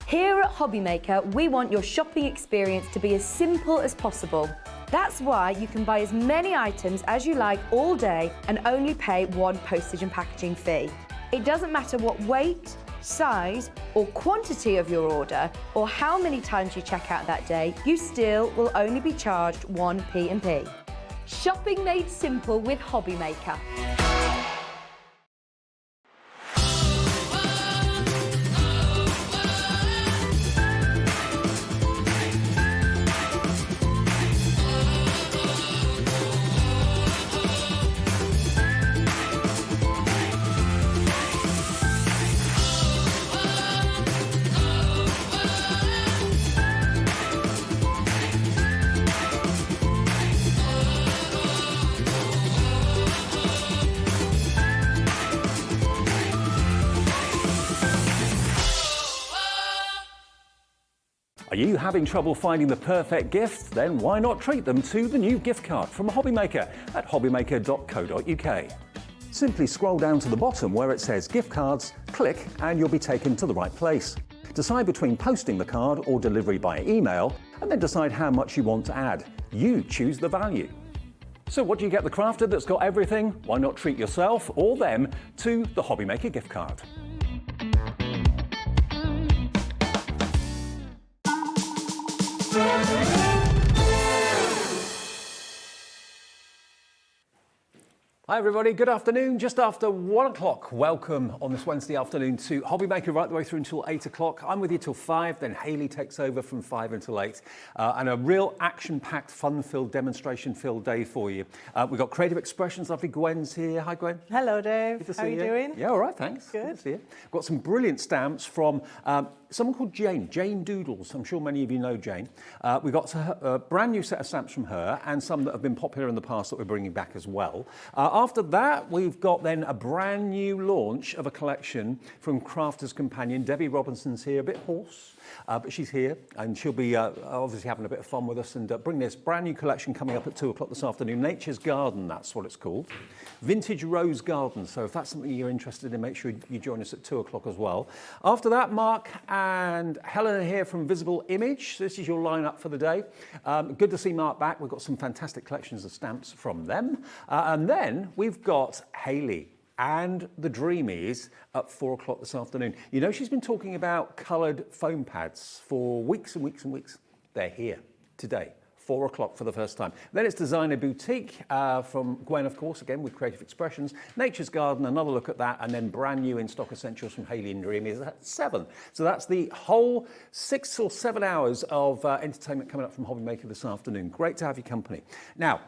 Here at Hobbymaker, we want your shopping experience to be as simple as possible. That's why you can buy as many items as you like all day and only pay one postage and packaging fee. It doesn't matter what weight, size or quantity of your order or how many times you check out that day, you still will only be charged one P&P. Shopping made simple with Hobbymaker. Are you having trouble finding the perfect gift? Then why not treat them to the new gift card from Hobbymaker at hobbymaker.co.uk. Simply scroll down to the bottom where it says gift cards, click and you'll be taken to the right place. Decide between posting the card or delivery by email and then decide how much you want to add. You choose the value. So what do you get the crafter that's got everything? Why not treat yourself or them to the Hobbymaker gift card? Hi everybody, good afternoon. Just after 1 o'clock, welcome on this Wednesday afternoon to Hobbymaker right the way through until 8 o'clock. I'm with you till 5, then Hayley takes over from 5 until 8. And a real action-packed, fun-filled, demonstration-filled day for you. We've got Creative Expressions, lovely Gwen's here. Hi Gwen. Hello Dave, Good to see how are you doing? Yeah, all right, thanks. Good. To see you. Got some brilliant stamps from someone called Jane Doodles. I'm sure many of you know Jane. We got a brand new set of stamps from her and some that have been popular in the past that we're bringing back as well. After that, we've got then a brand new launch of a collection from Crafter's Companion. Debbie Robinson's here, a bit hoarse, but she's here and she'll be obviously having a bit of fun with us and bring this brand new collection coming up at 2 o'clock this afternoon. Nature's Garden, that's what it's called. Vintage Rose Garden, so if that's something you're interested in, make sure you join us at 2 o'clock as well. After that, Mark and Helen are here from Visible Image. This is your lineup for the day. Good to see Mark back. We've got some fantastic collections of stamps from them. And then we've got Hayley and the Dreamies at 4 o'clock this afternoon. You know, she's been talking about coloured foam pads for weeks and weeks and weeks. They're here today. 4 o'clock for the first time. Then it's Designer Boutique from Gwen, of course, again with Creative Expressions. Nature's Garden, another look at that, and then brand new in-stock essentials from Hayley and Dreamees at 7. So that's the whole 6 or 7 hours of entertainment coming up from Hobbymaker this afternoon. Great to have your company. Now,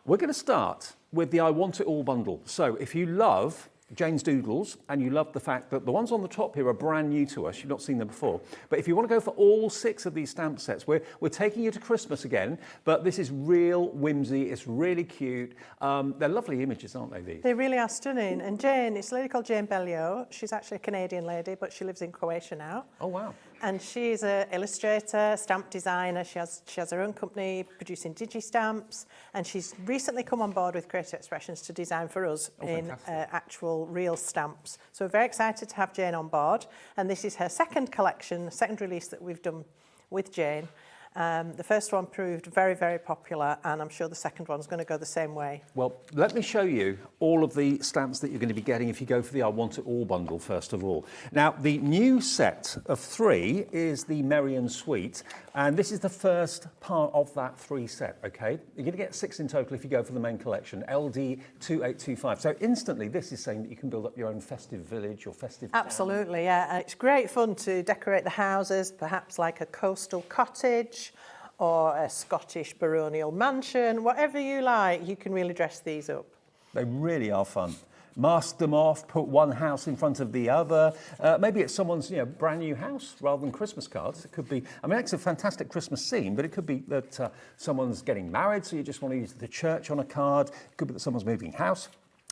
we're going to start with the I Want It All bundle. So if you love Jane's Doodles, and you love the fact that the ones on the top here are brand new to us. You've not seen them before. But if you want to go for all 6 of these stamp sets, we're taking you to Christmas again, but this is real whimsy. It's really cute. They're lovely images, aren't they, these? They really are stunning. And Jane, it's a lady called Jane Bellio. She's actually a Canadian lady, but she lives in Croatia now. Oh, wow. And she's an illustrator, stamp designer. She has her own company producing digi-stamps. And she's recently come on board with Creative Expressions to design for us in actual real stamps. So we're very excited to have Jane on board. And this is her second collection, second release that we've done with Jane. The first one proved very, very popular, and I'm sure the second one's going to go the same way. Well, let me show you all of the stamps that you're going to be getting if you go for the I Want It All bundle, first of all. Now, the new set of 3 is the Merry and Sweet, and this is the first part of that 3 set, okay? You're going to get 6 in total if you go for the main collection, LD2825. So instantly, this is saying that you can build up your own festive village or festive town. Absolutely, yeah. It's great fun to decorate the houses, perhaps like a coastal cottage or a Scottish baronial mansion, whatever you like, you can really dress these up. They really are fun. Mask them off, put one house in front of the other. Maybe it's someone's brand new house rather than Christmas cards. It could be, I mean, it's a fantastic Christmas theme, but it could be that someone's getting married, so you just want to use the church on a card. It could be that someone's moving house.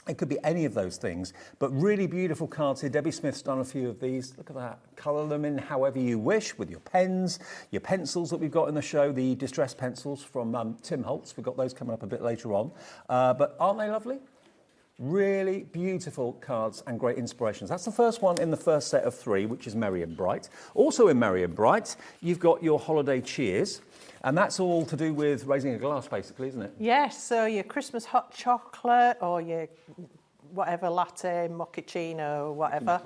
It could be any of those things, but really beautiful cards here. Debbie Smith's done a few of these. Look at that. Colour them in however you wish with your pens, your pencils that we've got in the show, the distress pencils from Tim Holtz. We've got those coming up a bit later on. But aren't they lovely? Really beautiful cards and great inspirations. That's the first one in the first set of 3, which is Merry and Bright. Also in Merry and Bright, you've got your holiday cheers. And that's all to do with raising a glass, basically, isn't it? Yes, so your Christmas hot chocolate or your whatever latte, mochaccino, whatever.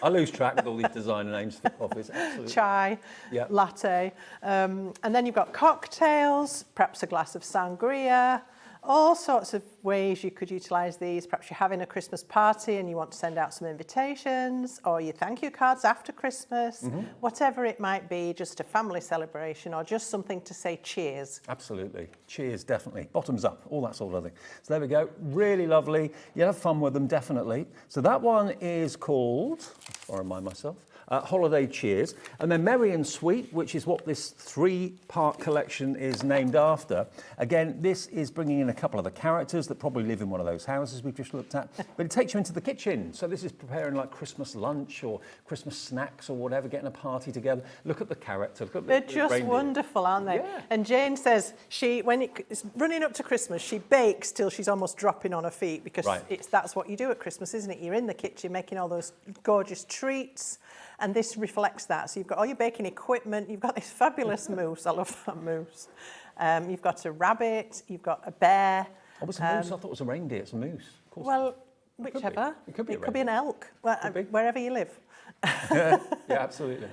I lose track with all these designer names for coffees, absolutely. Chai, yeah. Latte. And then you've got cocktails, perhaps a glass of sangria, all sorts of ways you could utilise these. Perhaps you're having a Christmas party and you want to send out some invitations, or your thank you cards after Christmas, whatever it might be, just a family celebration or just something to say cheers. Absolutely. Cheers, definitely. Bottoms up, all that sort of thing. So there we go. Really lovely. You'll have fun with them, definitely. So that one is called, I'll remind myself, Holiday Cheers. And then Merry and Sweet, which is what this 3-part collection is named after. Again, this is bringing in a couple of the characters that probably live in one of those houses we've just looked at. But it takes you into the kitchen. So this is preparing like Christmas lunch or Christmas snacks or whatever, getting a party together. Look at the character. Look at They're just reindeer. wonderful, aren't they? Yeah. And Jane says when it's running up to Christmas, she bakes till she's almost dropping on her feet because that's what you do at Christmas, isn't it? You're in the kitchen making all those gorgeous treats. And this reflects that. So you've got all your baking equipment, you've got this fabulous mousse, I love that mousse. You've got a rabbit, you've got a bear. Oh, it's a moose? I thought it was a reindeer, it's a moose. Of course. Well, whichever. It could be an elk, wherever you live. Yeah, absolutely.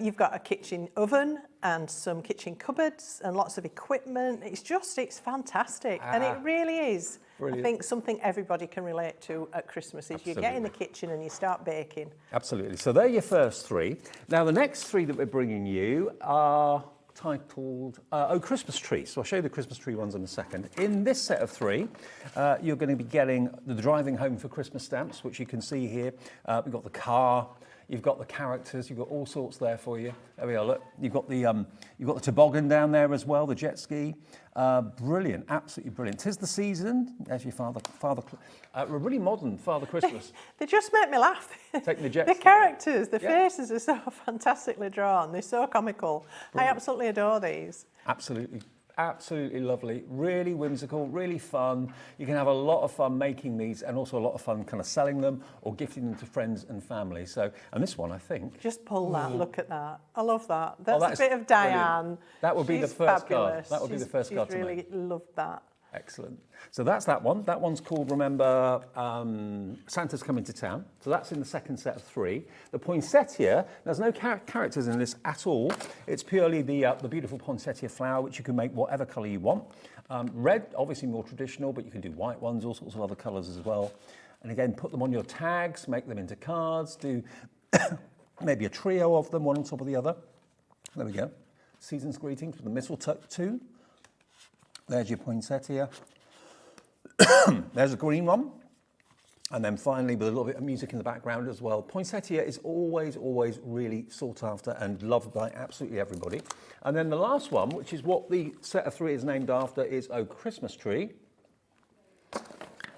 You've got a kitchen oven and some kitchen cupboards and lots of equipment. It's fantastic. And it really is. Brilliant. I think something everybody can relate to at Christmas is you get in the kitchen and you start baking. Absolutely. So they're your first 3. Now the next 3 that we're bringing you are titled Christmas Tree. So I'll show you the Christmas tree ones in a second. In this set of 3, you're going to be getting the Driving Home for Christmas stamps, which you can see here. We've got the car. You've got the characters, you've got all sorts there for you. There we are, look. You've got the toboggan down there as well, the jet ski. Brilliant, absolutely brilliant. 'Tis the season, as your a really modern Father Christmas. They just make me laugh. Taking the jet The ski. characters, the faces are so fantastically drawn. They're so comical. Brilliant. I absolutely adore these. Absolutely. Absolutely lovely, really whimsical, really fun. You can have a lot of fun making these and also a lot of fun kind of selling them or gifting them to friends and family. So, and this one, I think. Just pull that, look at that. I love that. That's a bit of Diane. Brilliant. That would be the first card. That would be the first card to make. She's really loved that. Excellent. So that's that one. That one's called, remember, Santa's Coming to Town. So that's in the second set of 3. The poinsettia, there's no characters in this at all. It's purely the beautiful poinsettia flower, which you can make whatever colour you want. Red, obviously more traditional, but you can do white ones, all sorts of other colours as well. And again, put them on your tags, make them into cards, do maybe a trio of them, one on top of the other. There we go. Season's greetings with the mistletoe too. There's your poinsettia. There's a green one. And then finally, with a little bit of music in the background as well. Poinsettia is always, always really sought after and loved by absolutely everybody. And then the last one, which is what the set of 3 is named after, is Oh Christmas Tree.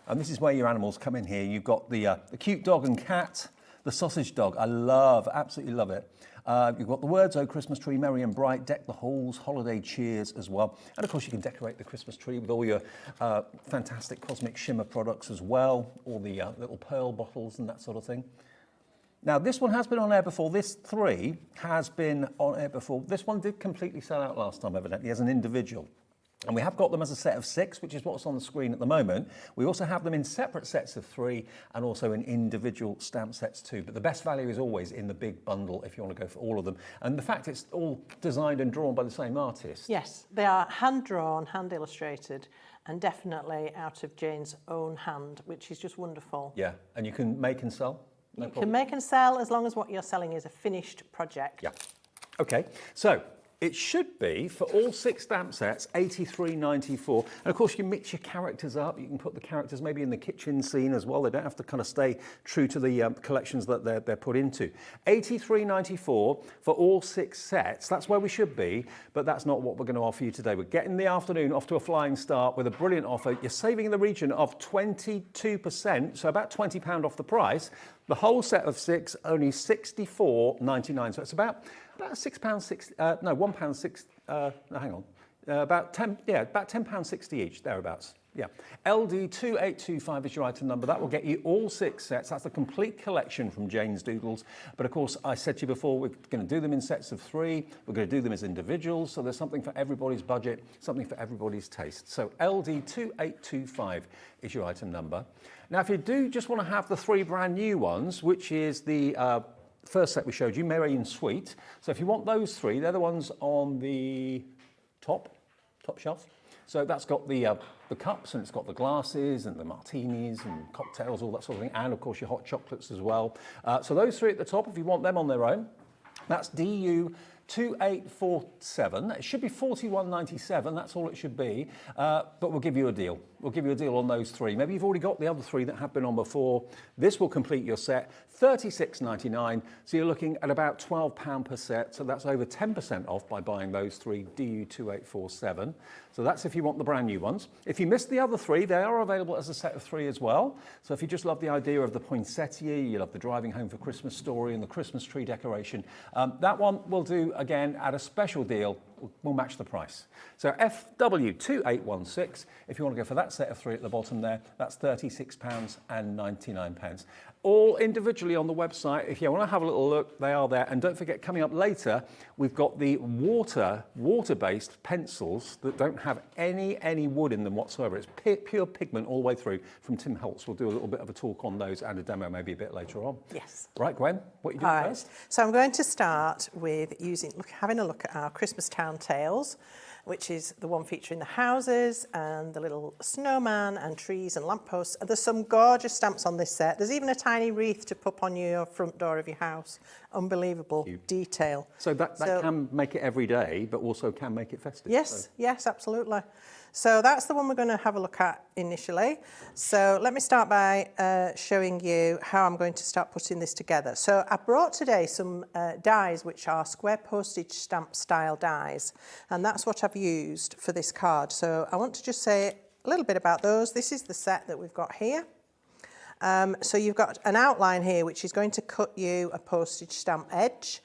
And this is where your animals come in here. You've got the cute dog and cat, the sausage dog. Absolutely love it. You've got the words, Oh Christmas Tree, Merry and Bright, deck the halls, holiday cheers as well. And of course you can decorate the Christmas tree with all your fantastic cosmic shimmer products as well, all the little pearl bottles and that sort of thing. Now, this one has been on air before. This 3 has been on air before. This one did completely sell out last time, evidently, as an individual. And we have got them as a set of 6, which is what's on the screen at the moment. We also have them in separate sets of 3 and also in individual stamp sets too. But the best value is always in the big bundle if you want to go for all of them. And the fact it's all designed and drawn by the same artist. Yes, they are hand-drawn, hand-illustrated, and definitely out of Jane's own hand, which is just wonderful. Yeah, and you can make and sell? No You problem. can make and sell as long as what you're selling is a finished project. Yeah. Okay, so it should be, for all 6 stamp sets, £83.94. And of course, you mix your characters up. You can put the characters maybe in the kitchen scene as well. They don't have to kind of stay true to the collections that they're put into. £83.94 for all 6 sets. That's where we should be, but that's not what we're going to offer you today. We're getting the afternoon off to a flying start with a brilliant offer. You're saving in the region of 22%, so about £20 off the price. The whole set of 6, only £64.99. So it's about £6.60, no, £1.60, no, hang on, about £10.60 each, thereabouts. Yeah, LD2825 is your item number. That will get you all 6 sets. That's the complete collection from Jane's Doodles. But of course, I said to you before, we're going to do them in sets of 3. We're going to do them as individuals. So there's something for everybody's budget, something for everybody's taste. So LD2825 is your item number. Now, if you do just want to have the 3 brand new ones, which is the first set we showed you, Merry and Sweet. So if you want those 3, they're the ones on the top shelf. So that's got the cups, and it's got the glasses and the martinis and cocktails, all that sort of thing, and of course your hot chocolates as well. So those 3 at the top, if you want them on their own, that's DU2847. It should be $41.97. That's all it should be. But we'll give you a deal. We'll give you a deal on those 3. Maybe you've already got the other 3 that have been on before. This will complete your set, $36.99. So you're looking at about £12 per set. So that's over 10% off by buying those 3 DU2847. So that's if you want the brand new ones. If you missed the other 3, they are available as a set of 3 as well. So if you just love the idea of the poinsettia, you love the driving home for Christmas story and the Christmas tree decoration, that one will do again at a special deal. We'll match the price. So FW2816, if you want to go for that set of 3 at the bottom there, that's £36.99. All individually on the website. If you want to have a little look, they are there. And don't forget, coming up later, we've got the water-based pencils that don't have any wood in them whatsoever. It's pure pigment all the way through from Tim Holtz. We'll do a little bit of a talk on those and a demo maybe a bit later on. Yes. Right, Gwen, what are you doing first? So I'm going to start with having a look at our Christmas Town Tales, which is the one featuring the houses and the little snowman and trees and lampposts. And there's some gorgeous stamps on this set. There's even a tiny wreath to put on your front door of your house. Unbelievable detail. So that can make it every day, but also can make it festive. Yes, yes, absolutely. So that's the one we're going to have a look at initially. So let me start by showing you how I'm going to start putting this together. So I brought today some dies, which are square postage stamp style dies, and that's what I've used for this card. So I want to just say a little bit about those. This is the set that we've got here. So you've got an outline here, which is going to cut you a postage stamp edge.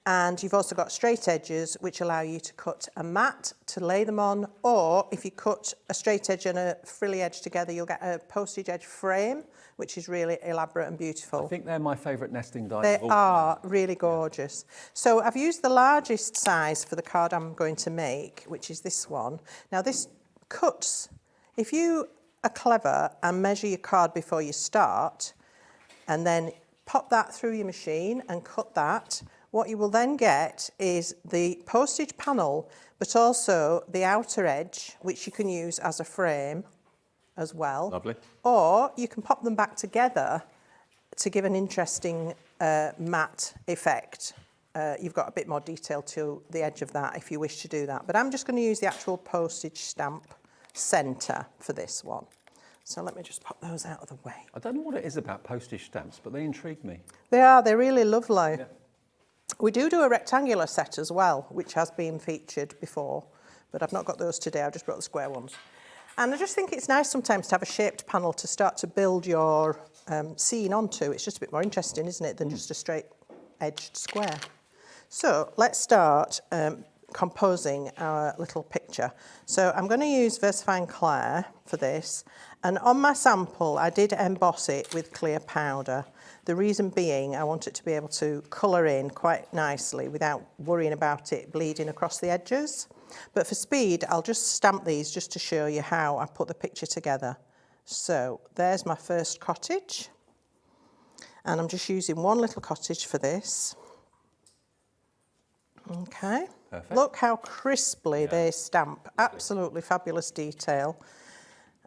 And you've also got straight edges, which allow you to cut a mat to lay them on, or if you cut a straight edge and a frilly edge together, you'll get a postage edge frame, which is really elaborate and beautiful. I think they're my favourite nesting dies. They are really gorgeous. So I've used the largest size for the card I'm going to make, which is this one. Now this cuts, if you are clever and measure your card before you start, and then pop that through your machine and cut that, what you will then get is the postage panel, but also the outer edge, which you can use as a frame as well. Lovely. Or you can pop them back together to give an interesting matte effect. You've got a bit more detail to the edge of that if you wish to do that. But I'm just going to use the actual postage stamp centre for this one. So let me just pop those out of the way. I don't know what it is about postage stamps, but they intrigue me. They're really lovely. Yeah. We do a rectangular set as well, which has been featured before, but I've not got those today. I've just brought the square ones. And I just think it's nice sometimes to have a shaped panel to start to build your scene onto. It's just a bit more interesting, isn't it, than just a straight edged square. So let's start composing our little picture. So I'm going to use VersaFine Clair for this, And on my sample, I did emboss it with clear powder. The reason being, I want it to be able to colour in quite nicely without worrying about it bleeding across the edges. But for speed, I'll just stamp these just to show you how I put the picture together. So there's my first cottage. And I'm just using one little cottage for this. Okay. Perfect. Look how crisply they stamp. Absolutely fabulous detail.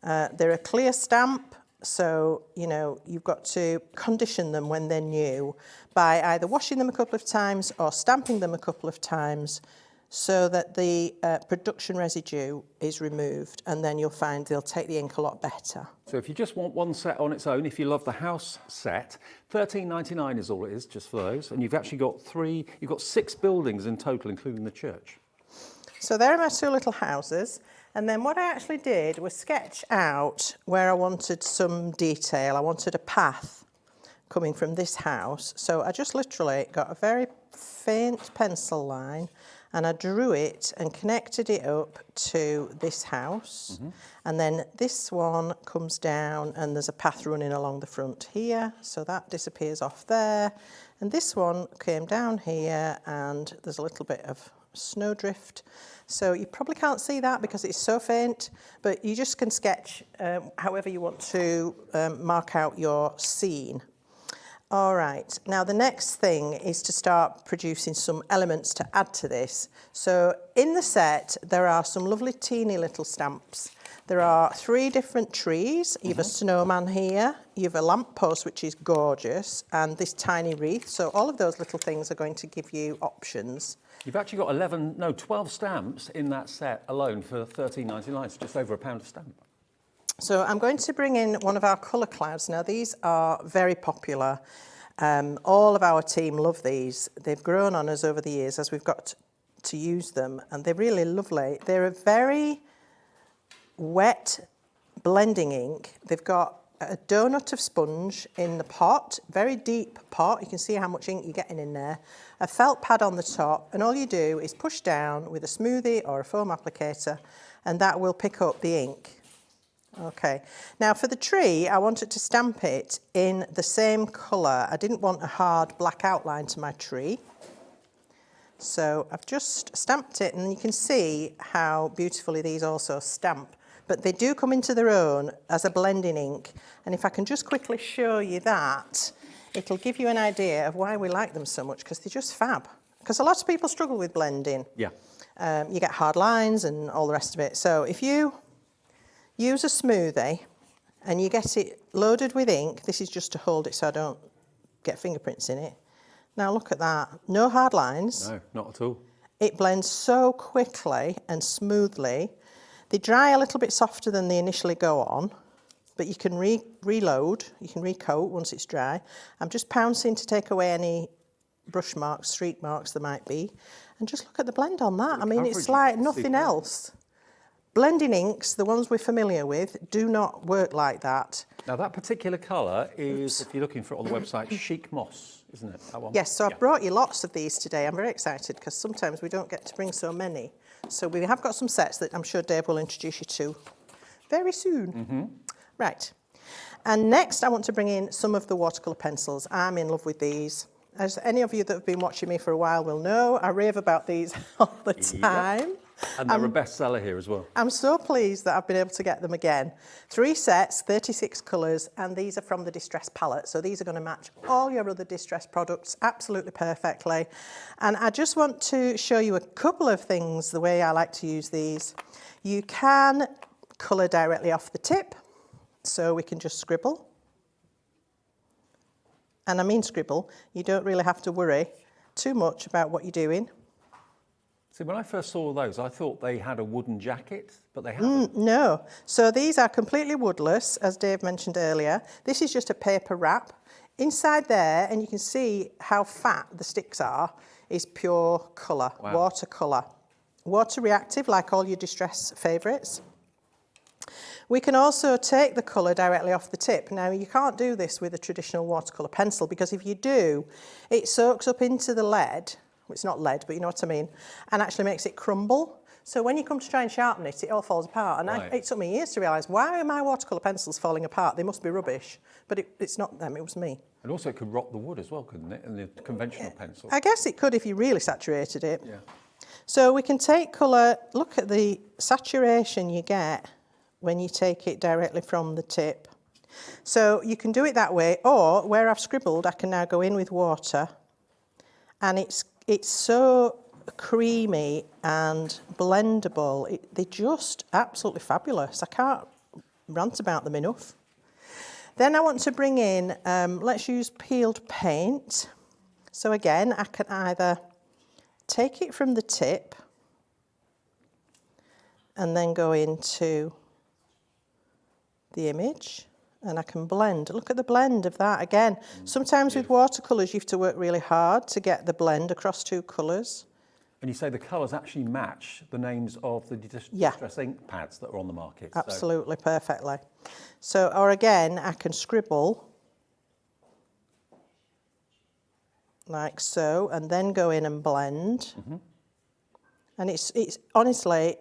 They're a clear stamp, so, you know, you've got to condition them when they're new by either washing them a couple of times or stamping them a couple of times so that the production residue is removed, and then you'll find they'll take the ink a lot better. So if you just want one set on its own, if you love the house set, $13.99 is all it is, just for those. And you've actually got you've got 6 buildings in total, including the church. So there are my 2 little houses. And then what I actually did was sketch out where I wanted some detail. I wanted a path coming from this house. So I just literally got a very faint pencil line and I drew it and connected it up to this house. And then this one comes down and there's a path running along the front here. So that disappears off there. And this one came down here and there's a little bit of snowdrift. So you probably can't see that because it's so faint, but you just can sketch however you want to mark out your scene. All right, now the next thing is to start producing some elements to add to this. So in the set, there are some lovely teeny little stamps. There are 3 different trees. You have a snowman here, you have a lamppost, which is gorgeous, and this tiny wreath. So all of those little things are going to give you options. You've actually got 12 stamps in that set alone for $13.99. It's just over £1 a stamp. So I'm going to bring in one of our colour clouds. Now these are very popular. All of our team love these. They've grown on us over the years as we've got to use them, and they're really lovely. They're a very wet blending ink. They've got a donut of sponge in the pot, very deep pot. You can see how much ink you're getting in there. A felt pad on the top, and all you do is push down with a smoothie or a foam applicator, and that will pick up the ink. Okay, now for the tree, I wanted to stamp it in the same colour. I didn't want a hard black outline to my tree. So I've just stamped it, and you can see how beautifully these also stamp. But they do come into their own as a blending ink. And if I can just quickly show you that, it'll give you an idea of why we like them so much, because they're just fab. Because a lot of people struggle with blending. Yeah. You get hard lines and all the rest of it. So if you use a smoothie and you get it loaded with ink, this is just to hold it so I don't get fingerprints in it. Now look at that, no hard lines. No, not at all. It blends so quickly and smoothly. They dry a little bit softer than they initially go on, but you can reload, you can recoat once it's dry. I'm just pouncing to take away any brush marks, streak marks there might be. And just look at the blend on that. I mean, it's like nothing else. Blending inks, the ones we're familiar with, do not work like that. Now that particular colour is, if you're looking for it on the website, chic moss, isn't it? That one? Yes, so I've brought you lots of these today. I'm very excited because sometimes we don't get to bring so many. So we have got some sets that I'm sure Dave will introduce you to very soon. Right. And next I want to bring in some of the watercolour pencils. I'm in love with these. As any of you that have been watching me for a while will know, I rave about these all the time. And they're a bestseller here as well. I'm so pleased that I've been able to get them again. 3 sets, 36 colours, and these are from the Distress palette. So these are going to match all your other Distress products absolutely perfectly. And I just want to show you a couple of things, the way I like to use these. You can colour directly off the tip, so we can just scribble. And I mean scribble, you don't really have to worry too much about what you're doing. See, when I first saw those, I thought they had a wooden jacket, but they haven't. No. So these are completely woodless, as Dave mentioned earlier. This is just a paper wrap. Inside there, and you can see how fat the sticks are, is pure colour, watercolour. Water reactive, like all your Distress favourites. We can also take the colour directly off the tip. Now, you can't do this with a traditional watercolour pencil, because if you do, it soaks up into the lead. It's not lead, but you know what I mean, and actually makes it crumble. So when you come to try and sharpen it, it all falls apart. And Right. it took me years to realise, why are my watercolour pencils falling apart? They must be rubbish. But it's not them, it was me. And also it could rot the wood as well, couldn't it? And the conventional pencil. I guess it could if you really saturated it. Yeah. So we can take colour, look at the saturation you get when you take it directly from the tip. So you can do it that way, or where I've scribbled, I can now go in with water, and it's so creamy and blendable. They're just absolutely fabulous. I can't rant about them enough. Then I want to bring in, let's use peeled paint. So again, I can either take it from the tip and then go into the image, and I can blend. Look at the blend of that again. Sometimes with watercolours you have to work really hard to get the blend across two colours. And you say the colours actually match the names of the distress ink pads that are on the market. Absolutely, perfectly. So, or again, I can scribble like so, and then go in and blend. And it's honestly,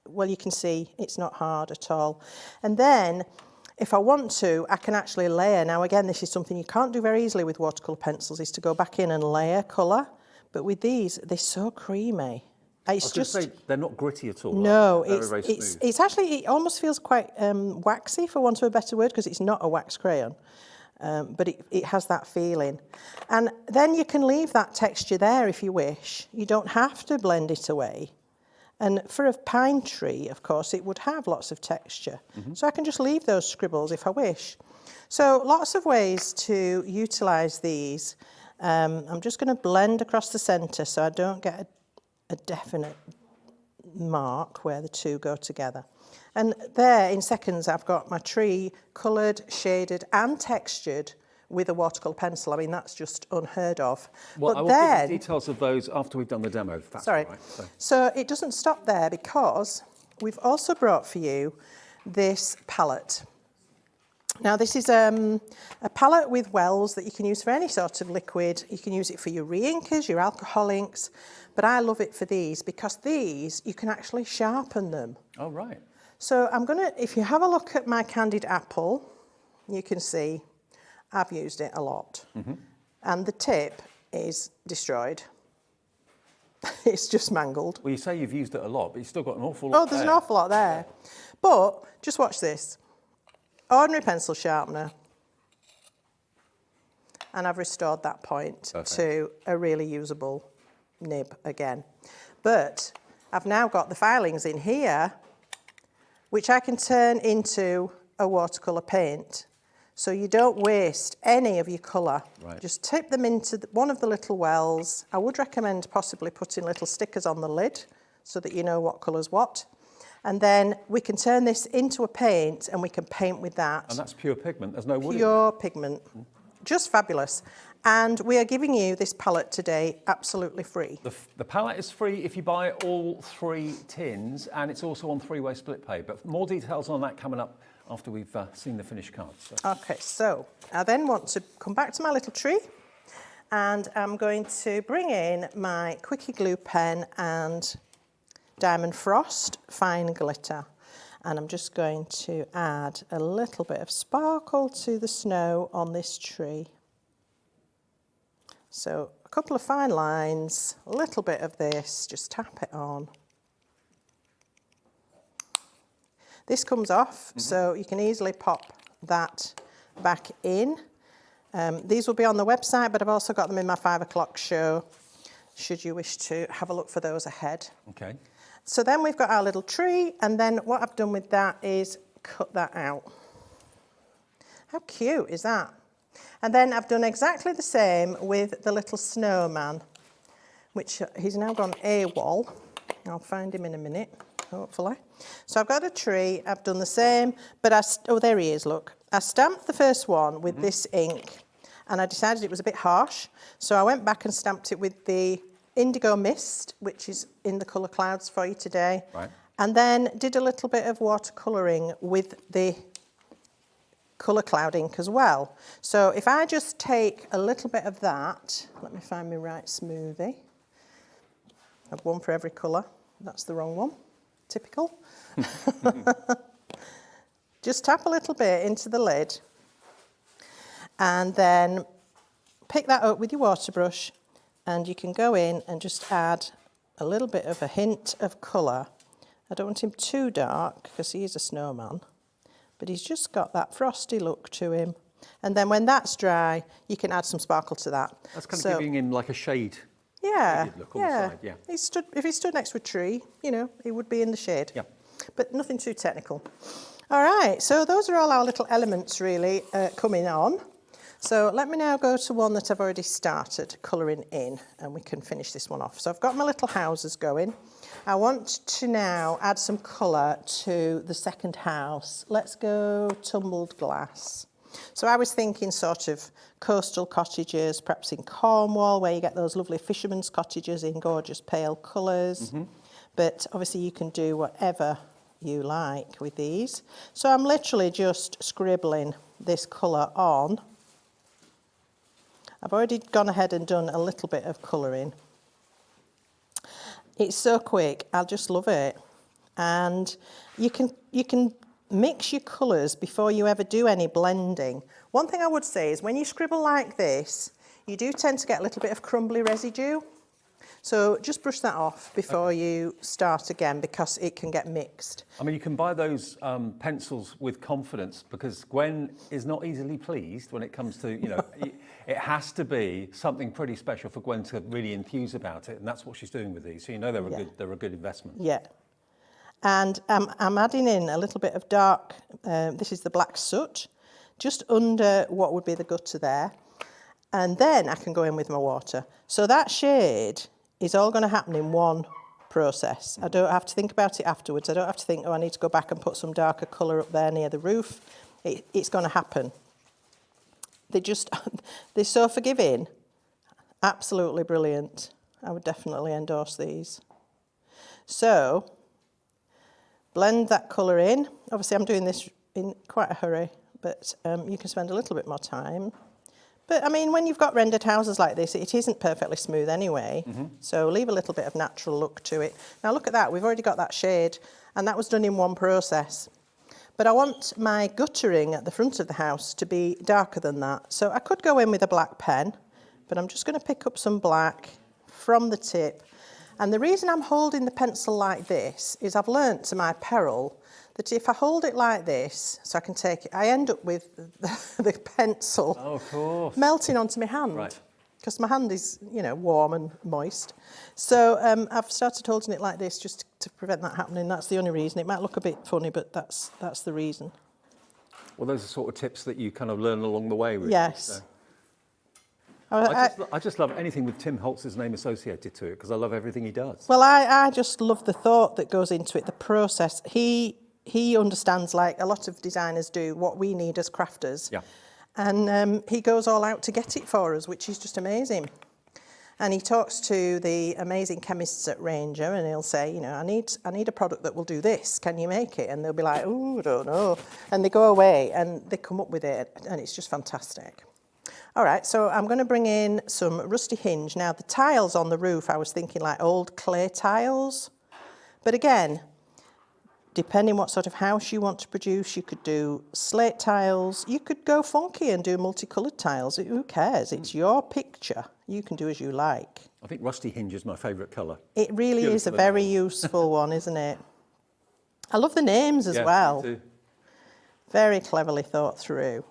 well, you can see it's not hard at all. And then, if I want to, I can actually layer. Now, again, this is something you can't do very easily with watercolour pencils, is to go back in and layer colour. But with these, they're so creamy. It's just, say, they're not gritty at all. no, They're very smooth. it's actually, it almost feels quite waxy, for want of a better word, because it's not a wax crayon. But it has that feeling. And then you can leave that texture there if you wish. You don't have to blend it away. And for a pine tree, of course, it would have lots of texture. So I can just leave those scribbles if I wish. So lots of ways to utilise these. I'm just going to blend across the centre so I don't get a definite mark where the two go together. And there, in seconds, I've got my tree coloured, shaded and textured with a watercolour pencil. I mean, that's just unheard of. Well, but I will then, give you details of those after we've done the demo, if that's sorry. all right. So it doesn't stop there, because we've also brought for you this palette. Now, this is a palette with wells that you can use for any sort of liquid. You can use it for your re-inkers, your alcohol inks, but I love it for these, because these, you can actually sharpen them. Oh, right. So I'm going to, if you have a look at my candied apple, you can see I've used it a lot. And the tip is destroyed. It's just mangled. Well, you say you've used it a lot, but you've still got an awful lot Oh, there's an awful lot there. But just watch this. Ordinary pencil sharpener. And I've restored that point to a really usable nib again. But I've now got the filings in here, which I can turn into a watercolour paint. So you don't waste any of your colour. Right. Just tip them into one of the little wells. I would recommend possibly putting little stickers on the lid so that you know what colour's what. And then we can turn this into a paint, and we can paint with that. And that's pure pigment. There's no wood in it. Pure pigment. Just fabulous. And we are giving you this palette today absolutely free. The palette is free if you buy all 3 tins, and it's also on 3-way split pay. But more details on that coming up after we've seen the finished cards. So. Okay, so I then want to come back to my little tree, and I'm going to bring in my Quickie glue pen and Diamond Frost fine glitter. And I'm just going to add a little bit of sparkle to the snow on this tree. So a couple of fine lines, a little bit of this, just tap it on. This comes off, so you can easily pop that back in. These will be on the website, but I've also got them in my 5 o'clock show, should you wish to have a look for those ahead. Okay. So then we've got our little tree, and then what I've done with that is cut that out. How cute is that? And then I've done exactly the same with the little snowman, which he's now gone AWOL. I'll find him in a minute, hopefully. So I've got a tree, I've done the same, but oh, there he is, look. I stamped the first one with this ink, and I decided it was a bit harsh, so I went back and stamped it with the Indigo Mist, which is in the colour clouds for you today. Right. And then did a little bit of watercolouring with the colour cloud ink as well. So if I just take a little bit of that, let me find my right smoothie. I've one for every colour, that's the wrong one. typical. Just tap a little bit into the lid and then pick that up with your water brush, and you can go in and just add a little bit of a hint of colour. I don't want him too dark because he is a snowman, but he's just got that frosty look to him. And then when that's dry, you can add some sparkle to that. That's kind of giving him like a shaded look on the side, yeah. If he stood next to a tree, you know, he would be in the shade. Yeah. But nothing too technical. All right, so those are all our little elements really coming on. So let me now go to one that I've already started colouring in, and we can finish this one off. So I've got my little houses going. I want to now add some colour to the second house. Let's go tumbled glass. So I was thinking sort of coastal cottages, perhaps in Cornwall, where you get those lovely fishermen's cottages in gorgeous pale colours. But obviously you can do whatever you like with these. So I'm literally just scribbling this colour on. I've already gone ahead and done a little bit of colouring. It's so quick, I just love it. And you can mix your colours before you ever do any blending. One thing I would say is when you scribble like this, you do tend to get a little bit of crumbly residue. So just brush that off before you start again, because it can get mixed. I mean, you can buy those pencils with confidence, because Gwen is not easily pleased when it comes to, you know, it has to be something pretty special for Gwen to really enthuse about it, and that's what she's doing with these. So you know they're a good investment. Yeah. And I'm adding in a little bit of dark, this is the black soot, just under what would be the gutter there. And then I can go in with my water. So that shade is all going to happen in one process. I don't have to think about it afterwards. I don't have to think, oh, I need to go back and put some darker colour up there near the roof. It's going to happen. They're so forgiving. Absolutely brilliant. I would definitely endorse these. So, blend that colour in. Obviously, I'm doing this in quite a hurry, but you can spend a little bit more time. But, I mean, when you've got rendered houses like this, it isn't perfectly smooth anyway. So leave a little bit of natural look to it. Now, look at that. We've already got that shade, and that was done in one process. But I want my guttering at the front of the house to be darker than that. So I could go in with a black pen, but I'm just going to pick up some black from the tip. And the reason I'm holding the pencil like this is I've learnt to my peril that if I hold it like this, so I can take it, I end up with the pencil melting onto my hand. Right. Because my hand is, you know, warm and moist. So I've started holding it like this just to prevent that happening. That's the only reason. It might look a bit funny, but that's the reason. Well, those are sort of tips that you kind of learn along the way. Really, yes. So. I just love anything with Tim Holtz's name associated to it, because I love everything he does. Well, I just love the thought that goes into it, the process. He understands, like a lot of designers do, what we need as crafters. Yeah. And he goes all out to get it for us, which is just amazing. And he talks to the amazing chemists at Ranger, and he'll say, you know, I need a product that will do this. Can you make it? And they'll be like, oh, I don't know. And they go away and they come up with it, and it's just fantastic. All right, so I'm going to bring in some rusty hinge. Now, the tiles on the roof, I was thinking like old clay tiles. But again, depending what sort of house you want to produce, you could do slate tiles. You could go funky and do multicoloured tiles. Who cares? It's your picture. You can do as you like. I think rusty hinge is my favourite colour. It really is a very useful one, isn't it? I love the names as well. Me too. Very cleverly thought through.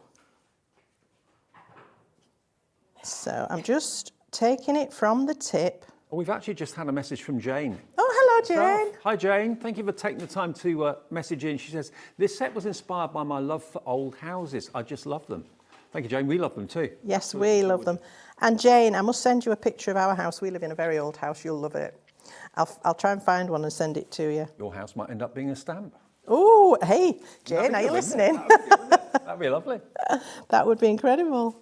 So I'm just taking it from the tip. Oh, we've actually just had a message from Jane. Oh, hello, Jane. Hi, Jane. Thank you for taking the time to message in. She says, this set was inspired by my love for old houses. I just love them. Thank you, Jane. We love them too. Yes, we love them. And Jane, I must send you a picture of our house. We live in a very old house. You'll love it. I'll try and find one and send it to you. Your house might end up being a stamp. Oh, hey, Jane, are you listening? That'd be lovely. That would be incredible.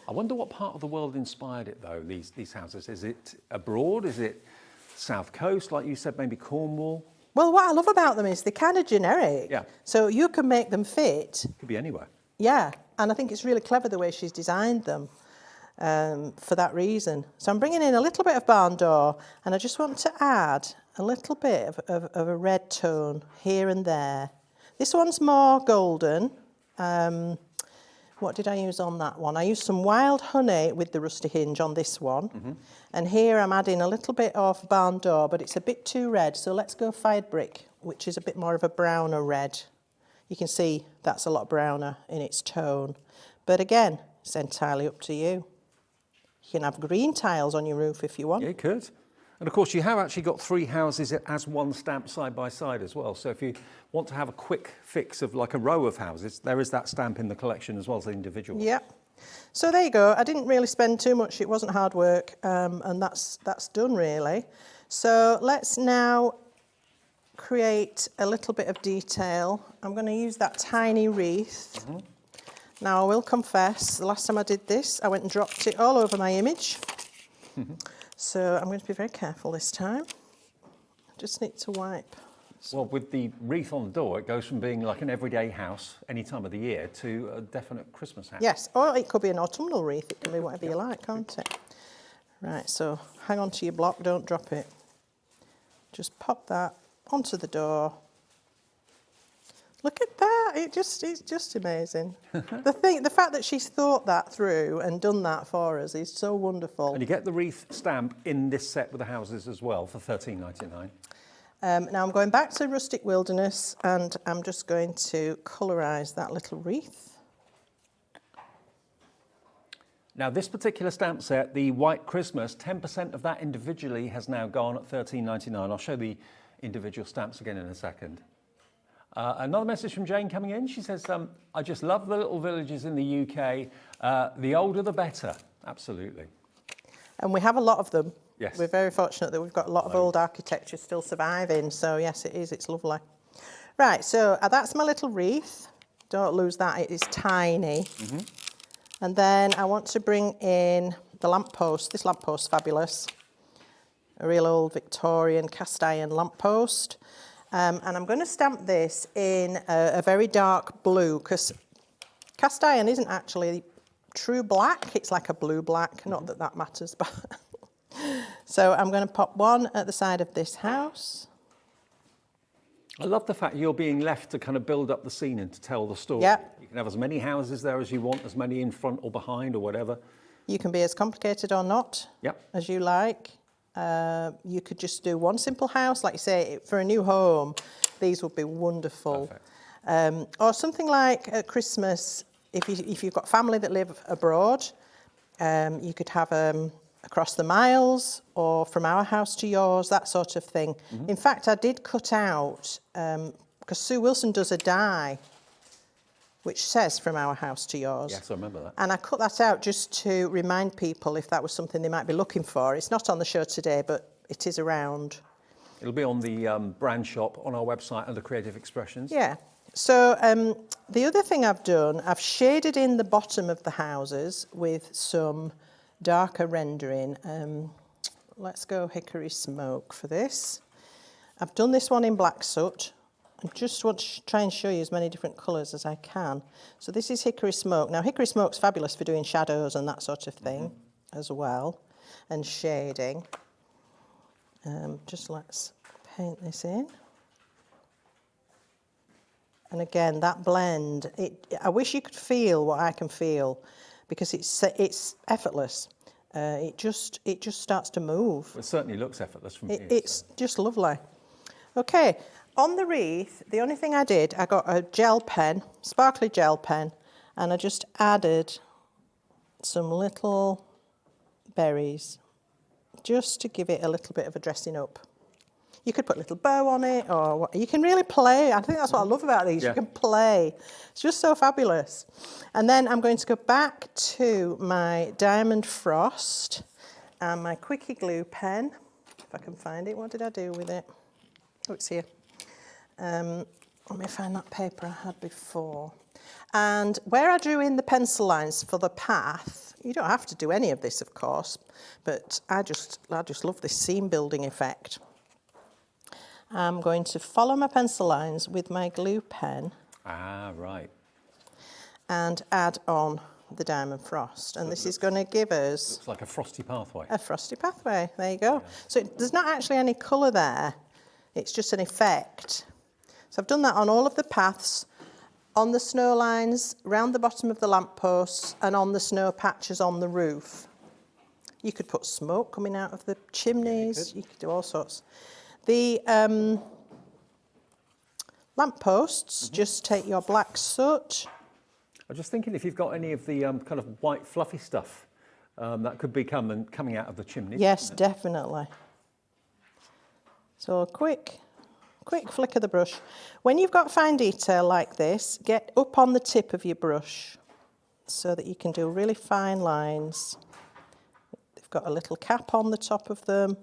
I wonder what part of the world inspired it, though, these houses. Is it abroad? Is it South Coast, like you said, maybe Cornwall? Well, what I love about them is they're kind of generic. Yeah. So you can make them fit. Could be anywhere. Yeah, and I think it's really clever the way she's designed them for that reason. So I'm bringing in a little bit of barn door, and I just want to add a little bit of a red tone here and there. This one's more golden. What did I use on that one? I used some wild honey with the rusty hinge on this one. And here I'm adding a little bit of barn door, but it's a bit too red. So let's go fired brick, which is a bit more of a browner red. You can see that's a lot browner in its tone. But again, it's entirely up to you. You can have green tiles on your roof if you want. Yeah, you could. And of course, you have actually got 3 houses as one stamp side by side as well. So if you want to have a quick fix of like a row of houses, there is that stamp in the collection as well as the individual. Yeah. So there you go. I didn't really spend too much. It wasn't hard work, and that's done really. So let's now create a little bit of detail. I'm going to use that tiny wreath. Now I will confess, the last time I did this, I went and dropped it all over my image. So I'm going to be very careful this time. I just need to wipe. Well, with the wreath on the door, it goes from being like an everyday house any time of the year to a definite Christmas house. Yes, or it could be an autumnal wreath. It can be whatever you like, can't it? Right, so hang on to your block, don't drop it. Just pop that onto the door. Look at that, it's just amazing. The fact that she's thought that through and done that for us is so wonderful. And you get the wreath stamp in this set with the houses as well for $13.99. Now I'm going back to Rustic Wilderness and I'm just going to colorise that little wreath. Now this particular stamp set, the White Christmas, 10% of that individually has now gone at $13.99. I'll show the individual stamps again in a second. Another message from Jane coming in. She says, I just love the little villages in the UK. The older, the better. Absolutely. And we have a lot of them. Yes. We're very fortunate that we've got a lot of old architecture still surviving. So yes, it is. It's lovely. Right, so that's my little wreath. Don't lose that. It is tiny. And then I want to bring in the lamppost. This lamppost is fabulous. A real old Victorian cast iron lamppost. And I'm going to stamp this in a very dark blue because cast iron isn't actually true black. It's like a blue-black. Not that that matters, but... So I'm going to pop one at the side of this house. I love the fact you're being left to kind of build up the scene and to tell the story. Yep. You can have as many houses there as you want, as many in front or behind or whatever. You can be as complicated or not as you like. You could just do one simple house. Like you say, for a new home, these would be wonderful. Or something like at Christmas, if you've got family that live abroad, you could have across the miles or from our house to yours, that sort of thing. In fact, I did cut out, because Sue Wilson does a die, which says from our house to yours. Yes, I remember that. And I cut that out just to remind people if that was something they might be looking for. It's not on the show today, but it is around. It'll be on the brand shop on our website under Creative Expressions. Yeah. So the other thing I've done, I've shaded in the bottom of the houses with some darker rendering. Let's go hickory smoke for this. I've done this one in black soot. I just want to try and show you as many different colours as I can. So this is hickory smoke. Now hickory smoke's fabulous for doing shadows and that sort of thing as well, and shading. Just let's paint this in. And again, that blend, I wish you could feel what I can feel, because it's effortless. It just starts to move. It certainly looks effortless from here. It's just lovely. Okay, on the wreath, the only thing I did, I got a gel pen, sparkly gel pen, and I just added some little berries, just to give it a little bit of a dressing up. You could put a little bow on it, or what, you can really play. I think that's what I love about these. You can play. It's just so fabulous. And then I'm going to go back to my Diamond Frost and my Quickie glue pen, if I can find it. What did I do with it? Oh, it's here. Let me find that paper I had before. And where I drew in the pencil lines for the path, you don't have to do any of this, of course, but I just love this seam building effect. I'm going to follow my pencil lines with my glue pen. Ah, right. And add on the diamond frost, and this is going to give us... Looks like a frosty pathway. A frosty pathway, there you go. So there's not actually any colour there, it's just an effect. So I've done that on all of the paths, on the snow lines, round the bottom of the lampposts, and on the snow patches on the roof. You could put smoke coming out of the chimneys, you could do all sorts. The lampposts, just take your black soot. I'm just thinking if you've got any of the kind of white fluffy stuff that could be coming out of the chimney. Yes, definitely. So a quick flick of the brush. When you've got fine detail like this, get up on the tip of your brush so that you can do really fine lines. They've got a little cap on the top of them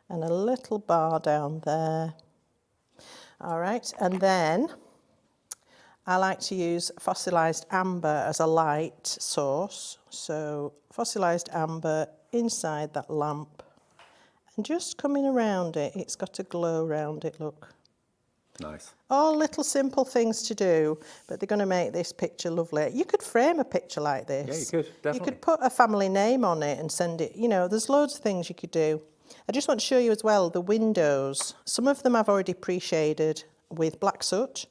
and a little bar down there. All right, and then I like to use fossilised amber as a light source. So fossilised amber inside that lamp and just coming around it. It's got a glow around it, look. Nice. All little simple things to do, but they're going to make this picture lovely. You could frame a picture like this. Yeah, you could, definitely. You could put a family name on it and send it, you know, there's loads of things you could do. I just want to show you as well the windows. Some of them I've already pre-shaded with black soot.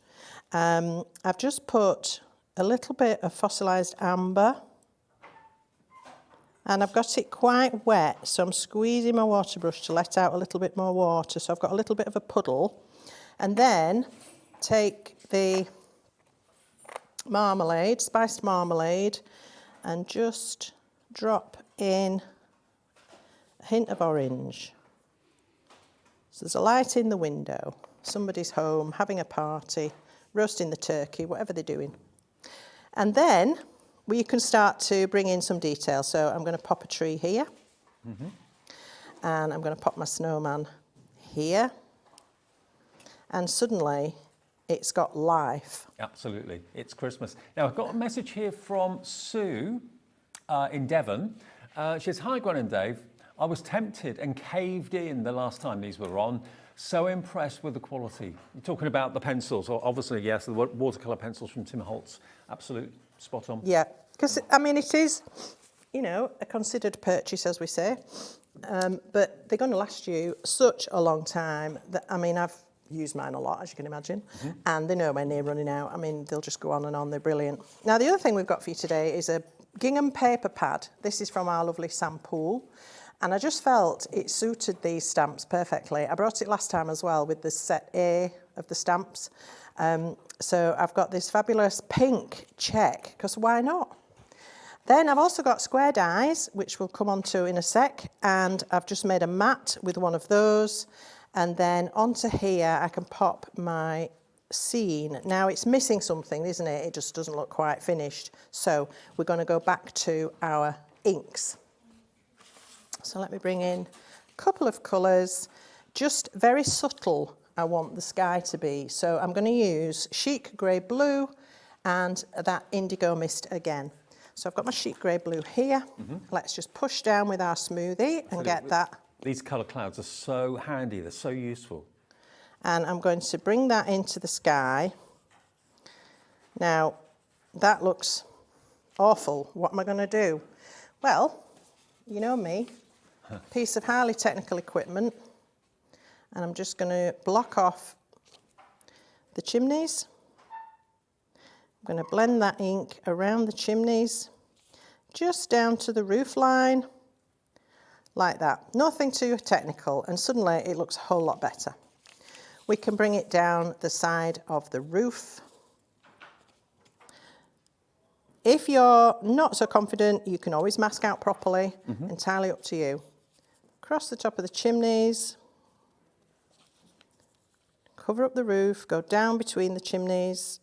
I've just put a little bit of fossilised amber and I've got it quite wet, so I'm squeezing my water brush to let out a little bit more water, so I've got a little bit of a puddle. And then take the marmalade, spiced marmalade, and just drop in a hint of orange. So there's a light in the window, somebody's home, having a party, roasting the turkey, whatever they're doing. And then we can start to bring in some detail. So I'm going to pop a tree here. And I'm going to pop my snowman here. And suddenly it's got life. Absolutely, it's Christmas. Now I've got a message here from Sue in Devon. She says, hi Gwen and Dave, I was tempted and caved in the last time these were on. So impressed with the quality. You're talking about the pencils, or obviously, yes, the watercolour pencils from Tim Holtz. Absolute spot on. Yeah, because, I mean, it is, you know, a considered purchase, as we say. But they're going to last you such a long time that, I mean, I've used mine a lot, as you can imagine, and they're nowhere near running out. I mean, they'll just go on and on. They're brilliant. Now, the other thing we've got for you today is a gingham paper pad. This is from our lovely Sam Poole. And I just felt it suited these stamps perfectly. I brought it last time as well with the set A of the stamps. So I've got this fabulous pink check, because why not? Then I've also got square dies, which we'll come on to in a sec. And I've just made a mat with one of those. And then onto here, I can pop my scene. Now it's missing something, isn't it? It just doesn't look quite finished. So we're going to go back to our inks. So let me bring in a couple of colours, just very subtle I want the sky to be. So I'm going to use chic grey blue and that indigo mist again. So I've got my chic grey blue here. Let's just push down with our smoothie and get that. These colour clouds are so handy, they're so useful. And I'm going to bring that into the sky. Now, that looks awful. What am I going to do? Well, you know me. Piece of highly technical equipment, and I'm just going to block off the chimneys. I'm going to blend that ink around the chimneys, just down to the roof line, like that. Nothing too technical, and suddenly it looks a whole lot better. We can bring it down the side of the roof. If you're not so confident, you can always mask out properly, entirely up to you. Across the top of the chimneys, cover up the roof, go down between the chimneys.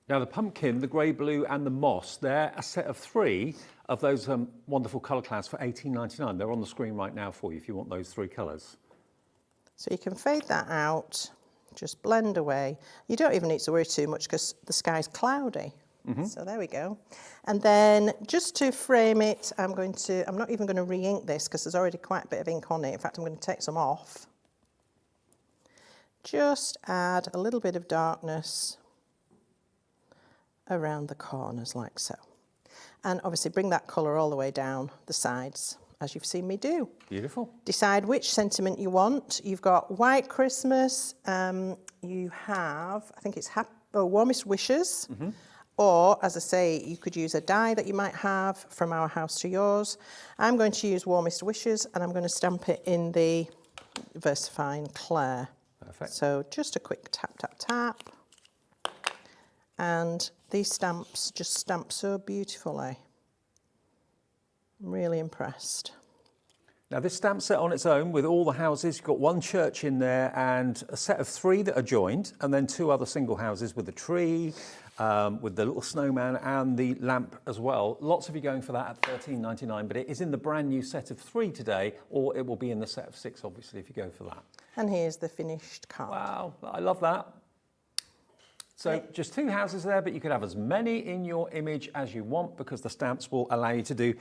Now the pumpkin, the grey blue and the moss, they're a set of 3 of those wonderful colour clouds for $18.99. They're on the screen right now for you if you want those 3 colours. So you can fade that out, just blend away. You don't even need to worry too much because the sky's cloudy. So there we go. And then just to frame it, I'm not even going to re-ink this because there's already quite a bit of ink on it. In fact, I'm going to take some off. Just add a little bit of darkness around the corners like so. And obviously bring that colour all the way down the sides, as you've seen me do. Beautiful. Decide which sentiment you want. You've got White Christmas, you have, I think it's Warmest Wishes, or, as I say, you could use a die that you might have from Our House to Yours. I'm going to use Warmest Wishes, and I'm going to stamp it in the VersaFine Claire. Perfect. So just a quick tap, tap, tap. And these stamps just stamp so beautifully. I'm really impressed. Now this stamp set on its own with all the houses, you've got one church in there and a set of 3 that are joined, and then 2 other single houses with the tree, with the little snowman and the lamp as well. Lots of you going for that at $13.99, but it is in the brand new set of 3 today, or it will be in the set of 6, obviously, if you go for that. And here's the finished card. Wow, I love that. So just 2 houses there, but you could have as many in your image as you want because the stamps will allow you to do,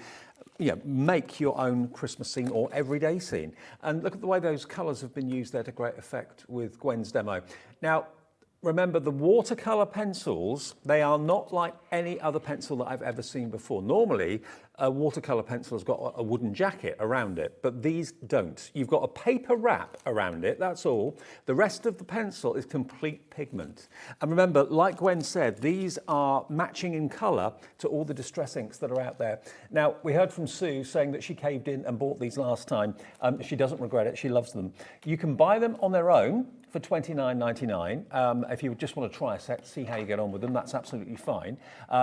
make your own Christmas scene or everyday scene. And look at the way those colours have been used there to great effect with Gwen's demo. Now, remember the watercolour pencils, they are not like any other pencil that I've ever seen before. Normally, a watercolour pencil has got a wooden jacket around it, but these don't. You've got a paper wrap around it, that's all. The rest of the pencil is complete pigment. And remember, like Gwen said, these are matching in colour to all the distress inks that are out there. Now, we heard from Sue saying that she caved in and bought these last time. She doesn't regret it, she loves them. You can buy them on their own for $29.99. If you just want to try a set, see how you get on with them, that's absolutely fine.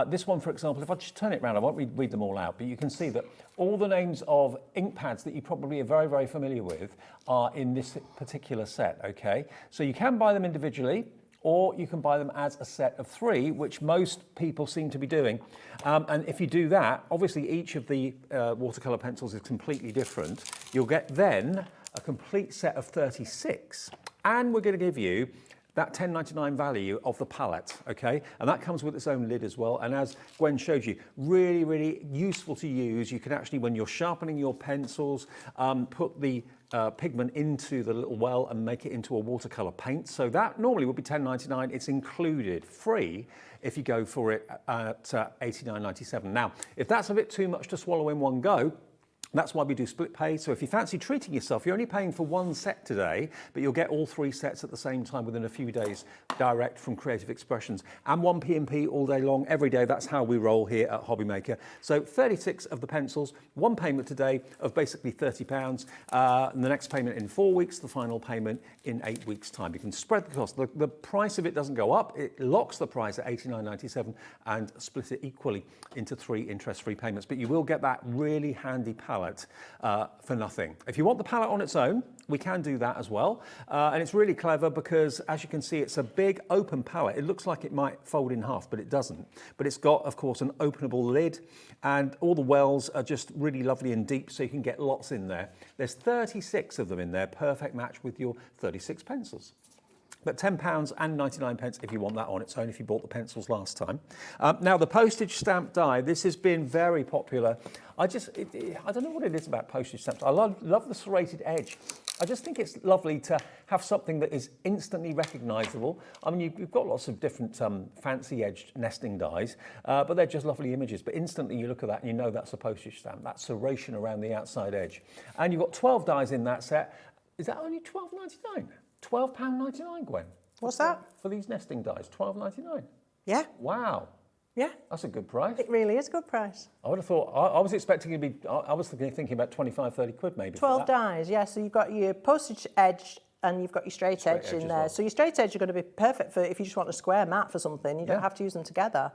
This one, for example, if I just turn it around, I won't read them all out, but you can see that all the names of ink pads that you probably are very, very familiar with are in this particular set, okay? So you can buy them individually, or you can buy them as a set of 3, which most people seem to be doing. And if you do that, obviously each of the watercolour pencils is completely different. You'll get then a complete set of 36. And we're going to give you that $10.99 value of the palette, okay? And that comes with its own lid as well. And as Gwen showed you, really, really useful to use. You can actually, when you're sharpening your pencils, put the pigment into the little well and make it into a watercolour paint. So that normally would be $10.99. It's included free if you go for it at $89.97. Now, if that's a bit too much to swallow in one go, that's why we do split pay. So if you fancy treating yourself, you're only paying for 1 set today, but you'll get all 3 sets at the same time within a few days, direct from Creative Expressions. And 1 P&P all day long, every day. That's how we roll here at Hobbymaker. So 36 of the pencils, 1 payment today of basically £30, and the next payment in 4 weeks, the final payment in 8 weeks' time. You can spread the cost. The price of it doesn't go up. It locks the price at $89.97 and split it equally into 3 interest-free payments. But you will get that really handy palette for nothing. If you want the palette on its own, we can do that as well. And it's really clever because, as you can see, it's a big open palette. It looks like it might fold in half, but it doesn't. But it's got, of course, an openable lid, and all the wells are just really lovely and deep, so you can get lots in there. There's 36 of them in there, perfect match with your 36 pencils. But £10.99 if you want that on its own, if you bought the pencils last time. Now, the postage stamp die, this has been very popular. I don't know what it is about postage stamps. I love the serrated edge. I just think it's lovely to have something that is instantly recognisable. I mean, you've got lots of different fancy-edged nesting dies, but they're just lovely images. But instantly you look at that and you know that's a postage stamp, that serration around the outside edge. And you've got 12 dies in that set. Is that only £12.99? £12.99, Gwen. What's that? For these nesting dies, £12.99. Yeah. Wow. Yeah. That's a good price. It really is a good price. I would have thought, I was expecting it to be, I was thinking about 25, 30 quid maybe. 12 dies, yeah. So you've got your postage edge and you've got your straight edge in there. Well. So your straight edge are going to be perfect for if you just want a square mat for something. You don't have to use them together.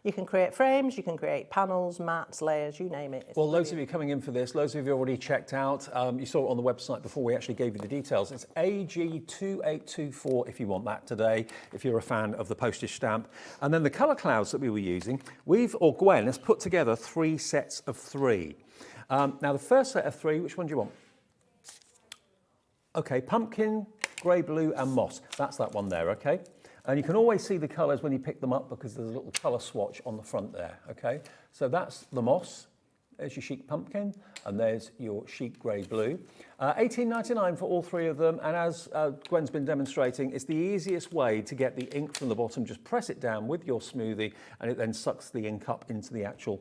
You can create frames, you can create panels, mats, layers, you name it. Well, loads of you coming in for this. Loads of you already checked out. You saw it on the website before we actually gave you the details. It's AG2824 if you want that today, if you're a fan of the postage stamp. And then the colour clouds that we were using, Gwen has put together 3 sets of 3. Now, the first set of 3, which one do you want? Okay, pumpkin, grey, blue, and moss. That's that one there, okay? And you can always see the colours when you pick them up because there's a little colour swatch on the front there, okay? So that's the moss, There's your chic pumpkin, and there's your chic grey blue. $18.99 for all three of them, and as Gwen's been demonstrating, it's the easiest way to get the ink from the bottom. Just press it down with your smoothie, and it then sucks the ink up into the actual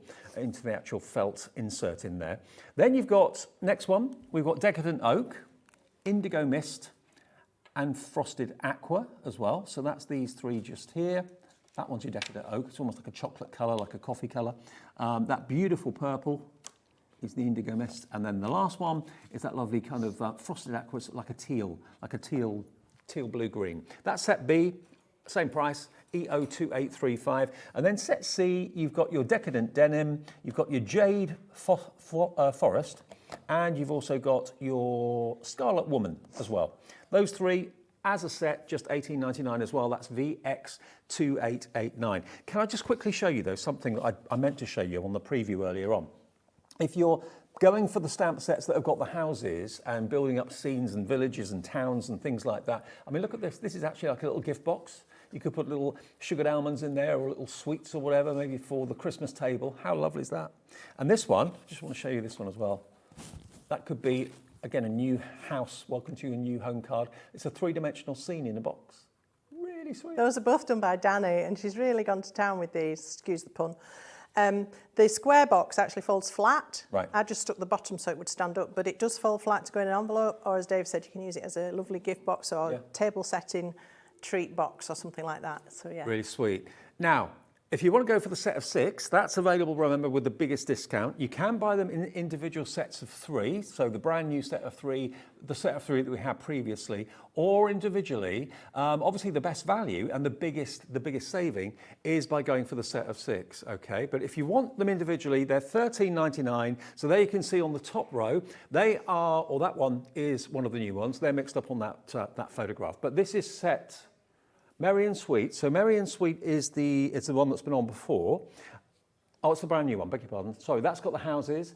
felt insert in there. Then you've got, next one, we've got Decadent Oak, Indigo Mist, and Frosted Aqua as well. So that's these three just here. That one's your Decadent Oak. It's almost like a chocolate colour, like a coffee colour. That beautiful purple is the Indigo Mist. And then the last one is that lovely kind of Frosted Aqua, like a teal blue-green. That's set B, same price, EO2835. And then set C, you've got your Decadent Denim, you've got your Jade Forest, and you've also got your Scarlet Woman as well. Those three, as a set, just $18.99 as well. That's VX2889. Can I just quickly show you, though, something that I meant to show you on the preview earlier on? If you're going for the stamp sets that have got the houses and building up scenes and villages and towns and things like that, I mean, look at this. This is actually like a little gift box. You could put little sugared almonds in there or little sweets or whatever, maybe for the Christmas table. How lovely is that? And this one, I just want to show you this one as well. That could be, again, a new house, welcome to your new home card. It's a three-dimensional scene in a box. Really sweet. Those are both done by Danny, and she's really gone to town with these, excuse the pun. The square box actually folds flat. Right. I just stuck the bottom so it would stand up, but it does fold flat to go in an envelope, or as Dave said, you can use it as a lovely gift box or table setting treat box or something like that. So yeah. Really sweet. Now, if you want to go for the set of 6, that's available, remember, with the biggest discount. You can buy them in individual sets of 3, so the brand new set of 3, the set of 3 that we had previously, or individually. Obviously, the best value and the biggest saving is by going for the set of 6, okay? But if you want them individually, they're $13.99. So there you can see on the top row, they are, or that one is one of the new ones. They're mixed up on that photograph. But this is set Merry and Sweet. So Merry and Sweet is the one that's been on before. Oh, it's the brand new one, beg your pardon. Sorry, that's got the houses,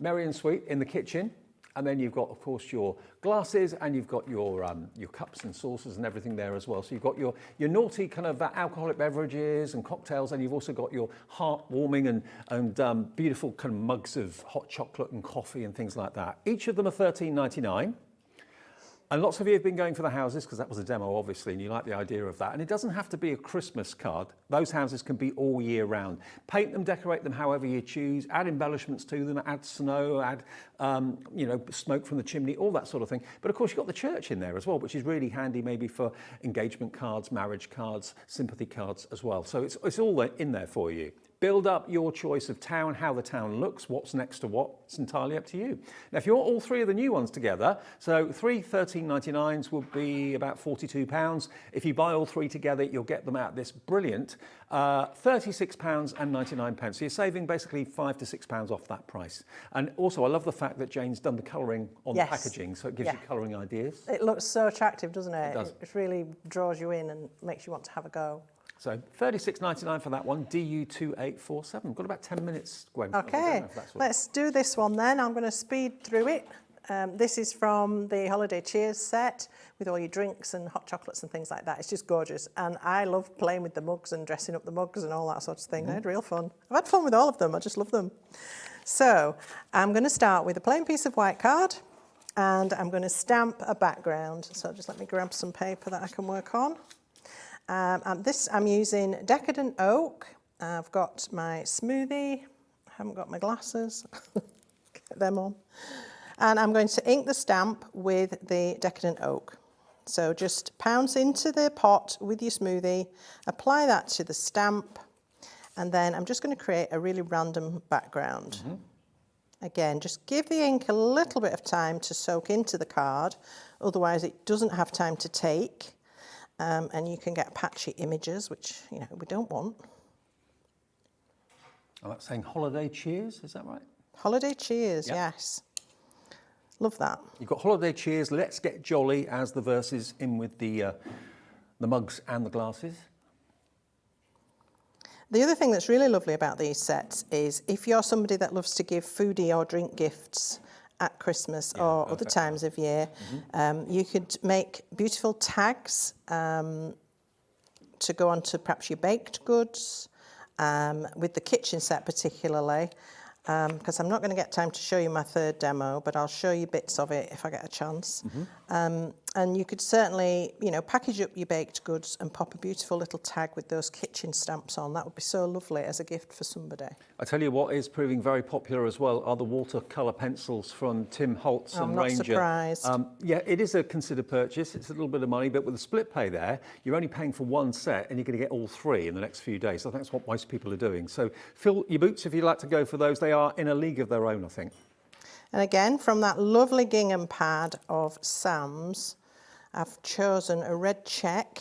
Merry and Sweet in the kitchen. And then you've got, of course, your glasses, and you've got your cups and saucers and everything there as well. So you've got your naughty kind of alcoholic beverages and cocktails, and you've also got your heartwarming and beautiful kind of mugs of hot chocolate and coffee and things like that. Each of them are $13.99. And lots of you have been going for the houses because that was a demo, obviously, and you like the idea of that. And it doesn't have to be a Christmas card. Those houses can be all year round. Paint them, decorate them however you choose, add embellishments to them, add snow, add smoke from the chimney, all that sort of thing. But of course, you've got the church in there as well, which is really handy maybe for engagement cards, marriage cards, sympathy cards as well. So it's all in there for you. Build up your choice of town, how the town looks, what's next to what. It's entirely up to you. Now, if you want all 3 of the new ones together, so 3 $13.99s will be about £42. If you buy all 3 together, you'll get them at this brilliant £36.99. So you're saving basically £5 to £6 off that price. And also, I love the fact that Jane's done the colouring on the packaging, so it gives you colouring ideas. It looks so attractive, doesn't it? It does. It really draws you in and makes you want to have a go. So $36.99 for that one, DU2847. Got about 10 minutes, Gwen. Okay, let's do this one then. I'm going to speed through it. This is from the Holiday Cheers set with all your drinks and hot chocolates and things like that. It's just gorgeous. And I love playing with the mugs and dressing up the mugs and all that sort of thing. I had real fun. I've had fun with all of them. I just love them. So I'm going to start with a plain piece of white card, and I'm going to stamp a background. So just let me grab some paper that I can work on. I'm using Decadent Oak. I've got my smoothie. I haven't got my glasses. Get them on. And I'm going to ink the stamp with the Decadent Oak. So just pounce into the pot with your smoothie, apply that to the stamp, and then I'm just going to create a really random background. Again, just give the ink a little bit of time to soak into the card, otherwise it doesn't have time to take. And you can get patchy images, which, we don't want. Oh, that's saying Holiday Cheers, is that right? Holiday Cheers, yes. Love that. You've got Holiday Cheers, Let's Get Jolly as the verses in with the mugs and the glasses. The other thing that's really lovely about these sets is if you're somebody that loves to give foodie or drink gifts at Christmas or other times of year, you could make beautiful tags to go onto perhaps your baked goods, with the kitchen set particularly. because I'm not going to get time to show you my third demo, but I'll show you bits of it if I get a chance. And you could certainly, you know, package up your baked goods and pop a beautiful little tag with those kitchen stamps on. That would be so lovely as a gift for somebody. I tell you what is proving very popular as well are the watercolour pencils from Tim Holtz and Ranger. I'm not surprised. Yeah, it is a considered purchase. It's a little bit of money, but with the split pay there, you're only paying for one set and you're going to get all three in the next few days. So I think that's what most people are doing. So fill your boots if you'd like to go for those. They are in a league of their own, I think. And again, from that lovely gingham pad of Sam's, I've chosen a red check.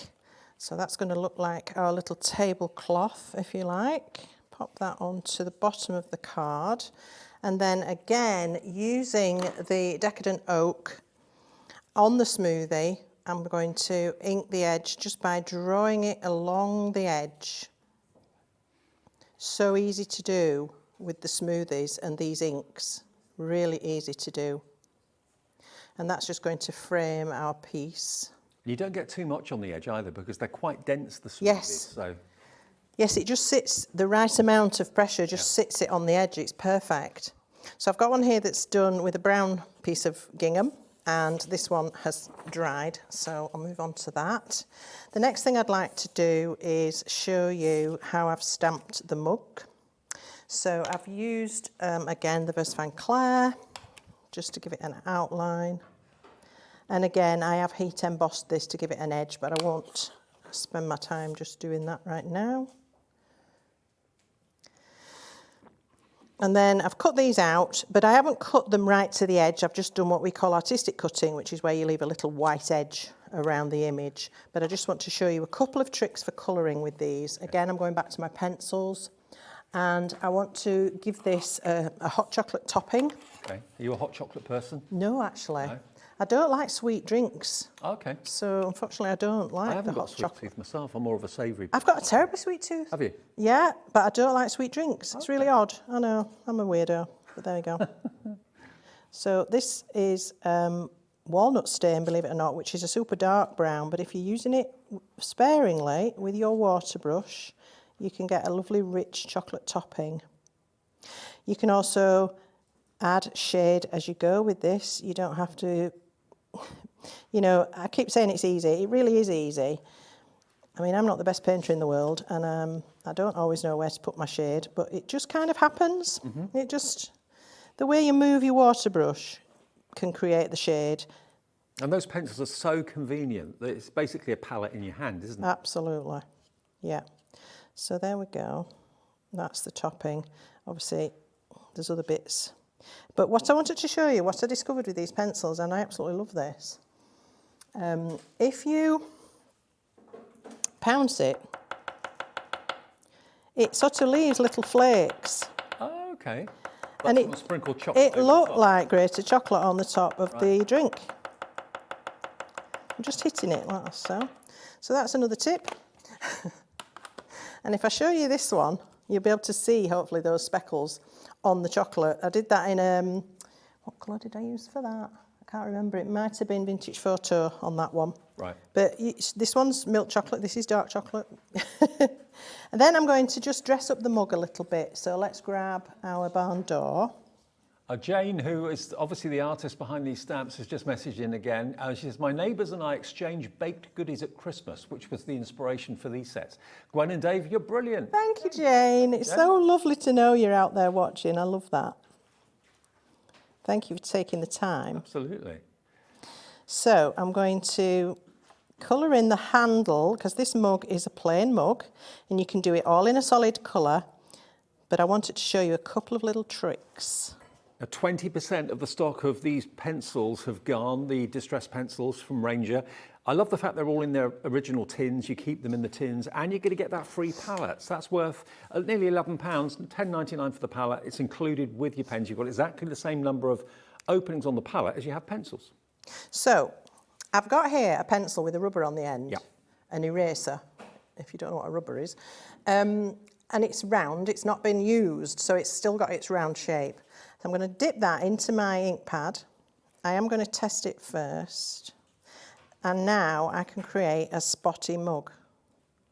So that's going to look like our little tablecloth, if you like. Pop that onto the bottom of the card. And then again, using the Decadent Oak on the smoothie, I'm going to ink the edge just by drawing it along the edge. So easy to do with the smoothies and these inks. Really easy to do. And that's just going to frame our piece. You don't get too much on the edge either because they're quite dense, the smoothies. Yes. So. Yes, it just sits, the right amount of pressure just sits it on the edge. It's perfect. So I've got one here that's done with a brown piece of gingham, and this one has dried, so I'll move on to that. The next thing I'd like to do is show you how I've stamped the mug. So I've used, again, the Versafine Clair, just to give it an outline. And again, I have heat embossed this to give it an edge, but I won't spend my time just doing that right now. And then I've cut these out, but I haven't cut them right to the edge. I've just done what we call artistic cutting, which is where you leave a little white edge around the image. But I just want to show you a couple of tricks for colouring with these. Again, I'm going back to my pencils, and I want to give this a hot chocolate topping. Okay. Are you a hot chocolate person? No, actually. No? I don't like sweet drinks. Okay. So unfortunately, I don't like I haven't the got hot sweet chocolate. tooth myself. I'm more of a savoury. I've got a terribly sweet tooth. Have you? Yeah, but I don't like sweet drinks. It's really odd. I know, I'm a weirdo, but there we go. So this is walnut stain, believe it or not, which is a super dark brown, but if you're using it sparingly with your water brush, you can get a lovely rich chocolate topping. You can also add shade as you go with this. You don't have to, you know, I keep saying it's easy. It really is easy. I mean, I'm not the best painter in the world, and I don't always know where to put my shade, but it just kind of happens. It just, the way you move your water brush can create the shade. And those pencils are so convenient that it's basically a palette in your hand, isn't it? Absolutely, yeah. So there we go. That's the topping. Obviously, there's other bits. But what I wanted to show you, what I discovered with these pencils, and I absolutely love this, if you pounce it, it sort of leaves little flakes. Oh, okay. And it sprinkled chocolate. It looked like grated chocolate on the top of the drink. I'm just hitting it like so. So that's another tip. And if I show you this one, you'll be able to see, hopefully, those speckles on the chocolate. I did that in, what colour did I use for that? I can't remember. It might have been Vintage Photo on that one. Right. But this one's milk chocolate, this is dark chocolate. And then I'm going to just dress up the mug a little bit. So let's grab our barn door. Jane, who is obviously the artist behind these stamps, has just messaged in again. She says, my neighbours and I exchanged baked goodies at Christmas, which was the inspiration for these sets. Gwen and Dave, you're brilliant. Thank you, Jane. It's so lovely to know you're out there watching. I love that. Thank you for taking the time. Absolutely. So I'm going to colour in the handle, because this mug is a plain mug, and you can do it all in a solid colour, but I wanted to show you a couple of little tricks. Now, 20% of the stock of these pencils have gone, the distress pencils from Ranger. I love the fact they're all in their original tins. You keep them in the tins, and you're going to get that free palette. So that's worth nearly £11, $10.99 for the palette. It's included with your pens. You've got exactly the same number of openings on the palette as you have pencils. So I've got here a pencil with a rubber on the end, Yeah. an eraser, if you don't know what a rubber is. And it's round, it's not been used, so it's still got its round shape. So I'm going to dip that into my ink pad. I am going to test it first. And now I can create a spotty mug.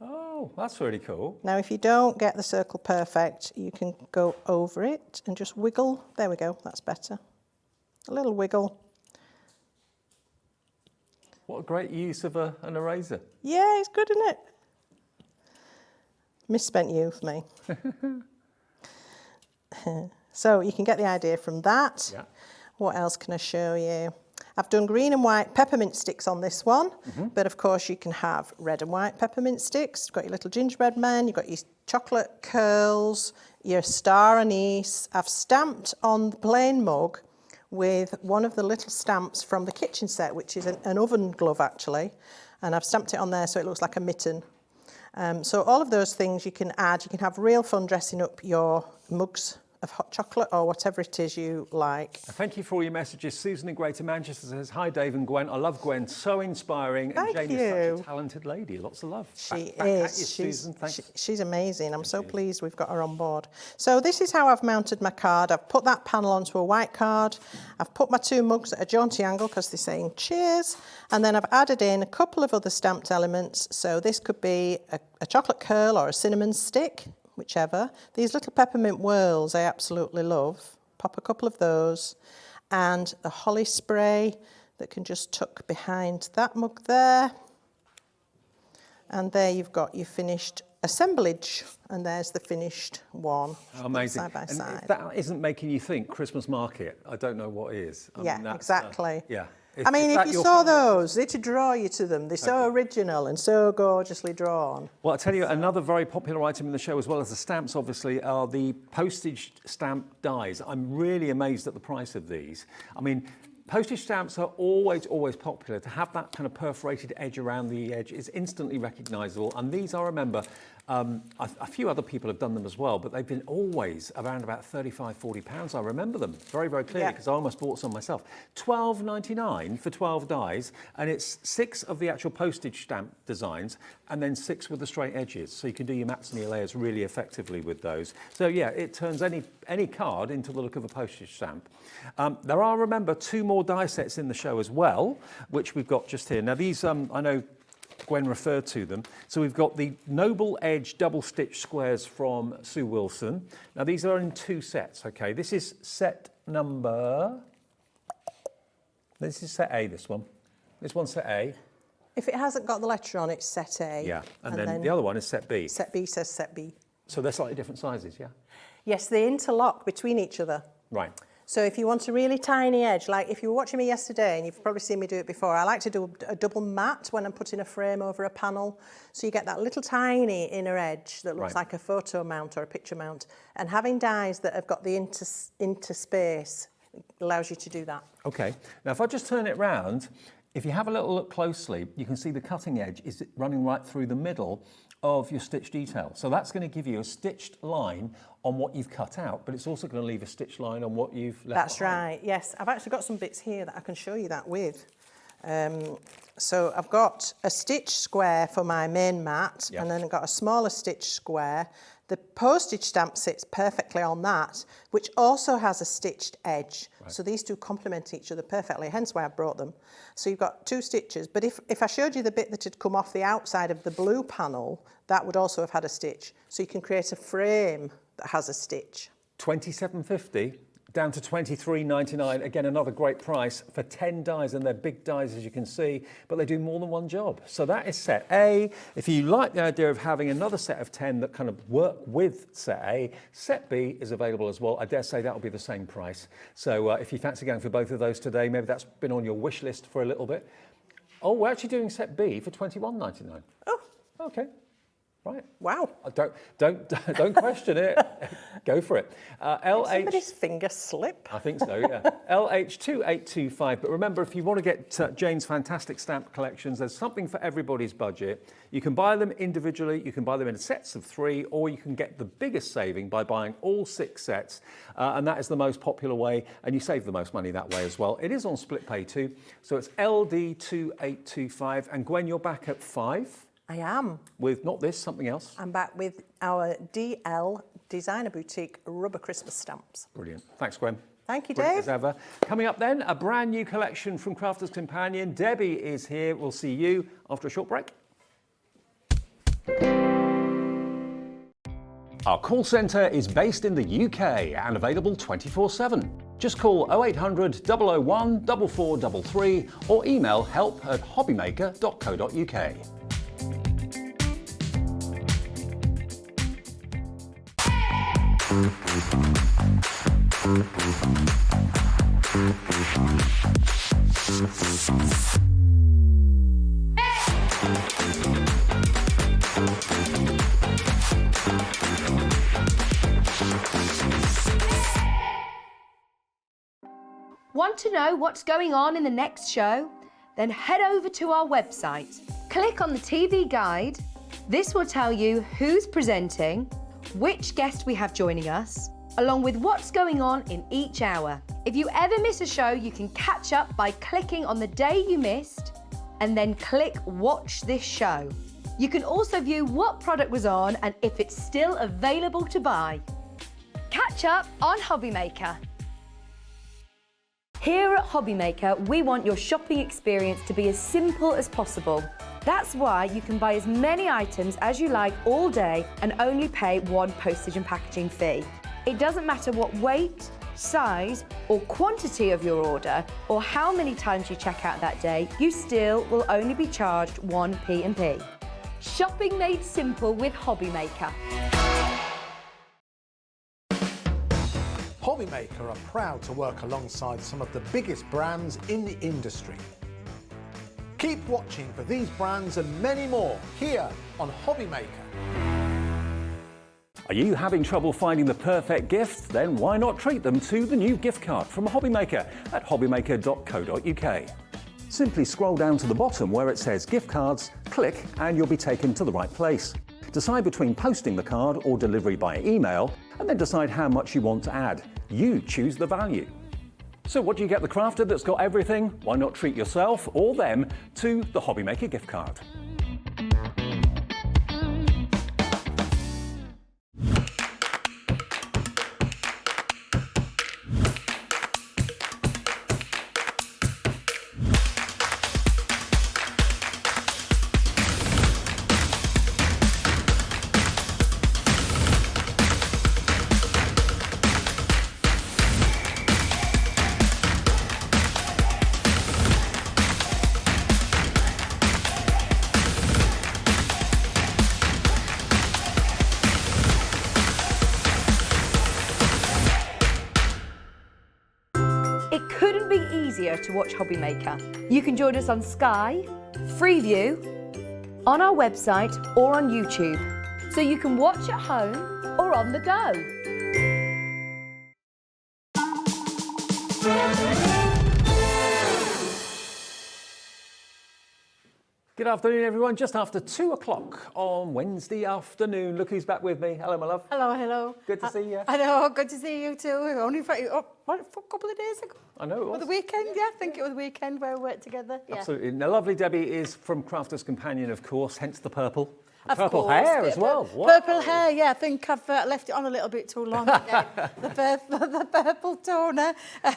Oh, Oh, that's really cool. Now, if you don't get the circle perfect, you can go over it and just wiggle. There we go, that's better. A little wiggle. What a great use of an eraser. Yeah, it's good, isn't it? Misspent youth, me. So you can get the idea from that. Yeah. What else can I show you? I've done green and white peppermint sticks on this one, but of course you can have red and white peppermint sticks. You've got your little gingerbread man, you've got your chocolate curls, your star anise. I've stamped on the plain mug with one of the little stamps from the kitchen set, which is an oven glove actually, and I've stamped it on there so it looks like a mitten. So all of those things you can add. You can have real fun dressing up your mugs of hot chocolate or whatever it is you like. Thank you for all your messages. Susan in Greater Manchester says, hi Dave and Gwen, I love Gwen, so inspiring. Thank and Jane you. is such a talented lady. Lots of love. She Back at is. you, Susan. Thanks. She's amazing. I'm so pleased we've got her on board. So this is how I've mounted my card. I've put that panel onto a white card. I've put my two mugs at a jaunty angle because they're saying cheers. And then I've added in a couple of other stamped elements. So this could be a chocolate curl or a cinnamon stick, whichever. These little peppermint whirls I absolutely love. Pop a couple of those. And the holly spray that can just tuck behind that mug there. And there you've got your finished assemblage. And there's the finished one. Amazing. Side by and side. if that isn't making you think Christmas market, I don't know what is. I mean, that's, exactly. yeah. I mean, if you saw those, it'd draw you to them. They're so original and so gorgeously drawn. Well, I'll tell you, another very popular item in the show, as well as the stamps, obviously, are the postage stamp dies. I'm really amazed at the price of these. I mean, postage stamps are always popular. To have that kind of perforated edge around the edge is instantly recognisable. And these, I remember, a few other people have done them as well, but they've been always around about £35, £40. I remember them very, very clearly because I almost bought some myself. £12.99 for 12 dies, and it's 6 of the actual postage stamp designs and then 6 with the straight edges. So you can do your mats and your layers really effectively with those. So yeah, it turns any card into the look of a postage stamp. There are, remember, 2 more die sets in the show as well, which we've got just here. Now these, I know Gwen referred to them. So we've got the Noble Edge double stitch squares from Sue Wilson. Now these are in 2 sets, okay? This is set number, this is set A, this one. This one's set A. If it hasn't got the letter on, it's set A. Yeah, and then the other one is set B. Set B says set B. So they're slightly different sizes, yeah? Yes, they interlock between each other. Right. So if you want a really tiny edge, like if you were watching me yesterday, and you've probably seen me do it before, I like to do a double mat when I'm putting a frame over a panel. So you get that little tiny inner edge that looks like a photo mount or a picture mount. And having dies that have got the interspace allows you to do that. Okay. Now if I just turn it round, if you have a little look closely, you can see the cutting edge is running right through the middle of your stitch detail. So that's going to give you a stitched line on what you've cut out, but it's also going to leave a stitched line on what you've left That's behind. right, yes. I've actually got some bits here that I can show you that with. So I've got a stitch square for my main mat, and then I've got a smaller stitch square. The postage stamp sits perfectly on that, which also has a stitched edge. Right. So these two complement each other perfectly, hence why I brought them. So you've got 2 stitches, but if I showed you the bit that had come off the outside of the blue panel, that would also have had a stitch. So you can create a frame that has a stitch. £27.50 down to £23.99. Again, another great price for 10 dies, and they're big dies, as you can see, but they do more than one job. So that is set A. If you like the idea of having another set of 10 that kind of work with set A, set B is available as well. I dare say that will be the same price. So if you fancy going for both of those today, maybe that's been on your wish list for a little bit. Oh, we're actually doing set B for £21.99. Oh, okay. Right. Wow. Don't question it. Go for it. Did somebody's finger slip? I think so, yeah. LH2825. But remember, if you want to get Jane's fantastic stamp collections, there's something for everybody's budget. You can buy them individually, you can buy them in sets of 3, or you can get the biggest saving by buying all 6 sets. And that is the most popular way, and you save the most money that way as well. It is on split pay too. So it's LD2825. And Gwen, you're back at 5. I am. With not this, something else. I'm back with our DL Designer Boutique rubber Christmas stamps. Brilliant. Thanks, Gwen. Thank you, Brilliant Dave. as ever. Coming up then, a brand new collection from Crafter's Companion. Debbie is here. We'll see you after a short break. Our call centre is based in the UK and available 24/7. Just call 0800 001 4433 or email help@hobbymaker.co.uk. Want to know what's going on in the next show? Then head over to our website. Click on the TV guide. This will tell you who's presenting, which guest we have joining us, along with what's going on in each hour. If you ever miss a show, you can catch up by clicking on the day you missed and then click Watch This Show. You can also view what product was on and if it's still available to buy. Catch up on Hobbymaker. Here at Hobbymaker, we want your shopping experience to be as simple as possible. That's why you can buy as many items as you like all day and only pay one postage and packaging fee. It doesn't matter what weight, size or quantity of your order or how many times you check out that day, you still will only be charged one P&P. Shopping made simple with Hobbymaker. Hobbymaker are proud to work alongside some of the biggest brands in the industry. Keep watching for these brands and many more here on Hobbymaker. Are you having trouble finding the perfect gift? Then why not treat them to the new gift card from Hobbymaker at hobbymaker.co.uk. Simply scroll down to the bottom where it says gift cards, click and you'll be taken to the right place. Decide between posting the card or delivery by email and then decide how much you want to add. You choose the value. So what do you get the crafter that's got everything? Why not treat yourself or them to the Hobbymaker gift card? It couldn't be easier to watch Hobbymaker. You can join us on Sky, Freeview, on our website or on YouTube, so you can watch at home or on the go. Good afternoon, everyone. Just after 2 o'clock on Wednesday afternoon. Look who's back with me. Hello, my love. Hello, hello. Good to see you. I know, good to see you too. Only for a couple of days ago. I know it was. Or the weekend, yeah. I think it was the weekend where we worked together. Yeah. Absolutely. Now, lovely Debbie is from Crafter's Companion, of course, hence the purple. Of Purple course, hair as well. Purple hair, yeah. I think I've left it on a little bit too long again. the purple toner.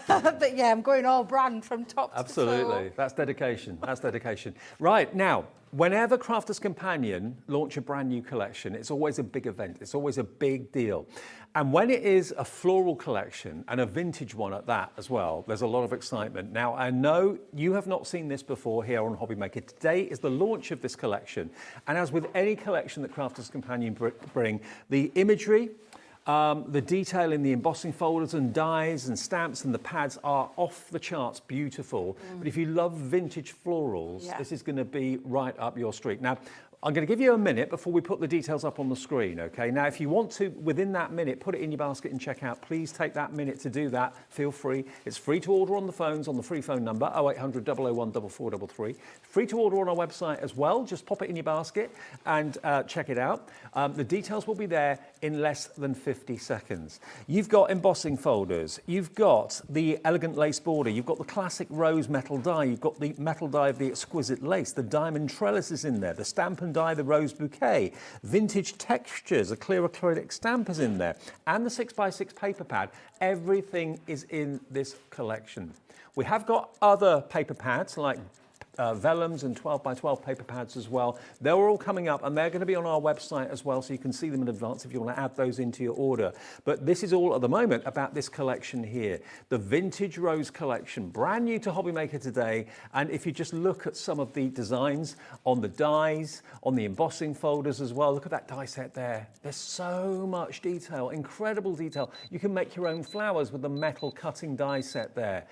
But yeah, I'm going all brand from top to toe. Absolutely. That's dedication. That's dedication. Right, now, whenever Crafter's Companion launch a brand new collection, it's always a big event. It's always a big deal. And when it is a floral collection, and a vintage one at that as well, there's a lot of excitement. Now, I know you have not seen this before here on Hobbymaker. Today is the launch of this collection. And as with any collection that Crafter's Companion bring, the imagery, the detail in the embossing folders and dies and stamps and the pads are off the charts beautiful. But if you love vintage florals, this is going to be right up your street. Now, I'm going to give you a minute before we put the details up on the screen, okay? Now, if you want to, within that minute, put it in your basket and check out, please take that minute to do that. Feel free. It's free to order on the phones, on the free phone number, 0800 001 4433. Free to order on our website as well. Just pop it in your basket and check it out. The details will be there in less than 50 seconds. You've got embossing folders. You've got the elegant lace border. You've got the classic rose metal die. You've got the metal die of the exquisite lace. The diamond trellises in there. The stamp and die, the rose bouquet, vintage textures, a clear acrylic stamp is in there, and the 6x6 paper pad. Everything is in this collection. We have got other paper pads like vellums and 12 by 12 paper pads as well. They're all coming up and they're going to be on our website as well, so you can see them in advance if you want to add those into your order. But this is all at the moment about this collection here, the Vintage Rose collection, brand new to Hobbymaker today. And if you just look at some of the designs on the dies, on the embossing folders as well, look at that die set there. There's so much detail, incredible detail. You can make your own flowers with the metal cutting die set there.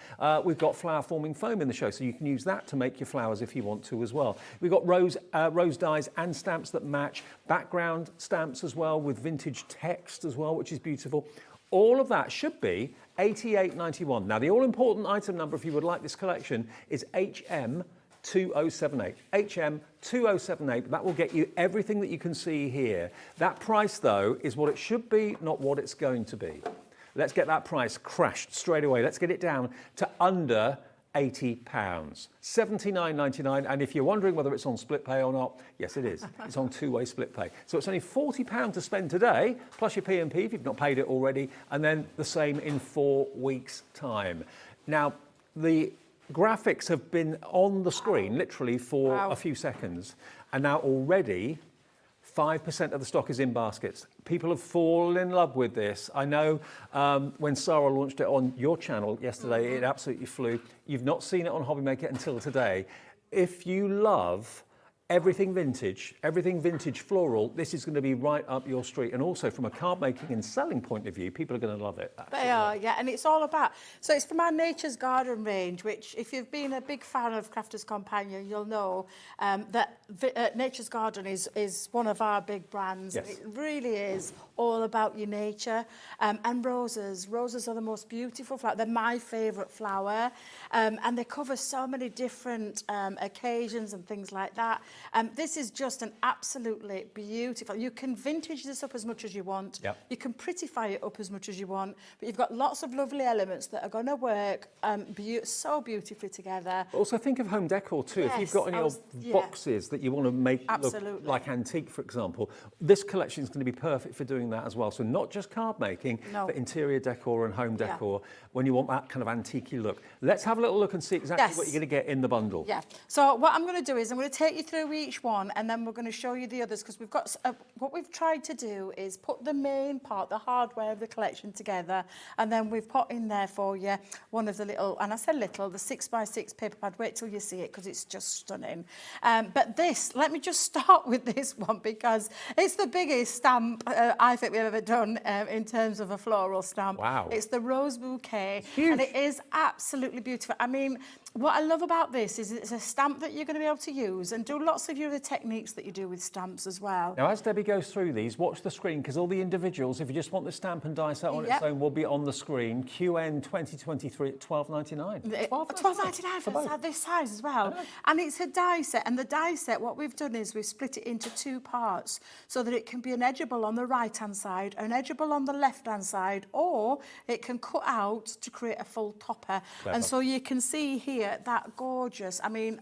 We've got flower forming foam in the show, so you can use that to make your flowers if you want to as well. We've got rose dies and stamps that match, background stamps as well with vintage text as well, which is beautiful. All of that should be £88.91. Now, the all-important item number, if you would like this collection, is HM2078. HM2078. That will get you everything that you can see here. That price, though, is what it should be, not what it's going to be. Let's get that price crashed straight away. Let's get it down to under £80, £79.99. And if you're wondering whether it's on split pay or not, yes, it is. It's on two-way split pay. So it's only £40 to spend today, plus your P&P if you've not paid it already, and then the same in 4 weeks' time. Now, the graphics have been on the screen literally for a few seconds, and now already 5% of the stock is in baskets. People have fallen in love with this. I know when Sarah launched it on your channel yesterday, it absolutely flew. You've not seen it on Hobbymaker until today. If you love everything vintage floral, this is going to be right up your street. And also from a card making and selling point of view, people are going to love it. Absolutely. They are, yeah, and it's all about, so it's from our Nature's Garden range, which if you've been a big fan of Crafter's Companion, you'll know that Nature's Garden is one of our big brands. Yes. It really is all about your nature. And roses are the most beautiful flower. They're my favourite flower. And they cover so many different occasions and things like that. This is just an absolutely beautiful. You can vintage this up as much as you want. Yep. You can prettify it up as much as you want. But you've got lots of lovely elements that are going to work so beautifully together. Also think of home decor too. Yes, if you've got any old boxes that you want to make look like antique, for example, this collection is going to be perfect for doing that as well. So not just card making, but interior decor and home decor when you want that kind of antique-y look. Let's have a little look and see exactly what you're going to get in the bundle. Yeah. So what I'm going to do is I'm going to take you through each one, and then we're going to show you the others, because we've got what we've tried to do is put the main part, the hardware of the collection together, and then we've put in there for you one of the little, and I said little, the 6x6 paper pad. Wait till you see it, because it's just stunning. But this, let me just start with this one, because it's the biggest stamp I think we've ever done in terms of a floral stamp. Wow. It's the Rose Bouquet, huge. and it is absolutely beautiful. I mean, what I love about this is it's a stamp that you're going to be able to use and do lots of your other techniques that you do with stamps as well. Now, as Debbie goes through these, watch the screen, because all the individuals, if you just want the stamp and die set on its own, will be on the screen. QN 2023 at £12.99. £12.99 for this size as well. And it's a die set, and the die set, what we've done is we've split it into 2 parts so that it can be an edgeable on the right-hand side, an edgeable on the left-hand side, or it can cut out to create a full topper. Clever. And so you can see here that gorgeous, I mean,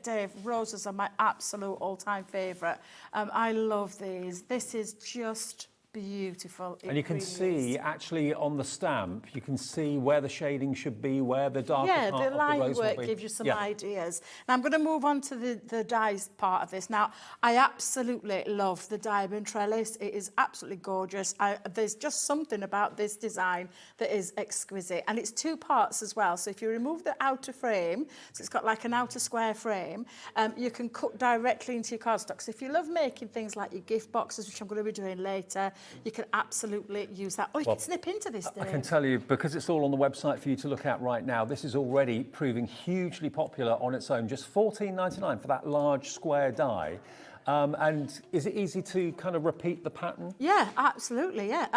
Dave, roses are my absolute all-time favourite. I love these. This is just beautiful. And you can see actually on the stamp, you can see where the shading should be, where the darker part of the rose the line will work be. gives you some ideas. Now I'm going to move on to the dies part of this. Now I absolutely love the diamond trellis. It is absolutely gorgeous. There's just something about this design that is exquisite, and it's 2 parts as well. So if you remove the outer frame, so it's got like an outer square frame, you can cut directly into your cardstock. So if you love making things like your gift boxes, which I'm going to be doing later, you can absolutely use that. Oh, you can snip into this, Dave. I can tell you, because it's all on the website for you to look at right now, this is already proving hugely popular on its own. Just £14.99 for that large square die. And is it easy to kind of repeat the pattern? Yeah, absolutely. Yeah,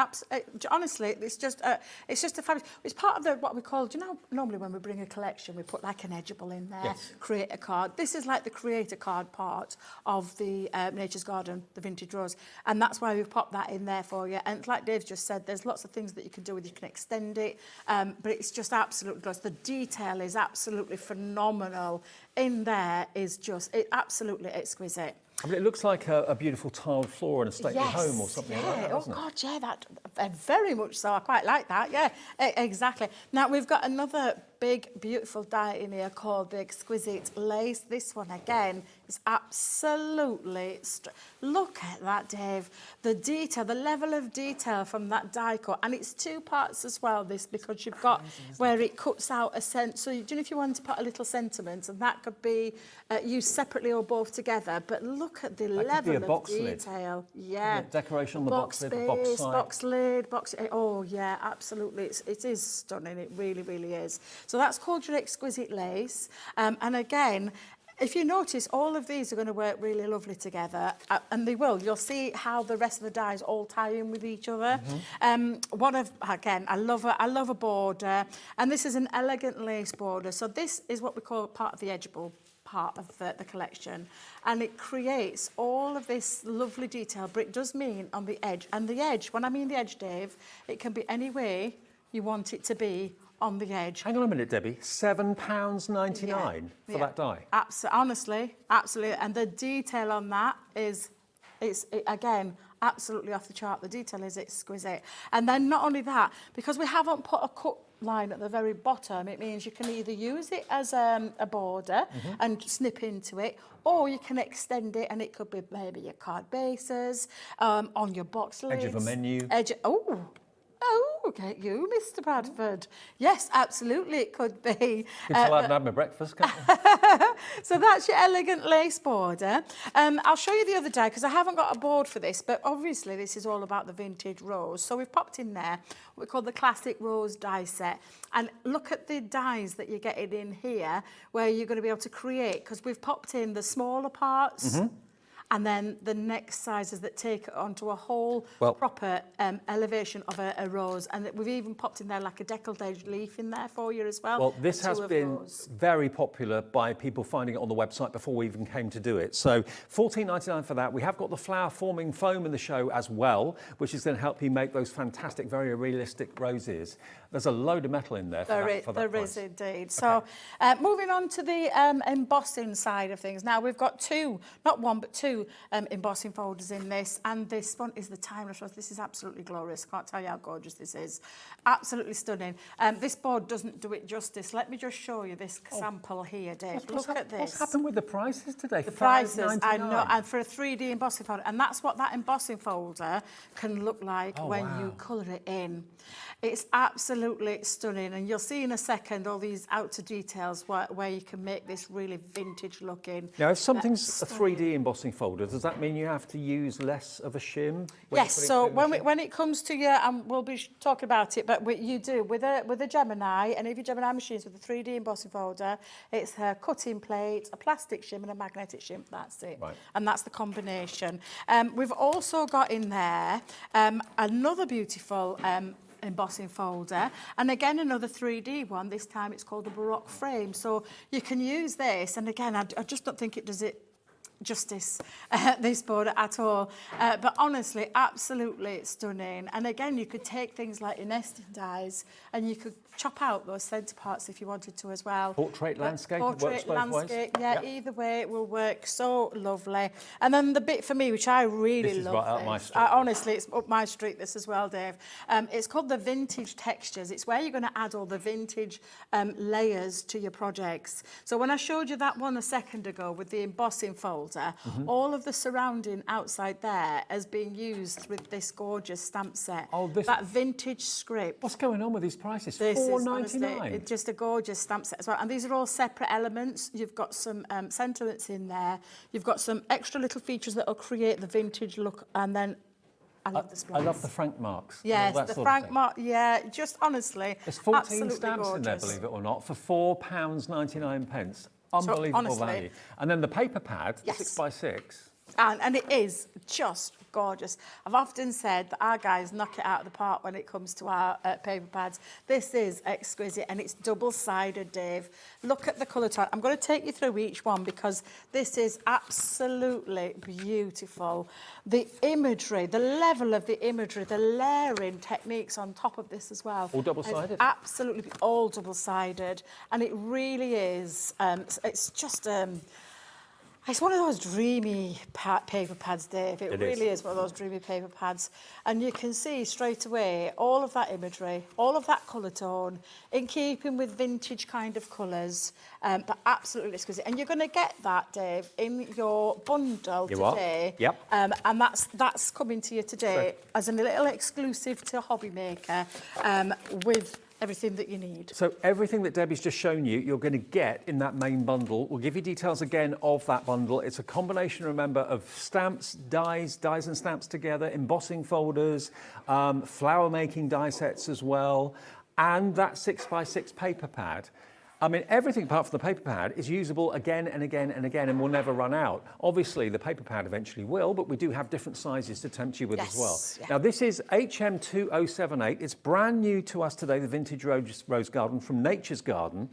honestly, it's just a fabulous. It's part of what we call. Do you know? Normally, when we bring a collection, we put like an edgeable in there, create a card. This is like the create a card part of the Nature's Garden, the Vintage Rose, and that's why we've popped that in there for you. And like Dave just said, there's lots of things that you can do with it. You can extend it, but it's just absolutely gorgeous. The detail is absolutely phenomenal. In there is just absolutely exquisite. I mean, it looks like a beautiful tiled floor in a stately home or something like that, doesn't it? Oh, God, yeah, that very much so. I quite like that, yeah, exactly. Now, we've got another big, beautiful die in here called the Exquisite Lace. This one, again, is absolutely... Look at that, Dave. The detail, the level of detail from that die cut. And it's 2 parts as well, this, because you've got where it cuts out a scent. So, do you know if you want to put a little sentiment, and that could be used separately or both together. But look at the level of detail. Yeah. Decoration on the box lid, the box side. Box lid, oh yeah, absolutely. It is stunning. It really, really is. So that's called your Exquisite Lace. And again, if you notice, all of these are going to work really lovely together, and they will. You'll see how the rest of the dies all tie in with each other. Again, I love a border, and this is an elegant lace border. So this is what we call part of the edgeable part of the collection, and it creates all of this lovely detail, but it does mean on the edge. And the edge, when I mean the edge, Dave, it can be any way you want it to be on the edge. Hang on a minute, Debbie. £7.99 for that die? Honestly, absolutely. And the detail on that is, again, absolutely off the chart. The detail is exquisite. And then not only that, because we haven't put a cut line at the very bottom, it means you can either use it as a border and snip into it, or you can extend it, and it could be maybe your card bases, on your box lids. Edge of a menu. Oh, okay, you, Mr. Bradford. Yes, absolutely, it could be. Good till I hadn't had my breakfast, can't you? So that's your elegant lace border. I'll show you the other die, because I haven't got a board for this, but obviously this is all about the vintage rose. So we've popped in there what we call the classic rose die set. And look at the dies that you're getting in here, where you're going to be able to create, because we've popped in the smaller parts, and then the next sizes that take it onto a whole proper elevation of a rose. And we've even popped in there like a decolletage leaf in there for you as well. Well, this has been very popular by people finding it on the website before we even came to do it. So $14.99 for that. We have got the flower forming foam in the show as well, which is going to help you make those fantastic, very realistic roses. There's a load of metal in there for that price. There is indeed. So moving on to the embossing side of things. Now we've got not one, but two embossing folders in this, and this one is the timeless rose. This is absolutely glorious. Can't tell you how gorgeous this is. Absolutely stunning. This board doesn't do it justice. Let me just show you this sample here, Dave. Look at this. What's happened with the prices today? The prices, I know, and for a 3D embossing folder, and that's what that embossing folder can look like when you colour it in. It's absolutely stunning, and you'll see in a second all these outer details where you can make this really vintage looking. Now, if something's a 3D embossing folder, does that mean you have to use less of a shim? Yes, so when it comes to your, and we'll be talking about it, but you do with a Gemini, and if your Gemini machines with a 3D embossing folder, it's a cutting plate, a plastic shim and a magnetic shim. That's it. Right. And that's the combination. We've also got in there another beautiful embossing folder, and again another 3D one. This time it's called a Baroque frame, so you can use this, and again I just don't think it does it justice, this border at all, but honestly absolutely stunning. And again, you could take things like your nesting dies and you could chop out those centre parts if you wanted to as well. Portrait, landscape, works both ways. Yeah, either way it will work so lovely. And then the bit for me, which I really love, right up my street. Honestly, it's up my street, this as well, Dave. It's called the vintage textures. It's where you're going to add all the vintage layers to your projects. So when I showed you that one a second ago with the embossing folder, all of the surrounding outside there has been used with this gorgeous stamp set. Oh, that vintage script. What's going on with these prices? This $4.99. It's just a gorgeous stamp set as well. And these are all separate elements. You've got some sentiments in there. You've got some extra little features that will create the vintage look. And then I love the splats. I love the frank marks. Yes, the frank mark. Yeah, just honestly, there's 14 stamps in there, believe it or not, for £4.99. Unbelievable value. And then the paper pad, 6x6. And it is just gorgeous. I've often said that our guys knock it out of the park when it comes to our paper pads. This is exquisite, and it's double-sided, Dave. Look at the colour tone. I'm going to take you through each one because this is absolutely beautiful. The imagery, the level of the imagery, the layering techniques on top of this as well. All double-sided? Absolutely all double-sided. And it really is, it's just... It's one of those dreamy paper pads, Dave. It really is one of those dreamy paper pads. And you can see straight away all of that imagery, all of that colour tone, in keeping with vintage kind of colours, but absolutely exquisite. And you're going to get that, Dave, in your bundle today. Yep. And that's coming to you today as a little exclusive to Hobby Maker with everything that you need. So everything that Debbie's just shown you, you're going to get in that main bundle. We'll give you details again of that bundle. It's a combination, remember, of stamps, dies and stamps together, embossing folders, flower making die sets as well, and that 6x6 paper pad. I mean, everything apart from the paper pad is usable again and again and again and will never run out. Obviously, the paper pad eventually will, but we do have different sizes to tempt you with as well. Yeah. Now, this is HM2078. It's brand new to us today, the Vintage Rose Garden from Nature's Garden,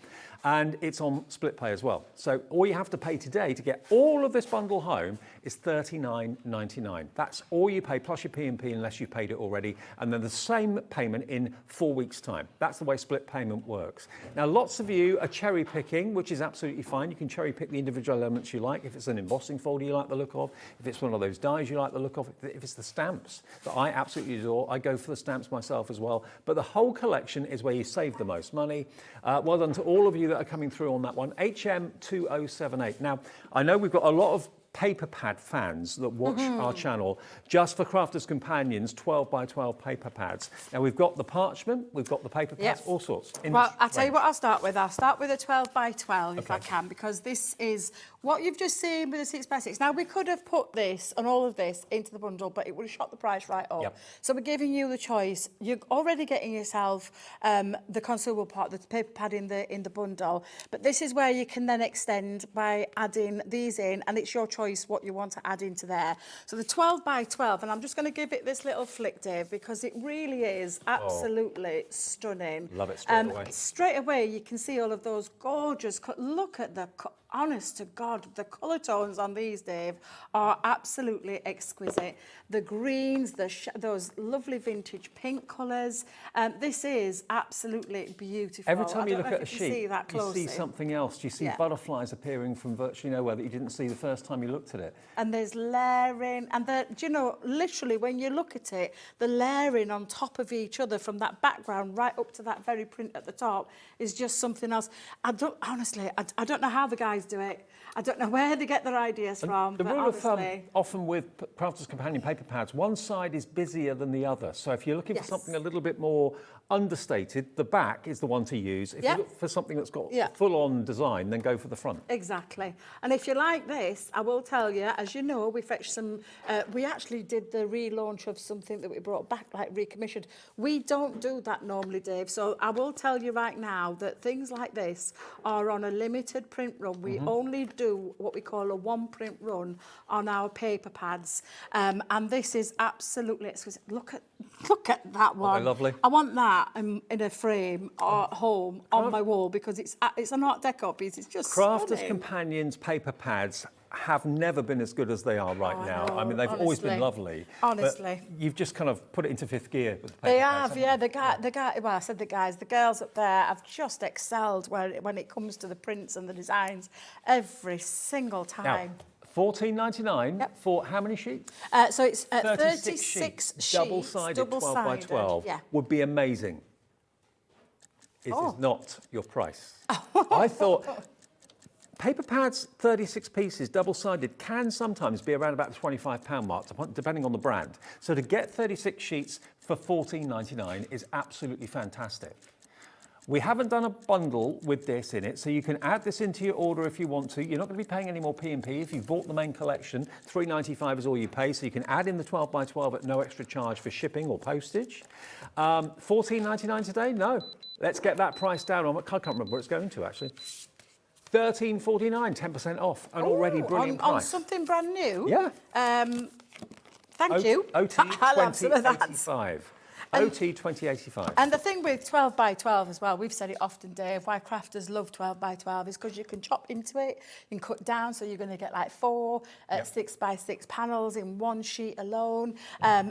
and it's on split pay as well. So all you have to pay today to get all of this bundle home is $39.99. That's all you pay, plus your P&P, unless you've paid it already, and then the same payment in 4 weeks' time. That's the way split payment works. Now, lots of you are cherry picking, which is absolutely fine. You can cherry pick the individual elements you like. If it's an embossing folder you like the look of, if it's one of those dies you like the look of, if it's the stamps that I absolutely adore, I go for the stamps myself as well. But the whole collection is where you save the most money. Well done to all of you that are coming through on that one. HM2078. Now, I know we've got a lot of paper pad fans that watch our channel just for Crafters Companions 12x12 paper pads. Now we've got the parchment, we've got the paper pads, all sorts. Well, I'll tell you what I'll start with. I'll start with a 12x12 if I can, because this is what you've just seen with the 6x6. Now, we could have put this and all of this into the bundle, but it would have shot the price right up. So we're giving you the choice. You're already getting yourself the consumable part, the paper pad in the bundle, but this is where you can then extend by adding these in, and it's your choice what you want to add into there. So the 12x12, and I'm just going to give it this little flick, Dave, because it really is absolutely stunning. Love it straight away. Straight away, you can see all of those gorgeous, look at the, honest to God, the colour tones on these, Dave, are absolutely exquisite. The greens, those lovely vintage pink colours. This is absolutely beautiful. Every time you look at a sheet, you see something else. You see butterflies appearing from virtually nowhere that you didn't see the first time you looked at it. And there's layering, and do you know, literally when you look at it, the layering on top of each other from that background right up to that very print at the top is just something else. Honestly, I don't know how the guys do it. I don't know where they get their ideas from. The rule of thumb, often with Crafters Companion paper pads, one side is busier than the other. So if you're looking for something a little bit more understated, the back is the one to use. If you look for something that's got full-on design, then go for the front. Exactly. And if you like this, I will tell you, as you know, we fetched some, we actually did the relaunch of something that we brought back, like recommissioned. We don't do that normally, Dave. So I will tell you right now that things like this are on a limited print run. We only do what we call a one print run on our paper pads. And this is absolutely exquisite. Look at that one. Oh, lovely. I want that in a frame or at home on my wall, because it's an Art Deco piece. It's just Crafters stunning. Companions paper pads have never been as good as they are right now. I mean, they've always been lovely. Honestly. But you've just kind of put it into fifth gear with the paper They pads, have, yeah. The guy. Well, I said the guys. The girls up there have just excelled when it comes to the prints and the designs every single time. Now, $14.99 for how many sheets? So it's 36 sheets, double-sided 12x12 would be amazing. It is not your price. I thought paper pads, 36 pieces, double-sided, can sometimes be around about the £25 mark, depending on the brand. So to get 36 sheets for $14.99 is absolutely fantastic. We haven't done a bundle with this in it, so you can add this into your order if you want to. You're not going to be paying any more P&P. If you've bought the main collection, $3.95 is all you pay, so you can add in the 12x12 at no extra charge for shipping or postage. $14.99 today? No. Let's get that price down. I can't remember what it's going to, actually. $13.49, 10% off, an already brilliant price. On something brand new? Yeah. Thank you. OT I'll have some of that. 2085. OT 2085. And the thing with 12 by 12 as well, we've said it often, Dave, why crafters love 12 by 12 is because you can chop into it, you can cut down, so you're going to get like 4 6 by 6 panels in one sheet alone.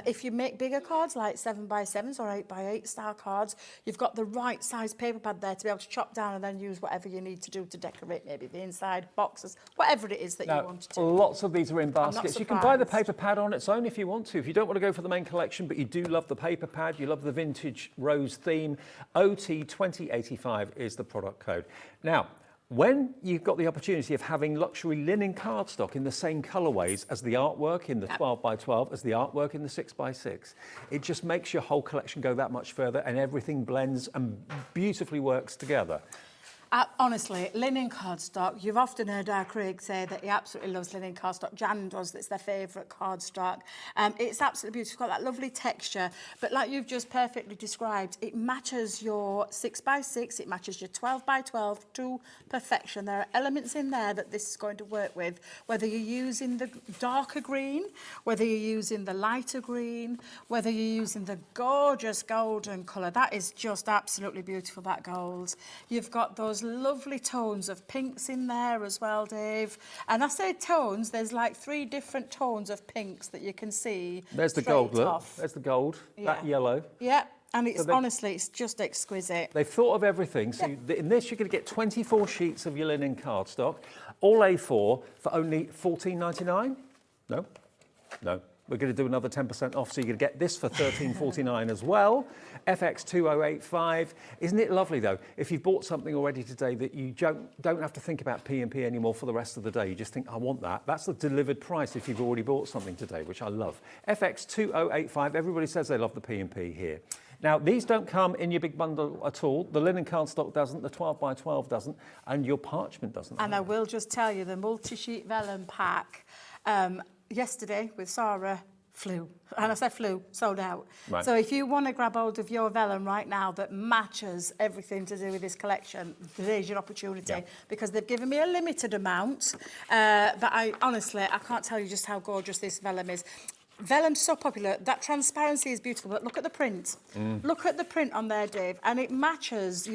If you make bigger cards like 7 by 7s or 8 by 8 style cards, you've got the right size paper pad there to be able to chop down and then use whatever you need to do to decorate maybe the inside, boxes, whatever it is that you want to do. Lots of these are in baskets. You can buy the surprised. paper pad on its own if you want to. If you don't want to go for the main collection, but you do love the paper pad, you love the vintage rose theme, OT 2085 is the product code. Now, when you've got the opportunity of having luxury linen cardstock in the same colourways as the artwork in the 12 by 12, as the artwork in the 6 by 6, it just makes your whole collection go that much further and everything blends and beautifully works together. Honestly, linen cardstock, you've often heard our Craig say that he absolutely loves linen cardstock. Jan does, that's their favourite cardstock. It's absolutely beautiful, it's got that lovely texture, but like you've just perfectly described, it matches your 6 by 6, it matches your 12 by 12 to perfection. There are elements in there that this is going to work with, whether you're using the darker green, whether you're using the lighter green, whether you're using the gorgeous golden colour. That is just absolutely beautiful, that gold. You've got those lovely tones of pinks in there as well, Dave. And I say tones, there's like 3 different tones of pinks that you can see. There's the gold, look. Off. There's the gold, that yellow. Yeah, and it's So honestly, it's just exquisite. They've thought of everything. So in this, you're going to get 24 sheets of your linen cardstock, all A4 for only $14.99. No, no. We're going to do another 10% off, so you're going to get this for $13.49 as well. FX 2085. Isn't it lovely, though? If you've bought something already today that you don't have to think about P&P anymore for the rest of the day, you just think, I want that. That's the delivered price if you've already bought something today, which I love. FX 2085. Everybody says they love the P&P here. Now, these don't come in your big bundle at all. The linen cardstock doesn't, the 12 by 12 doesn't, and your parchment doesn't. And I will just tell you, the multi-sheet vellum pack, yesterday with Sarah flew. And I said flew, sold out. Right. So if you want to grab hold of your vellum right now that matches everything to do with this collection, today's your opportunity, because they've given me a limited amount. But I honestly, I can't tell you just how gorgeous this vellum is. Vellum's so popular, that transparency is beautiful, but look at the print. Look at the print on there, Dave, and it matches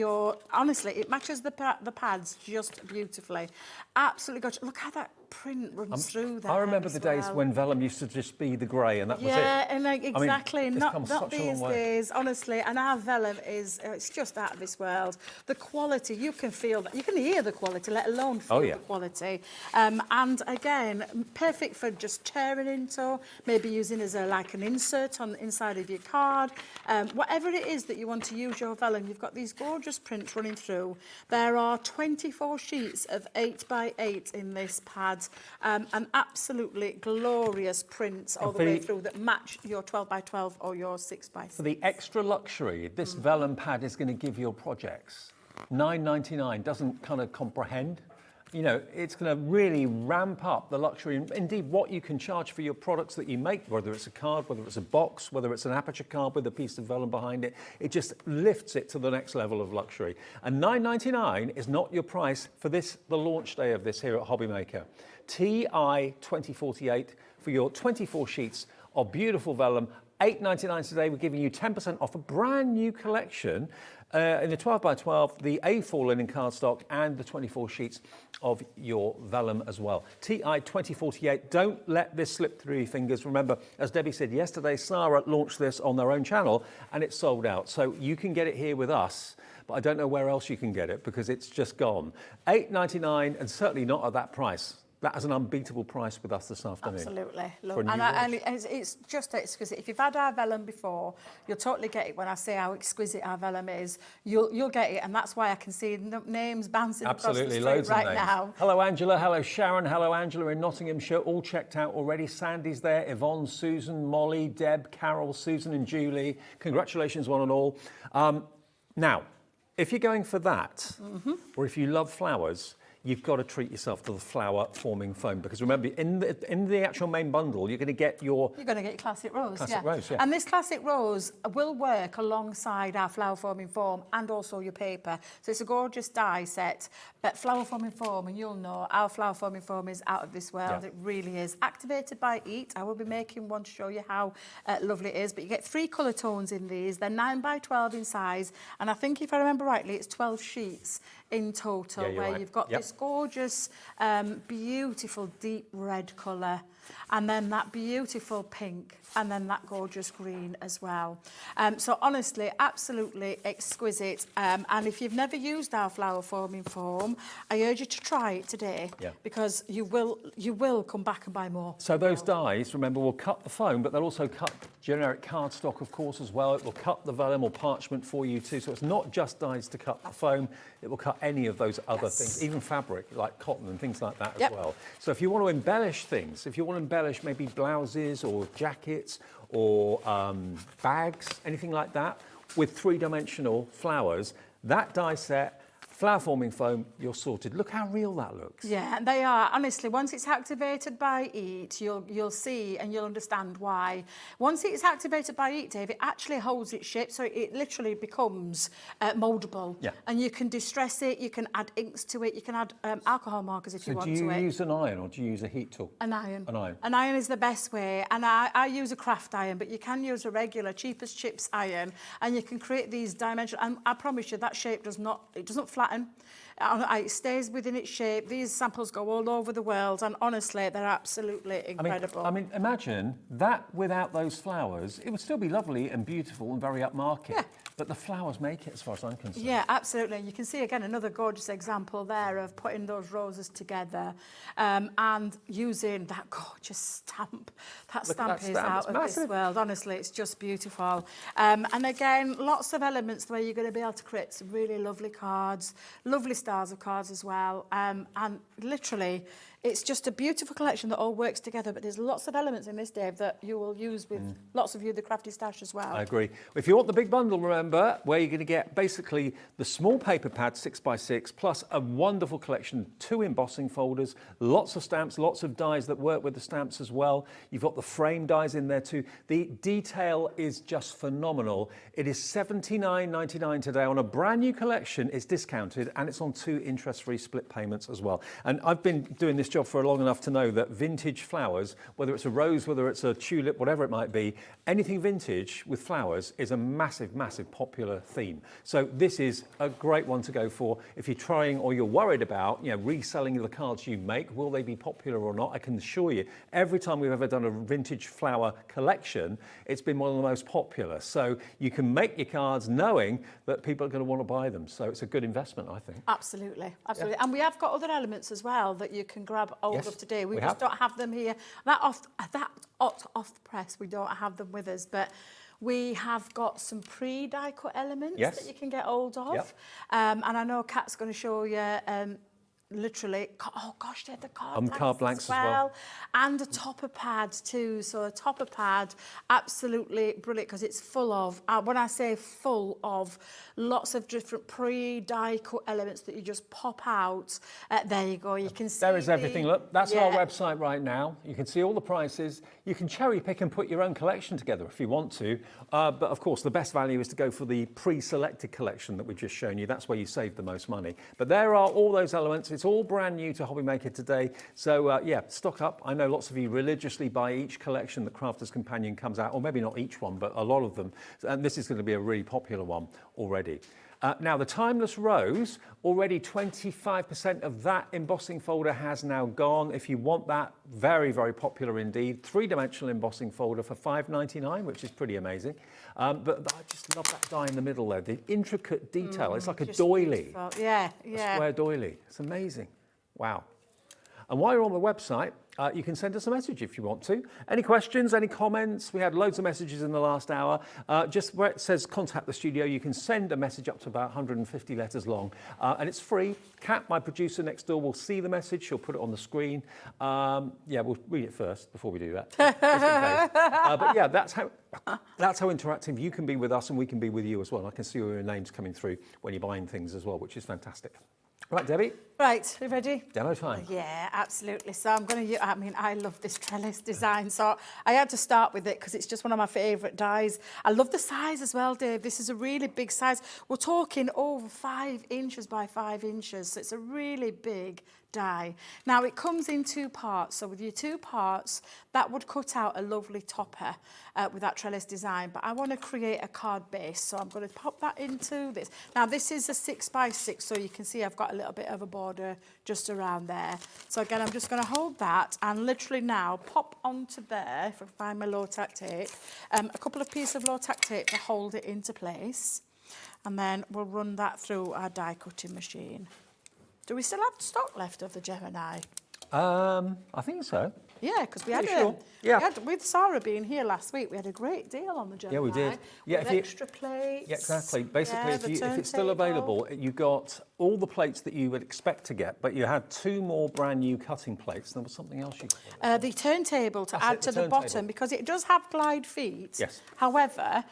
honestly, it matches the pads just beautifully. Absolutely gorgeous. Look how that print runs through there. I remember the days when vellum used to just be the grey and that was it. Yeah, and like, exactly, I mean, not these days, honestly. And our vellum is, it's just out of this world. The quality, you can feel that, you can hear the quality, let alone feel the quality. And again, perfect for just tearing into, maybe using as like an insert on the inside of your card. Whatever it is that you want to use your vellum, you've got these gorgeous prints running through. There are 24 sheets of 8 by 8 in this pad. An absolutely glorious prints all the way through that match your 12 by 12 or your 6 by 6. For the extra luxury, this vellum pad is going to give your projects. $9.99 doesn't kind of comprehend. You know, it's going to really ramp up the luxury and indeed what you can charge for your products that you make, whether it's a card, whether it's a box, whether it's an aperture card with a piece of vellum behind it. It just lifts it to the next level of luxury. And $9.99 is not your price for this, the launch day of this here at Hobbymaker. TI 2048 for your 24 sheets of beautiful vellum. $8.99 today. We're giving you 10% off a brand new collection in the 12 by 12, the A4 linen cardstock and the 24 sheets of your vellum as well. TI 2048. Don't let this slip through your fingers. Remember, as Debbie said yesterday, Sarah launched this on their own channel and it's sold out. So you can get it here with us, but I don't know where else you can get it because it's just gone. $8.99 and certainly not at that price. That is an unbeatable price with us this afternoon. Absolutely. Look, and it's just exquisite. If you've had our vellum before, you'll totally get it when I say how exquisite our vellum is. You'll get it, and that's why I can see names bouncing across the street loads right of names. now. Hello, Angela. Hello, Sharon. Hello, Angela in Nottinghamshire. All checked out already. Sandy's there. Yvonne, Susan, Molly, Deb, Carol, Susan and Julie. Congratulations, one and all. Now, if you're going for that, or if you love flowers, you've got to treat yourself to the flower forming foam, because remember, in the actual main bundle, you're going to get your classic rose. Classic rose, yeah. And this classic rose will work alongside our flower forming foam and also your paper. So it's a gorgeous die set. But flower forming foam, and you'll know our flower forming foam is out of this world. Yeah. It really is. Activated by heat. I will be making one to show you how lovely it is. But you get 3 colour tones in these. They're 9 by 12 in size. And I think if I remember rightly, it's 12 sheets in total, Yeah, you're where right. you've got this gorgeous, beautiful deep red colour, and then that beautiful pink, and then that gorgeous green as well. So honestly, absolutely exquisite. And if you've never used our flower forming foam, I urge you to try it today, because you will come back and buy more. So those dies, remember, will cut the foam, but they'll also cut generic cardstock, of course, as well. It will cut the vellum or parchment for you too. So it's not just dies to cut the foam, it will cut any of those other things, even fabric like cotton and things like that as well. So if you want to embellish things, if you want to embellish maybe blouses or jackets or bags, anything like that, with 3-dimensional flowers, that die set, flower forming foam, you're sorted. Look how real that looks. Yeah, and they are. Honestly, once it's activated by heat, you'll see and you'll understand why. Once it's activated by heat, Dave, it actually holds its shape, so it literally becomes mouldable. Yeah. And you can distress it, you can add inks to it, you can add alcohol markers if you want to it. So do you use an iron or do you use a heat tool? An iron. An iron. An iron is the best way, and I use a craft iron, but you can use a regular, cheap as chips iron, and you can create these dimensional, and I promise you that shape doesn't flatten. It stays within its shape. These samples go all over the world, and honestly, they're absolutely incredible. I mean, imagine that without those flowers, it would still be lovely and beautiful and very upmarket. Yeah. But the flowers make it, as far as I'm concerned. Yeah, absolutely. You can see, again, another gorgeous example there of putting those roses together and using that gorgeous stamp. That stamp is out of this world. Honestly, it's just beautiful. And again, lots of elements where you're going to be able to create some really lovely cards, lovely styles of cards as well. And literally, it's just a beautiful collection that all works together, but there's lots of elements in this, Dave, that you will use with lots of you, the crafty stash as well. I agree. If you want the big bundle, remember, where you're going to get basically the small paper pad 6x6 plus a wonderful collection, 2 embossing folders, lots of stamps, lots of dies that work with the stamps as well. You've got the frame dies in there too. The detail is just phenomenal. It is $79.99 today on a brand new collection. It's discounted and it's on 2 interest-free split payments as well. And I've been doing this job for long enough to know that vintage flowers, whether it's a rose, whether it's a tulip, whatever it might be, anything vintage with flowers is a massive, massive popular theme. So this is a great one to go for if you're trying or you're worried about, reselling the cards you make. Will they be popular or not? I can assure you, every time we've ever done a vintage flower collection, it's been one of the most popular. So you can make your cards knowing that people are going to want to buy them. So it's a good investment, I think. Absolutely, absolutely. Yeah. And we have got other elements as well that you can grab hold of today. We just don't have them here. That off the press, we don't have them with us, but we have got some pre-die cut elements that you can get hold of. Yep. And I know Kat's going to show you literally, oh gosh, they had the card blanks as well. And a topper pad too. So a topper pad, absolutely brilliant, because it's full of, when I say full of, lots of different pre-die cut elements that you just pop out. There you go, you can see. There is everything, look, that's our website right now. You can see all the prices. You can cherry pick and put your own collection together if you want to. But of course, the best value is to go for the pre-selected collection that we've just shown you. That's where you save the most money. But there are all those elements. It's all brand new to Hobby Maker today. So stock up. I know lots of you religiously buy each collection that Crafter's Companion comes out, or maybe not each one, but a lot of them. And this is going to be a really popular one already. Now, the Timeless Rose, already 25% of that embossing folder has now gone. If you want that, very, very popular indeed. 3-dimensional embossing folder for $5.99, which is pretty amazing. But I just love that die in the middle there, the intricate detail. It's like a doily. Beautiful. Yeah. A square doily. It's amazing. Wow. And while you're on the website, you can send us a message if you want to. Any questions, any comments? We had loads of messages in the last hour. Just where it says contact the studio, you can send a message up to about 150 letters long. And it's free. Kat, my producer next door, will see the message. She'll put it on the screen. We'll read it first before we do that. But yeah, that's how interactive you can be with us and we can be with you as well. I can see all your names coming through when you're buying things as well, which is fantastic. Right, Debbie, Right, you ready? demo time. Yeah, absolutely. So I'm going to, I mean, I love this trellis design. So I had to start with it because it's just one of my favourite dies. I love the size as well, Dave. This is a really big size. We're talking over 5 inches by 5 inches. So it's a really big die. Now it comes in 2 parts. So with your 2 parts, that would cut out a lovely topper with that trellis design. But I want to create a card base. So I'm going to pop that into this. Now this is a 6 by 6. So you can see I've got a little bit of a border just around there. So again, I'm just going to hold that and literally now pop onto there, if I find my low-tack tape, a couple of pieces of low-tack tape to hold it into place. And then we'll run that through our die cutting machine. Do we still have stock left of the Gemini? I think so. Yeah, because we had Pretty sure. Yeah. with Sarah being here last week, we had a great deal on the Gemini. Yeah, we did. Yeah, with if you- extra plates. Yeah, exactly. Basically, yeah, if the it's still turntable. available, you got all the plates that you would expect to get, but you had 2 more brand new cutting plates. There was something else you got. The turntable to That's add it, to the the bottom turntable. because it does have glide feet. Yes. However,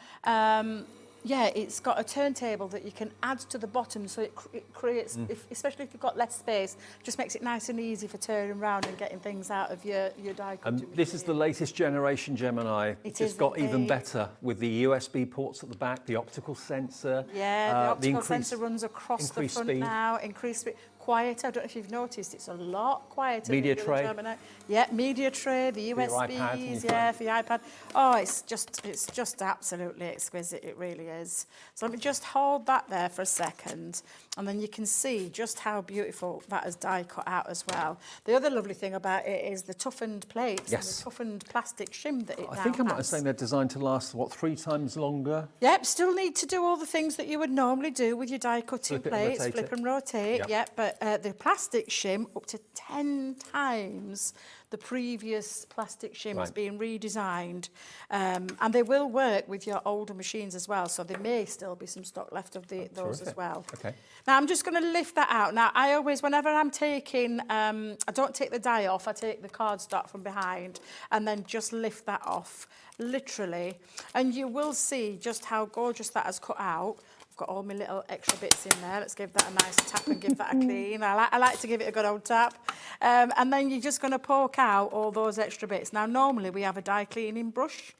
yeah, it's got a turntable that you can add to the bottom, so it creates, especially if you've got less space, just makes it nice and easy for turning around and getting things out of your die cutting This is the latest generation Gemini. It just is got even indeed. better with the USB ports at the back, the optical sensor. Yeah, the optical increased- sensor runs across the increased front speed. now, increased speed. Quieter, I don't know if you've noticed, it's a lot quieter. Media than the tray. other Gemini. Yeah, media tray, the your iPad and your USBs, phone. yeah, for your iPad. Oh, it's just absolutely exquisite, it really is. So let me just hold that there for a second, and then you can see just how beautiful that is die cut out as well. The other lovely thing about it is the toughened plates and Yes. the toughened plastic shim that it I now think I'm right in has. saying they're designed to last, 3 times longer? Yep, still need to do all the things that you would normally do with your die cutting Flip it and plates, rotate flip it. and rotate, Yep. yep, but the plastic shim up to 10 times the previous plastic shim is Right. being redesigned, and they will work with your older machines as well, so there may still be some stock left of those as terrific. well. Okay. Now I'm just going to lift that out. Now I always, whenever I'm taking, I don't take the die off, I take the cardstock from behind and then just lift that off, literally. And you will see just how gorgeous that has cut out. I've got all my little extra bits in there. Let's give that a nice tap and give that a clean. I like to give it a good old tap. And then you're just going to poke out all those extra bits. Now normally we have a die cleaning brush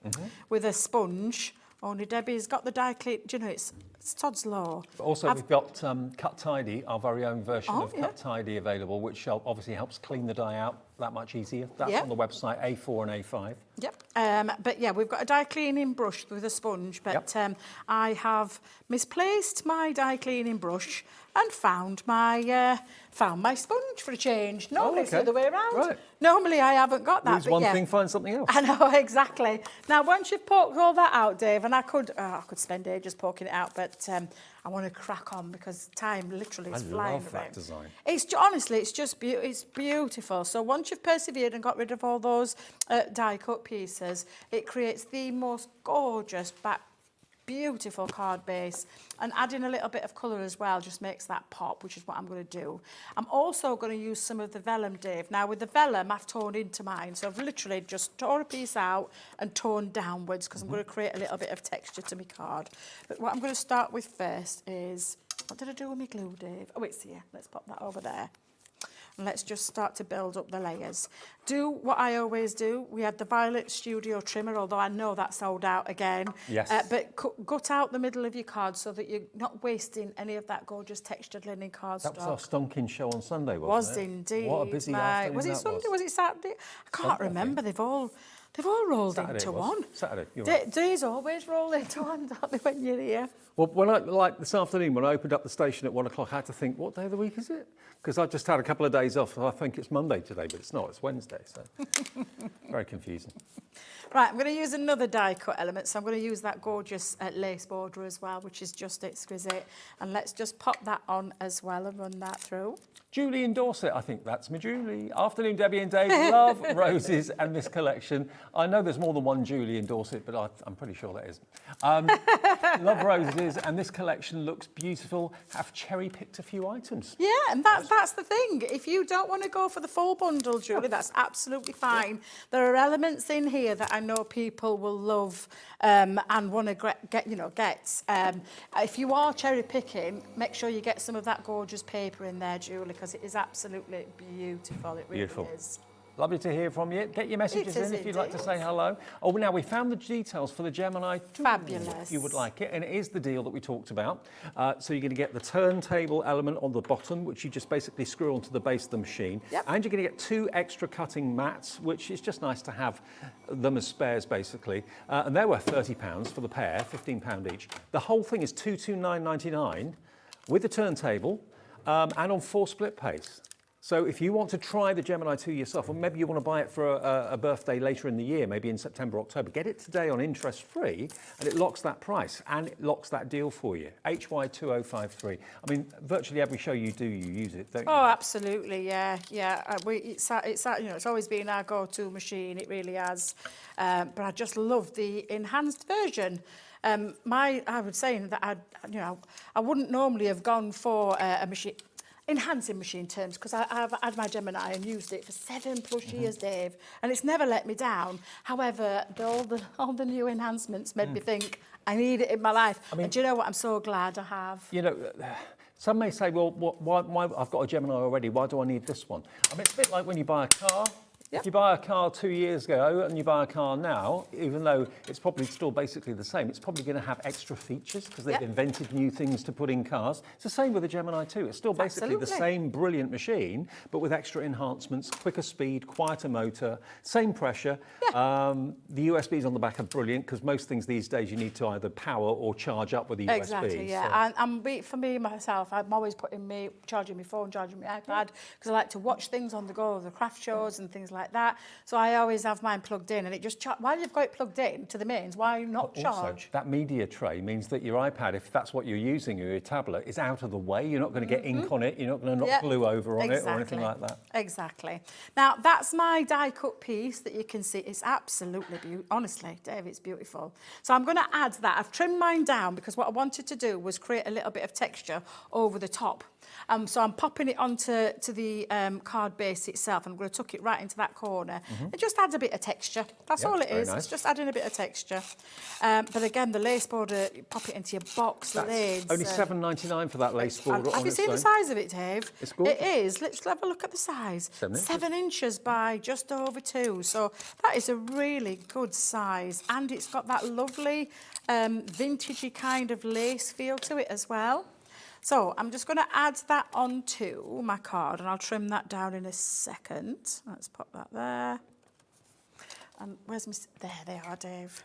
with a sponge. Only Debbie's got the die clean. Do you know, it's Todd's Law. But also, we've got Cut Tidy, our very own version Oh, of yeah. Cut Tidy available, which obviously helps clean the die out that much easier. That's Yeah. on the website, A4 and A5. Yep. But yeah, we've got a die cleaning brush with a sponge, but I have misplaced my die cleaning brush and found my sponge for a change. Normally it's the okay. other way around. Right. Normally I haven't got that. Lose but one yeah. thing, find something else. I know, exactly. Now, once you've poked all that out, Dave, and I could spend ages poking it out, but I want to crack on because time literally is flying love that around. design. Honestly, it's just it's beautiful. So once you've persevered and got rid of all those die cut pieces, it creates the most gorgeous beautiful card base, and adding a little bit of colour as well just makes that pop, which is what I'm going to do. I'm also going to use some of the vellum, Dave. Now with the vellum I've toned into mine, so I've literally just tore a piece out and toned downwards because I'm going to create a little bit of texture to my card. But what I'm going to start with first is, what did I do with my glue, Dave? Oh, it's here. Let's pop that over there. And let's just start to build up the layers. Do what I always do. We had the Violet Studio trimmer, although I know that's sold out again. Yes. But gut out the middle of your card so that you're not wasting any of that gorgeous textured linen cardstock. That was our Stonking show on Sunday, wasn't Was it? indeed. What a busy mate. afternoon Was it that Sunday? Was it Saturday? I can't Sunday, I remember. think. They've all rolled Saturday into it was. one. Saturday, you're right. Days always roll into one, don't they, when you're here? Well, like this afternoon, when I opened up the station at 1 o'clock, I had to think, what day of the week is it? Because I just had a couple of days off. I think it's Monday today, but it's not. It's Wednesday, so very confusing. Right, I'm going to use another die cut element. So I'm going to use that gorgeous lace border as well, which is just exquisite. And let's just pop that on as well and run that through. Julie in Dorset, I think that's me, Julie. Afternoon, Debbie and Dave. Love roses and this collection. I know there's more than one Julie in Dorset, but I'm pretty sure that isn't. Love roses is, and this collection looks beautiful. Have cherry-picked a few items. Yeah, and that's the thing. If you don't want to go for the full bundle, Julie, that's absolutely fine. There are elements in here that I know people will love and want to get. If you are cherry picking, make sure you get some of that gorgeous paper in there, Julie, because it is absolutely beautiful. It really is. Lovely to hear from you. Get your messages in if you'd like to say hello. Oh, now we found the details for the Gemini 2. Fabulous. If you would like it, and it is the deal that we talked about. So you're going to get the turntable element on the bottom, which you just basically screw onto the base of the machine. Yep. And you're going to get 2 extra cutting mats, which is just nice to have them as spares, basically. And they're worth £30 for the pair, £15 each. The whole thing is £229.99 with the turntable and on 4 split pays. So if you want to try the Gemini 2 yourself, or maybe you want to buy it for a birthday later in the year, maybe in September, October, get it today on interest-free, and it locks that price, and it locks that deal for you. HY2053. I mean, virtually every show you do, you use it, don't you? Oh, absolutely, yeah. It's always been our go-to machine, it really has. But I just love the enhanced version. I would say that I wouldn't normally have gone for a machine. Enhancing machine terms, because I've had my Gemini and used it for 7+ years, Dave, and it's never let me down. However, all the new enhancements made me think I need it in my life. I mean, and do you know what? I'm so glad I have. You know, some may say, well, why I've got a Gemini already, why do I need this one? I mean, it's a bit like when you buy a car. Yep. If you buy a car 2 years ago and you buy a car now, even though it's probably still basically the same, it's probably going to have extra features because they've invented new things to put in cars. It's the same with the Gemini 2. It's still basically the same brilliant machine, but with extra enhancements, quicker speed, quieter motor, same pressure. Yeah. The USBs on the back are brilliant because most things these days you need to either power or charge up with the USB. Exactly, yeah. So. And for me, myself, I'm always charging my phone, charging my iPad, because I like to watch things on the go, the craft shows and things like that. So I always have mine plugged in, and it just while you've got it plugged in to the mains, why not charge? Also, that media tray means that your iPad, if that's what you're using, or your tablet, is out of the way. You're not going to get ink on it. You're not going to knock glue over on it or anything like that. Exactly. Now, that's my die-cut piece that you can see. It's absolutely beautiful. Honestly, Dave, it's beautiful. So I'm going to add that. I've trimmed mine down because what I wanted to do was create a little bit of texture over the top. So I'm popping it onto the card base itself, and I'm going to tuck it right into that corner. It just adds a bit of texture. That's all it is. Nice. It's just adding a bit of texture. But again, the lace border, you pop it into your box lids. Only $7.99 for that lace border. Have you seen the size of it, Dave? It's gorgeous. It is. Let's have a look at the size. 7 inches by just over 2. So that is a really good size, and it's got that lovely vintagey kind of lace feel to it as well. So I'm just going to add that onto my card, and I'll trim that down in a second. Let's pop that there. And where's my... There they are, Dave.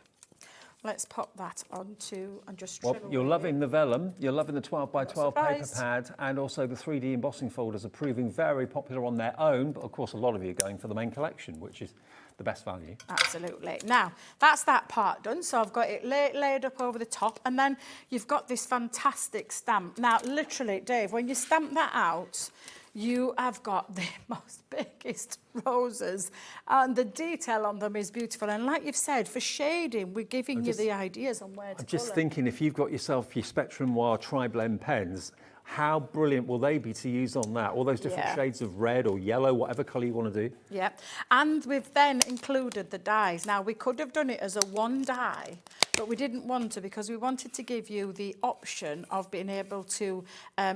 Let's pop that onto and just trim you're loving the vellum, you're loving the 12 by 12 paper Surprise. pad, and also the 3D embossing folders are proving very popular on their own, but of course a lot of you are going for the main collection, which is the best value. Absolutely. Now, that's that part done. So I've got it laid up over the top, and then you've got this fantastic stamp. Now, literally, Dave, when you stamp that out, you have got the most biggest roses, and the detail on them is beautiful. And like you've said, for shading, we're giving you the ideas on where to I'm just colour. thinking, if you've got yourself your Spectrum Noir tri-blend pens, how brilliant will they be to use on that? All those different shades of red or yellow, whatever colour you want to do. Yeah, and we've then included the dies. Now, we could have done it as a one die, but we didn't want to because we wanted to give you the option of being able to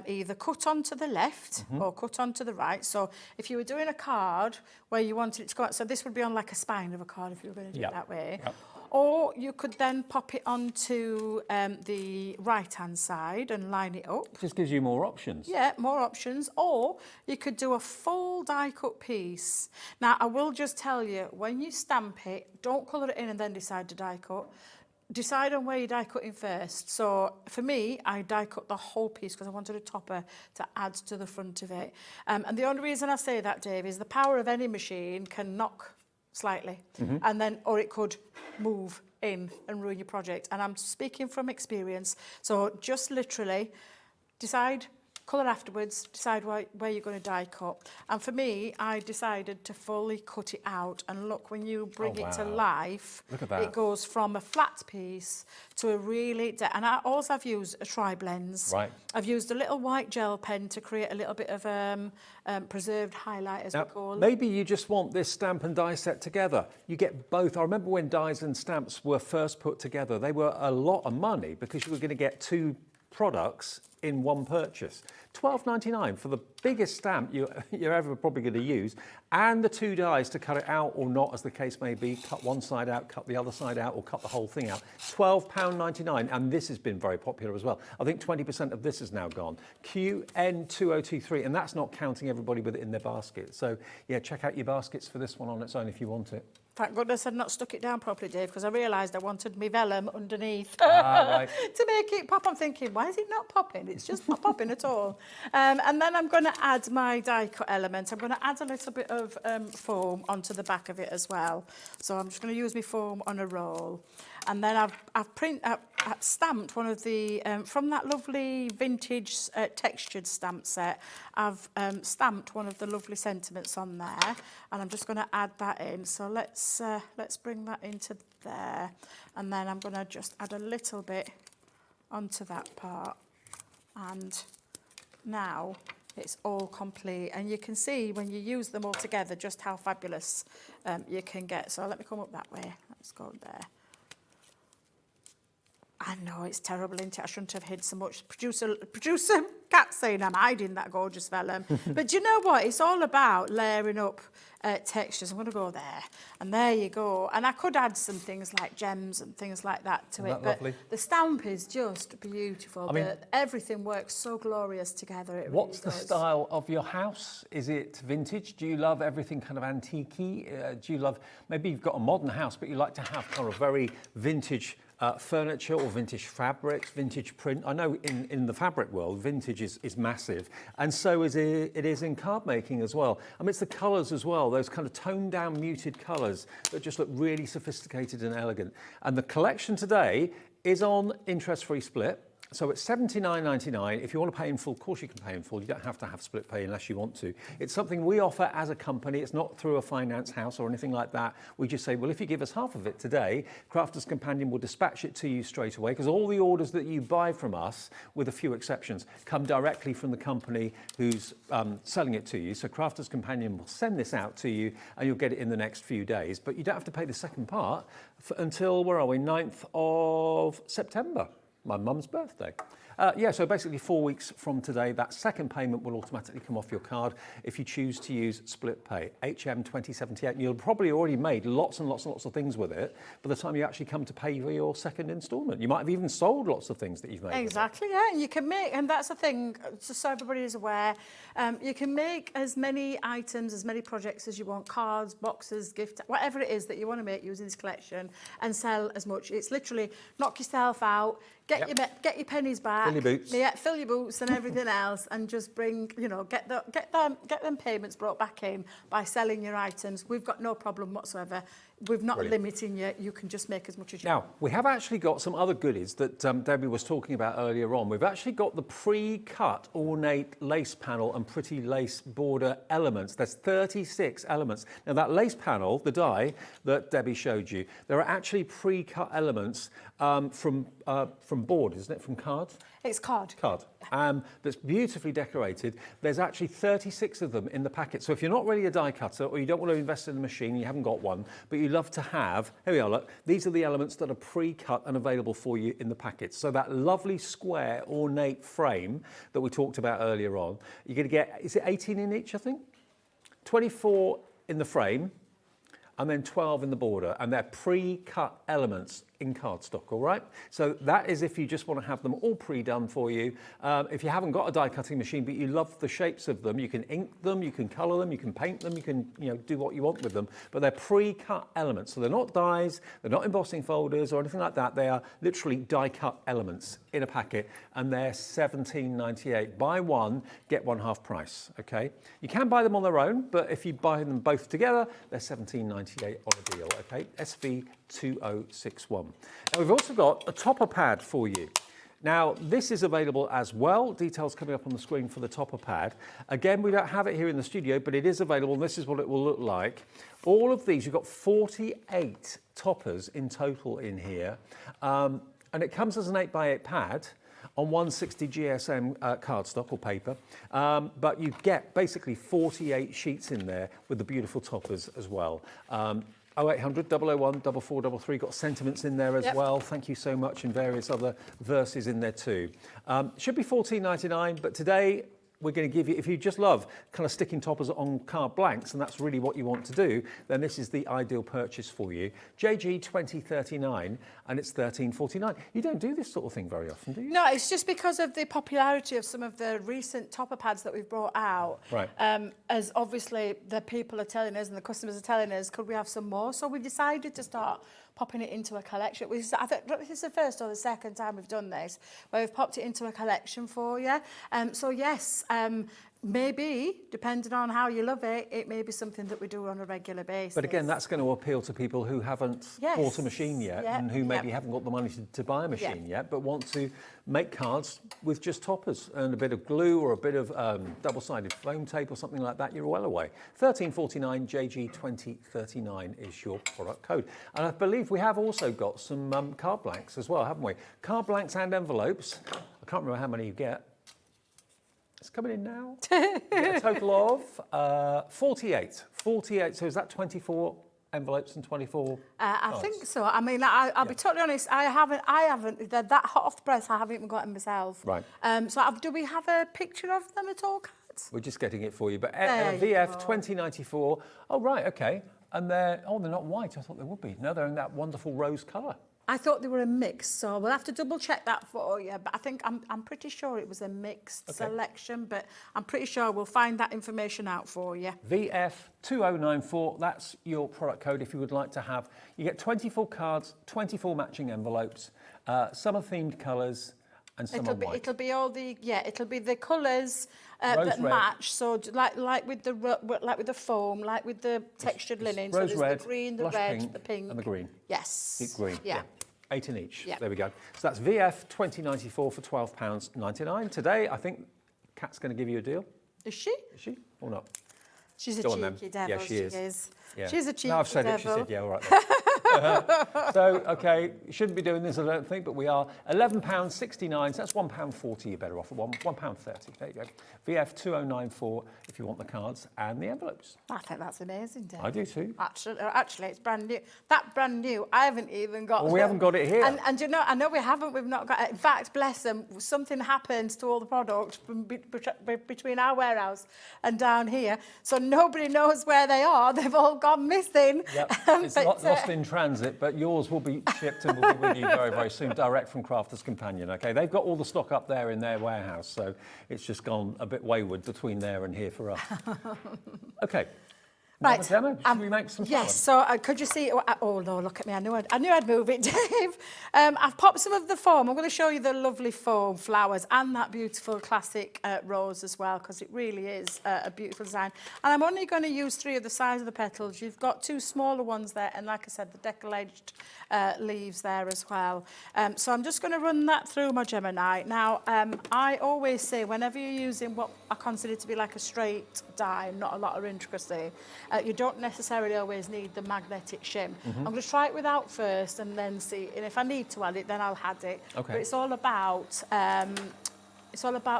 either cut onto the left or cut onto the right. So if you were doing a card where you wanted it to go out, so this would be on like a spine of a card if you were going to do it that way. Yep. Or you could then pop it onto the right-hand side and line it up. It just gives you more options. Yeah, more options. Or you could do a full die-cut piece. Now, I will just tell you, when you stamp it, don't colour it in and then decide to die-cut. Decide on where you're die-cutting first. So, for me, I die-cut the whole piece because I wanted a topper to add to the front of it. And the only reason I say that, Dave, is the power of any machine can knock slightly, and then, or it could move in and ruin your project. And I'm speaking from experience. So just literally decide colour afterwards, decide where you're going to die cut. And for me, I decided to fully cut it out, and look, when you bring it to life, Look at that. it goes from a flat piece to a really, and I've used a tri-blends. Right. I've used a little white gel pen to create a little bit of preserved highlight, as we call it. Maybe you just want this stamp and die set together. You get both. I remember when dies and stamps were first put together, they were a lot of money because you were going to get 2 products in one purchase. $12.99 for the biggest stamp you're ever probably going to use, and the 2 dies to cut it out or not, as the case may be. Cut one side out, cut the other side out, or cut the whole thing out. £12.99, and this has been very popular as well. I think 20% of this is now gone. QN2023, and that's not counting everybody with it in their basket. So yeah, check out your baskets for this one on its own if you want it. Thank goodness I'd not stuck it down properly, Dave, because I realised I wanted my vellum underneath Right. to make it pop. I'm thinking, why is it not popping? It's just not popping at all. And then I'm going to add my die cut element. I'm going to add a little bit of foam onto the back of it as well. So I'm just going to use my foam on a roll. And then I've stamped one of the, from that lovely vintage textured stamp set, I've stamped one of the lovely sentiments on there, and I'm just going to add that in. So let's bring that into there, and then I'm going to just add a little bit onto that part, and now it's all complete. And you can see when you use them all together just how fabulous you can get. So let me come up that way. Let's go there. I know, it's terrible, isn't it? I shouldn't have hid so much. Producer Cat saying I'm hiding that gorgeous vellum. But do you know what? It's all about layering up textures. I'm going to go there. And there you go. And I could add some things like gems and things like that to it. But the stamp is just beautiful. I mean, everything works so glorious together. It what's really the does. style of your house? Is it vintage? Do you love everything kind of antique-y? Do you love, maybe you've got a modern house, but you like to have kind of very vintage furniture or vintage fabrics, vintage print. I know in the fabric world, vintage is massive, and so it is in card making as well. I mean, it's the colours as well, those kind of toned down, muted colours that just look really sophisticated and elegant. And the collection today is on interest-free split. So it's $79.99. If you want to pay in full, of course you can pay in full. You don't have to have split pay unless you want to. It's something we offer as a company. It's not through a finance house or anything like that. We just say, well, if you give us half of it today, Crafter's Companion will dispatch it to you straight away, because all the orders that you buy from us, with a few exceptions, come directly from the company who's selling it to you. So Crafter's Companion will send this out to you and you'll get it in the next few days. But you don't have to pay the second part until, where are we, 9th of September. My mum's birthday. Yeah, so basically 4 weeks from today, that second payment will automatically come off your card if you choose to use split pay, HM2078. And you'll probably already made lots and lots and lots of things with it by the time you actually come to pay for your second instalment. You might have even sold lots of things that you've made. Exactly, yeah. And you can make, and that's the thing, just so everybody is aware, you can make as many items, as many projects as you want, cards, boxes, gift, whatever it is that you want to make using this collection, and sell as much. It's literally knock yourself out, get your pennies back. Fill your boots. Yeah, fill your boots and everything else, and just bring, you know, get them payments brought back in by selling your items. We've got no problem whatsoever. We're not limiting you. You can just make as much as you want. Now, we have actually got some other goodies that Debbie was talking about earlier on. We've actually got the pre-cut ornate lace panel and pretty lace border elements. There's 36 elements. Now, that lace panel, the die that Debbie showed you, there are actually pre-cut elements from board, isn't it? From cards? It's card. That's beautifully decorated. There's actually 36 of them in the packet. So if you're not really a die cutter, or you don't want to invest in a machine, you haven't got one, but you love to have, here we are, look, these are the elements that are pre-cut and available for you in the packet. So that lovely square ornate frame that we talked about earlier on, you're going to get, is it 18 in each, I think? 24 in the frame, and then 12 in the border, and they're pre-cut elements in cardstock, all right? So that is if you just want to have them all pre-done for you. If you haven't got a die cutting machine, but you love the shapes of them, you can ink them, you can colour them, you can paint them, you can do what you want with them, but they're pre-cut elements. So they're not dies, they're not embossing folders or anything like that. They are literally die cut elements in a packet, and they're $17.98. Buy one, get one half price, okay? You can buy them on their own, but if you buy them both together, they're $17.98 on a deal, okay? SV2061. Now we've also got a topper pad for you. Now, this is available as well. Details coming up on the screen for the topper pad. Again, we don't have it here in the studio, but it is available. And this is what it will look like. All of these, you've got 48 toppers in total in here. And it comes as an 8x8 pad on 160 GSM cardstock or paper. But you get basically 48 sheets in there with the beautiful toppers as well. 0800 001 4433, got sentiments in there as well. Thank you so much, and various other verses in there too. Should be $14.99, but today we're going to give you, if you just love kind of sticking toppers on card blanks, and that's really what you want to do, then this is the ideal purchase for you. JG 2039, and it's $13.49. You don't do this sort of thing very often, do you? No, it's just because of the popularity of some of the recent topper pads that we've brought out. Right. As obviously the people are telling us and the customers are telling us, could we have some more? So we decided to start popping it into a collection. I think this is the first or the second time we've done this, where we've popped it into a collection for you. So yes, maybe, depending on how you love it, it may be something that we do on a regular basis. But again, that's going to appeal to people who haven't bought a machine yet, and who maybe haven't got the money to buy a machine yet, but want to make cards with just toppers and a bit of glue or a bit of double-sided foam tape or something like that. You're well away. $13.49, JG 2039 is your product code. And I believe we have also got some card blanks as well, haven't we? Card blanks and envelopes. I can't remember how many you get. It's coming in now. You get a total of 48. 48, so is that 24 envelopes and 24 I cards? think so. I mean, I'll be totally honest, I haven't, they're that hot off the press, I haven't even got them myself. Right. Do we have a picture of them at all, cards? We're just getting it for you. But There you VF go. 2094, oh, right, okay. And they're not white, I thought they would be. No, they're in that wonderful rose colour. I thought they were a mix, so we'll have to double check that for you. But I think I'm pretty sure it was a mixed selection, but I'm pretty sure we'll find that information out for you. VF 2094, that's your product code if you would like to have. You get 24 cards, 24 matching envelopes, some are themed colours, and some are white. It'll be all the it'll be the colours Rose that red. match. So like with the foam, like with the textured linen. So Rose there's red, the green, the blush red, pink, the pink, and the green. Yes. Deep green. Yeah. 8 in each. Yeah. There we go. So that's VF 2094 for £12.99. Today, I think Kat's going to give you a deal. Is she? Is she or not? She's a Go on then. cheeky devil. Yeah, she is. Yeah. She's a cheeky No, I've said devil. it. She said, yeah, all right then. So, okay, you shouldn't be doing this, I don't think, but we are £11.69, so that's £1.40 you're better off at £1.30. There you go. VF 2094 if you want the cards and the envelopes. I think that's amazing, Dave. I do too. Actually, it's brand new. That brand new, I haven't even got. Well, we haven't got it here. And you know, I know we haven't. We've not got it. In fact, bless them, something happened to all the product from between our warehouse and down here, so nobody knows where they are. They've all gone missing. Yep. It's not lost in transit, but yours will be shipped and will be with you very, very soon, direct from Crafters Companion. Okay, they've got all the stock up there in their warehouse, so it's just gone a bit wayward between there and here for us. Okay. Right. Demo? Should we make some Yes. salad? So could you see? Oh no! Look at me. I knew I'd move it, Dave. I've popped some of the foam. I'm going to show you the lovely foam flowers and that beautiful classic rose as well, because it really is a beautiful design. And I'm only going to use 3 of the size of the petals. You've got 2 smaller ones there, and like I said, the decollated leaves there as well. So I'm just going to run that through my Gemini. Now, I always say whenever you're using what I consider to be like a straight die, not a lot of intricacy, you don't necessarily always need the magnetic shim. I'm going to try it without first and then see, and if I need to add it, then I'll add it. Okay. But it's all about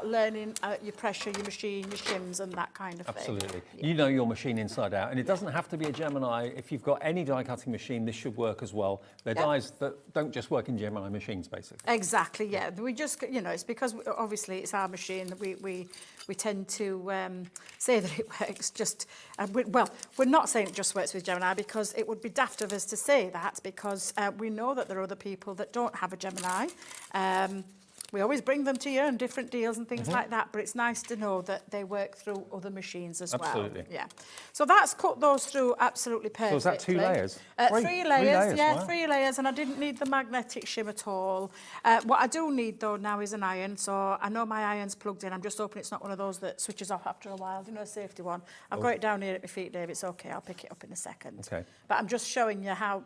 learning your pressure, your machine, your shims and that kind of thing. Absolutely. Yeah. You know your machine inside out, and it doesn't have to be a Gemini. If you've got any die cutting machine, this should work as well. They're dies that don't just work in Gemini machines, basically. Exactly, yeah. We just, you know, it's because obviously it's our machine that we tend to say that it works just, well, we're not saying it just works with Gemini, because it would be daft of us to say that, because we know that there are other people that don't have a Gemini. We always bring them to you on different deals and things like that, but it's nice to know that they work through other machines as well. Absolutely. Yeah. So that's cut those through absolutely perfectly. So is that 2 layers? 3 layers, yeah, wow. 3 layers, and I didn't need the magnetic shim at all. What I do need though now is an iron, so I know my iron's plugged in. I'm just hoping it's not one of those that switches off after a while, you know, a safety one. I've got it down here at my feet, Dave, it's okay, I'll pick it up in a second. Okay. But I'm just showing you how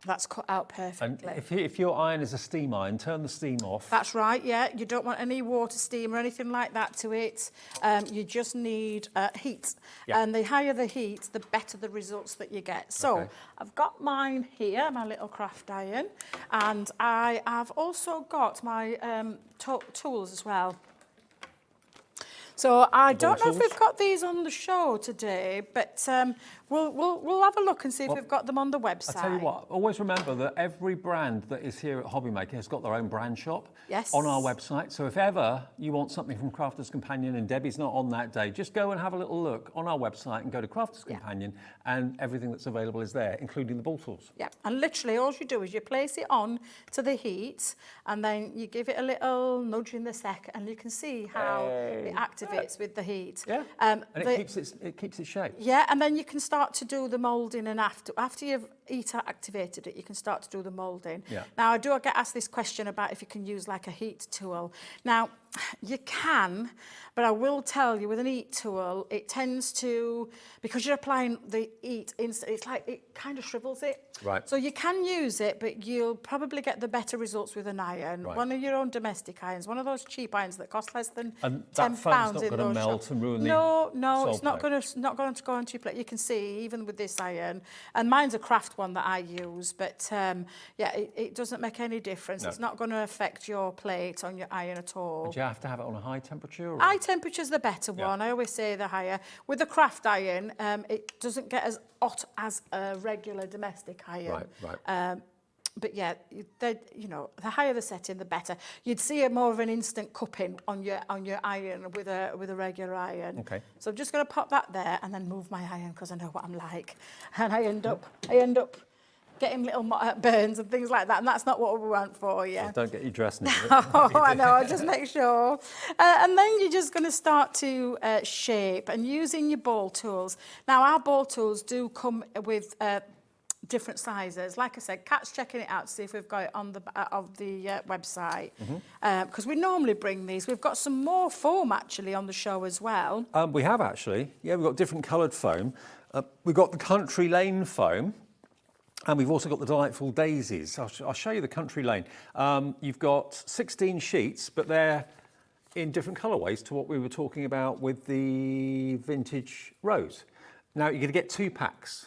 That's cut out perfectly. And if your iron is a steam iron, turn the steam off. That's right, yeah. You don't want any water, steam or anything like that to it. You just need heat. Yeah. And the higher the heat, the better the results that you get. So Okay. I've got mine here, my little craft iron. And I have also got my tools as well. So I don't know if we've got these on the show today, but we'll have a look and see if we've got them on the website. I tell you what, always remember that every brand that is here at Hobbymaker has got their own brand shop on our website. So if ever you want something from Crafter's Companion and Debbie's not on that day, just go and have a little look on our website and go to Crafter's Companion, and everything that's available is there, including the ball tools. Yeah, and literally all you do is you place it on to the heat and then you give it a little nudge in the sec and you can see how it activates with the heat. Yeah, and it keeps its shape. Yeah, and then you can start to do the moulding, and after you've heat activated it, you can start to do the moulding. Yeah. Now, I do get asked this question about if you can use like a heat tool. Now, you can, but I will tell you with an heat tool, it tends to, because you're applying the heat instantly, it's like it kind of shrivels it. Right. So you can use it, but you'll probably get the better results with an iron. Right. One of your own domestic irons, one of those cheap irons that cost less than And £10 that foam's not in going to those melt shops. and ruin the No, sole it's not plate. going to go into your plate. You can see even with this iron, and mine's a craft one that I use, but yeah, it doesn't make any difference. No. It's not going to affect your plate on your iron at all. Do you have to have it on a high temperature? Or? High temperature's the better one. I always say the higher. With the craft iron, it doesn't get as hot as a regular domestic iron. Right. But yeah, the higher the setting, the better. You'd see more of an instant cupping on your iron with a regular iron. Okay. So I'm just going to pop that there and then move my iron because I know what I'm like, and I end up getting little burns and things like that, and that's not what we want for you. Well, don't get you dressed in it. Oh, I know, just make sure. And then you're just going to start to shape and using your ball tools. Now, our ball tools do come with different sizes. Like I said, Kat's checking it out to see if we've got it on the website. Because we normally bring these. We've got some more foam actually on the show as well. We have actually. Yeah, we've got different coloured foam. We've got the Country Lane foam. And we've also got the Delightful Daisies. I'll show you the Country Lane. You've got 16 sheets, but they're in different colourways to what we were talking about with the Vintage Rose. Now, you're going to get 2 packs.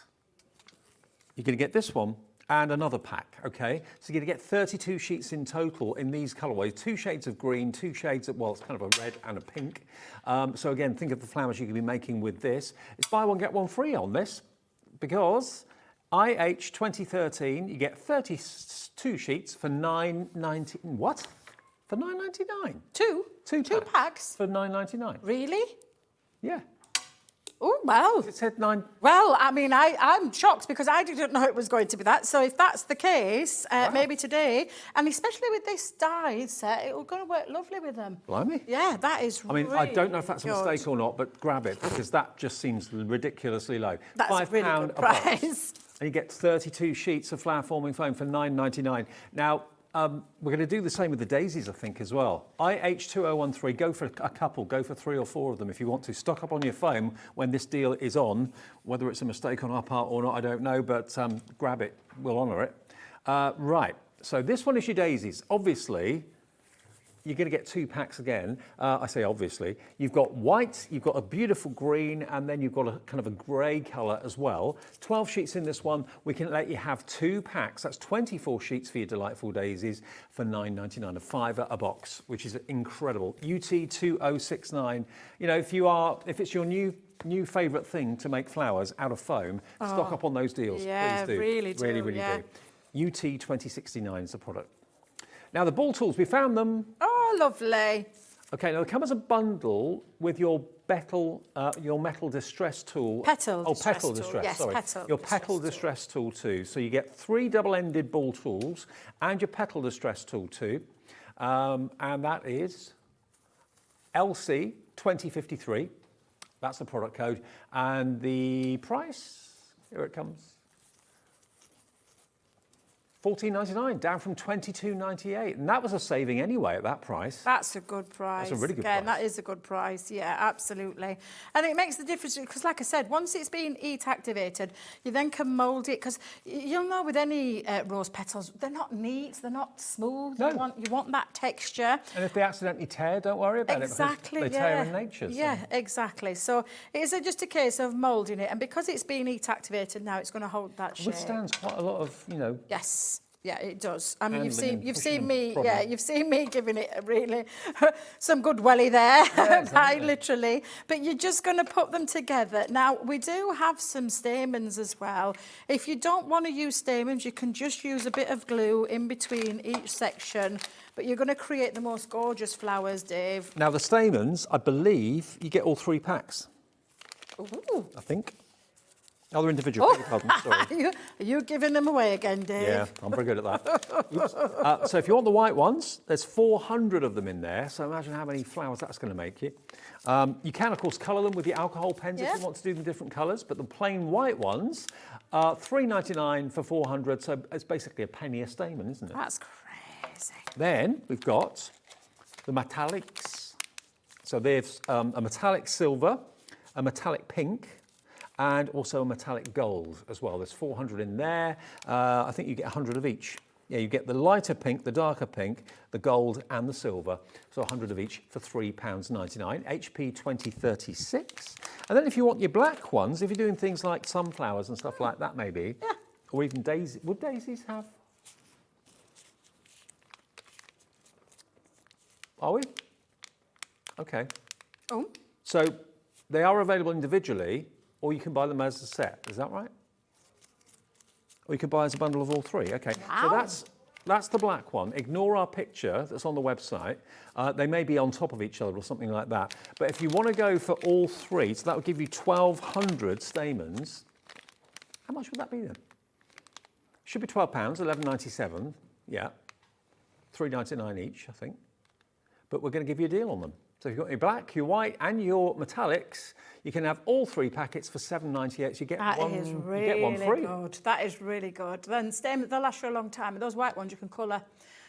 You're going to get this one and another pack, okay? So you're going to get 32 sheets in total in these colourways, 2 shades of green, 2 shades of, well, it's kind of a red and a pink. So again, think of the flowers you could be making with this. It's buy one, get one free on this, because IH 2013, you get 32 sheets for $9.90. What? For $9.99? Two packs? For $9.99. Really? Yeah. Oh, well. It said 9. Well, I mean, I'm shocked because I didn't know it was going to be that. So if that's the case, maybe today, and especially with this die set, it's going to work lovely with them. Blimey. Yeah, that is I mean, really I don't know if that's a good. mistake or not, but grab it, because that just seems ridiculously low. That's a really £5 good a box. price. And you get 32 sheets of flower forming foam for $9.99. Now, we're going to do the same with the daisies, I think, as well. IH2013, go for a couple, go for 3 or 4 of them if you want to. Stock up on your foam when this deal is on. Whether it's a mistake on our part or not, I don't know, but grab it, we'll honour it. Right, so this one is your daisies. Obviously, you're going to get 2 packs again. I say obviously. You've got white, you've got a beautiful green, and then you've got a kind of a grey colour as well. 12 sheets in this one. We can let you have 2 packs. That's 24 sheets for your Delightful Daisies for $9.99, a £5 a box, which is incredible. UT2069. You know, if it's your new favourite thing to make flowers out of foam, stock up on those deals. Yeah, Please do. really do. Really do. UT2069 is the product. Now, the ball tools, we found them. Oh, lovely. Okay, now they come as a bundle with your metal distress tool. Petal distress tool. Yes, sorry. petal Your distress petal tool. distress tool too. So you get 3 double-ended ball tools and your petal distress tool too. And that is LC 2053. That's the product code. And the price, here it comes. $14.99, down from $22.98, and that was a saving anyway at that price. That's a good price. That's a really good Again, price. that is a good price, yeah, absolutely. And it makes the difference, because like I said, once it's been heat activated, you then can mould it, because you'll know with any rose petals, they're not neat, they're not smooth. No. You want that texture. And if they accidentally tear, don't worry about Exactly, it, because they tear in nature. So. Yeah, exactly. So it's just a case of moulding it, and because it's been heat activated now, it's going to hold that shape. Withstands quite a lot of, Yes. Yeah, it does. I mean, you've Handling and seen pushing me, and yeah, you've seen me giving it a really some good welly there, exactly. quite literally. But you're just going to put them together. Now, we do have some stamens as well. If you don't want to use stamens, you can just use a bit of glue in between each section. But you're going to create the most gorgeous flowers, Dave. Now the stamens, I believe you get all 3 packs. Ooh. I think. Oh, they're individual. Pardon, sorry. Are you giving them away again, Dave? Yeah, I'm very good at that. Oops. So if you want the white ones, there's 400 of them in there. So imagine how many flowers that's going to make you. You can, of course, colour them with your alcohol pens if you want to do them different colours. But the plain white ones are $3.99 for 400. So it's basically a penny a stamen, isn't it? That's crazy. Then we've got the metallics. So there's a metallic silver, a metallic pink, and also a metallic gold as well. There's 400 in there. I think you get 100 of each. Yeah, you get the lighter pink, the darker pink, the gold and the silver. So 100 of each for £3.99, HP 2036. And then if you want your black ones, if you're doing things like sunflowers and stuff like that maybe, or even daisies, would daisies have? Are we? Okay. Oh. So they are available individually, or you can buy them as a set. Is that right? Or you could buy as a bundle of all 3. Okay. Wow. So that's the black one. Ignore our picture that's on the website. They may be on top of each other or something like that. But if you want to go for all 3, so that would give you 1,200 stamens. How much would that be then? Should be £12, £11.97. Yeah. £3.99 each, I think. But we're going to give you a deal on them. So if you've got your black, your white and your metallics, you can have all 3 packets for $7.98. So you get That one, is you really get one free. good. That is really good. Then stamens, they'll last for a long time. And those white ones you can colour.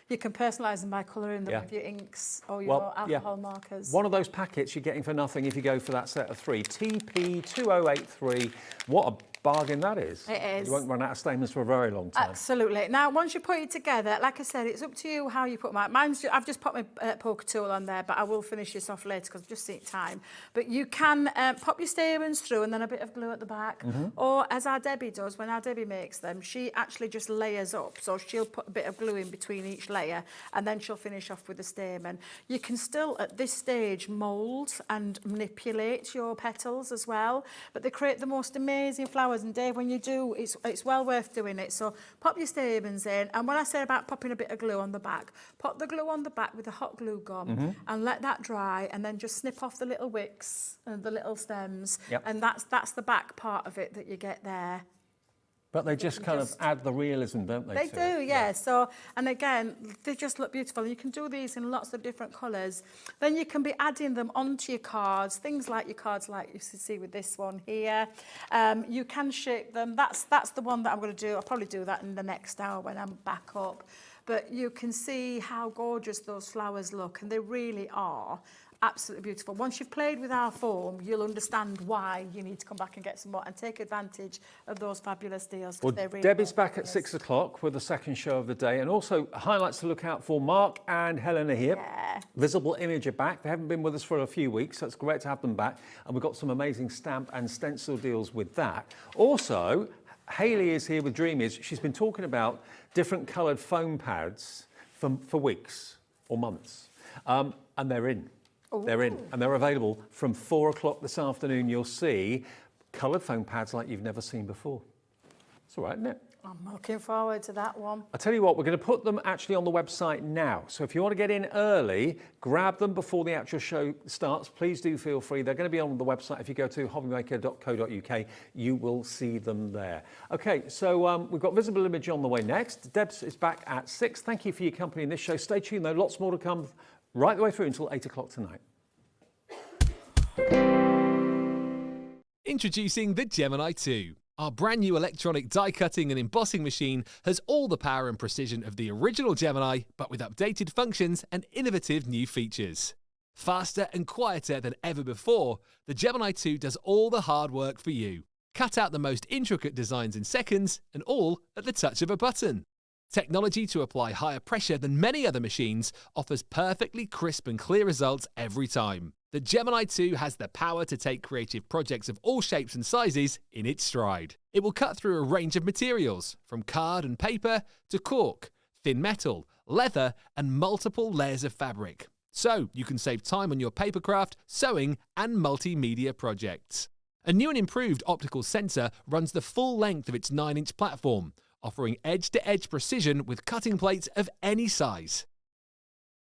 You can personalise them by colouring them with your inks or your alcohol markers. One of those packets you're getting for nothing if you go for that set of 3. TP2083. What a bargain that is. It is. You won't run out of stamens for a very long time. Absolutely. Now, once you put it together, like I said, it's up to you how you put them out. I've just put my poker tool on there, but I will finish this off later because I've just seen time. But you can pop your stamens through and then a bit of glue at the back. Or as our Debbie does, when our Debbie makes them, she actually just layers up. So she'll put a bit of glue in between each layer and then she'll finish off with the stamen. You can still, at this stage, mould and manipulate your petals as well. But they create the most amazing flowers. And Dave, when you do, it's well worth doing it. So pop your stamens in. And when I say about popping a bit of glue on the back, pop the glue on the back with a hot glue gun and let that dry and then just snip off the little wicks and the little stems. And that's the back part of it that you get there. But they just kind of add the realism, don't they? They do, yeah. So, and again, they just look beautiful. You can do these in lots of different colours. Then you can be adding them onto your cards, things like your cards like you see with this one here. You can shape them. That's the one that I'm going to do. I'll probably do that in the next hour when I'm back up. But you can see how gorgeous those flowers look, and they really are absolutely beautiful. Once you've played with our foam, you'll understand why you need to come back and get some more and take advantage of those fabulous deals. Well, really Debbie's back at 6 o'clock with the second show of the day, and also highlights to look out for. Mark and Helen are here. Yeah. Visible Image are back. They haven't been with us for a few weeks, so it's great to have them back. And we've got some amazing stamp and stencil deals with that. Also, Hayley is here with Dreamees. She's been talking about different coloured foam pads for weeks or months, and they're in. Ooh. They're in, and they're available from 4 o'clock this afternoon. You'll see coloured foam pads like you've never seen before. It's all right, isn't it? I'm looking forward to that one. I tell you what, we're going to put them actually on the website now. So if you want to get in early, grab them before the actual show starts. Please do feel free. They're going to be on the website. If you go to hobbymaker.co.uk, you will see them there. Okay, so we've got Visible Image on the way next. Debs is back at 6. Thank you for your company in this show. Stay tuned, though. Lots more to come right the way through until 8 o'clock tonight. Introducing the Gemini 2. Our brand new electronic die cutting and embossing machine has all the power and precision of the original Gemini, but with updated functions and innovative new features. Faster and quieter than ever before, the Gemini 2 does all the hard work for you. Cut out the most intricate designs in seconds, and all at the touch of a button. Technology to apply higher pressure than many other machines offers perfectly crisp and clear results every time. The Gemini 2 has the power to take creative projects of all shapes and sizes in its stride. It will cut through a range of materials, from card and paper to cork, thin metal, leather, and multiple layers of fabric. So you can save time on your papercraft, sewing, and multimedia projects. A new and improved optical sensor runs the full length of its 9-inch platform, offering edge-to-edge precision with cutting plates of any size.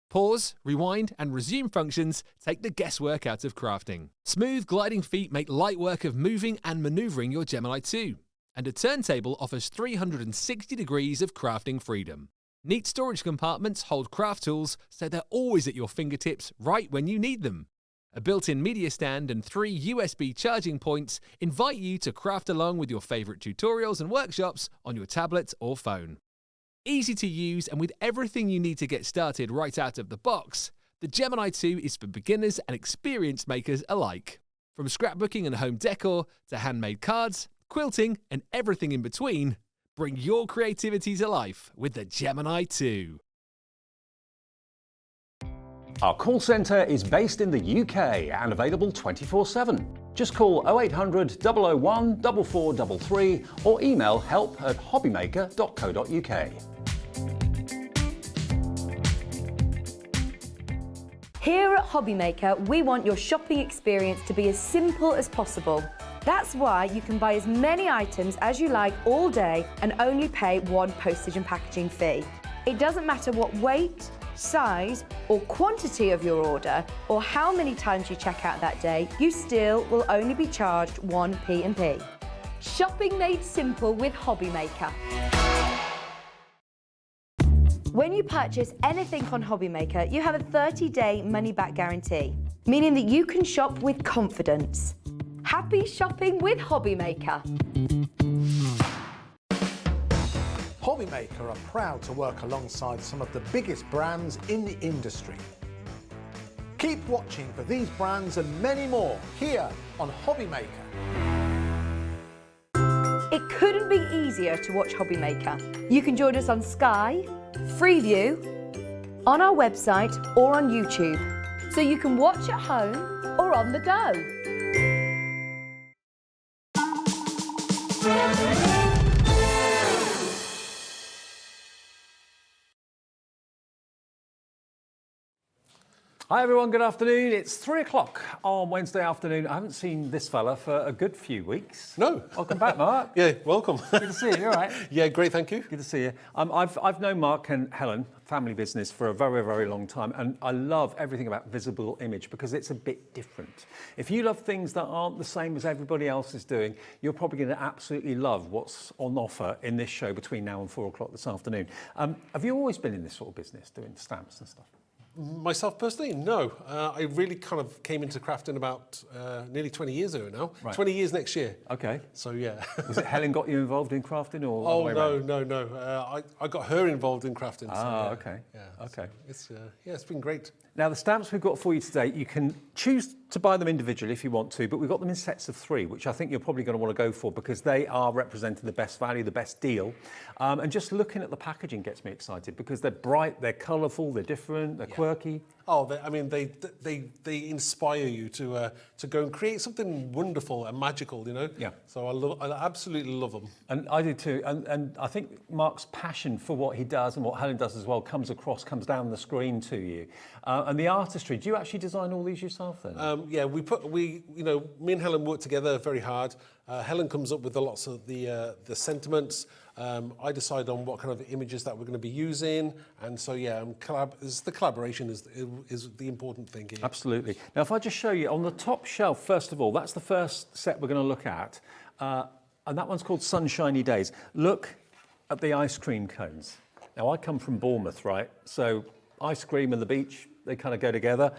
Pause, rewind, and resume functions take the guesswork out of crafting. Smooth gliding feet make light work of moving and maneuvering your Gemini 2. And a turntable offers 360 degrees of crafting freedom. Neat storage compartments hold craft tools so they're always at your fingertips right when you need them. A built-in media stand and 3 USB charging points invite you to craft along with your favourite tutorials and workshops on your tablet or phone. Easy to use and with everything you need to get started right out of the box, the Gemini 2 is for beginners and experienced makers alike. From scrapbooking and home decor to handmade cards, quilting and everything in between, bring your creativity to life with the Gemini 2. Our call centre is based in the UK and available 24/7. Just call 0800 001 4433 or email help@hobbymaker.co.uk. Here at Hobbymaker, we want your shopping experience to be as simple as possible. That's why you can buy as many items as you like all day and only pay one postage and packaging fee. It doesn't matter what weight, size or quantity of your order or how many times you check out that day, you still will only be charged one P&P. Shopping made simple with Hobbymaker. When you purchase anything on Hobbymaker, you have a 30-day money-back guarantee, meaning that you can shop with confidence. Happy shopping with Hobbymaker. Hobbymaker are proud to work alongside some of the biggest brands in the industry. Keep watching for these brands and many more here on Hobbymaker. It couldn't be easier to watch Hobbymaker. You can join us on Sky, Freeview, on our website or on YouTube, so you can watch at home or on the go. Hi everyone, good afternoon. It's 3 o'clock on Wednesday afternoon. I haven't seen this fella for a good few weeks. No. Welcome back, Mark. Yeah, welcome. Good to see you, you all right? Yeah, great, thank you. Good to see you. I've known Mark and Helen, family business, for a very, very long time, and I love everything about visible image because it's a bit different. If you love things that aren't the same as everybody else is doing, you're probably going to absolutely love what's on offer in this show between now and 4 o'clock this afternoon. Have you always been in this sort of business, doing stamps and stuff? Myself personally, no. I really kind of came into crafting about nearly 20 years ago now. Right. 20 years next year. Okay. So yeah. Was it Helen got you involved in crafting or? Oh no. I got her involved in crafting. Ah, so, yeah. okay. Yeah. Okay. So it's been great. Now the stamps we've got for you today, you can choose to buy them individually if you want to, but we've got them in sets of 3, which I think you're probably going to want to go for because they are representing the best value, the best deal. And just looking at the packaging gets me excited because they're bright, they're colourful, they're different, they're quirky. Oh, they inspire you to go and create something wonderful and magical, you know. Yeah. So I absolutely love them. And I do too. And I think Mark's passion for what he does and what Helen does as well comes down the screen to you. And the artistry. Do you actually design all these yourself then? Yeah, me and Helen work together very hard. Helen comes up with lots of the sentiments. I decide on what kind of images that we're going to be using, and so yeah, the collaboration is the important thing here. Absolutely. Now, if I just show you on the top shelf, first of all, that's the first set we're going to look at, and that one's called Sunshiny Days. Look at the ice cream cones. Now, I come from Bournemouth, right? So ice cream and the beach, they kind of go together.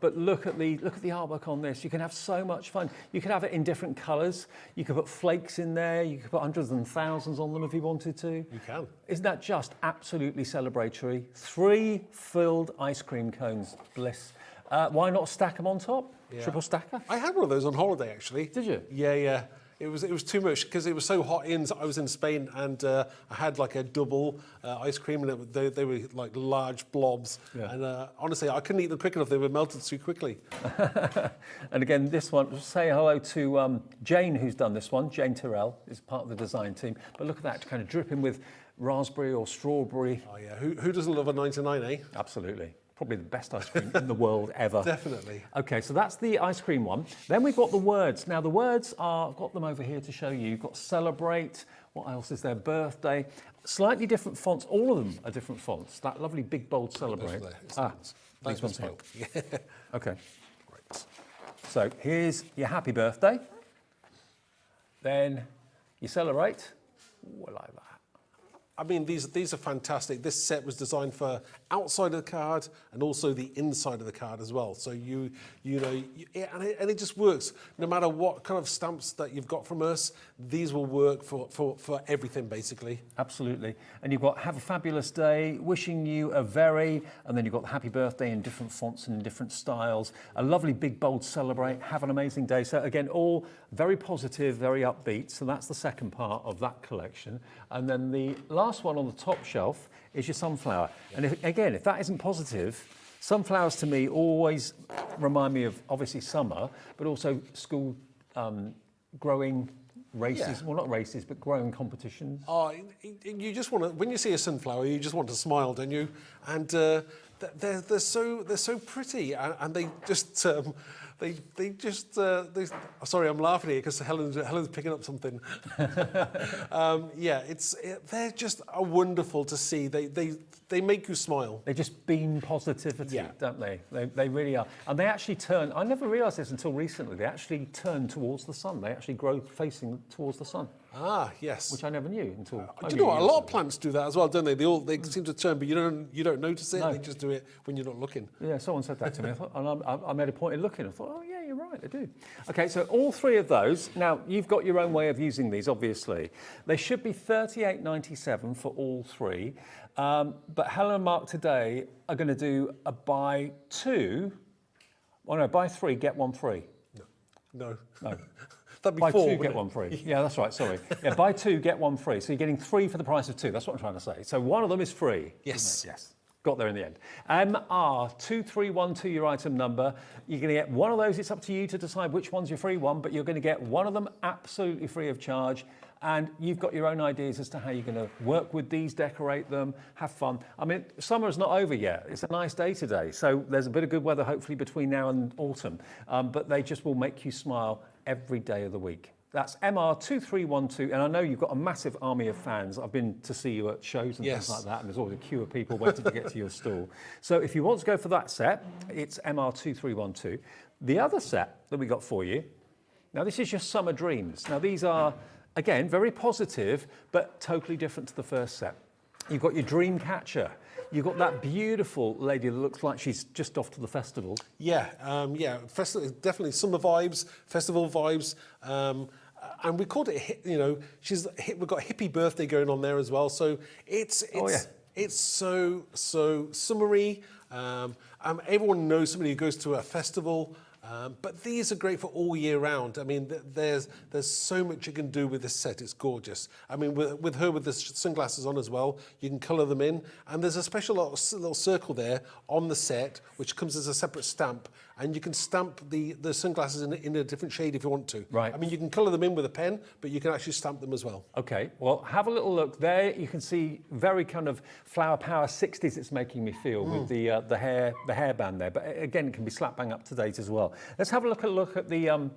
but look at the artwork on this. You can have so much fun. You could have it in different colours. You could put flakes in there. You could put hundreds and thousands on them if you wanted to. You can. Isn't that just absolutely celebratory? 3 filled ice cream cones, bliss. Why not stack them on top? Yeah. Triple stacker. I had one of those on holiday, actually. Did you? Yeah, yeah. It was too much because it was so hot I was in Spain, and I had like a double ice cream, and they were like large blobs. Yeah. And honestly, I couldn't eat them quick enough. They were melted too quickly. And again, this one, say hello to Jane, who's done this one. Jane Tyrrell is part of the design team. But look at that, kind of dripping with raspberry or strawberry. Oh yeah, who doesn't love a 99, eh? Absolutely. Probably the best ice cream in the world ever. Definitely. Okay, so that's the ice cream one. Then we've got the words. Now the words are, I've got them over here to show you. You've got celebrate. What else is there? Birthday. Slightly different fonts. All of them are different fonts. That lovely big bold celebrate. These ones here. Yeah. Okay. Great. So here's your happy birthday. Then you celebrate. Ooh, I like that. I mean, these are fantastic. This set was designed for outside of the card and also the inside of the card as well. So and it just works. No matter what kind of stamps that you've got from us, these will work for everything basically. Absolutely. And you've got have a fabulous day, wishing you a very, and then you've got happy birthday in different fonts and in different styles. A lovely big bold celebrate, have an amazing day. So again, all very positive, very upbeat. So that's the second part of that collection. And then the last one on the top shelf is your sunflower. And if that isn't positive, sunflowers to me always remind me of obviously summer, but also school growing races. Yeah. Well, not races, but growing competitions. Oh, you just want to, when you see a sunflower, you just want to smile, don't you? And they're so pretty, and they just sorry, I'm laughing here because Helen's picking up something. They're just wonderful to see. They make you smile. They just beam positivity, don't they? They really are. And they actually turn, I never realised this until recently, they actually turn towards the sun. They actually grow facing towards the sun. Ah, yes. Which I never knew until. Do you know what? A lot of plants do that as well, don't they? They seem to turn, but you don't notice it. No. They just do it when you're not looking. Yeah, someone said that to me. I thought, and I made a point of looking. I thought, oh yeah, you're right, they do. Okay, so all 3 of those. Now you've got your own way of using these, obviously. They should be $38.97 for all 3. But Helen and Mark today are going to do a buy 2. Oh no, buy 3 get 1 free. No. That'd be buy 4, 2 get 1 free. Yeah, that's right. Sorry. Yeah, buy 2 get 1 free. So you're getting 3 for the price of 2. That's what I'm trying to say. So one of them is free. Yes. Yes. Got there in the end. MR2312, your item number. You're going to get one of those. It's up to you to decide which one's your free one, but you're going to get one of them absolutely free of charge. And you've got your own ideas as to how you're going to work with these, decorate them, have fun. I mean, summer's not over yet. It's a nice day today. So there's a bit of good weather, hopefully, between now and autumn. But they just will make you smile every day of the week. That's MR2312, and I know you've got a massive army of fans. I've been to see you at shows and things like that, and there's always a queue of people waiting to get to your stall. So if you want to go for that set, it's MR2312. The other set that we got for you, now this is your Summer Dreams. Now these are, again, very positive, but totally different to the first set. You've got your dream catcher. You've got that beautiful lady that looks like she's just off to the festival. Yeah, festival, definitely summer vibes, festival vibes. And we called it, we've got hippie birthday going on there as well. So it's so summery. Everyone knows somebody who goes to a festival. But these are great for all year round. I mean, there's so much you can do with this set. It's gorgeous. I mean, with her with the sunglasses on as well, you can colour them in. And there's a special little circle there on the set, which comes as a separate stamp. And you can stamp the sunglasses in a different shade if you want to. Right. I mean, you can colour them in with a pen, but you can actually stamp them as well. Okay, well, have a little look there. You can see very kind of flower power 60s it's making me feel with the hairband there. But again, it can be slap bang up to date as well. Let's have a look at the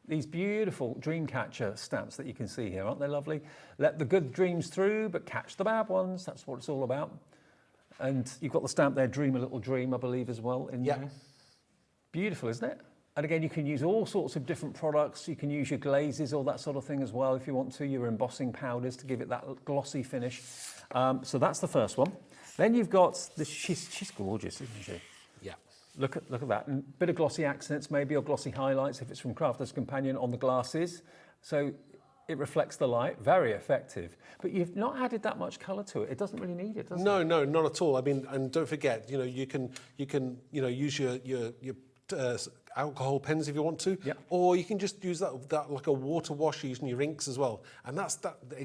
these beautiful Dreamcatcher stamps that you can see here. Aren't they lovely? Let the good dreams through, but catch the bad ones. That's what it's all about. And you've got the stamp there, Dream a Little Dream, I believe, as well. There. Beautiful, isn't it? And again, you can use all sorts of different products. You can use your glazes, all that sort of thing as well, if you want to, your embossing powders to give it that glossy finish. So that's the first one. Then you've got, she's gorgeous, isn't she? Yeah. Look at that. And a bit of glossy accents maybe, or glossy highlights if it's from Crafter's Companion on the glasses. So it reflects the light, very effective. But you've not added that much colour to it. It doesn't really need it, does it? No, not at all. I mean, and don't forget, you can use your alcohol pens if you want to, or you can just use that like a water wash using your inks as well, and that's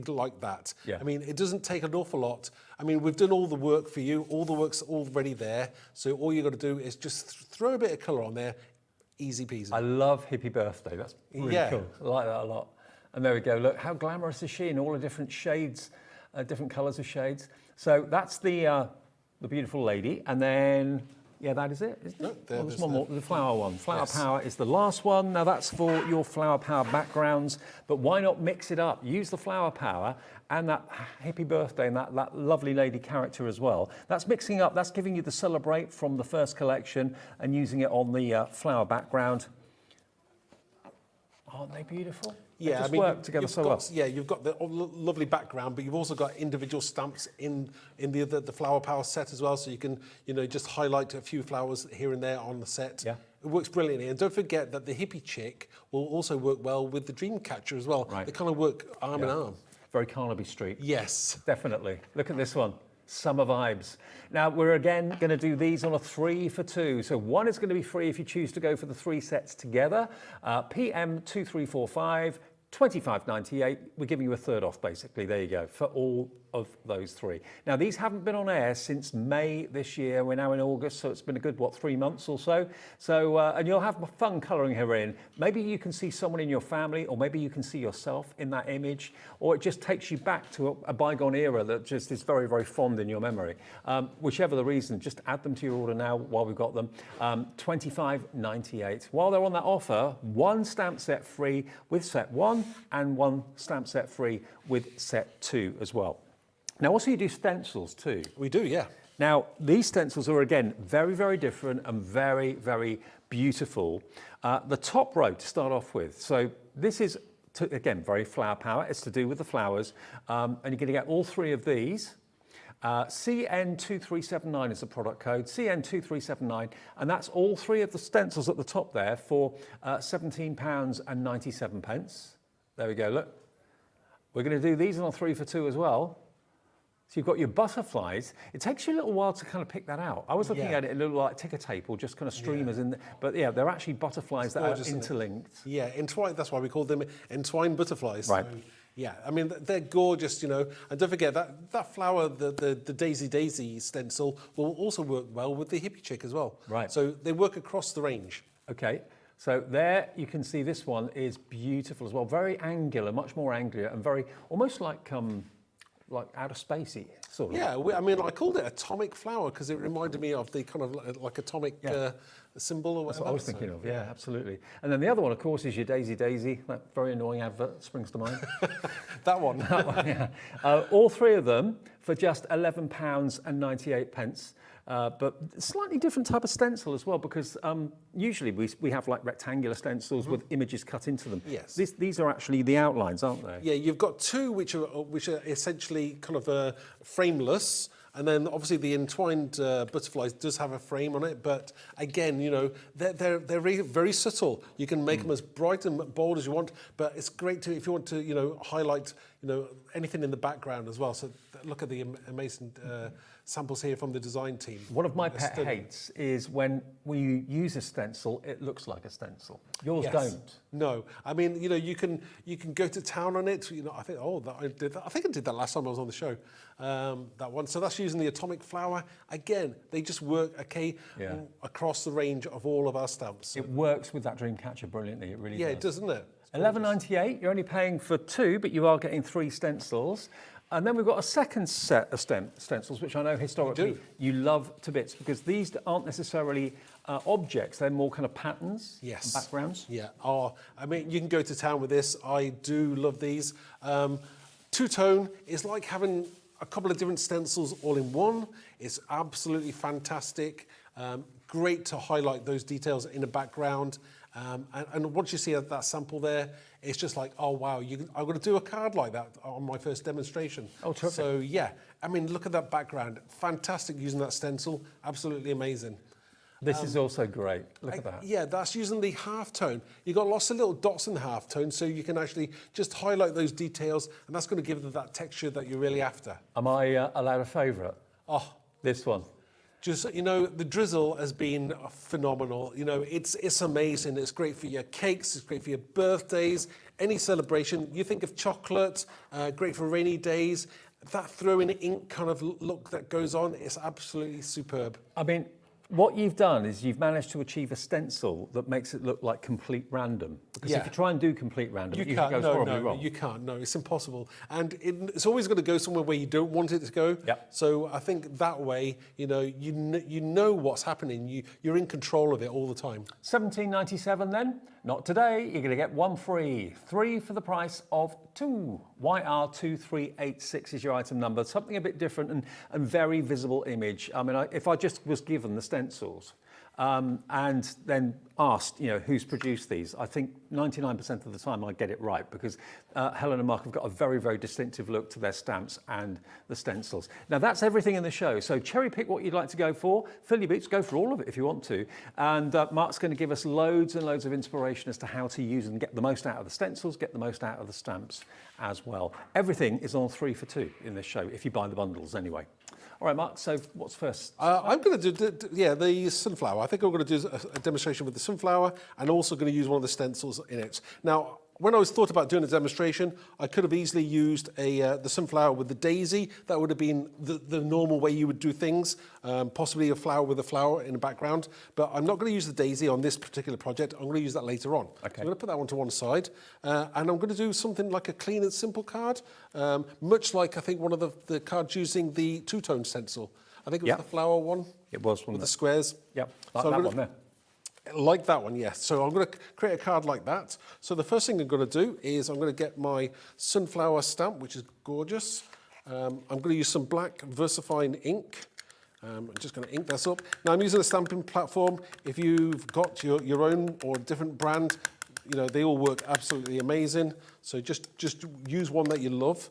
like that. Yeah. I mean, it doesn't take an awful lot. I mean, we've done all the work for you. All the work's already there, so all you got to do is just throw a bit of colour on there, easy peasy. I love Hippie Birthday. That's really cool. I like that a lot. And there we go. Look, how glamorous is she in all the different shades, different colours of shades. So that's the beautiful lady, and then. Yeah, that is it, isn't it? No, there's one more, the flower one. Flower Power is the last one. Now that's for your Flower Power backgrounds, but why not mix it up? Use the Flower Power and that Hippie Birthday and that lovely lady character as well. That's mixing up, that's giving you the Celebrate from the first collection and using it on the flower background. Aren't they beautiful? Yeah, they just work together so well. Yeah, you've got the lovely background, but you've also got individual stamps in the Flower Power set as well, so you can just highlight a few flowers here and there on the set. Yeah. It works brilliantly, and don't forget that the hippie chick will also work well with the dream catcher as well. Right. They kind of work arm in arm. Very Carnaby Street. Yes. Definitely. Look at this one. Summer vibes. Now we're again going to do these on a 3 for 2. So one is going to be free if you choose to go for the 3 sets together. PM2345, 25.98. We're giving you a third off basically. There you go for all of those 3. Now these haven't been on air since May this year. We're now in August, so it's been a good 3 months or so. So and you'll have fun colouring her in. Maybe you can see someone in your family, or maybe you can see yourself in that image, or it just takes you back to a bygone era that just is very, very fond in your memory. Whichever the reason, just add them to your order now while we've got them. 25.98. While they're on that offer, 1 stamp set free with set 1 and 1 stamp set free with set 2 as well. Now, also you do stencils too. We do, yeah. Now, these stencils are, again, very, very different and very, very beautiful. The top row to start off with. So this is, again, very Flower Power. It's to do with the flowers. And you're going to get all 3 of these. CN2379 is the product code, CN2379, and that's all 3 of the stencils at the top there for £17.97. There we go, look. We're going to do these on a 3 for 2 as well. So you've got your butterflies. It takes you a little while to kind of pick that out. I was looking at it, a little like ticker tape or just kind of streamers in there. But yeah, they're actually butterflies that are interlinked. Yeah, entwined, that's why we call them entwined butterflies. Right. So, yeah, I mean, they're gorgeous, and don't forget that flower, the Daisy stencil will also work well with the hippie chick as well. Right. So they work across the range. Okay. So there you can see this one is beautiful as well. Very angular, much more angular, and very, almost like outer spacey, sort of. Yeah, I mean, I called it atomic flower because it reminded me of the kind of like atomic symbol or whatever. That's what I was thinking of, yeah, absolutely. And then the other one, of course, is your Daisy, that very annoying advert that springs to mind. That one. That one, yeah. All 3 of them for just £11.98. But slightly different type of stencil as well, because usually we have like rectangular stencils with images cut into them. Yes. These are actually the outlines, aren't they? Yeah, you've got 2 which are essentially kind of frameless, and then obviously the entwined butterflies does have a frame on it. But again, they're very, very subtle. You can make them as bright and bold as you want, but it's great to if you want to highlight anything in the background as well. So look at the amazing samples here from the design team. One of my pet hates is when we use a stencil, it looks like a stencil. Yours don't. No, I mean, you can go to town on it. I think, I did that. I think I did that last time I was on the show. That one. So that's using the atomic flower. Again, they just work across the range of all of our stamps. It works with that dream catcher brilliantly. It really does. Yeah, it does, doesn't it? £11.98. You're only paying for 2, but you are getting 3 stencils. And then we've got a second set of stencils, which I know historically you love to bits, because these aren't necessarily objects, they're more kind of patterns and backgrounds. Yeah, I mean, you can go to town with this. I do love these. Two-tone is like having a couple of different stencils all in one. It's absolutely fantastic. Great to highlight those details in the background. And once you see that sample there, it's just like, oh wow, I'm going to do a card like that on my first demonstration. Oh, terrific. So yeah, I mean, look at that background. Fantastic using that stencil. Absolutely amazing. This is also great. Look at that. Yeah, that's using the halftone. You've got lots of little dots in the halftone, so you can actually just highlight those details, and that's going to give them that texture that you're really after. Am I allowed a favourite? Oh, This one. just, you know, the drizzle has been phenomenal. You know, it's amazing. It's great for your cakes. It's great for your birthdays, any celebration. You think of chocolate, great for rainy days. That throwing ink kind of look that goes on is absolutely superb. I mean, what you've done is you've managed to achieve a stencil that makes it look like complete random. Because if you try and do complete random, you can't. go horribly wrong. You can't. No, it's impossible. And it's always going to go somewhere where you don't want it to go. Yep. So I think that way, you know, you know what's happening. You're in control of it all the time. $17.97 then? Not today. You're going to get one free. 3 for the price of 2. YR2386 is your item number. Something a bit different and very visible image. I mean, if I just was given the stencils and then asked, you know, who's produced these, I think 99% of the time I get it right, because Helen and Mark have got a very, very distinctive look to their stamps and the stencils. Now, that's everything in the show. So cherry pick what you'd like to go for. Fill your boots, go for all of it if you want to. And Mark's going to give us loads and loads of inspiration as to how to use and get the most out of the stencils, get the most out of the stamps as well. Everything is on 3 for 2 in this show, if you buy the bundles anyway. All right, Mark, so what's first? I'm going to do, the sunflower. I think I'm going to do a demonstration with the sunflower and also going to use one of the stencils in it. Now, when I was thought about doing a demonstration, I could have easily used the sunflower with the daisy. That would have been the normal way you would do things, possibly a flower with a flower in the background. But I'm not going to use the daisy on this particular project. I'm going to use that later on. Okay. So I'm going to put that one to one side. And I'm going to do something like a clean and simple card, much like I think one of the cards using the two-tone stencil. I think it was the flower one. It was one with the squares. Yep, like that one there. Like that one, yes. So I'm going to create a card like that. So the first thing I'm going to do is I'm going to get my sunflower stamp, which is gorgeous. I'm going to use some black VersaFine ink. I'm just going to ink this up. Now I'm using a stamping platform. If you've got your own or different brand, you know, they all work absolutely amazing. So just use one that you love.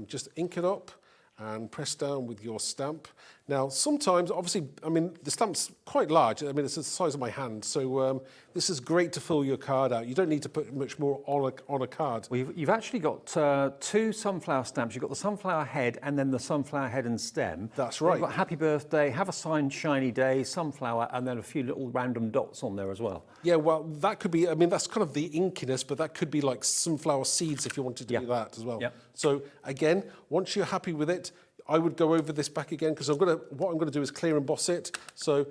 Just ink it up and press down with your stamp. Now, sometimes, obviously, I mean, the stamp's quite large. I mean, it's the size of my hand. So this is great to fill your card out. You don't need to put much more on a card. Well, you've actually got 2 sunflower stamps. You've got the sunflower head and then the sunflower head and stem. That's right. You've got happy birthday, have a signed shiny day, sunflower, and then a few little random dots on there as well. Yeah, well, that could be, I mean, that's kind of the inkiness, but that could be like sunflower seeds if you wanted to do that as well. Yep. So again, once you're happy with it, I would go over this back again because what I'm going to do is clear emboss it. So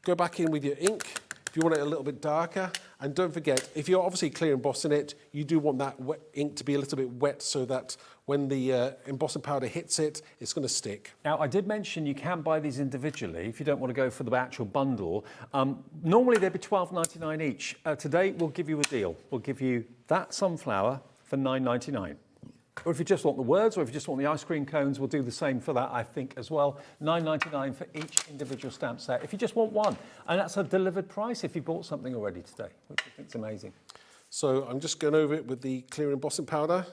go back in with your ink if you want it a little bit darker. And don't forget, if you're obviously clear embossing it, you do want that wet ink to be a little bit wet so that when the embossing powder hits it, it's going to stick. Now, I did mention you can buy these individually if you don't want to go for the actual bundle. Normally, they'd be $12.99 each. Today, we'll give you a deal. We'll give you that sunflower for $9.99. Or if you just want the words, or if you just want the ice cream cones, we'll do the same for that, I think, as well. $9.99 for each individual stamp set, if you just want one. And that's a delivered price if you bought something already today, which I think is amazing. So I'm just going over it with the clear embossing powder.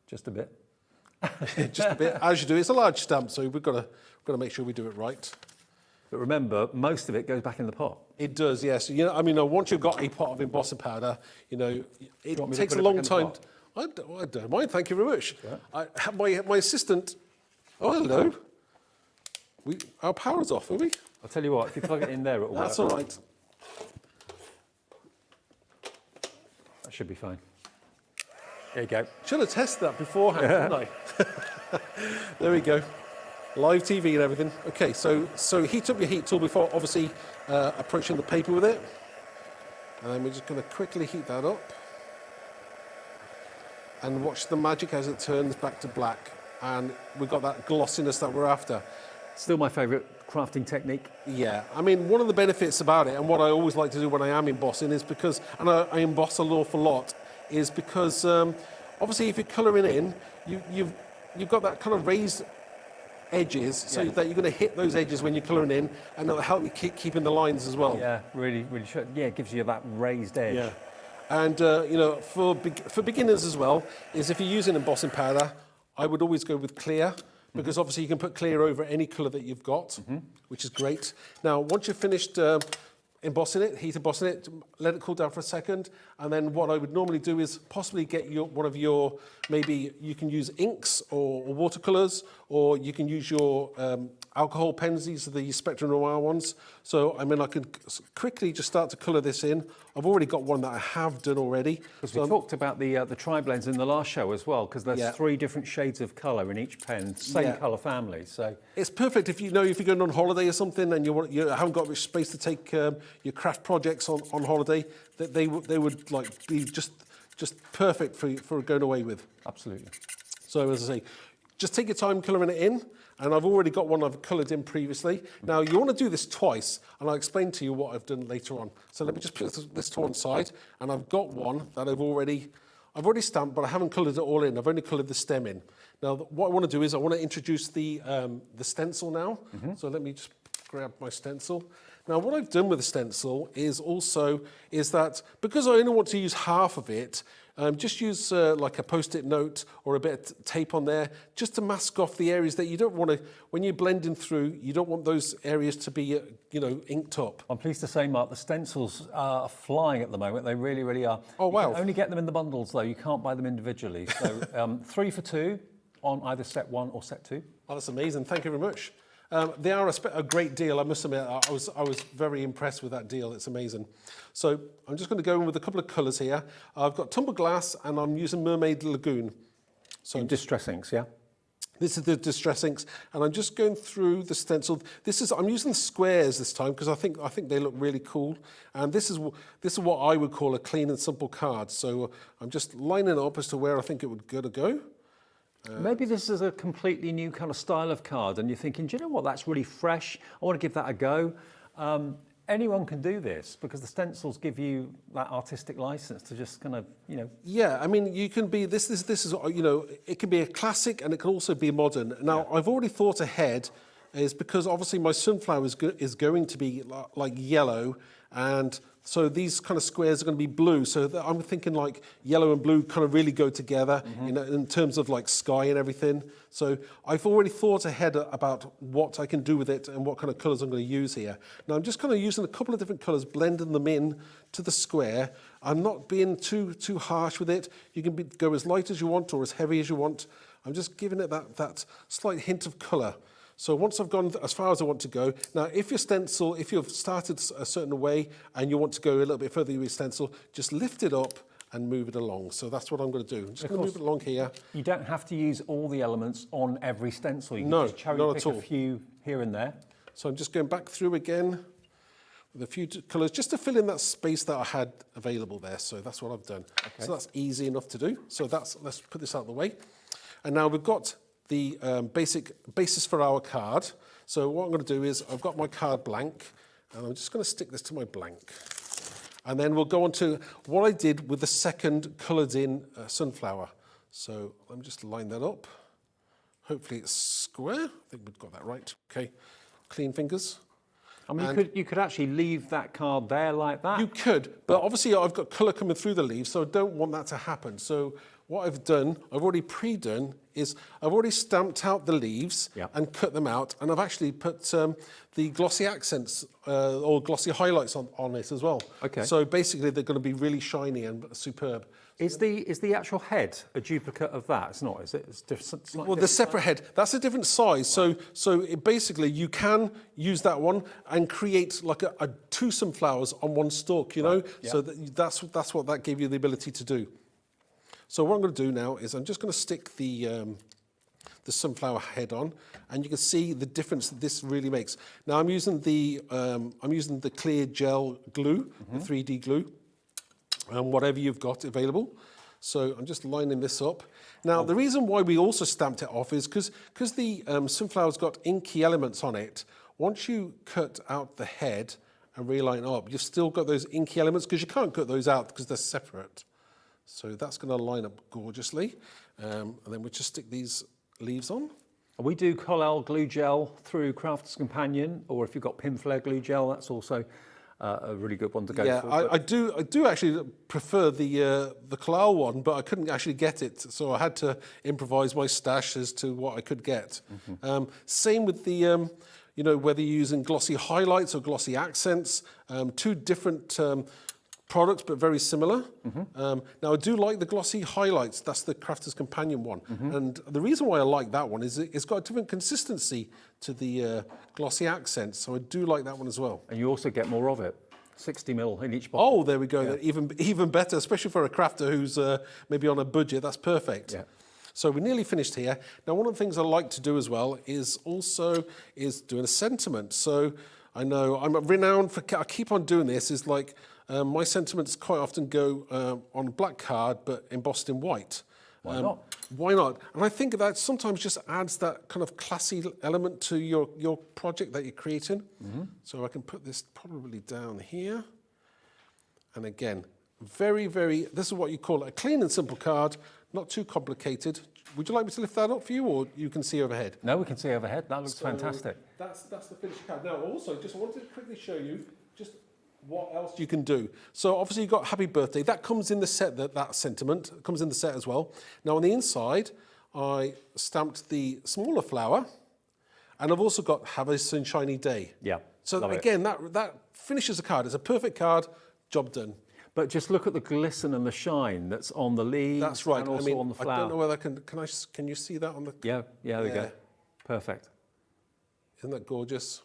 Just a bit. Just a bit, as you do. It's a large stamp, so we've got to make sure we do it right. But remember, most of it goes back in the pot. It does, yes. You know, I mean, once you've got a pot of embossing powder, you know, it takes a long time. I don't mind, thank you very much. Yeah. My assistant, oh, hello. Our power's off, are we? I'll tell you what, if you plug it in there, it'll work. That's all right. That should be fine. There you go. Should have tested that beforehand, shouldn't I? There we go. Live TV and everything. Okay, so heat up your heat tool before, obviously, approaching the paper with it. And we're just going to quickly heat that up. And watch the magic as it turns back to black. And we've got that glossiness that we're after. Still my favourite crafting technique. Yeah, I mean, one of the benefits about it, and what I always like to do when I am embossing is because, and I emboss an awful lot, is because obviously if you're colouring in, you've got that kind of raised edges, so that you're going to hit those edges when you're colouring in, and it'll help you keeping the lines as well. Yeah, really, really should. Yeah, it gives you that raised edge. Yeah. And, you know, for beginners as well, is if you're using embossing powder, I would always go with clear, because obviously you can put clear over any colour that you've got, which is great. Now, once you've finished embossing it, heat embossing it, let it cool down for a second, and then what I would normally do is possibly get one of your, maybe you can use inks or watercolours, or you can use your alcohol pens. These are the Spectrum Noir ones. So, I mean, I can quickly just start to colour this in. I've already got one that I have done already. Because we talked about the tri-blends in the last show as well, because there's 3 different shades of colour in each pen, same colour family. So it's perfect if if you're going on holiday or something and you haven't got much space to take your craft projects on holiday, that they would like be just perfect for going away with. Absolutely. So as I say, just take your time colouring it in. And I've already got one I've coloured in previously. Now, you want to do this twice, and I'll explain to you what I've done later on. So let me just put this to one side, and I've got one that I've already stamped, but I haven't coloured it all in. I've only coloured the stem in. Now, what I want to do is I want to introduce the stencil now. So let me just grab my stencil. Now, what I've done with the stencil is that because I only want to use half of it, just use like a post-it note or a bit of tape on there just to mask off the areas that you don't want to, when you're blending through, you don't want those areas to be, inked up. I'm pleased to say, Mark, the stencils are flying at the moment. They really, really are. Oh, wow. You can only get them in the bundles, though. You can't buy them individually. So 3 for 2 on either set 1 or set 2. Oh, that's amazing. Thank you very much. They are a great deal, I must admit. I was very impressed with that deal. It's amazing. So I'm just going to go in with a couple of colours here. I've got Tumble Glass and I'm using Mermaid Lagoon. So in Distress Inks, yeah? This is the Distress Inks, and I'm just going through the stencil. I'm using squares this time because I think they look really cool. And this is what I would call a clean and simple card. So I'm just lining up as to where I think it would go. Maybe this is a completely new kind of style of card and you're thinking, do you know what, that's really fresh, I want to give that a go. Anyone can do this because the stencils give you that artistic license to just kind of, Yeah, I mean, you can be, this is, it can be a classic and it can also be modern. Now, I've already thought ahead, is because obviously my sunflower is going to be like yellow, and so these kind of squares are going to be blue. So I'm thinking like yellow and blue kind of really go together in terms of like sky and everything. So I've already thought ahead about what I can do with it and what kind of colours I'm going to use here. Now I'm just kind of using a couple of different colours, blending them in to the square. I'm not being too harsh with it. You can go as light as you want or as heavy as you want. I'm just giving it that slight hint of colour. So once I've gone as far as I want to go, now if you've started a certain way and you want to go a little bit further with your stencil, just lift it up and move it along. So that's what I'm going to do. I'm just going to move it along here. You don't have to use all the elements on every stencil. You can just cherry pick a few here and there. So I'm just going back through again with a few colours just to fill in that space that I had available there. So that's what I've done. Okay. So that's easy enough to do. So let's put this out of the way. And now we've got the basic basis for our card. So what I'm going to do is I've got my card blank and I'm just going to stick this to my blank. And then we'll go on to what I did with the second coloured in sunflower. So let me just line that up. Hopefully it's square. I think we've got that right. Okay, clean fingers. I mean, you could actually leave that card there like that. You could, but obviously I've got colour coming through the leaves, so I don't want that to happen. So what I've done, I've already pre-done, is I've already stamped out the leaves and cut them out, and I've actually put the glossy accents or glossy highlights on it as well. Okay. So basically they're going to be really shiny and superb. Is the actual head a duplicate of that? It's not, is it? It's different. Well, the separate head, that's a different size. Right. So basically you can use that one and create like two sunflowers on one stalk, you know? Yeah. So that's what that gave you the ability to do. So what I'm going to do now is I'm just going to stick the sunflower head on, and you can see the difference that this really makes. Now I'm using the clear gel glue, the 3D glue, and whatever you've got available. So I'm just lining this up. Now the reason why we also stamped it off is because the sunflower's got inky elements on it. Once you cut out the head and reline it up, you've still got those inky elements because you can't cut those out because they're separate. So that's going to line up gorgeously. And then we just stick these leaves on. We do Collel glue gel through Crafter's Companion, or if you've got Pinflair glue gel, that's also a really good one to go Yeah, for. I do actually prefer the Kalal one, but I couldn't actually get it, so I had to improvise my stash as to what I could get. Same with the, you know, whether you're using glossy highlights or glossy accents, two different products, but very similar. Now, I do like the glossy highlights. That's the Crafter's Companion one. And the reason why I like that one is it's got a different consistency to the glossy accents. So I do like that one as well. And you also get more of it. 60 mil in each bottle. Oh, there we go. Yeah. Even better, especially for a crafter who's maybe on a budget. That's perfect. Yeah. So we're nearly finished here. Now, one of the things I like to do as well is doing a sentiment. So I know I'm renowned for, I keep on doing this, is like, my sentiments quite often go on a black card, but embossed in white. Why not? Why not? And I think that sometimes just adds that kind of classy element to your project that you're creating. So I can put this probably down here. And again, this is what you call a clean and simple card, not too complicated. Would you like me to lift that up for you, or you can see overhead? No, we can see overhead. That looks fantastic. That's the finished card. Now, also, just wanted to quickly show you just what else you can do. So obviously you've got Happy Birthday. That comes in the set, that sentiment comes in the set as well. Now on the inside, I stamped the smaller flower, and I've also got Have a Sunshiny Day. Yeah. So again, that finishes the card. It's a perfect card, job done. But just look at the glisten and the shine that's on the leaves. That's right. And also on the flower. I don't know whether can you see that on the... Yeah, there we go. Perfect. Isn't that gorgeous?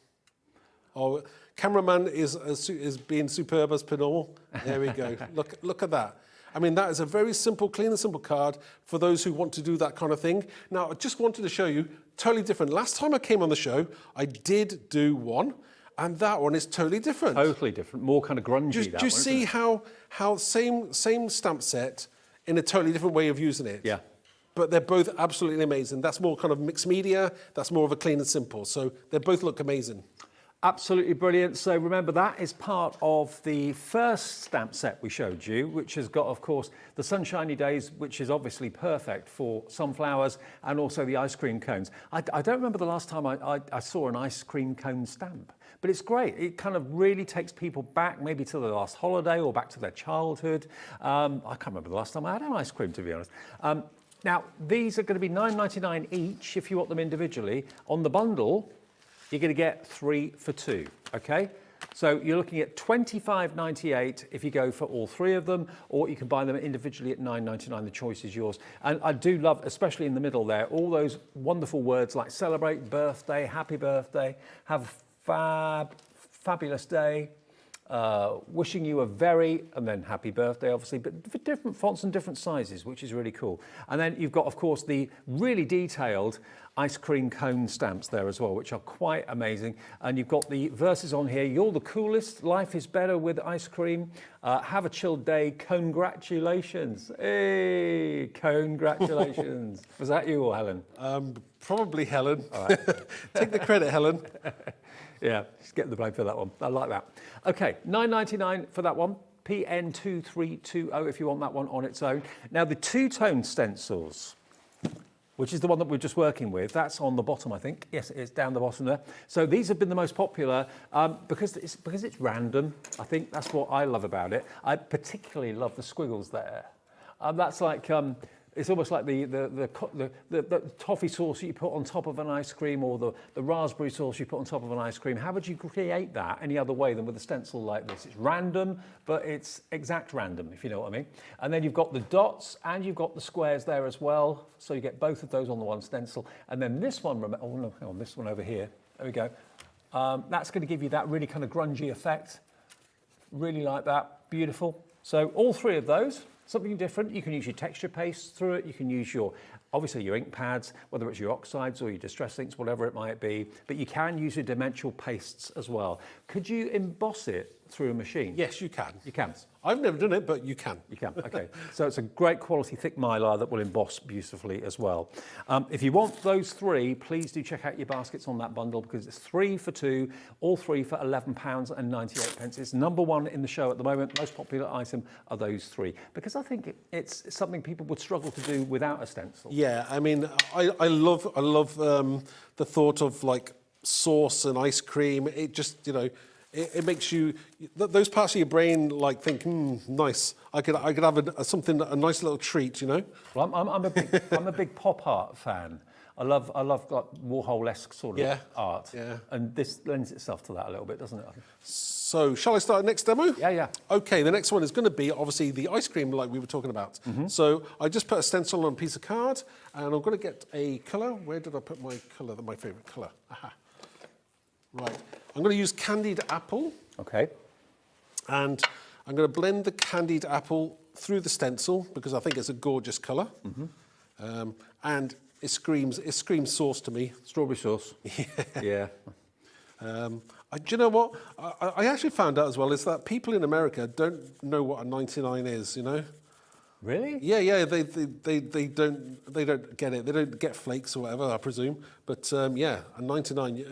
Oh, cameraman is being superb as per normal. There we go. Look at that. I mean, that is a very simple, clean and simple card for those who want to do that kind of thing. Now, I just wanted to show you, totally different. Last time I came on the show, I did do one, and that one is totally different. Totally different, more kind of grungy. Do you see how same stamp set in a totally different way of using it? Yeah. But they're both absolutely amazing. That's more kind of mixed media. That's more of a clean and simple. So they both look amazing. Absolutely brilliant. So remember, that is part of the first stamp set we showed you, which has got, of course, the Sunshiny Days, which is obviously perfect for sunflowers, and also the ice cream cones. I don't remember the last time I saw an ice cream cone stamp, but it's great. It kind of really takes people back, maybe to their last holiday or back to their childhood. I can't remember the last time I had an ice cream, to be honest. Now, these are going to be $9.99 each if you want them individually. On the bundle, you're going to get 3 for 2, okay? So you're looking at $25.98 if you go for all 3 of them, or you can buy them individually at $9.99. The choice is yours. And I do love, especially in the middle there, all those wonderful words like celebrate, birthday, happy birthday, have a fabulous day, wishing you a very, and then happy birthday, obviously, but for different fonts and different sizes, which is really cool. And then you've got, of course, the really detailed ice cream cone stamps there as well, which are quite amazing. And you've got the verses on here. You're the coolest. Life is better with ice cream. Have a chilled day. Congratulations. Hey, congratulations. Was that you or Helen? Probably Helen. All right. Take the credit, Helen. Yeah, just get the blame for that one. I like that. Okay, $9.99 for that one. PN2320 if you want that one on its own. Now, the two-tone stencils, which is the one that we're just working with, that's on the bottom, I think. Yes, it's down the bottom there. So these have been the most popular because it's random. I think that's what I love about it. I particularly love the squiggles there. That's like... it's almost like the toffee sauce that you put on top of an ice cream, or the raspberry sauce you put on top of an ice cream. How would you create that any other way than with a stencil like this? It's random, but it's exact random, if you know what I mean. And then you've got the dots and you've got the squares there as well. So you get both of those on the one stencil. And then this one, oh no, hang on, this one over here. There we go. That's going to give you that really kind of grungy effect. Really like that. Beautiful. So all 3 of those. Something different. You can use your texture paste through it. You can use obviously your ink pads, whether it's your oxides or your distress inks, whatever it might be. But you can use your dimensional pastes as well. Could you emboss it through a machine? Yes, you can. You can. I've never done it, but you can. You can, okay. So it's a great quality thick mylar that will emboss beautifully as well. If you want those 3, please do check out your baskets on that bundle, because it's 3 for 2, all 3 for £11.98. It's #1 in the show at the moment. Most popular item are those 3, because I think it's something people would struggle to do without a stencil. Yeah, I mean, I love the thought of like sauce and ice cream. It just, you know, it makes you, those parts of your brain like think, nice. I could have a nice little treat, you know. Well, I'm a big pop art fan. I love like Warhol-esque sort of art. Yeah. And this lends itself to that a little bit, doesn't it? So, shall I start the next demo? Yeah. Okay, the next one is going to be obviously the ice cream like we were talking about. So I just put a stencil on a piece of card, and I'm going to get a colour. Where did I put my colour? My favourite colour. Aha. Right. I'm going to use candied apple. Okay. And I'm going to blend the candied apple through the stencil because I think it's a gorgeous colour. And it screams sauce to me. Strawberry sauce. Yeah. Do you know what? I actually found out as well is that people in America don't know what a 99 is, you know? Really? Yeah, they don't get it. They don't get flakes or whatever, I presume. But yeah, a 99,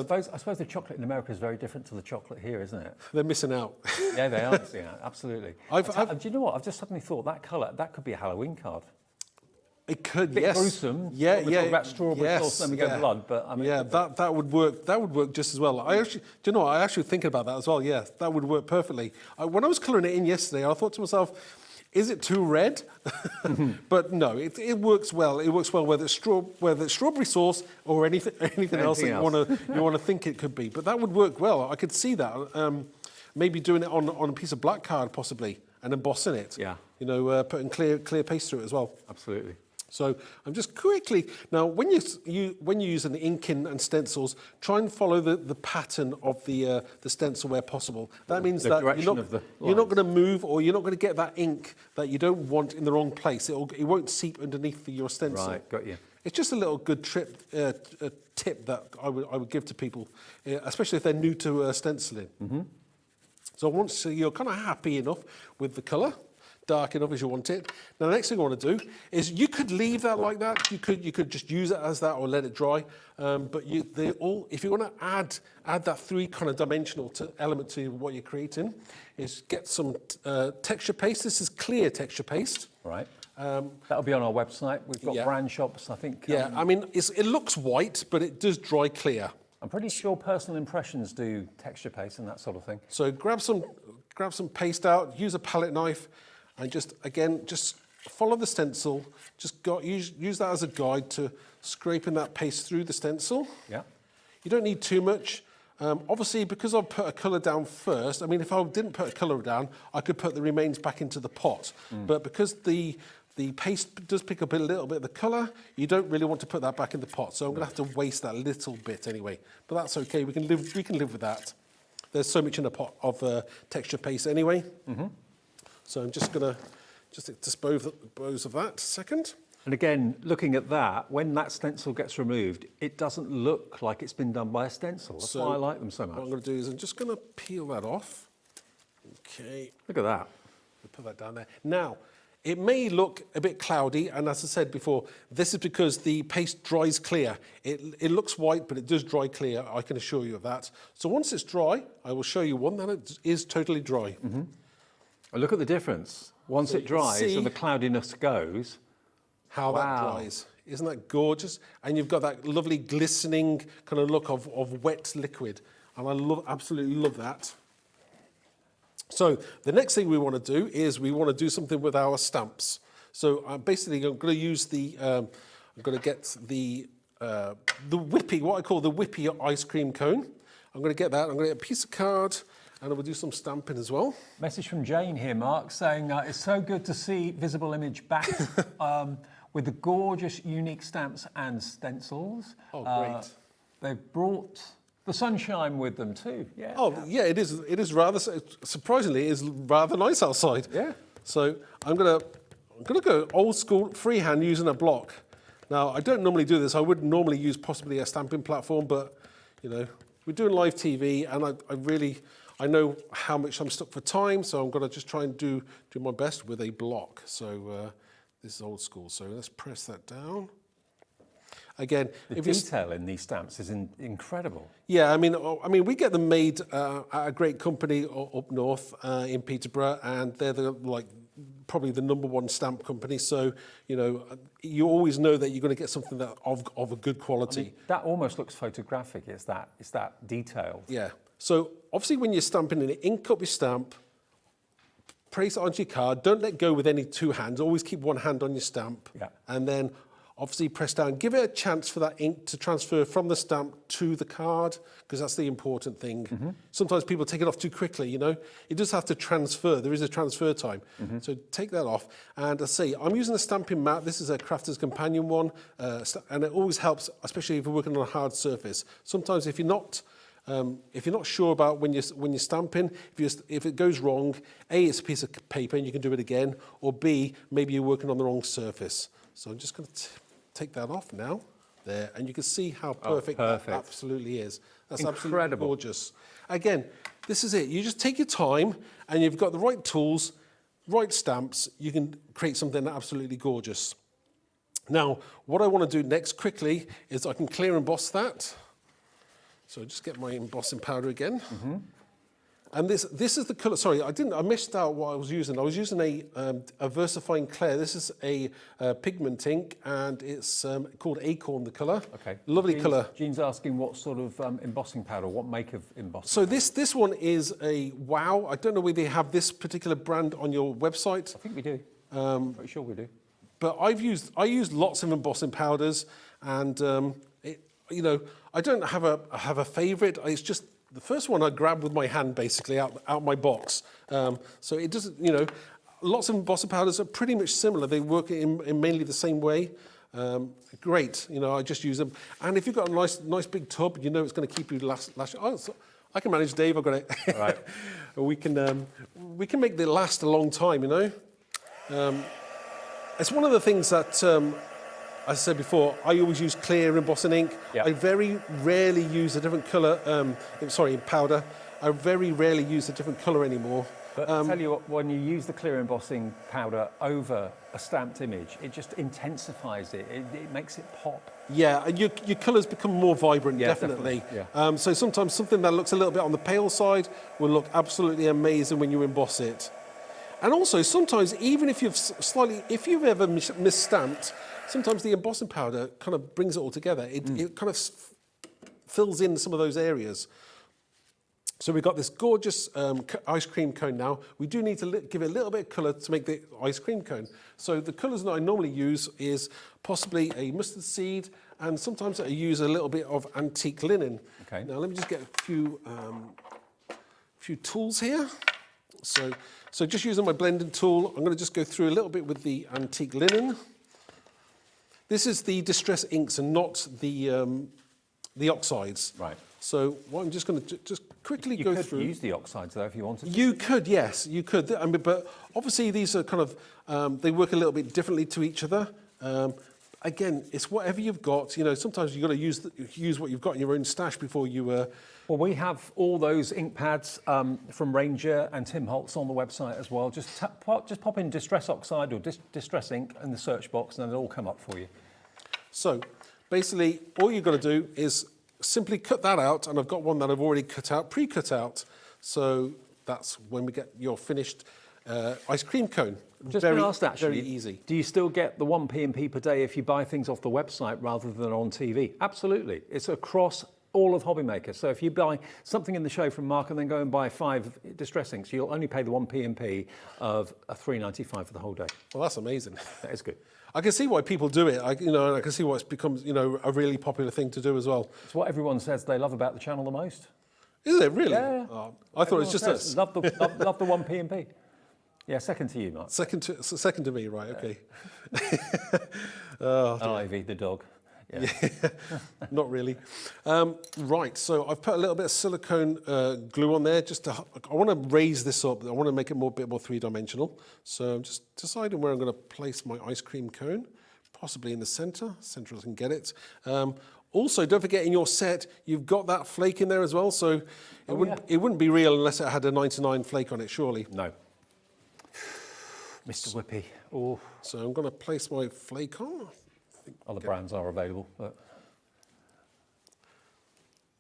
I suppose the chocolate in America is very different to the chocolate here, isn't it? They're missing out. Yeah, they are missing out, absolutely. Do you know what? I've just suddenly thought that colour, that could be a Halloween card. It could, bit gruesome. Yeah. We're talking about strawberry sauce, then we go blood, but I mean, that would work. That would work just as well. I actually thinking about that as well. Yeah, that would work perfectly. When I was colouring it in yesterday, I thought to myself, is it too red? But no, it works well. It works well whether it's strawberry sauce or anything else that you want to think it could be. But that would work well. I could see that. Maybe doing it on a piece of black card possibly and embossing it. Yeah. You know, putting clear paste through it as well. Absolutely. So I'm just quickly now when you use an ink and stencils, try and follow the pattern of the stencil where possible. That means that you're not going to move or you're not going to get that ink that you don't want in the wrong place. It won't seep underneath your stencil. Right, got you. It's just a little good tip that I would give to people, especially if they're new to stenciling. So once you're kind of happy enough with the colour, dark enough as you want it. Now, the next thing I want to do is you could leave that like that. You could just use it as that or let it dry. But if you want to add that three kind of dimensional element to what you're creating, is get some texture paste. This is clear texture paste. Right. That'll be on our website. We've got brand shops, I think. Yeah, I mean, it looks white, but it does dry clear. I'm pretty sure Personal Impressions do texture paste and that sort of thing. So grab some paste out, use a palette knife, and just follow the stencil. Use that as a guide to scraping that paste through the stencil. Yeah. You don't need too much. Obviously, because I've put a colour down first, I mean, if I didn't put a colour down, I could put the remains back into the pot. But because the paste does pick up a little bit of the colour, you don't really want to put that back in the pot. So I'm going to have to waste that little bit anyway. But that's okay. We can live with that. There's so much in a pot of texture paste anyway. So I'm just going to dispose of that a second. And again, looking at that, when that stencil gets removed, it doesn't look like it's been done by a stencil. That's why I like them so much. What I'm going to do is I'm just going to peel that off. Okay. Look at that. I'll put that down there. Now, it may look a bit cloudy, and as I said before, this is because the paste dries clear. It looks white, but it does dry clear, I can assure you of that. So once it's dry, I will show you one that it is totally dry. Well, look at the difference. Once it dries and the cloudiness goes. How that dries. Isn't that gorgeous? And you've got that lovely glistening kind of look of wet liquid. And I absolutely love that. So the next thing we want to do is we want to do something with our stamps. So basically I'm going to use I'm going to get the whippy, what I call the whippy ice cream cone. I'm going to get that. I'm going to get a piece of card and I will do some stamping as well. Message from Jane here, Mark, saying it's so good to see Visible Image back with the gorgeous, unique stamps and stencils. Oh, great. They've brought the sunshine with them too. Yeah. Oh, yeah. It is rather surprisingly. It is rather nice outside. Yeah. So I'm gonna go old school freehand using a block. Now I don't normally do this. I would normally use possibly a stamping platform, but you know we're doing live TV, and I know how much I'm stuck for time, so I'm gonna just try and do my best with a block. So this is old school. So let's press that down. Again, the detail in these stamps is incredible. Yeah, I mean, we get them made at a great company up north in Peterborough, and they're probably the #1 stamp company. So you always know that you're going to get something that of a good quality. I mean, that almost looks photographic. It's that detail. Yeah. So obviously when you're stamping in it, ink up your stamp, place it onto your card. Don't let go with any two hands. Always keep one hand on your stamp. Yeah. And then obviously press down. Give it a chance for that ink to transfer from the stamp to the card, because that's the important thing. Sometimes people take it off too quickly, you know. It does have to transfer. There is a transfer time. So take that off. And I say, I'm using a stamping mat. This is a Crafter's Companion one. And it always helps, especially if you're working on a hard surface. Sometimes if you're not sure about when you're stamping, if it goes wrong, A, it's a piece of paper and you can do it again, or B, maybe you're working on the wrong surface. So I'm just going to take that off now, there, and you can see how perfect that absolutely is. That's Incredible. absolutely gorgeous. Again, this is it. You just take your time, and you've got the right tools, right stamps, you can create something absolutely gorgeous. Now, what I want to do next quickly is I can clear emboss that. So just get my embossing powder again. And this is the colour. Sorry, I missed out what I was using. I was using a VersaFine Clair. This is a pigment ink, and it's called Acorn, the colour. Okay. Lovely colour. Jean's asking what sort of embossing powder, what make of embossing So powder? this one is a Wow. I don't know whether you have this particular brand on your website. I think we do. Pretty sure we do. But I use lots of embossing powders, and you know, I don't have a favourite. It's just the first one I grabbed with my hand, basically out my box. So it doesn't, you know, lots of embossing powders are pretty much similar. They work in mainly the same way. Great, you know, I just use them. And if you've got a nice big tub, you know it's going to keep you last. Oh, so I can manage, Dave. I've got it. Right. we can make it last a long time, you know. It's one of the things that, as I said before, I always use clear embossing ink. Yeah. I very rarely use a different colour, powder. I very rarely use a different colour anymore. But I tell you what, when you use the clear embossing powder over a stamped image, it just intensifies it. It makes it pop. Yeah, and your colours become more vibrant, Yeah, definitely. definitely, So sometimes something that looks a little bit on the pale side will look absolutely amazing when you emboss it. And also, sometimes, even if if you've ever misstamped, sometimes the embossing powder kind of brings it all together. It kind of fills in some of those areas. So we've got this gorgeous ice cream cone now. We do need to give it a little bit of colour to make the ice cream cone. So the colours that I normally use is possibly a mustard seed, and sometimes I use a little bit of antique linen. Okay. Now let me just get a few tools here. So just using my blending tool, I'm going to just go through a little bit with the antique linen. This is the distress inks and not the oxides. Right. So what I'm just going to just quickly You go could through. use the oxides, though, if you wanted to. You could, yes, you could. I mean, but obviously these are kind of, they work a little bit differently to each other. Again, it's whatever you've got. You know, sometimes you've got to use what you've got in your own stash before you... Well, we have all those ink pads from Ranger and Tim Holtz on the website as well. Just pop in Distress Oxide or Distress Ink in the search box, and then it'll all come up for you. So, basically, all you've got to do is simply cut that out, and I've got one that I've already cut out, pre-cut out. So that's when we get your finished ice cream cone. Just been asked, actually, very easy. Do you still get the 1 P&P per day if you buy things off the website rather than on TV? Absolutely. It's across all of Hobbymaker. So if you buy something in the show from Mark and then go and buy 5 distress inks, you'll only pay the 1 P&P of $3.95 for the whole day. Well, that's amazing. That is good. I can see why people do it. I can see why it's become, a really popular thing to do as well. It's what everyone says they love about the channel the most. Is it really? Yeah. Oh, I thought it was just us. Love the 1 P&P. Yeah, second to you, Mark. Second to me, right? Okay. Ivy, the dog. Yeah. Not really. Right, so I've put a little bit of silicone glue on there just to, I want to raise this up. I want to make it a bit more three-dimensional. So I'm just deciding where I'm going to place my ice cream cone, possibly in the center I can get it. Also, don't forget in your set, you've got that flake in there as well. So it wouldn't be real unless it had a 99 flake on it, surely. No. Mr. Whippy. Oh. So I'm going to place my flake on. Other brands are available, but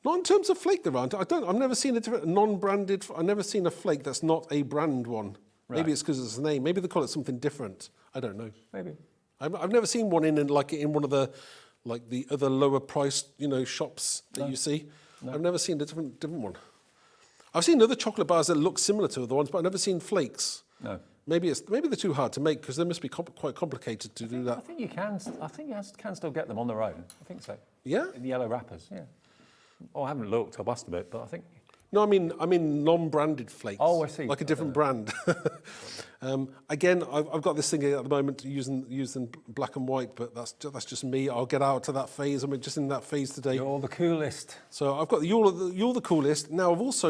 not in terms of flake there aren't. I've never seen a different non-branded. I've never seen a flake that's not a brand one. Right. Maybe it's because it's a name. Maybe they call it something different. I don't know. maybe. I've never seen one in one of the other lower priced shops that you see. No. I've never seen a different one. I've seen other chocolate bars that look similar to other ones, but I've never seen flakes. No. Maybe they're too hard to make because they must be quite complicated to do that. I think you can still get them on their own. I think so. Yeah? In the yellow wrappers, yeah. Oh, I haven't looked, I must admit, but I think... No, I mean non-branded flakes. Oh, I see. Like a different brand. Again, I've got this thing at the moment using black and white, but that's just me. I'll get out to that phase. I'm just in that phase today. You're the coolest. So I've got you're the coolest. Now this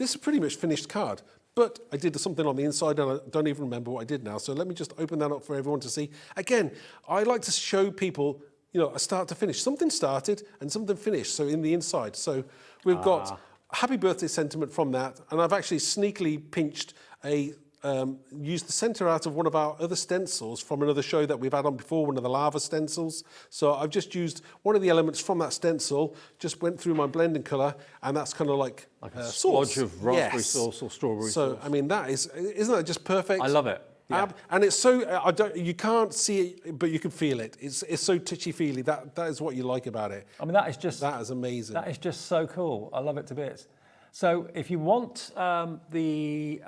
is pretty much finished card. But I did something on the inside and I don't even remember what I did now. So let me just open that up for everyone to see. Again, I like to show people, a start to finish. Something started and something finished, so in the inside. So we've got a happy birthday sentiment from that. And I've actually sneakily pinched used the centre out of one of our other stencils from another show that we've had on before, one of the lava stencils. So I've just used one of the elements from that stencil, just went through my blending colour, and that's kind of like a sauce. splodge of raspberry sauce or strawberry sauce. So, I mean, isn't that just perfect? I love it. Yeah. And it's so, you can't see it, but you can feel it. It's so touchy-feely. That is what you like about it. I mean, that is amazing. That is just so cool. I love it to bits. So if you want the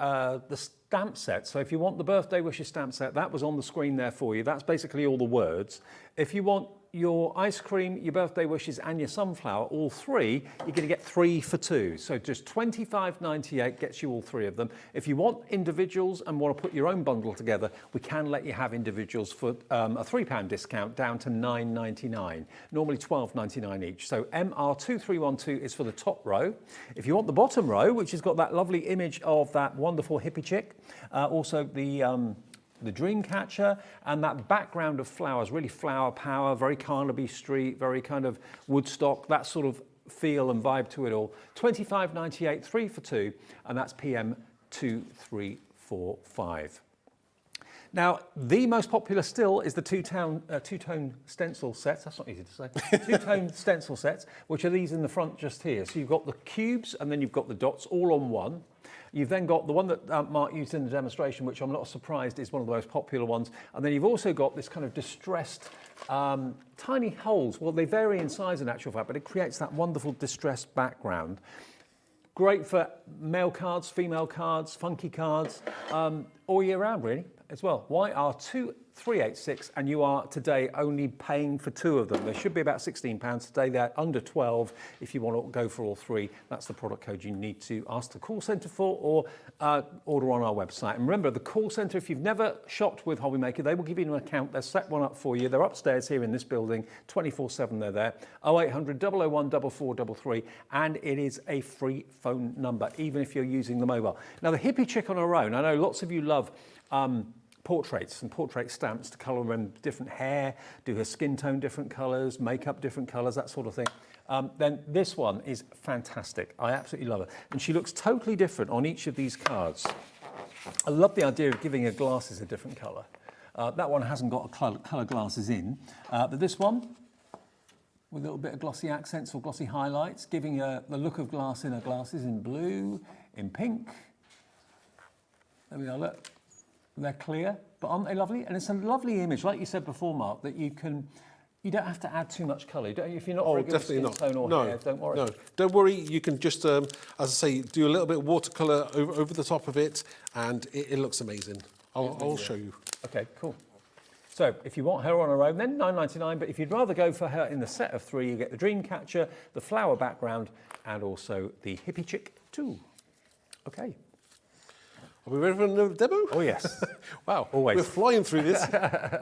stamp set, so if you want the birthday wishes stamp set, that was on the screen there for you. That's basically all the words. If you want your ice cream, your birthday wishes and your sunflower, all three, you're going to get 3 for 2. So just $25.98 gets you all 3 of them. If you want individuals and want to put your own bundle together, we can let you have individuals for a £3 discount down to $9.99, normally $12.99 each. So MR2312 is for the top row. If you want the bottom row, which has got that lovely image of that wonderful hippie chick, also the dream catcher and that background of flowers, really flower power, very Carnaby Street, very kind of Woodstock, that sort of feel and vibe to it all. $25.98, 3 for 2, and that's PM2345. Now, the most popular still is the two-tone stencil sets. That's not easy to say. Two-tone stencil sets, which are these in the front just here. So you've got the cubes and then you've got the dots all on one. You've then got the one that Mark used in the demonstration, which I'm not surprised is one of the most popular ones. And then you've also got this kind of distressed tiny holes. Well, they vary in size in actual fact, but it creates that wonderful distressed background. Great for male cards, female cards, funky cards, all year round really as well. YR2386, and you are today only paying for 2 of them. They should be about £16 today. They're under 12 if you want to go for all 3. That's the product code you need to ask the call centre for or order on our website. And remember, the call centre, if you've never shopped with Hobbymaker, they will give you an account. They'll set one up for you. They're upstairs here in this building, 24/7 they're there. 0800 001 4433, and it is a free phone number, even if you're using the mobile. Now, the hippie chick on her own, I know lots of you love portraits and portrait stamps to colour in different hair, do her skin tone different colours, makeup different colours, that sort of thing. Then this one is fantastic. I absolutely love it. And she looks totally different on each of these cards. I love the idea of giving her glasses a different colour. That one hasn't got colour glasses in, but this one, with a little bit of glossy accents or glossy highlights, giving her the look of glass in her glasses in blue, in pink. There we are, look. They're clear, but aren't they lovely? And it's a lovely image, like you said before, Mark, that you don't have to add too much colour. If you're not very good at skin tone or hair, don't worry. No, don't worry. You can just, as I say, do a little bit of watercolour over the top of it, and it looks amazing. I'll show you. Okay, cool. So if you want her on her own, then $9.99. But if you'd rather go for her in the set of 3, you get the dream catcher, the flower background, and also the hippie chick too. Okay. Are we ready for another demo? Oh, yes. Wow, always. We're flying through this.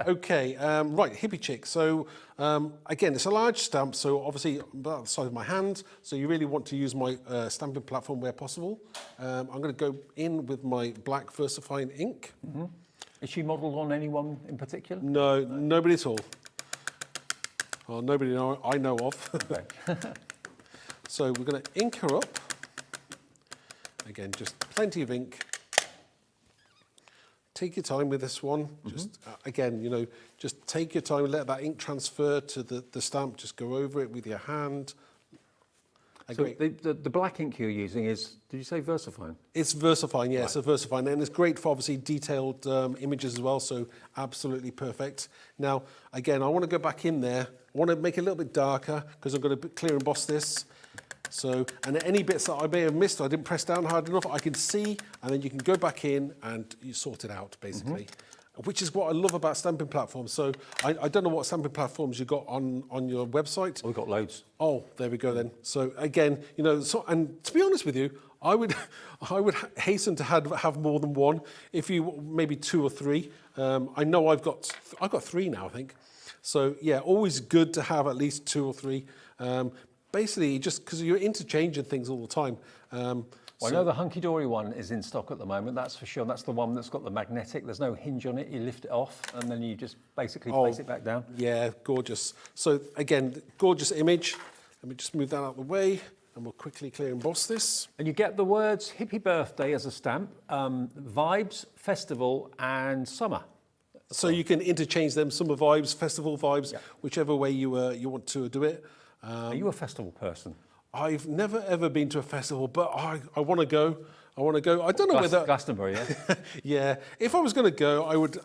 Okay, right, hippie chick. So, again, it's a large stamp, so obviously about the size of my hand, so you really want to use my stamping platform where possible. I'm going to go in with my black VersaFine ink. Mm-hmm. Is she modelled on anyone in particular? No, nobody at all. Well, nobody I know of. Okay. So we're going to ink her up. Again, just plenty of ink. Take your time with this one. Just again, just take your time, let that ink transfer to the stamp. Just go over it with your hand. So the black ink you're using is, did you say VersaFine? It's VersaFine, yes, Right. a VersaFine, and it's great for obviously detailed images as well. So absolutely perfect. Now, again, I want to go back in there. I want to make it a little bit darker because I'm going to clear emboss this. So, and any bits that I may have missed, I didn't press down hard enough, I can see, and then you can go back in and you sort it out, basically. Which is what I love about stamping platforms. So I don't know what stamping platforms you got on your website. We've got loads. Oh, there we go then. So again, you know, and to be honest with you, I would hasten to have more than one. If you maybe 2 or 3. I know I've got 3 now, I think. So yeah, always good to have at least 2 or 3. Basically, just because you're interchanging things all the time. Well, I know the hunky-dory one is in stock at the moment, that's for sure. That's the one that's got the magnetic. There's no hinge on it. You lift it off, and then you just basically place it back down. Yeah, gorgeous. So again, gorgeous image. Let me just move that out of the way, and we'll quickly clear emboss this. And you get the words Hippie Birthday as a stamp, vibes, festival, and summer. So you can interchange them, summer vibes, festival vibes, whichever way you want to do it. Are you a festival person? I've never ever been to a festival, but I want to go. I want to go. I don't know whether Glastonbury, yeah. yeah. If I was going to go, I would,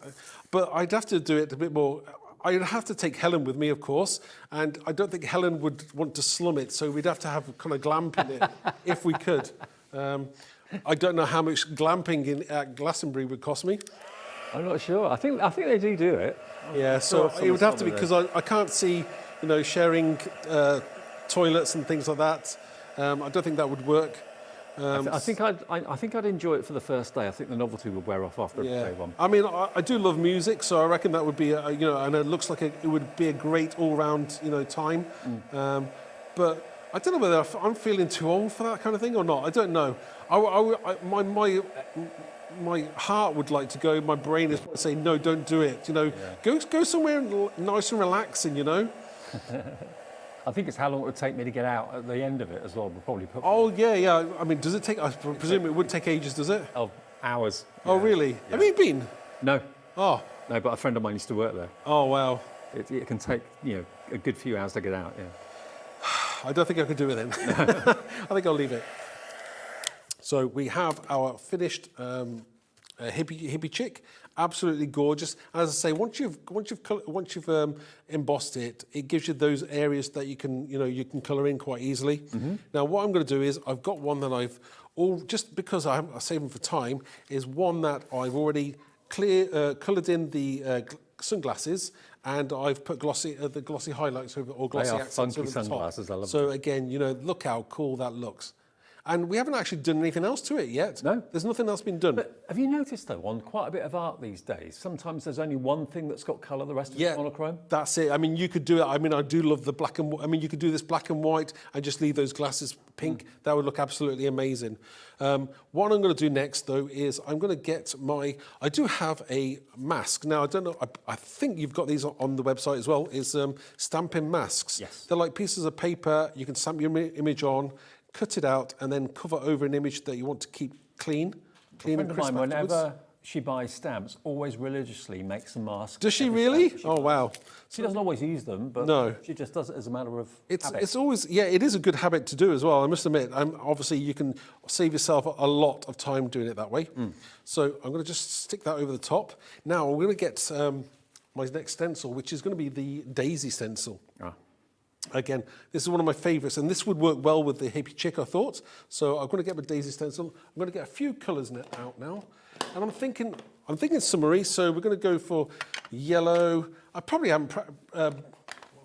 but I'd have to do it a bit more. I'd have to take Helen with me, of course, and I don't think Helen would want to slum it, so we'd have to have kind of glamping it if we could. I don't know how much glamping at Glastonbury would cost me. I'm not sure. I think they do it. Yeah, so it would have to be, because I can't see, you know, sharing toilets and things like that. I don't think that would work. I think I'd enjoy it for the first day. I think the novelty would wear off after day one. I mean, I do love music, so I reckon that would be, you know, and it looks like it would be a great all-round, you know, time. But I don't know whether I'm feeling too old for that kind of thing or not. I don't know. My heart would like to go. My brain is saying, no, don't do it. You know, go somewhere nice and relaxing. You know. I think it's how long it would take me to get out at the end of it as well. We'll probably put. Oh yeah. I mean, does it take? I presume it would take ages, does it? Oh, hours. Oh really? Yeah. Have you been? No. Oh. No, but a friend of mine used to work there. Oh wow. It can take, you know, a good few hours to get out. Yeah. I don't think I could do it then. I think I'll leave it. So we have our finished hippie chick, absolutely gorgeous. As I say, once you've embossed it, it gives you those areas that you can colour in quite easily. Now, what I'm going to do is I've got one that just because I save them for time, is one that I've already coloured in the sunglasses, and I've put the glossy highlights over, or glossy accents over the top. Funky sunglasses, I love them. So again, you know, look how cool that looks. And we haven't actually done anything else to it yet. No. There's nothing else been done. But have you noticed, though, on quite a bit of art these days, sometimes there's only one thing that's got colour, the rest is monochrome? That's it. I mean, you could do it. I mean, I do love the black and white. I mean, you could do this black and white and just leave those glasses pink. That would look absolutely amazing. What I'm going to do next, though, is I'm going to get I do have a mask. Now, I don't know, I think you've got these on the website as well, is stamping masks. Yes. They're like pieces of paper. You can stamp your image on, cut it out, and then cover over an image that you want to keep clean and crisp afterwards. Whenever she buys stamps, always religiously makes a mask. Does she really? Oh, wow. She doesn't always use them, but no. She just does it as a matter of habit. It's always, it is a good habit to do as well, I must admit. Obviously, you can save yourself a lot of time doing it that way. So I'm going to just stick that over the top. Now, I'm going to get my next stencil, which is going to be the daisy stencil. Again, this is one of my favourites, and this would work well with the hippie chick, I thought. So I'm going to get my daisy stencil. I'm going to get a few colours out now, and I'm thinking summery. So we're going to go for yellow. I probably haven't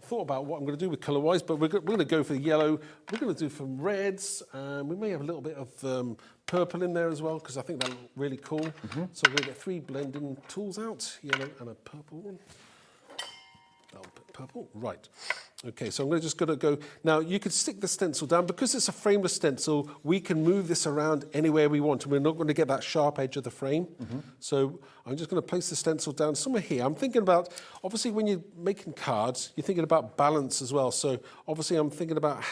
thought about what I'm going to do with colour-wise, but we're going to go for the yellow. We're going to do some reds, and we may have a little bit of purple in there as well, because I think that'll look really cool. So we're going to get 3 blending tools out, yellow and a purple one. That'll put purple, right. Okay, so I'm just going to go. Now, you could stick the stencil down. Because it's a frameless stencil, we can move this around anywhere we want, and we're not going to get that sharp edge of the frame. So I'm just going to place the stencil down somewhere here. I'm thinking about, obviously, when you're making cards, you're thinking about balance as well. So obviously, I'm thinking about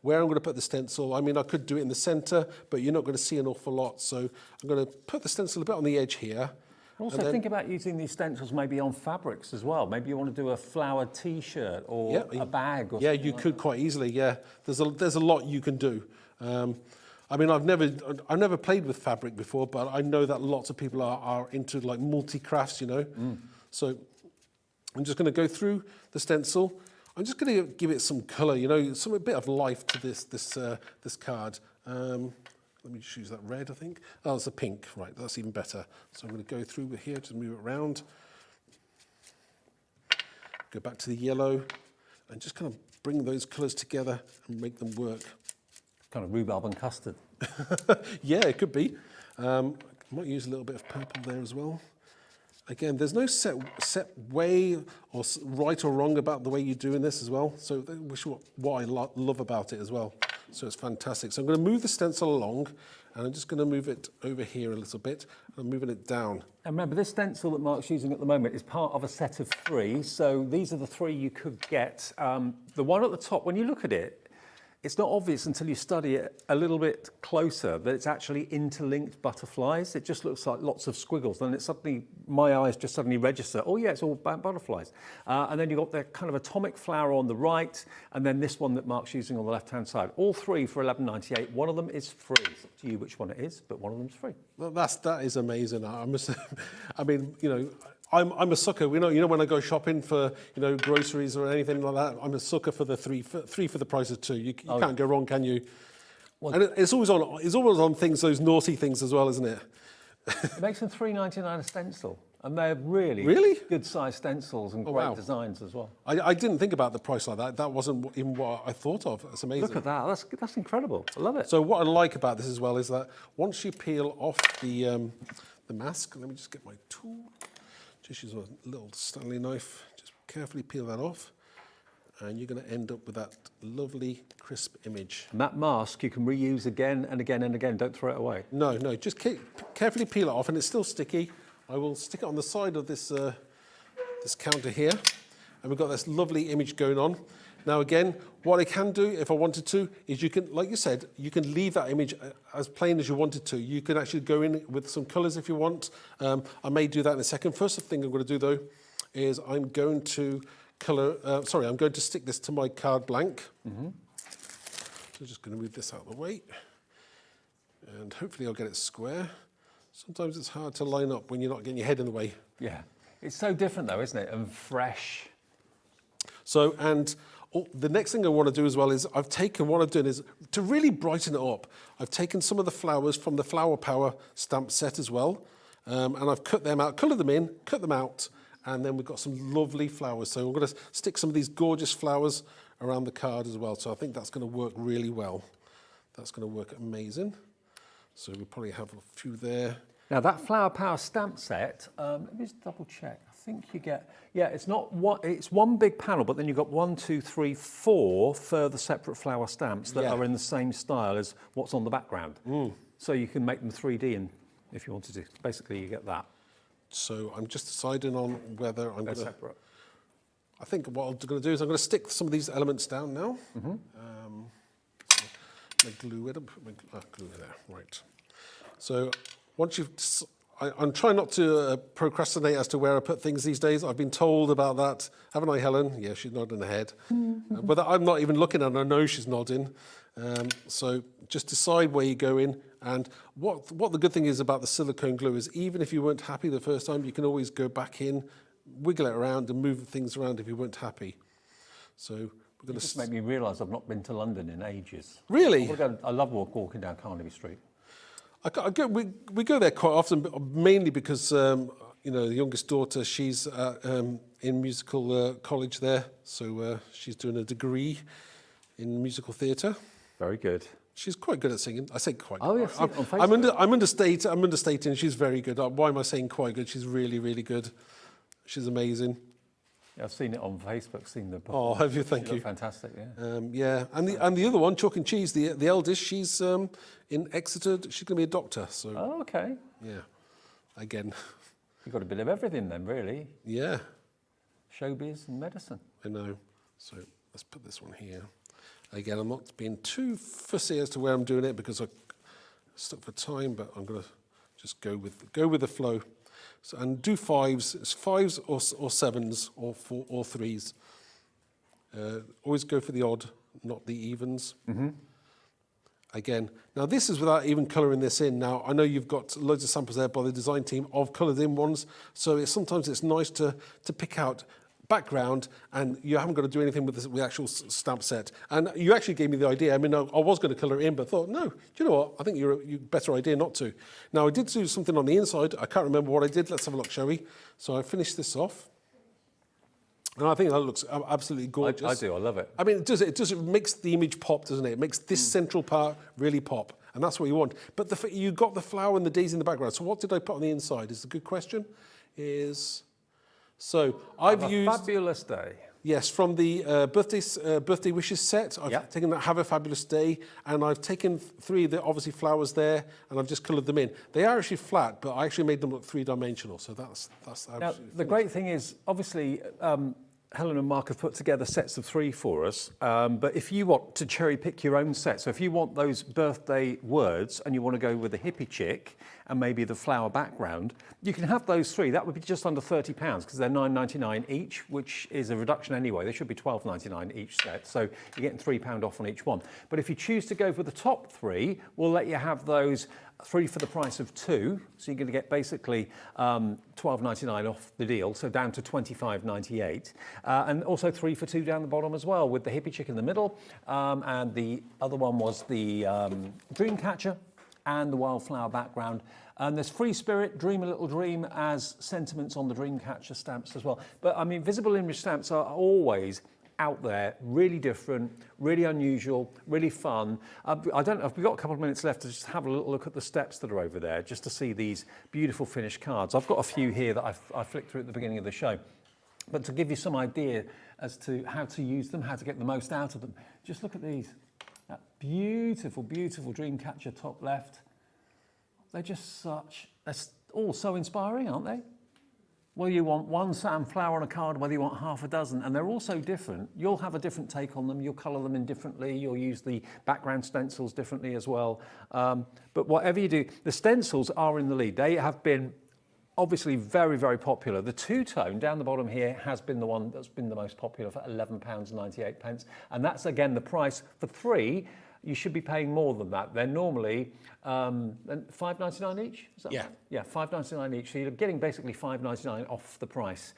where I'm going to put the stencil. I mean, I could do it in the center, but you're not going to see an awful lot. So I'm going to put the stencil a bit on the edge here. Also, think about using these stencils maybe on fabrics as well. Maybe you want to do a flowered T-shirt or a bag. Or something you could quite easily. Yeah, there's a lot you can do. I mean, I've never played with fabric before, but I know that lots of people are into like multi-crafts, you know. So I'm just going to go through the stencil. I'm just going to give it some colour, you know, a bit of life to this card. Let me just use that red, I think. Oh, it's a pink, right, that's even better. So I'm going to go through with here, just move it around. Go back to the yellow and just kind of bring those colours together and make them work. Kind of rhubarb and custard. Yeah, it could be. I might use a little bit of purple there as well. Again, there's no set way or right or wrong about the way you're doing this as well. So which is what I love about it as well. So it's fantastic. So I'm going to move the stencil along, and I'm just going to move it over here a little bit. I'm moving it down. And remember, this stencil that Mark's using at the moment is part of a set of 3. So these are the 3 you could get. The one at the top, when you look at it, it's not obvious until you study it a little bit closer that it's actually interlinked butterflies. It just looks like lots of squiggles. Then it suddenly, my eyes just suddenly register, oh yeah, it's all butterflies. And then you've got the kind of atomic flower on the right, and then this one that Mark's using on the left-hand side. All 3 for $11.98. One of them is free. It's up to you which one it is, but one of them's free. Well, that is amazing. I mean, you know, I'm a sucker. You know, when I go shopping for, you know, groceries or anything like that, I'm a sucker for the three for the price of 2. You can't go wrong, can you? Well, and it's always on things, those naughty things as well, isn't it? It makes them $3.99 a stencil, and they're really good sized stencils and great designs as well. I didn't think about the price like that. That wasn't even what I thought of. That's amazing. Look at that. That's incredible. I love it. So what I like about this as well is that once you peel off the mask, let me just get my tool. Just use a little Stanley knife, just carefully peel that off, and you're going to end up with that lovely crisp image. And that mask you can reuse again and again and again, don't throw it away. No, just carefully peel it off, and it's still sticky. I will stick it on the side of this, this counter here, and we've got this lovely image going on. Now again, what I can do if I wanted to is you can, like you said, you can leave that image as plain as you wanted to. You can actually go in with some colours if you want. I may do that in a second. First thing I'm going to do though is I'm going to I'm going to stick this to my card blank. So I'm just going to move this out of the way, and hopefully I'll get it square. Sometimes it's hard to line up when you're not getting your head in the way. Yeah, it's so different though, isn't it? And fresh. So, and the next thing I want to do as well is what I'm doing is to really brighten it up. I've taken some of the flowers from the Flower Power stamp set as well, and I've cut them out, coloured them in, cut them out, and then we've got some lovely flowers. So I'm going to stick some of these gorgeous flowers around the card as well. So I think that's going to work really well. That's going to work amazing. So we'll probably have a few there. Now that Flower Power stamp set, let me just double check. I think you get, it's not one, it's one big panel, but then you've got 1, 2, 3, 4 further separate flower stamps that are in the same style as what's on the background. So you can make them 3D and if you wanted to. Basically you get that. So I'm just deciding on whether I'm going to... separate. I think what I'm going to do is I'm going to stick some of these elements down now. So glue it up, glue it there, right. So once you've... I'm trying not to procrastinate as to where I put things these days. I've been told about that. Haven't I, Helen? Yeah, she's nodding her head. But I'm not even looking at her. I know she's nodding. So just decide where you go in. And what the good thing is about the silicone glue is even if you weren't happy the first time, you can always go back in, wiggle it around and move things around if you weren't happy. So we're going to... just make me realise I've not been to London in ages. Really? I love walking down Carnaby Street. We go there quite often, but mainly because you know, the youngest daughter, she's in musical college there, so she's doing a degree in musical theatre. Very good. She's quite good at singing. I say quite good. Oh, yes, on Facebook. I'm understating. She's very good. Why am I saying quite good? She's really, really good. She's amazing. Yeah, I've seen it on Facebook, seen the... Oh, have you? Thank you. Fantastic, yeah. Yeah, and the other one, Chalk and Cheese, the eldest, she's in Exeter. She's going to be a doctor. So. Oh, okay. Yeah, again. You've got a bit of everything then, really. Yeah. Showbiz and medicine. I know. So let's put this one here. Again, I'm not being too fussy as to where I'm doing it because I'm stuck for time, but I'm going to just go with the flow. So, and do 5s. It's 5s or 7s or 4 or 3s. Always go for the odd, not the evens. Again, now this is without even colouring this in. Now I know you've got loads of samples there by the design team of coloured in ones. So sometimes it's nice to pick out background, and you haven't got to do anything with the actual stamp set. And you actually gave me the idea. I mean, I was going to colour it in, but thought, no, do you know what? I think you're a better idea not to. Now, I did do something on the inside. I can't remember what I did. Let's have a look, shall we? So I finished this off. And I think that looks absolutely gorgeous. I do, I love it. I mean, it makes the image pop, doesn't it? It makes this central part really pop, and that's what you want. But you got the flower and the daisy in the background. So what did I put on the inside is the good question. So I've used... a fabulous day. Yes, from the birthday wishes set. I've taken that Have a Fabulous Day, and I've taken 3 of the obviously flowers there, and I've just coloured them in. They are actually flat, but I actually made them look 3-dimensional, so that's now, the great thing is, obviously, Helen and Mark have put together sets of 3 for us, but if you want to cherry pick your own set, so if you want those birthday words and you want to go with a hippie chick and maybe the flower background, you can have those 3. That would be just under £30 because they're £9.99 each, which is a reduction anyway. They should be £12.99 each set, so you're getting £3 off on each one. But if you choose to go for the top 3, we'll let you have those 3 for the price of 2, so you're going to get basically £12.99 off the deal, so down to £25.98, and also 3 for 2 down the bottom as well, with the hippie chick in the middle, and the other one was the dream catcher and the wildflower background. And there's Free Spirit, Dream a Little Dream as sentiments on the dream catcher stamps as well. But I mean, visible image stamps are always out there, really different, really unusual, really fun. I don't know if we've got a couple of minutes left to just have a little look at the steps that are over there, just to see these beautiful finished cards. I've got a few here that I flicked through at the beginning of the show. But to give you some idea as to how to use them, how to get the most out of them, just look at these. That beautiful, beautiful dream catcher top left. They're just they're all so inspiring, aren't they? Whether you want one satin flower on a card, whether you want half a dozen, and they're all so different. You'll have a different take on them. You'll colour them in differently. You'll use the background stencils differently as well. But whatever you do, the stencils are in the lead. They have been obviously very, very popular. The two-tone down the bottom here has been the one that's been the most popular for £11.98. And that's, again, the price for 3. You should be paying more than that. They're normally $5.99 each? Is that Yeah. right? Yeah, $5.99 each. So you're getting basically $5.99 off the price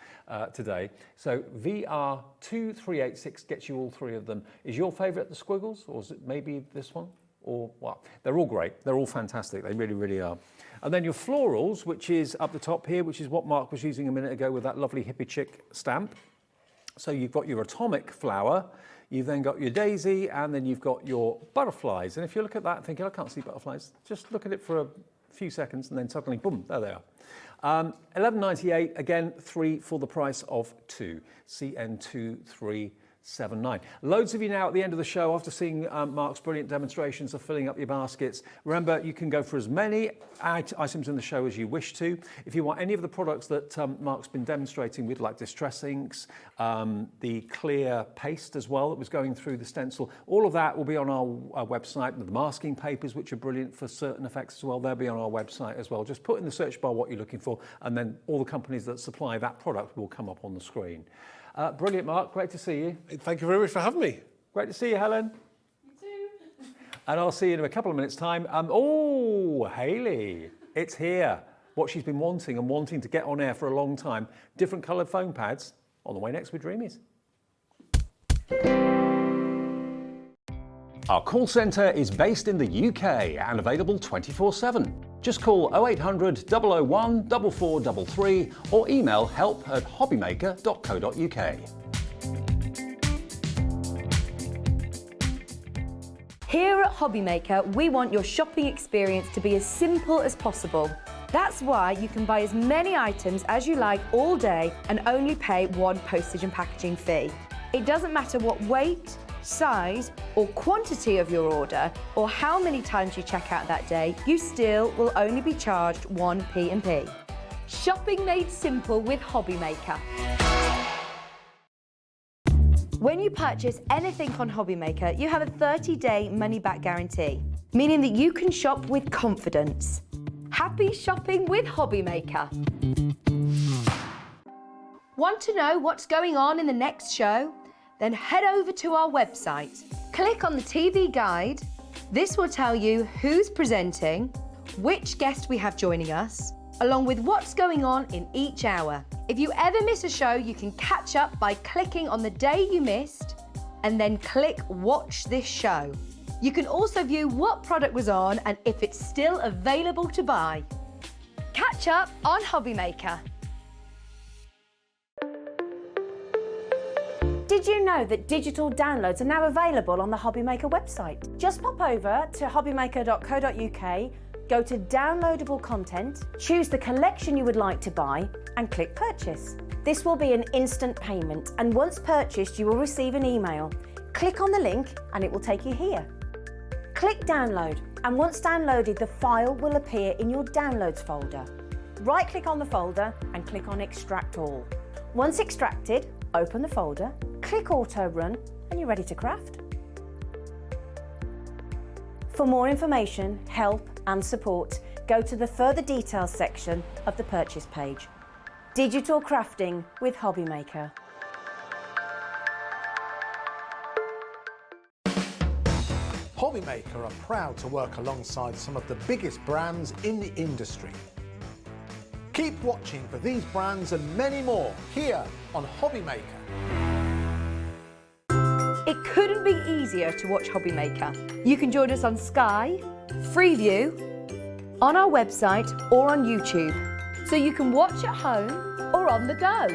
today. So VR2386 gets you all 3 of them. Is your favourite the squiggles, or is it maybe this one? Or what? They're all great. They're all fantastic. They really, really are. And then your florals, which is up the top here, which is what Mark was using a minute ago with that lovely hippie chick stamp. So you've got your atomic flower. You've then got your daisy, and then you've got your butterflies. And if you look at that thinking, I can't see butterflies, just look at it for a few seconds, and then suddenly, boom, there they are. £11.98, again, 3 for the price of 2. CN2379. Loads of you now at the end of the show, after seeing Mark's brilliant demonstrations of filling up your baskets. Remember, you can go for as many items in the show as you wish to. If you want any of the products that Mark's been demonstrating with, like distress inks, the clear paste as well that was going through the stencil, all of that will be on our website. The masking papers, which are brilliant for certain effects as well, they'll be on our website as well. Just put in the search bar what you're looking for, and then all the companies that supply that product will come up on the screen. Brilliant, Mark. Great to see you. Thank you very much for having me. Great to see you, Helen. You too. And I'll see you in a couple of minutes' time. Oh, Hayley, it's here. What she's been wanting to get on air for a long time. Different coloured foam pads on the way next with Dreamies. Our call centre is based in the UK and available 24/7. Just call 0800 001 4433 or email help@hobbymaker.co.uk. Here at Hobbymaker, we want your shopping experience to be as simple as possible. That's why you can buy as many items as you like all day and only pay one postage and packaging fee. It doesn't matter what weight, size or quantity of your order or how many times you check out that day, you still will only be charged 1 P&P. Shopping made simple with Hobbymaker. When you purchase anything on Hobbymaker, you have a 30-day money-back guarantee, meaning that you can shop with confidence. Happy shopping with Hobbymaker. Want to know what's going on in the next show? Then head over to our website. Click on the TV guide. This will tell you who's presenting, which guest we have joining us, along with what's going on in each hour. If you ever miss a show, you can catch up by clicking on the day you missed and then click Watch This Show. You can also view what product was on and if it's still available to buy. Catch up on Hobbymaker. Did you know that digital downloads are now available on the Hobbymaker website? Just pop over to hobbymaker.co.uk, go to downloadable content, choose the collection you would like to buy and click purchase. This will be an instant payment, and once purchased you will receive an email. Click on the link and it will take you here. Click download, and once downloaded the file will appear in your downloads folder. Right click on the folder and click on extract all. Once extracted, open the folder, click auto run and you're ready to craft. For more information, help and support, go to the further details section of the purchase page. Digital crafting with Hobbymaker. Hobbymaker are proud to work alongside some of the biggest brands in the industry. Keep watching for these brands and many more here on Hobbymaker. It couldn't be easier to watch Hobbymaker. You can join us on Sky, Freeview, on our website or on YouTube, so you can watch at home or on the go.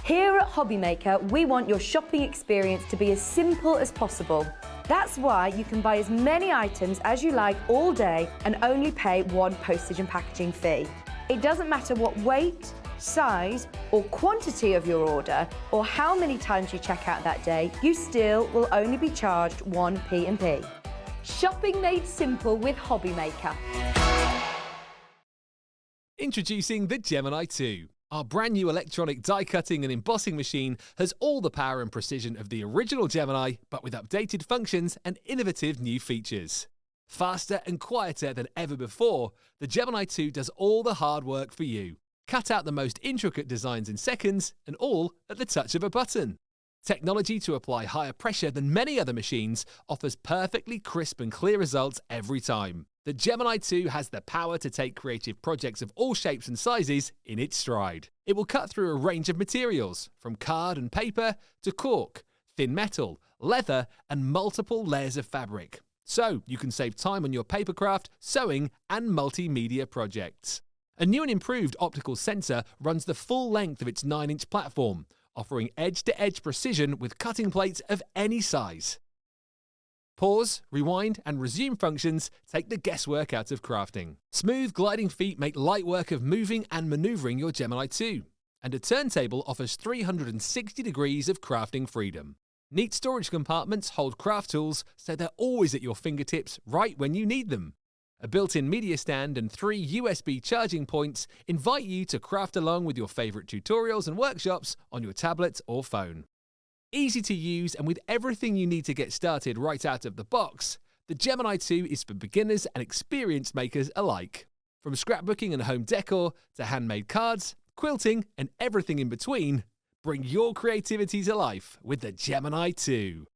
Here at Hobbymaker, we want your shopping experience to be as simple as possible. That's why you can buy as many items as you like all day and only pay one postage and packaging fee. It doesn't matter what weight, size or quantity of your order or how many times you check out that day, you still will only be charged one P&P. Shopping made simple with Hobbymaker. Introducing the Gemini 2. Our brand new electronic die cutting and embossing machine has all the power and precision of the original Gemini, but with updated functions and innovative new features. Faster and quieter than ever before, the Gemini 2 does all the hard work for you. Cut out the most intricate designs in seconds, and all at the touch of a button. Technology to apply higher pressure than many other machines offers perfectly crisp and clear results every time. The Gemini 2 has the power to take creative projects of all shapes and sizes in its stride. It will cut through a range of materials, from card and paper to cork, thin metal, leather, and multiple layers of fabric. So you can save time on your papercraft, sewing, and multimedia projects. A new and improved optical sensor runs the full length of its 9-inch platform, offering edge-to-edge precision with cutting plates of any size. Pause, rewind, and resume functions take the guesswork out of crafting. Smooth gliding feet make light work of moving and maneuvering your Gemini 2. And a turntable offers 360 degrees of crafting freedom. Neat storage compartments hold craft tools so they're always at your fingertips right when you need them. A built-in media stand and 3 USB charging points invite you to craft along with your favourite tutorials and workshops on your tablet or phone. Easy to use and with everything you need to get started right out of the box, the Gemini 2 is for beginners and experienced makers alike. From scrapbooking and home decor to handmade cards, quilting and everything in between, bring your creativity to life with the Gemini 2.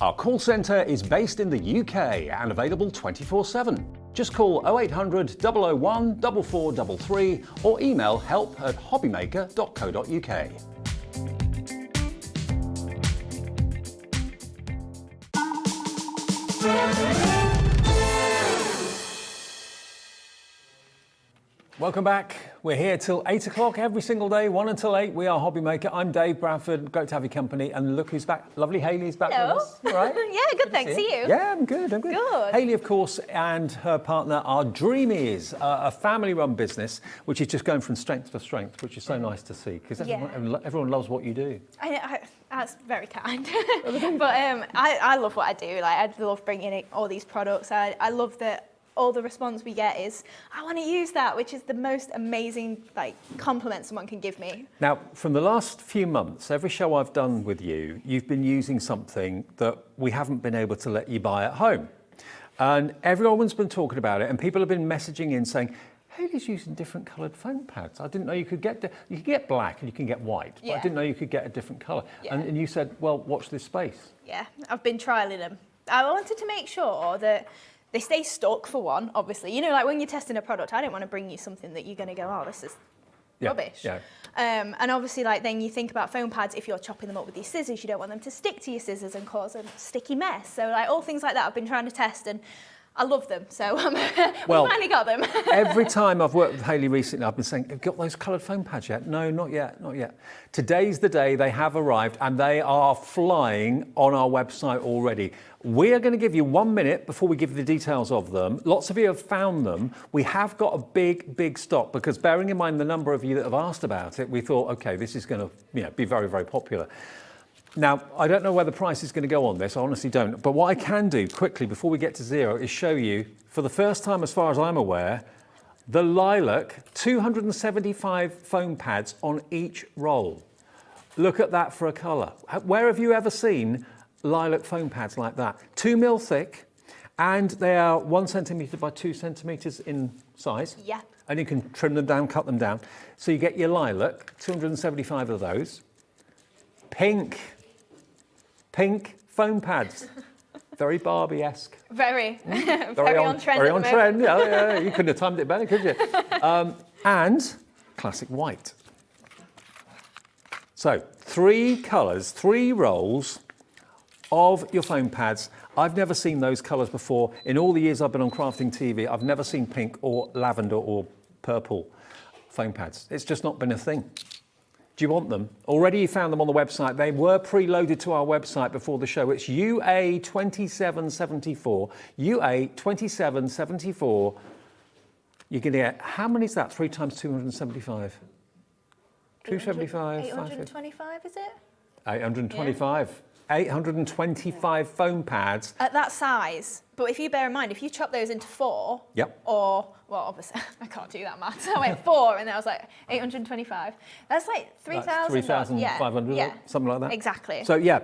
Our call centre is based in the UK and available 24/7. Just call 0800 001 4433 or email help@hobbymaker.co.uk. Welcome back. We're here till 8 o'clock every single day, 1 until 8. We are Hobbymaker. I'm Dave Bradford. Great to have your company. And look who's back. Lovely Hayley's back Hello. with us. You all right? Yeah, good, thanks. See you? Yeah, I'm good. Good. Hayley, of course, and her partner are Dreamies, a family-run business, which is just going from strength to strength, which is so nice to see, because everyone loves what you do. That's very kind. But I love what I do. Like, I love bringing in all these products. I love that all the response we get is, I want to use that, which is the most amazing compliment someone can give me. Now, from the last few months, every show I've done with you, you've been using something that we haven't been able to let you buy at home. And everyone's been talking about it, and people have been messaging in saying, Hayley's using different coloured foam pads. I didn't know you could get black and you can get white, but I didn't know you could get a different colour. Yeah. And you said, well, watch this space. Yeah, I've been trialling them. I wanted to make sure that They stay stuck for one, obviously. You know, like when you're testing a product, I don't want to bring you something that you're going to go, oh, this is rubbish. Yeah. And obviously, like then you think about foam pads, if you're chopping them up with your scissors, you don't want them to stick to your scissors and cause a sticky mess. So like all things like that I've been trying to test, and I love them. So we finally got them. Every time I've worked with Hayley recently, I've been saying, have you got those coloured foam pads yet? No, not yet, not yet. Today's the day they have arrived and they are flying on our website already. We are going to give you 1 minute before we give you the details of them. Lots of you have found them. We have got a big stock because bearing in mind the number of you that have asked about it, we thought, okay, this is going to be very, very popular. Now, I don't know where the price is going to go on this, I honestly don't. But what I can do quickly before we get to zero is show you, for the first time as far as I'm aware, the lilac 275 foam pads on each roll. Look at that for a colour. Where have you ever seen lilac foam pads like that? 2 mil thick, and they are 1 centimetre by 2 centimetres in size. Yeah. And you can trim them down, cut them down. So you get your lilac, 275 of those. Pink foam pads. Very Barbie-esque. Very on trend. Very on trend, yeah. You couldn't have timed it better, could you? And classic white. So 3 colours, 3 rolls of your foam pads. I've never seen those colours before. In all the years I've been on Crafting TV, I've never seen pink or lavender or purple foam pads. It's just not been a thing. Do you want them? Already you found them on the website. They were preloaded to our website before the show. It's UA2774. UA2774. You're going to get, how many is that? 3 times 275? 275. 825, is it? 825. Yeah. 825 foam pads. At that size. But if you bear in mind, if you chop those into 4, yep. Or, well, obviously, I can't do that math. So I went 4, and then I was like, 825. That's like 3,000. 3,500, yeah. Something like that. Exactly. So, yeah,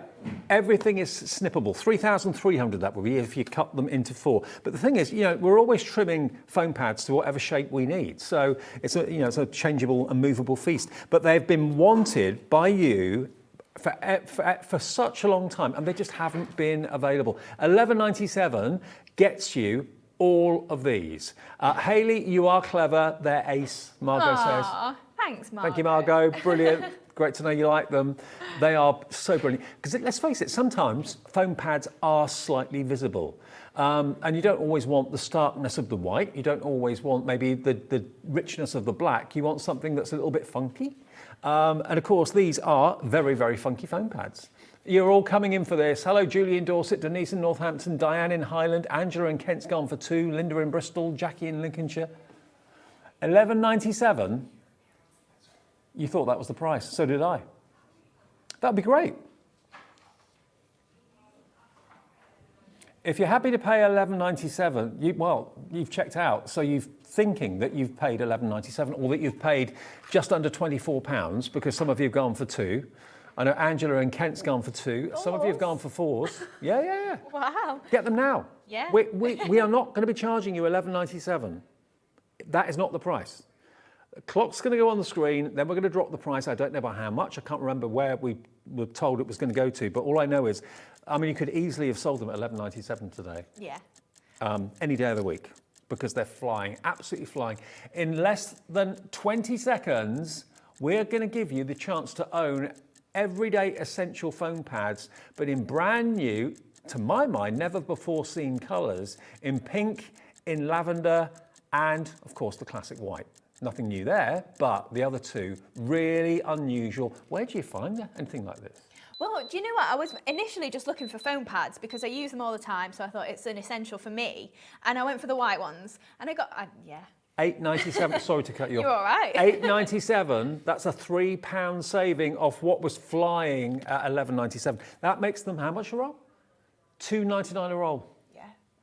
everything is snippable. 3,300 that would be if you cut them into 4. But the thing is, we're always trimming foam pads to whatever shape we need. So it's it's a changeable and movable feast. But they've been wanted by you for such a long time, and they just haven't been available. $11.97 gets you all of these. Hayley, you are clever. They're ace, Margot says. Thanks, Margot. Thank you, Margot. Brilliant. Great to know you like them. They are so brilliant. Because let's face it, sometimes foam pads are slightly visible. And you don't always want the starkness of the white. You don't always want maybe the richness of the black. You want something that's a little bit funky. And of course, these are very, very funky foam pads. You're all coming in for this. Hello, Julie in Dorset, Denise in Northampton, Diane in Highland, Angela in Kent's gone for 2, Linda in Bristol, Jackie in Lincolnshire. $11.97. You thought that was the price. So did I. That'd be great. If you're happy to pay $11.97, you've checked out. So you're thinking that you've paid $11.97 or that you've paid just under £24 because some of you have gone for 2. I know Angela and Kent's gone for 2. Some of you have gone for 4s. Yeah. Wow. Get them now. Yeah. We are not going to be charging you $11.97. That is not the price. The clock's going to go on the screen, then we're going to drop the price. I don't know by how much. I can't remember where we were told it was going to go to, but all I know is, you could easily have sold them at $11.97 today. Yeah. Any day of the week, because they're flying, absolutely flying. In less than 20 seconds, we're going to give you the chance to own everyday essential foam pads, but in brand new, to my mind, never before seen colours, in pink, in lavender, and of course the classic white. Nothing new there, but the other 2, really unusual. Where do you find anything like this? Well, do you know what? I was initially just looking for foam pads because I use them all the time, so I thought it's an essential for me. And I went for the white ones, and I got, yeah. $8.97, sorry to cut you off. You're all right. $8.97, that's a £3 saving off what was flying at $11.97. That makes them how much a roll? $2.99 a roll.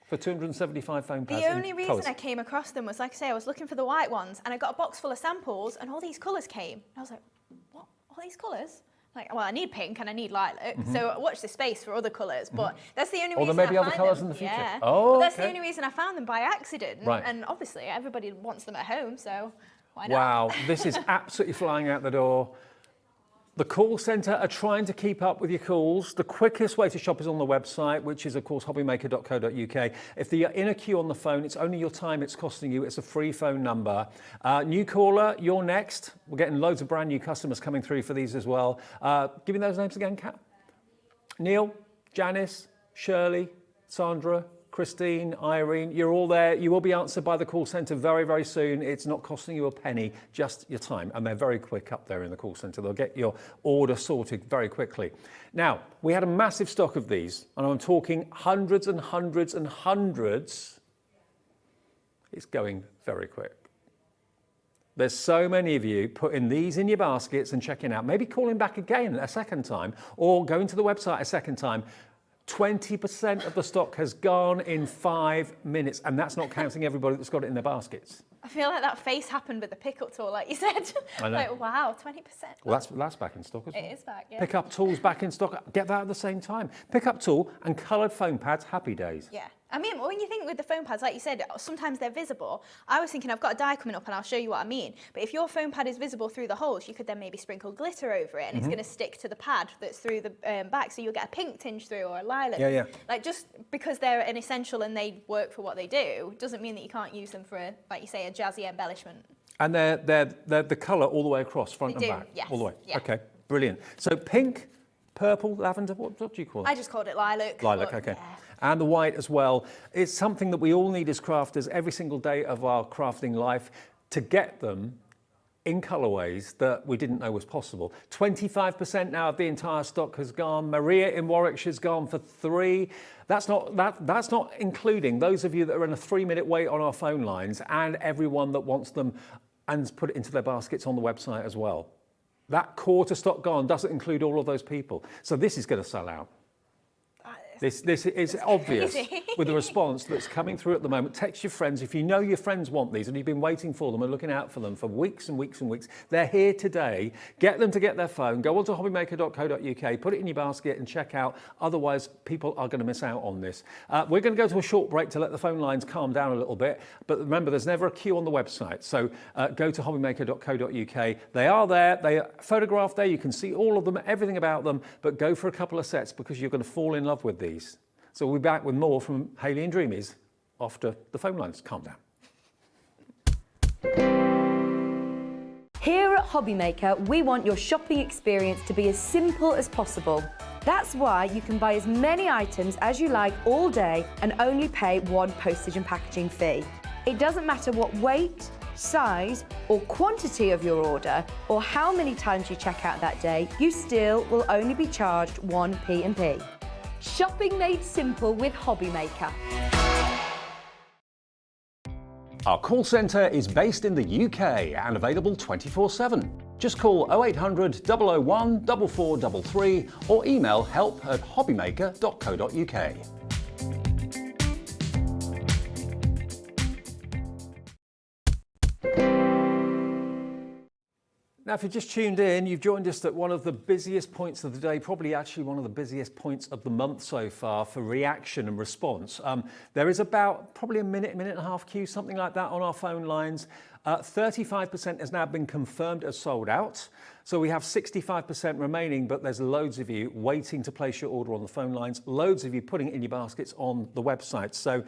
For 275 foam pads. The only reason I came across them was, like I say, I was looking for the white ones, and I got a box full of samples, and all these colours came. And I was like, what? All these colours? Like, well, I need pink and I need lilac, so watch the space for other colours. But that's the only reason. Or there may be other colours in the future. Yeah. Oh, but that's the only reason I found them by accident. Right. And obviously, everybody wants them at home, so why not? Wow, this is absolutely flying out the door. The call centre are trying to keep up with your calls. The quickest way to shop is on the website, which is, of course, hobbymaker.co.uk. If you're in a queue on the phone, it's only your time it's costing you. It's a free phone number. New caller, you're next. We're getting loads of brand new customers coming through for these as well. Give me those names again, Kat. Neil, Janice, Shirley, Sandra, Christine, Irene, you're all there. You will be answered by the call centre very, very soon. It's not costing you a penny, just your time. And they're very quick up there in the call centre. They'll get your order sorted very quickly. Now, we had a massive stock of these, and I'm talking hundreds and hundreds and hundreds. It's going very quick. There's so many of you putting these in your baskets and checking out, maybe calling back again a second time, or going to the website a second time. 20% of the stock has gone in 5 minutes, and that's not counting everybody that's got it in their baskets. I feel like that face happened with the pickup tool, like you said. I know. Like, wow, 20%. Well, that's back in stock as well. It is back, yeah. Pick-up tools back in stock. Get that at the same time. Pick-up tool and coloured foam pads, happy days. Yeah. I mean, when you think with the foam pads, like you said, sometimes they're visible. I was thinking I've got a die coming up and I'll show you what I mean. But if your foam pad is visible through the holes, you could then maybe sprinkle glitter over it and it's going to stick to the pad that's through the back. So you'll get a pink tinge through or a lilac. Yeah, yeah. Like just because they're an essential and they work for what they do, doesn't mean that you can't use them for, like you say, a jazzy embellishment. And they're the colour all the way across, front They and do, back? yes. All the way? Yeah. Okay, brilliant. So pink, purple, lavender, what do you call it? I just called it lilac. Lilac, but, okay. yeah. And the white as well. It's something that we all need as crafters every single day of our crafting life to get them in colourways that we didn't know was possible. 25% now of the entire stock has gone. Maria in Warwickshire's gone for 3. That's not including those of you that are in a 3-minute wait on our phone lines and everyone that wants them and put it into their baskets on the website as well. That quarter stock gone doesn't include all of those people. So this is going to sell out. This is obvious with the response that's coming through at the moment. Text your friends. If you know your friends want these and you've been waiting for them and looking out for them for weeks and weeks and weeks, they're here today. Get them to get their phone. Go onto hobbymaker.co.uk, put it in your basket and check out. Otherwise, people are going to miss out on this. We're going to go to a short break to let the phone lines calm down a little bit. But remember, there's never a queue on the website. So go to hobbymaker.co.uk. They are there. They are photographed there. You can see all of them, everything about them. But go for a couple of sets because you're going to fall in love with these. So we'll be back with more from Hayley and Dreamies after the phone lines calm down. Here at Hobbymaker, we want your shopping experience to be as simple as possible. That's why you can buy as many items as you like all day and only pay one postage and packaging fee. It doesn't matter what weight, size or quantity of your order or how many times you check out that day, you still will only be charged one P&P. Shopping made simple with Hobbymaker. Our call centre is based in the UK and available 24/7. Just call 0800 001 4433 or email help@hobbymaker.co.uk. Now, if you've just tuned in, you've joined us at one of the busiest points of the day, probably actually one of the busiest points of the month so far for reaction and response. There is about probably a minute and a half queue, something like that on our phone lines. 35% has now been confirmed as sold out. So we have 65% remaining, but there's loads of you waiting to place your order on the phone lines, loads of you putting it in your baskets on the website. So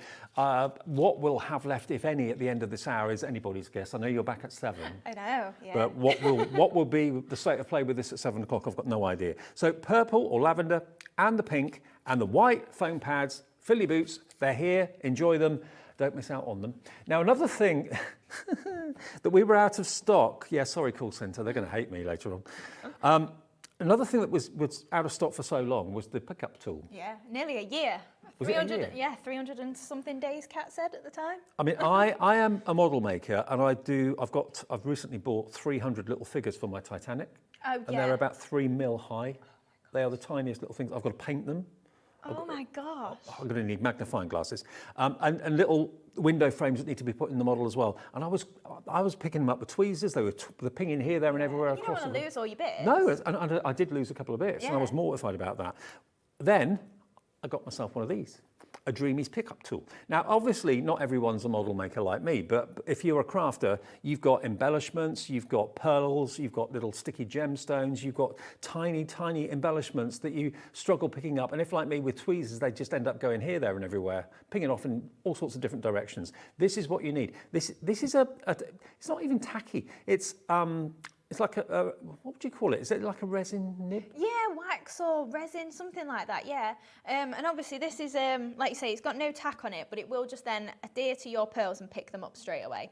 what we'll have left, if any, at the end of this hour is anybody's guess. I know you're back at 7. I know, yeah. But what will be the state of play with this at 7 o'clock, I've got no idea. So purple or lavender and the pink and the white foam pads, Philly boots, they're here, enjoy them. Don't miss out on them. Now, another thing that we were out of stock. Yeah, sorry, call centre. They're going to hate me later on. Another thing that was out of stock for so long was the pickup tool. Yeah, nearly a year. Was it a year? Yeah, 300 and something days, Kat said at the time. I mean, I am a model maker, and I've recently bought 300 little figures for my Titanic. Oh, and yeah. they're about 3 mil high. They are the tiniest little things. I've got to paint them. Oh my gosh. I'm going to need magnifying glasses and little window frames that need to be put in the model as well. And I was picking them up with tweezers. They were pinging here, there, and everywhere You don't across. want to lose all your bits. No, and I did lose a couple of bits, and I was Yeah. mortified about that. Then I got myself one of these. a Dreamies pickup tool. Now, obviously, not everyone's a model maker like me, but if you're a crafter, you've got embellishments, you've got pearls, you've got little sticky gemstones, you've got tiny, tiny embellishments that you struggle picking up. And if, like me, with tweezers, they just end up going here, there, and everywhere, picking off in all sorts of different directions. This is what you need. This is it's not even tacky. It's like a, what would you call it? Is it like a resin nib? Yeah, wax or resin, something like that, yeah. And obviously this is, like you say, it's got no tack on it, but it will just then adhere to your pearls and pick them up straight away.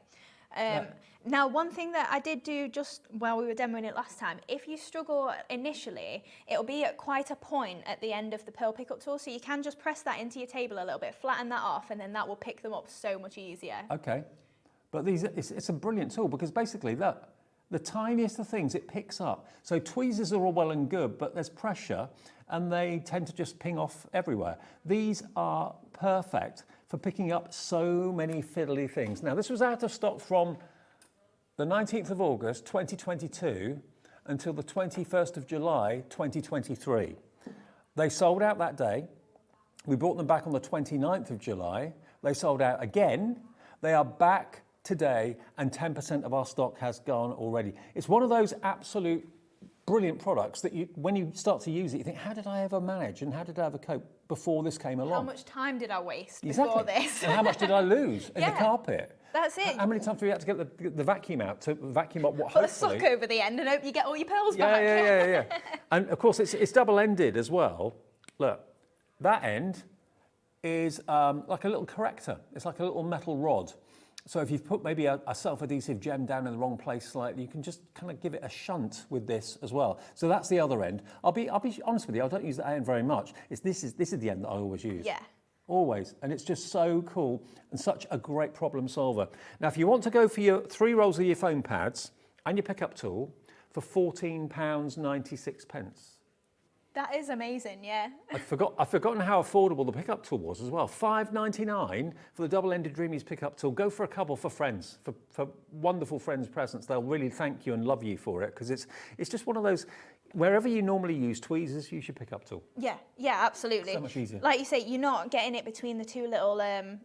Now, one thing that I did do just while we were demoing it last time, if you struggle initially, it'll be at quite a point at the end of the pearl pickup tool, so you can just press that into your table a little bit, flatten that off, and then that will pick them up so much easier. Okay, but it's a brilliant tool because basically the tiniest of things it picks up. So tweezers are all well and good, but there's pressure and they tend to just ping off everywhere. These are perfect for picking up so many fiddly things. Now, this was out of stock from the 19th of August, 2022 until the 21st of July, 2023. They sold out that day. We brought them back on the 29th of July. They sold out again. They are back today, and 10% of our stock has gone already. It's one of those absolute brilliant products that when you start to use it, you think, how did I ever manage and how did I ever cope before this came along? How much time did I waste before this? And how much did I lose in the carpet? That's it. How many times do we have to get the vacuum out to vacuum up what Put hopefully... a sock over the end and hope you get all your pearls back. Yeah. And of course, it's double-ended as well. Look, that end is like a little corrector. It's like a little metal rod. So if you've put maybe a self-adhesive gem down in the wrong place slightly, you can just kind of give it a shunt with this as well. So that's the other end. I'll be honest with you, I don't use that end very much. This is the end that I always use. Yeah. Always. And it's just so cool and such a great problem solver. Now, if you want to go for your 3 rolls of your foam pads and your pickup tool for £14.96. That is amazing, yeah. I've forgotten how affordable the pickup tool was as well. £5.99 for the double-ended Dreamies pickup tool. Go for a couple for friends, for wonderful friends' presents. They'll really thank you and love you for it because it's just one of those. Wherever you normally use tweezers, use your pickup tool. Yeah, absolutely. So much easier. Like you say, you're not getting it between the two little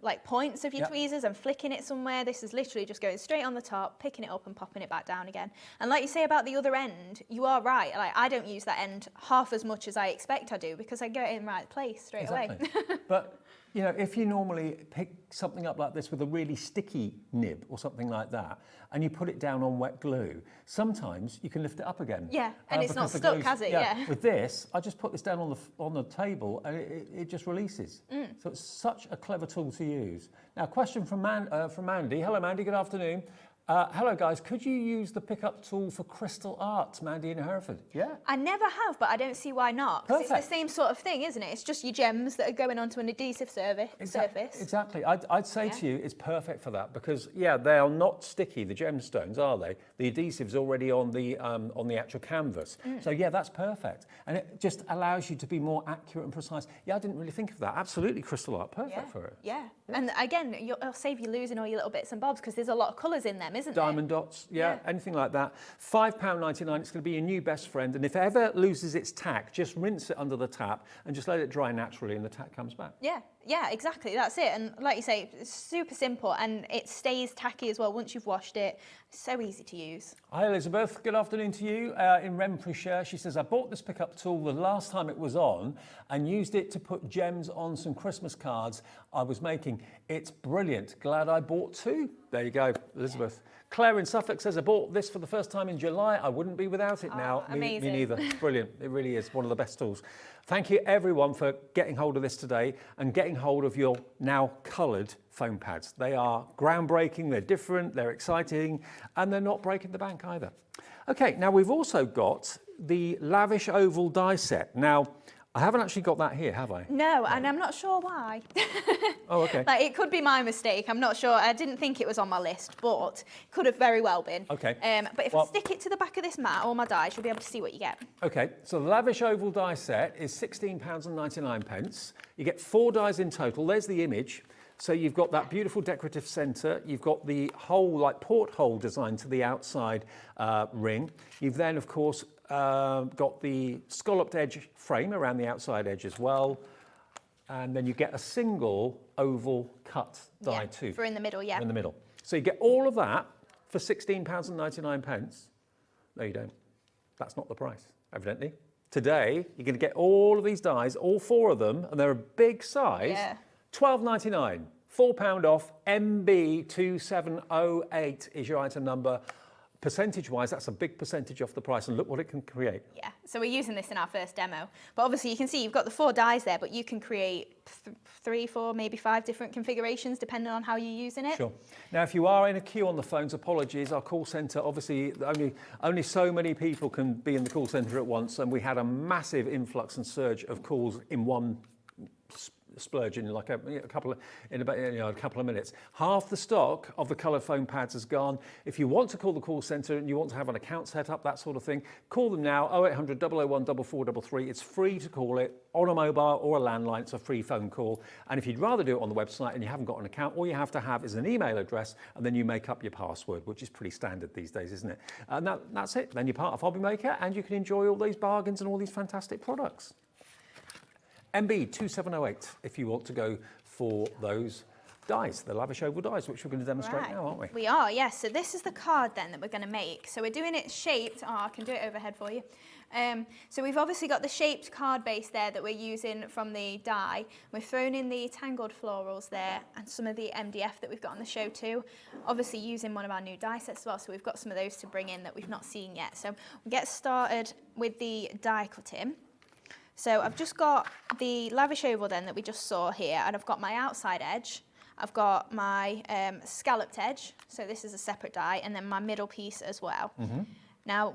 like points of your tweezers and flicking it somewhere. This is literally just going straight on the top, picking it up and popping it back down again. And like you say about the other end, you are right. Like I don't use that end half as much as I expect I do because I get it in the right place straight away. But you know, if you normally pick something up like this with a really sticky nib or something like that, and you put it down on wet glue, sometimes you can lift it up again. Yeah, and it's not stuck, has it? Yeah. With this, I just put this down on the table, and it just releases. So it's such a clever tool to use. Now, question from Mandy. Hello, Mandy. Good afternoon. Hello guys, could you use the pickup tool for crystal art, Mandy in Hereford? Yeah. I never have, but I don't see why not. Because it's the same sort of thing, isn't it? It's just your gems that are going onto an adhesive surface. Exactly. I'd say to you, it's perfect for that because, yeah, they are not sticky, the gemstones, are they? The adhesive's already on the actual canvas. So, yeah, that's perfect. And it just allows you to be more accurate and precise. Yeah, I didn't really think of that. Absolutely crystal art, perfect for it. Yeah. And again, it'll save you losing all your little bits and bobs because there's a lot of colours in them, isn't there? Diamond dots, anything like that. £5.99, it's going to be your new best friend. And if it ever loses its tack, just rinse it under the tap and just let it dry naturally and the tack comes back. Yeah, exactly. That's it. And like you say, it's super simple and it stays tacky as well once you've washed it. It's so easy to use. Hi, Elizabeth. Good afternoon to you in Renfrewshire. She says, I bought this pickup tool the last time it was on and used it to put gems on some Christmas cards I was making. It's brilliant. Glad I bought 2. There you go, Elizabeth. Claire in Suffolk says, I bought this for the first time in July. I wouldn't be without it now. Me neither. Brilliant. It really is one of the best tools. Thank you, everyone, for getting hold of this today and getting hold of your now coloured foam pads. They are groundbreaking, they're different, they're exciting, and they're not breaking the bank either. OK, now we've also got the Lavish Oval die set. Now, I haven't actually got that here, have I? No, and I'm not sure why. Oh, OK. Like, it could be my mistake. I'm not sure. I didn't think it was on my list, but it could have very well been. OK. But if I stick it to the back of this mat, all my dies, you'll be able to see what you get. OK, so the Lavish Oval die set is £16.99. You get 4 dies in total. There's the image. So you've got that beautiful decorative centre. You've got the whole, like, porthole design to the outside ring. You've then, of course, got the scalloped edge frame around the outside edge as well. and then you get a single oval cut die too. For in the middle, yeah. In the middle. So you get all of that for £16.99. No, you don't. That's not the price, evidently. Today, you're going to get all of these dies, all 4 of them, and they're a big size. Yeah. £12.99, £4 off, MB2708 is your item number. Percentage-wise, that's a big percentage off the price, and look what it can create. Yeah, so we're using this in our first demo. But obviously you can see you've got the 4 dies there, but you can create 3, 4, maybe 5 different configurations depending on how you're using it. Sure. Now, if you are in a queue on the phones, apologies, our call centre, obviously only so many people can be in the call centre at once, and we had a massive influx and surge of calls in one splurge in like a couple of minutes. Half the stock of the coloured foam pads has gone. If you want to call the call centre and you want to have an account set up, that sort of thing, call them now, 0800 001 4433. It's free to call it on a mobile or a landline. It's a free phone call. And if you'd rather do it on the website and you haven't got an account, all you have to have is an email address, and then you make up your password, which is pretty standard these days, isn't it? And that's it. Then you're part of Hobby Maker, and you can enjoy all these bargains and all these fantastic products. MB2708 if you want to go for those dies, the lavish oval dies, which we're going to demonstrate now, aren't we? We are, yes. So this is the card then that we're going to make. So we're doing it shaped. Oh, I can do it overhead for you. So we've obviously got the shaped card base there that we're using from the die. We've thrown in the tangled florals there and some of the MDF that we've got on the show too. Obviously using one of our new die sets as well, so we've got some of those to bring in that we've not seen yet. So we'll get started with the die cutting. So I've just got the lavish oval then that we just saw here, and I've got my outside edge, I've got my scalloped edge, so this is a separate die, and then my middle piece as well. Now,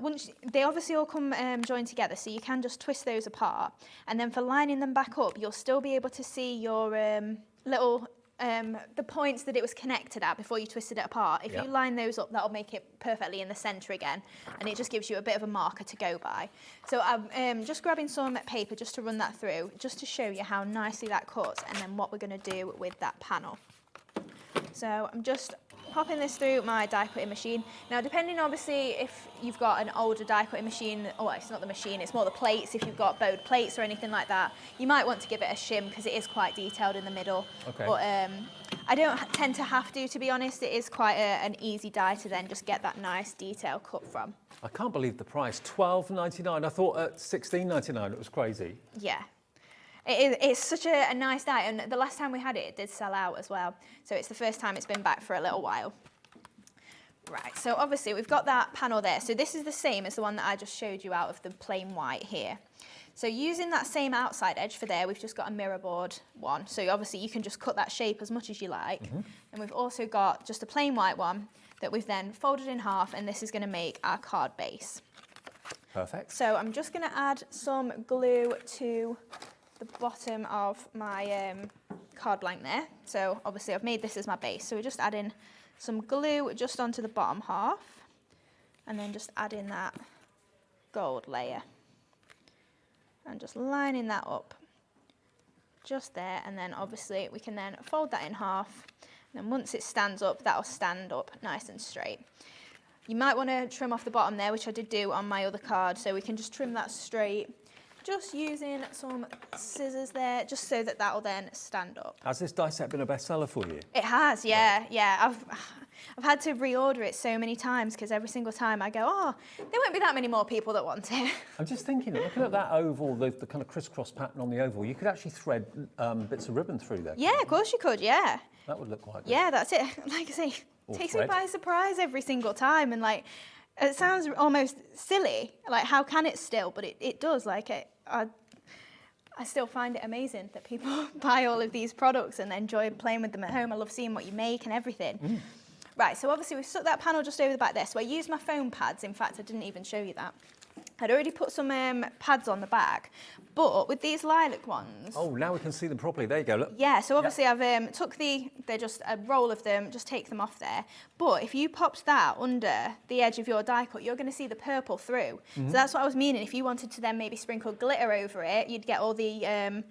they obviously all come joined together, so you can just twist those apart, and then for lining them back up, you'll still be able to see your little the points that it was connected at before you twisted it apart. If you line those up, that'll make it perfectly in the centre again, and it just gives you a bit of a marker to go by. So I'm just grabbing some paper just to run that through, just to show you how nicely that cuts, and then what we're going to do with that panel. So I'm just popping this through my die cutting machine. Now, depending obviously if you've got an older die cutting machine, oh, it's not the machine, it's more the plates. If you've got bowed plates or anything like that, you might want to give it a shim because it is quite detailed in the middle. Okay. But I don't tend to have to be honest. It is quite an easy die to then just get that nice detail cut from. I can't believe the price, £12.99. I thought at £16.99 it was crazy. Yeah. It's such a nice die, and the last time we had it, it did sell out as well. So it's the first time it's been back for a little while. Right, so obviously we've got that panel there. So this is the same as the one that I just showed you out of the plain white here. So using that same outside edge for there, we've just got a mirror board one. So obviously you can just cut that shape as much as you like. And we've also got just a plain white one that we've then folded in half, and this is going to make our card base. Perfect. So I'm just going to add some glue to the bottom of my card blank there. So obviously I've made this as my base. So we're just adding some glue just onto the bottom half, and then just adding that gold layer. And just lining that up just there, and then obviously we can then fold that in half, and then once it stands up, that'll stand up nice and straight. You might want to trim off the bottom there, which I did do on my other card, so we can just trim that straight, just using some scissors there, just so that that'll then stand up. Has this die set been a bestseller for you? It has, yeah. I've had to reorder it so many times because every single time I go, oh, there won't be that many more people that want it. I'm just thinking, looking at that oval, the kind of crisscross pattern on the oval, you could actually thread bits of ribbon through there. Yeah, of course you could, yeah. That would look quite good. Yeah, that's it. Like I say, takes me by surprise every single time, and like, it sounds almost silly, like how can it still, but it does, like I still find it amazing that people buy all of these products and enjoy playing with them at home. I love seeing what you make and everything. Right, so obviously we've stuck that panel just over the back there, so I used my foam pads. In fact, I didn't even show you that. I'd already put some pads on the back, but with these lilac ones... Oh, now we can see them properly. There you go, look. Yeah, so obviously I've took they're just a roll of them, just take them off there. But if you popped that under the edge of your die cut, you're going to see the purple through. So that's what I was meaning. If you wanted to then maybe sprinkle glitter over it, you'd get all the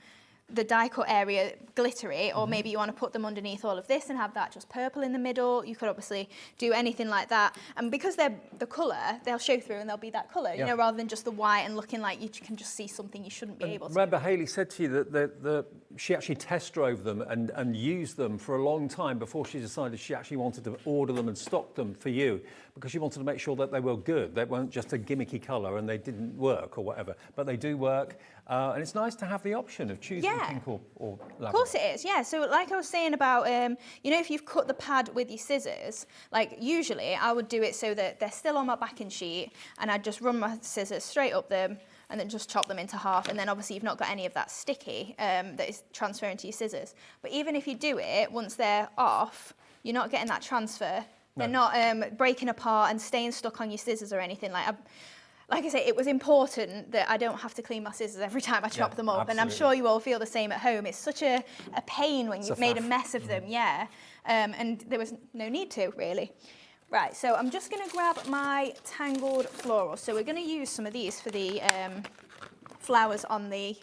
the die cut area glittery, or maybe you want to put them underneath all of this and have that just purple in the middle. You could obviously do anything like that. And because they're the colour, they'll show through and they'll be that colour, you know, rather than just the white and looking like you can just see something you shouldn't be able to. Remember, Hayley said to you that she actually test drove them and used them for a long time before she decided she actually wanted to order them and stock them for you, because she wanted to make sure that they were good. They weren't just a gimmicky colour and they didn't work or whatever, but they do work. And it's nice to have the option of choosing pink or lavender. Of course it is, yeah. So like I was saying about, you know, if you've cut the pad with your scissors, like usually I would do it so that they're still on my backing sheet, and I'd just run my scissors straight up them and then just chop them into half. And then obviously you've not got any of that sticky that is transferring to your scissors. But even if you do it, once they're off, you're not getting that transfer. No. They're not breaking apart and staying stuck on your scissors or anything. Like I say, it was important that I don't have to clean my scissors every time I chop them up. Absolutely. And I'm sure you all feel the same at home. It's such a pain when you've made a mess of them, and there was no need to, really. Right, so I'm just going to grab my tangled florals. So we're going to use some of these for the flowers on the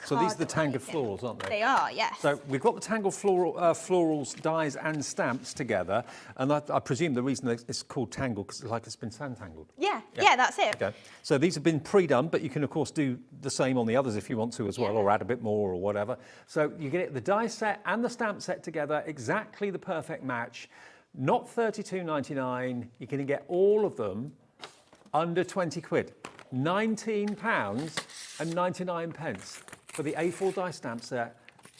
So these are the tangled florals, aren't they? They are, yes. So we've got the tangled florals, dies and stamps together, and I presume the reason it's called tangled because it's like it's been sand tangled. Yeah, that's it. Okay. So these have been pre-done, but you can of course do the same on the others if you want to as well, or add a bit more or whatever. So you get the die set and the stamp set together, exactly the perfect match. Not £32.99. You're going to get all of them under 20 quid. £19.99 for the A4 die stamp set.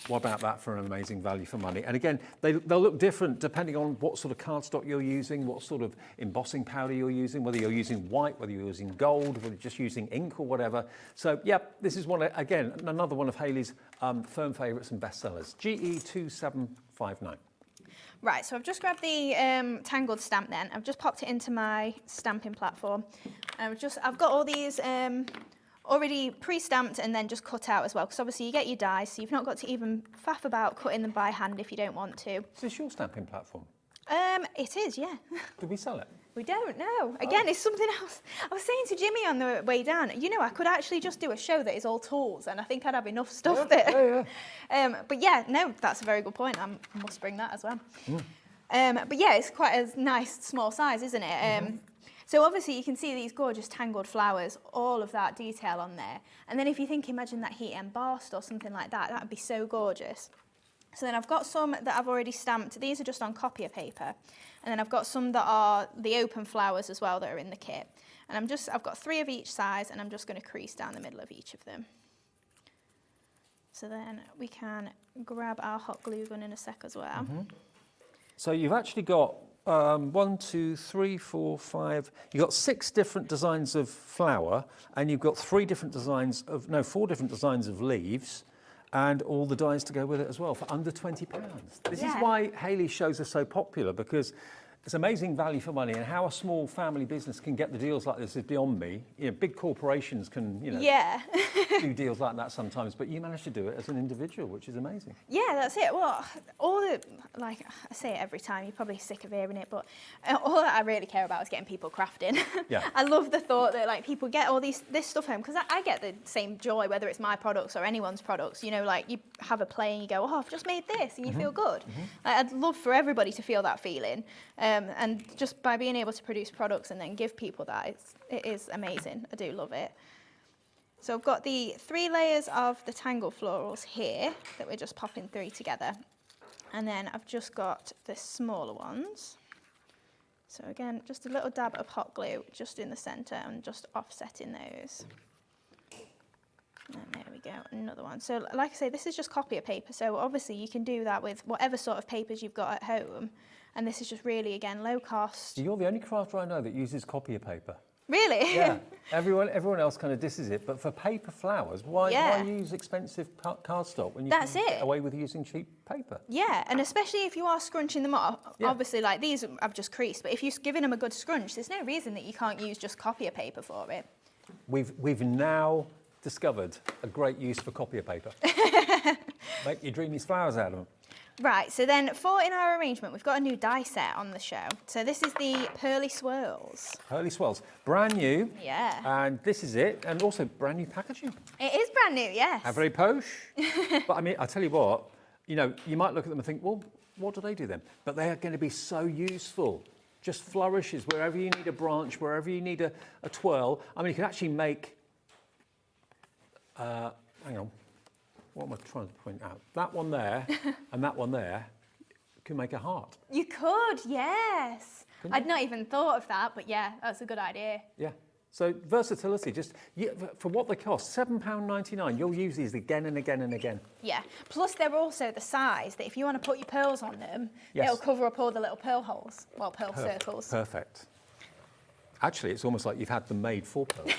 What about that for an amazing value for money? And again, they'll look different depending on what sort of cardstock you're using, what sort of embossing powder you're using, whether you're using white, whether you're using gold, whether you're just using ink or whatever. So, yeah, this is another one of Hayley's firm favourites and bestsellers, GE2759. Right, so I've just grabbed the tangled stamp then. I've just popped it into my stamping platform. And I've got all these already pre-stamped and then just cut out as well, because obviously you get your dies, so you've not got to even faff about cutting them by hand if you don't want to. Is this your stamping platform? It is, yeah. Do we sell it? We don't know. Again, it's something else. I was saying to Jimmy on the way down, you know, I could actually just do a show that is all tools, and I think I'd have enough stuff there. But yeah, no, that's a very good point. I must bring that as well. But yeah, it's quite a nice small size, isn't it? So obviously you can see these gorgeous tangled flowers, all of that detail on there. And then if you imagine that heat embossed or something like that, that would be so gorgeous. So then I've got some that I've already stamped. These are just on copier paper. And then I've got some that are the open flowers as well that are in the kit. And I've got 3 of each size, and I'm just going to crease down the middle of each of them. So then we can grab our hot glue gun in a sec as well. So you've actually got 1, 2, 3, 4, 5. You've got 6 different designs of flower, and you've got 4 different designs of leaves, and all the dies to go with it as well for under £20. This is why Hayley shows are so popular, because it's amazing value for money, and how a small family business can get the deals like this is beyond me. You know, big corporations can, do deals like that sometimes, but you manage to do it as an individual, which is amazing. Yeah, that's it. Well, like I say it every time, you're probably sick of hearing it, but all that I really care about is getting people crafting. I love the thought that like people get all this stuff home, because I get the same joy whether it's my products or anyone's products. You know, like you have a play and you go, oh, I've just made this, and you feel good. Like, I'd love for everybody to feel that feeling. And just by being able to produce products and then give people that, it is amazing. I do love it. So I've got the 3 layers of the tangled florals here that we're just popping 3 together. And then I've just got the smaller ones. So again, just a little dab of hot glue just in the centre and just offsetting those. And there we go, another one. So like I say, this is just copier paper. So obviously you can do that with whatever sort of papers you've got at home. And this is just really, again, low cost. You're the only crafter I know that uses copier paper. Really? Yeah. Everyone else kind of disses it, but for paper flowers, why use expensive cardstock when you can get away with using cheap paper? Yeah, and especially if you are scrunching them up. Obviously, like these I've just creased, but if you're giving them a good scrunch, there's no reason that you can't use just copier paper for it. We've now discovered a great use for copier paper. Make your Dreamees flowers out of them. Right, so then in our arrangement, we've got a new die set on the show. So this is the Pearly Swirls. Pearly Swirls, brand new. Yeah. And this is it, and also brand new packaging. It is brand new, yes. How very posh. But I mean, I tell you what, you know, you might look at them and think, well, what do they do then? But they are going to be so useful. Just flourishes wherever you need a branch, wherever you need a twirl. I mean, you can actually make, hang on, what am I trying to point out? That one there and that one there can make a heart. You could, yes. I'd not even thought of that, but yeah, that's a good idea. Yeah. So versatility, just for what they cost, £7.99, you'll use these again and again and again. Yeah, plus they're also the size that if you want to put your pearls on them, Yes. it'll cover up all the little pearl holes, well, pearl circles. Perfect. Actually, it's almost like you've had them made for pearls.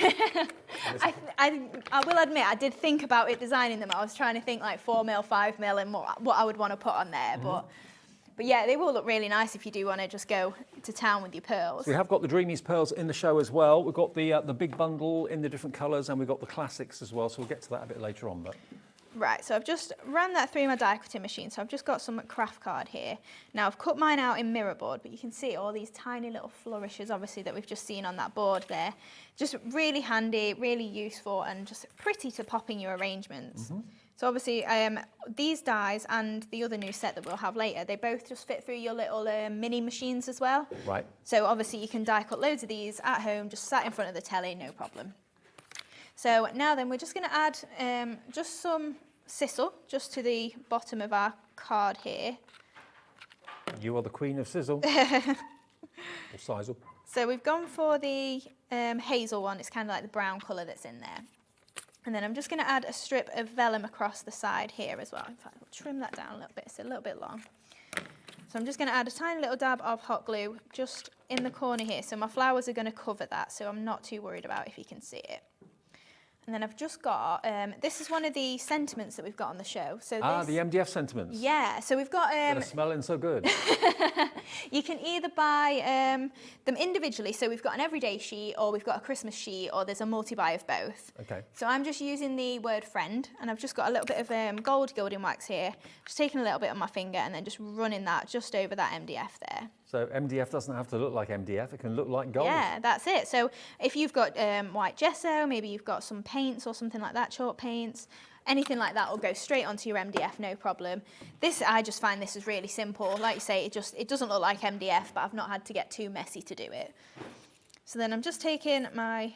I will admit, I did think about it designing them. I was trying to think like 4mm, 5mm and what I would want to put on there, but yeah, they will look really nice if you do want to just go to town with your pearls. We have got the Dreamies pearls in the show as well. We've got the big bundle in the different colours, and we've got the classics as well, so we'll get to that a bit later on. But Right, so I've just ran that through my die cutting machine, so I've just got some craft card here. Now I've cut mine out in mirror board, but you can see all these tiny little flourishes, obviously, that we've just seen on that board there. Just really handy, really useful, and just pretty to pop in your arrangements. So obviously, these dies and the other new set that we'll have later, they both just fit through your little mini machines as well. right, So obviously you can die cut loads of these at home, just sat in front of the telly, no problem. So now then we're just going to add just some sizzle just to the bottom of our card here. you are the queen of sizzle. Or sizzle. So we've gone for the hazel one, it's kind of like the brown colour that's in there. And then I'm just going to add a strip of vellum across the side here as well. In fact, I'll trim that down a little bit, it's a little bit long. So I'm just going to add a tiny little dab of hot glue just in the corner here. So my flowers are going to cover that, so I'm not too worried about if you can see it. And then I've just got, this is one of the sentiments that we've got on the show. So this, the MDF sentiments. yeah, so we've got... They're smelling so good. You can either buy them individually, so we've got an everyday sheet, or we've got a Christmas sheet, or there's a multi-buy of both. Okay. So I'm just using the word friend, and I've just got a little bit of gold gilding wax here, just taking a little bit on my finger and then just running that just over that MDF there. So MDF doesn't have to look like MDF, it can look like gold. Yeah, that's it. So if you've got white gesso, maybe you've got some paints or something like that, chalk paints, anything like that will go straight onto your MDF, no problem. This, I just find this is really simple. Like you say, it doesn't look like MDF, but I've not had to get too messy to do it. So then I'm just taking my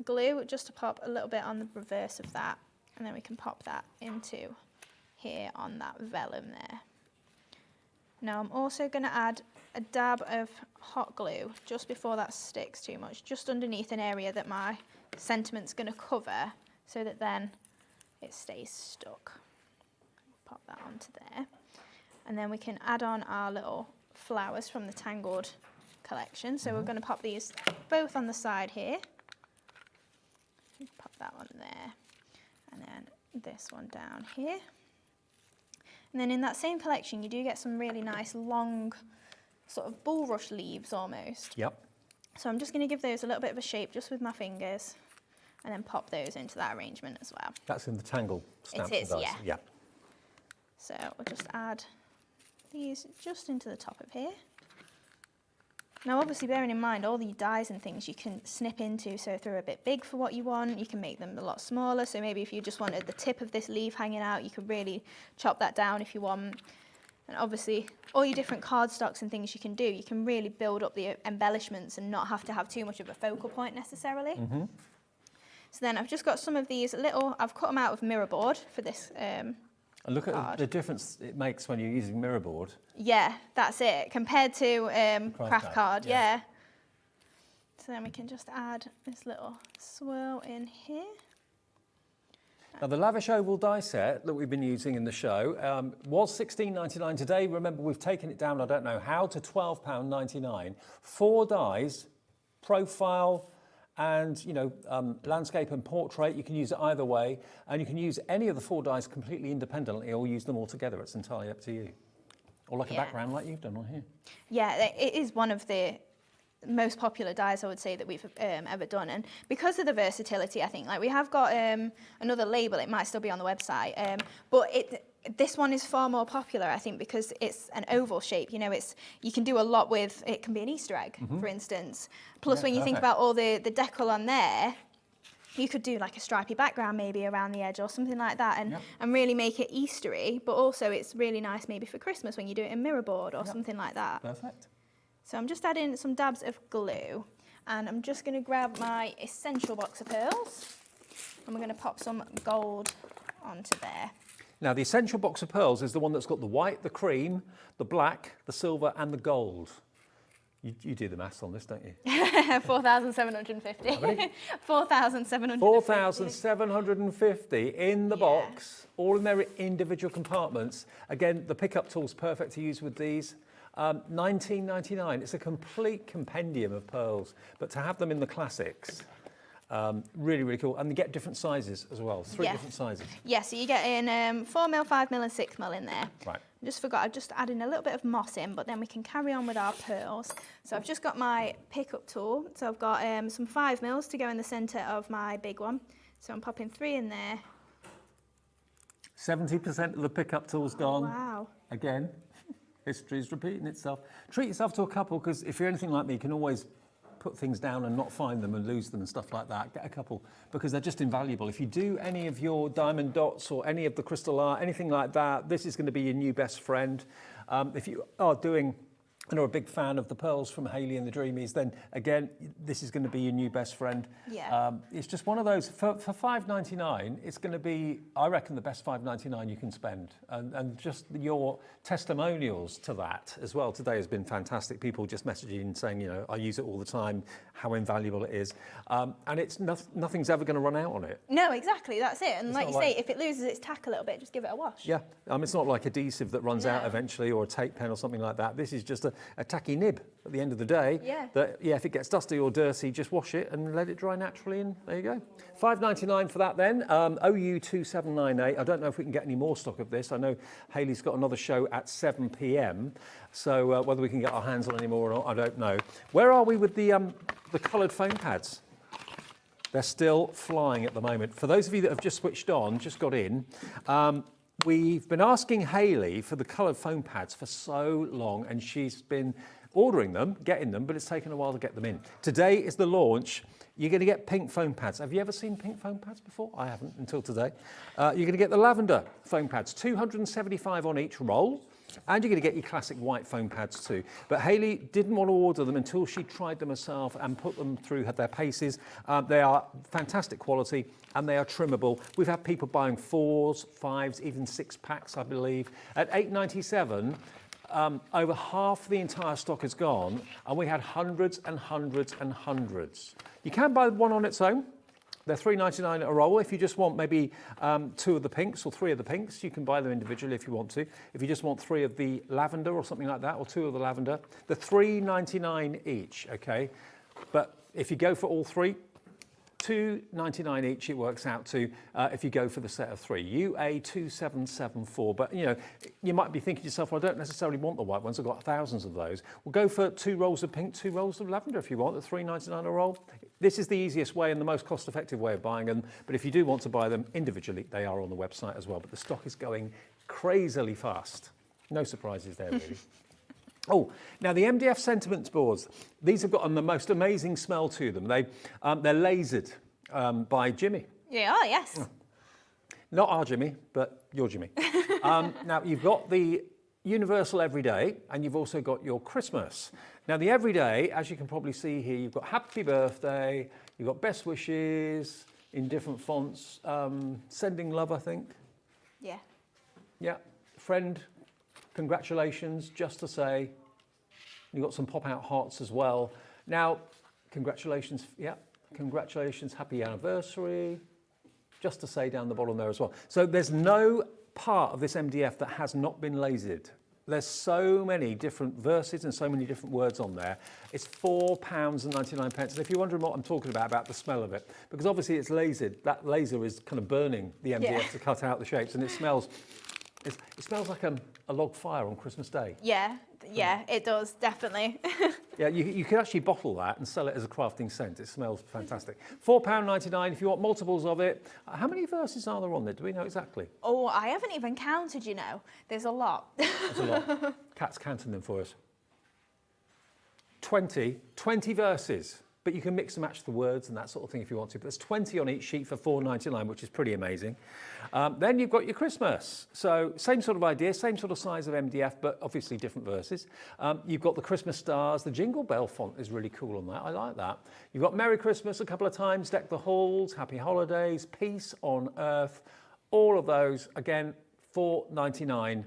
glue just to pop a little bit on the reverse of that, and then we can pop that into here on that vellum there. Now I'm also going to add a dab of hot glue just before that sticks too much, just underneath an area that my sentiment's going to cover, so that then it stays stuck. Pop that onto there. And then we can add on our little flowers from the Tangled collection. So we're going to pop these both on the side here. Pop that one there. And then this one down here. And then in that same collection, you do get some really nice long sort of bulrush leaves almost. Yep. So I'm just going to give those a little bit of a shape just with my fingers, and then pop those into that arrangement as well. That's in the Tangle stamps. It is, and yeah. dies. Yeah. So we'll just add these just into the top of here. Now obviously bearing in mind all the dies and things you can snip into, so if they're a bit big for what you want, you can make them a lot smaller. So maybe if you just wanted the tip of this leaf hanging out, you could really chop that down if you want. And obviously all your different cardstocks and things you can do, you can really build up the embellishments and not have to have too much of a focal point necessarily. So then I've just got some of these little, I've cut them out of mirror board for this And look at the difference it makes when you're using mirror board. Yeah, that's it, compared to craft card, yeah. yeah. So then we can just add this little swirl in here. Now the Lavish Oval die set that we've been using in the show was $16.99 today. Remember, we've taken it down, I don't know how, to £12.99. 4 dies, profile, and landscape and portrait. You can use it either way, and you can use any of the 4 dies completely independently, or use them all together. It's entirely up to you. Or like a background like you've done on here. Yeah, it is one of the most popular dies, I would say, that we've ever done, and because of the versatility, I think, like, we have got another label, it might still be on the website, but this one is far more popular, I think, because it's an oval shape. You know, you can do a lot with, it can be an Easter egg, for instance. Plus, when you think about all the decal on there, you could do like a stripy background maybe around the edge or something like that, and really make it Eastery, but also it's really nice maybe for Christmas when you do it in mirrorboard or something like that. Perfect. So I'm just adding some dabs of glue, and I'm just going to grab my essential box of pearls, and we're going to pop some gold onto there. Now, the essential box of pearls is the one that's got the white, the cream, the black, the silver, and the gold. You do the maths on this, don't you? 4,750. 4,750. 4,750 in the box, all in their individual compartments. Again, the pickup tool's perfect to use with these. $19.99. It's a complete compendium of pearls, but to have them in the classics, really, really cool. And they get different sizes as well, three different sizes. Yeah, so you get in 4mm, 5mm and 6mm in there. Right. I just forgot, I just added a little bit of moss in, but then we can carry on with our pearls. So I've just got my pickup tool. So I've got some 5mm to go in the centre of my big one. So I'm popping 3 in there. 70% of the pickup tool's gone. Wow. Again, history's repeating itself. Treat yourself to a couple, because if you're anything like me, you can always put things down and not find them and lose them and stuff like that. Get a couple, because they're just invaluable. If you do any of your diamond dots or any of the crystal art, anything like that, this is going to be your new best friend. If you are doing and are a big fan of the pearls from Hayley and the Dreamies, then again, this is going to be your new best friend. Yeah. It's just one of those, for $5.99, it's going to be, I reckon, the best $5.99 you can spend. And just your testimonials to that as well today has been fantastic. People just messaging and saying, you know, I use it all the time, how invaluable it is. And it's nothing's ever going to run out on it. No, exactly, that's it. And It's like you not say, like- if it loses its tack a little bit, just give it a wash. Yeah, it's not like adhesive that runs out eventually, or a tape pen or something like that. This is just a tacky nib at the end of the day. Yeah. That, if it gets dusty or dirty, just wash it and let it dry naturally, and there you go. $5.99 for that then. OU2798. I don't know if we can get any more stock of this. I know Hayley's got another show at 7 p.m. So whether we can get our hands on any more or not, I don't know. Where are we with the coloured foam pads? They're still flying at the moment. For those of you that have just switched on, just got in, we've been asking Hayley for the coloured foam pads for so long, and she's been ordering them, getting them, but it's taken a while to get them in. Today is the launch. You're going to get pink foam pads. Have you ever seen pink foam pads before? I haven't until today. You're going to get the lavender foam pads, 275 on each roll. And you're going to get your classic white foam pads too. But Hayley didn't want to order them until she tried them herself and put them through their paces. They are fantastic quality and they are trimmable. We've had people buying 4s, 5s, even 6 packs, I believe. At $8.97, over half the entire stock is gone, and we had hundreds and hundreds and hundreds. You can buy one on its own. They're $3.99 a roll. If you just want maybe 2 of the pinks or 3 of the pinks, you can buy them individually if you want to. If you just want 3 of the lavender or something like that, or 2 of the lavender, they're $3.99 each, okay? But if you go for all 3, $2.99 each, it works out to if you go for the set of 3, UA2774. But you know, you might be thinking to yourself, well, I don't necessarily want the white ones. I've got thousands of those. We'll go for 2 rolls of pink, 2 rolls of lavender if you want. At $3.99 a roll. This is the easiest way and the most cost-effective way of buying them. But if you do want to buy them individually, they are on the website as well. But the stock is going crazily fast. No surprises there, really. Oh, now the MDF sentiments boards, these have got the most amazing smell to them. They're lasered by Jimmy. Yeah, oh, yes. Not our Jimmy, but your Jimmy. Now you've got the Universal Everyday, and you've also got your Christmas. Now the Everyday, as you can probably see here, you've got Happy Birthday, you've got Best Wishes in different fonts, Sending Love, I think. Yeah. Yeah, Friend, Congratulations, Just to Say. You've got some pop-out hearts as well. Now, congratulations, congratulations, happy anniversary. Just to Say down the bottom there as well. So there's no part of this MDF that has not been lasered. There's so many different verses and so many different words on there. It's £4.99. And if you're wondering what I'm talking about the smell of it, because obviously it's lasered, that laser is kind of burning the MDF to cut out the shapes, and it smells like a log fire on Christmas Day. Yeah, Yeah, it does, definitely. Yeah, you could actually bottle that and sell it as a crafting scent. It smells fantastic. £4.99 if you want multiples of it. How many verses are there on there? Do we know exactly? Oh, I haven't even counted, you know. There's a lot. There's a lot. Kat's counting them for us. 20 verses. But you can mix and match the words and that sort of thing if you want to. But there's 20 on each sheet for £4.99, which is pretty amazing. Then you've got your Christmas. So same sort of idea, same sort of size of MDF, but obviously different verses. You've got the Christmas stars. The Jingle Bell font is really cool on that. I like that. You've got Merry Christmas a couple of times, Deck the Halls, Happy Holidays, Peace on Earth. All of those, again, £4.99.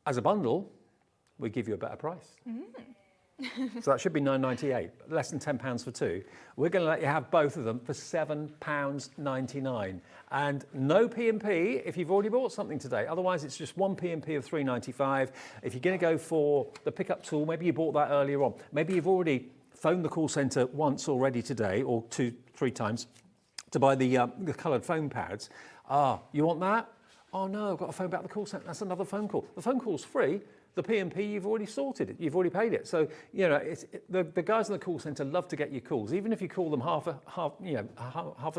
As a bundle, we give you a better price. So that should be £9.98, less than £10 for two. We're going to let you have both of them for £7.99. And no P&P if you've already bought something today. Otherwise, it's just one P&P of £3.95. If you're going to go for the pickup tool, maybe you bought that earlier on. Maybe you've already phoned the call centre once already today, or 2-3 times, to buy the coloured foam pads. You want that? Oh no, I've got to phone back the call centre. That's another phone call. The phone call's free. The P&P, you've already sorted it. You've already paid it. So, you know, the guys in the call centre love to get your calls. Even if you call them half a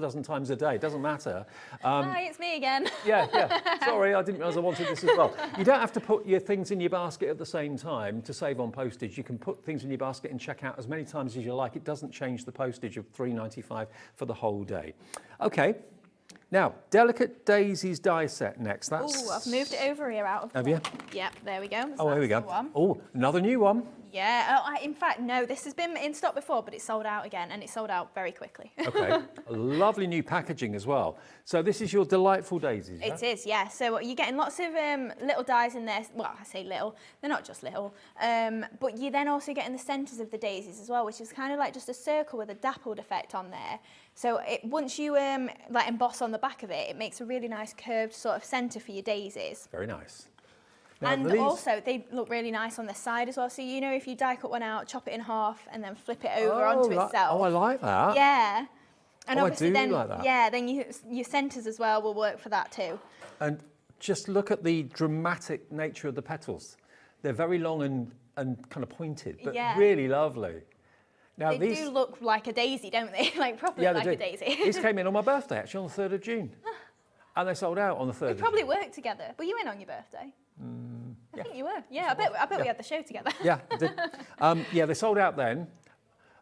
dozen times a day, it doesn't matter. Hi, it's me again. Yeah. Sorry, I didn't realise I wanted this as well. You don't have to put your things in your basket at the same time to save on postage. You can put things in your basket and check out as many times as you like. It doesn't change the postage of £3.95 for the whole day. Okay. Now, Delicate Daisies die set next. Oh, I've moved it over here out of Have you? Yep, there we go. Oh, here we go. Oh, another new one. Yeah, in fact, no, this has been in stock before, but it's sold out again, and it sold out very quickly. Okay, lovely new packaging as well. So this is your delightful daisies, yeah? It is, yeah. So you're getting lots of little dies in there. Well, I say little, they're not just little. But you're then also getting the centres of the daisies as well, which is kind of like just a circle with a dappled effect on there. So once you like emboss on the back of it, it makes a really nice curved sort of centre for your daisies. Very nice. Now, and also, they look really nice on the side as well. So, you know, if you die cut one out, chop it in half, and then flip it over onto itself. Oh, I like that. Yeah. And obviously I do then, like that. Yeah, then your centres as well will work for that too. And just look at the dramatic nature of the petals. They're very long and kind of pointed, but really lovely. Now, they do look like a daisy, don't they? Like properly like a daisy. These came in on my birthday, actually, on the 3rd of June. And they sold out on the 3rd of June. We probably worked together. Were you in on your birthday? I think you were. Yeah, I bet we had the show together. Yeah, I did. Yeah, they sold out then.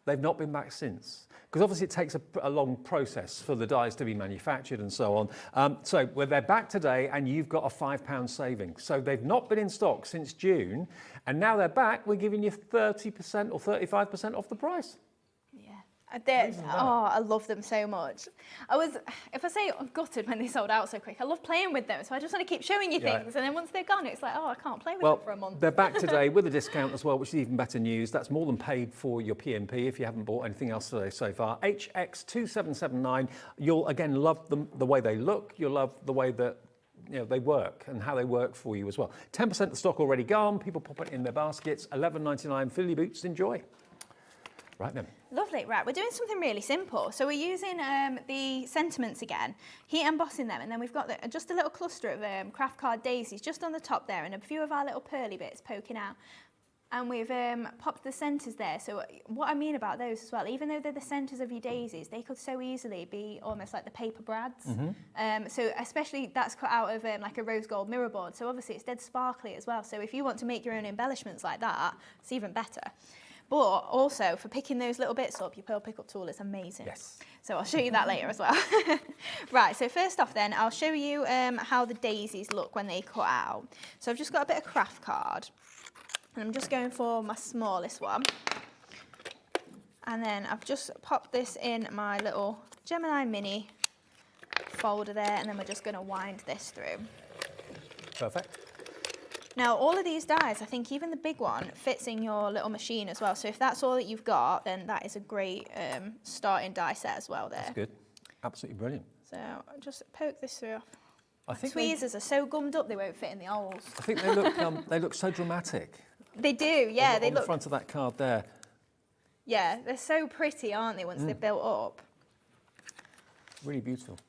They've not been back since. Because obviously it takes a long process for the dies to be manufactured and so on. So they're back today and you've got a £5 saving. So they've not been in stock since June. And now they're back, we're giving you 30% or 35% off the price. I love them so much. If I say I'm gutted when they sold out so quick, I love playing with them, so I just want to keep showing you things, and then once they're gone, it's like, I can't play with them for a month. They're back today with a discount as well, which is even better news. That's more than paid for your P&P if you haven't bought anything else today so far. HX2779, you'll again love them, the way they look, you'll love the way that they work and how they work for you as well. 10% of the stock already gone, people pop it in their baskets, $11.99, fill your boots, enjoy. Right then. Lovely, right, we're doing something really simple. So we're using the sentiments again, heat embossing them, and then we've got just a little cluster of craft card daisies just on the top there, and a few of our little pearly bits poking out. And we've popped the centres there. So what I mean about those as well, even though they're the centres of your daisies, they could so easily be almost like the paper brads. So especially that's cut out of like a rose gold mirror board. So obviously it's dead sparkly as well. So if you want to make your own embellishments like that, it's even better. But also, for picking those little bits up, your pearl pickup tool is amazing. Yes. So I'll show you that later as well. Right, so first off then, I'll show you how the daisies look when they cut out. So I've just got a bit of craft card, and I'm just going for my smallest one. And then I've just popped this in my little Gemini mini folder there, and then we're just going to wind this through. Perfect. Now, all of these dies, I think even the big one fits in your little machine as well. So if that's all that you've got, then that is a great starting die set as well there. That's good. Absolutely brilliant. So I'll just poke this through. I think tweezers are so gummed up they won't fit in the holes. I think they look so dramatic. They do, yeah. On the front of that card there. Yeah, they're so pretty, aren't they, once they're built up? Really beautiful.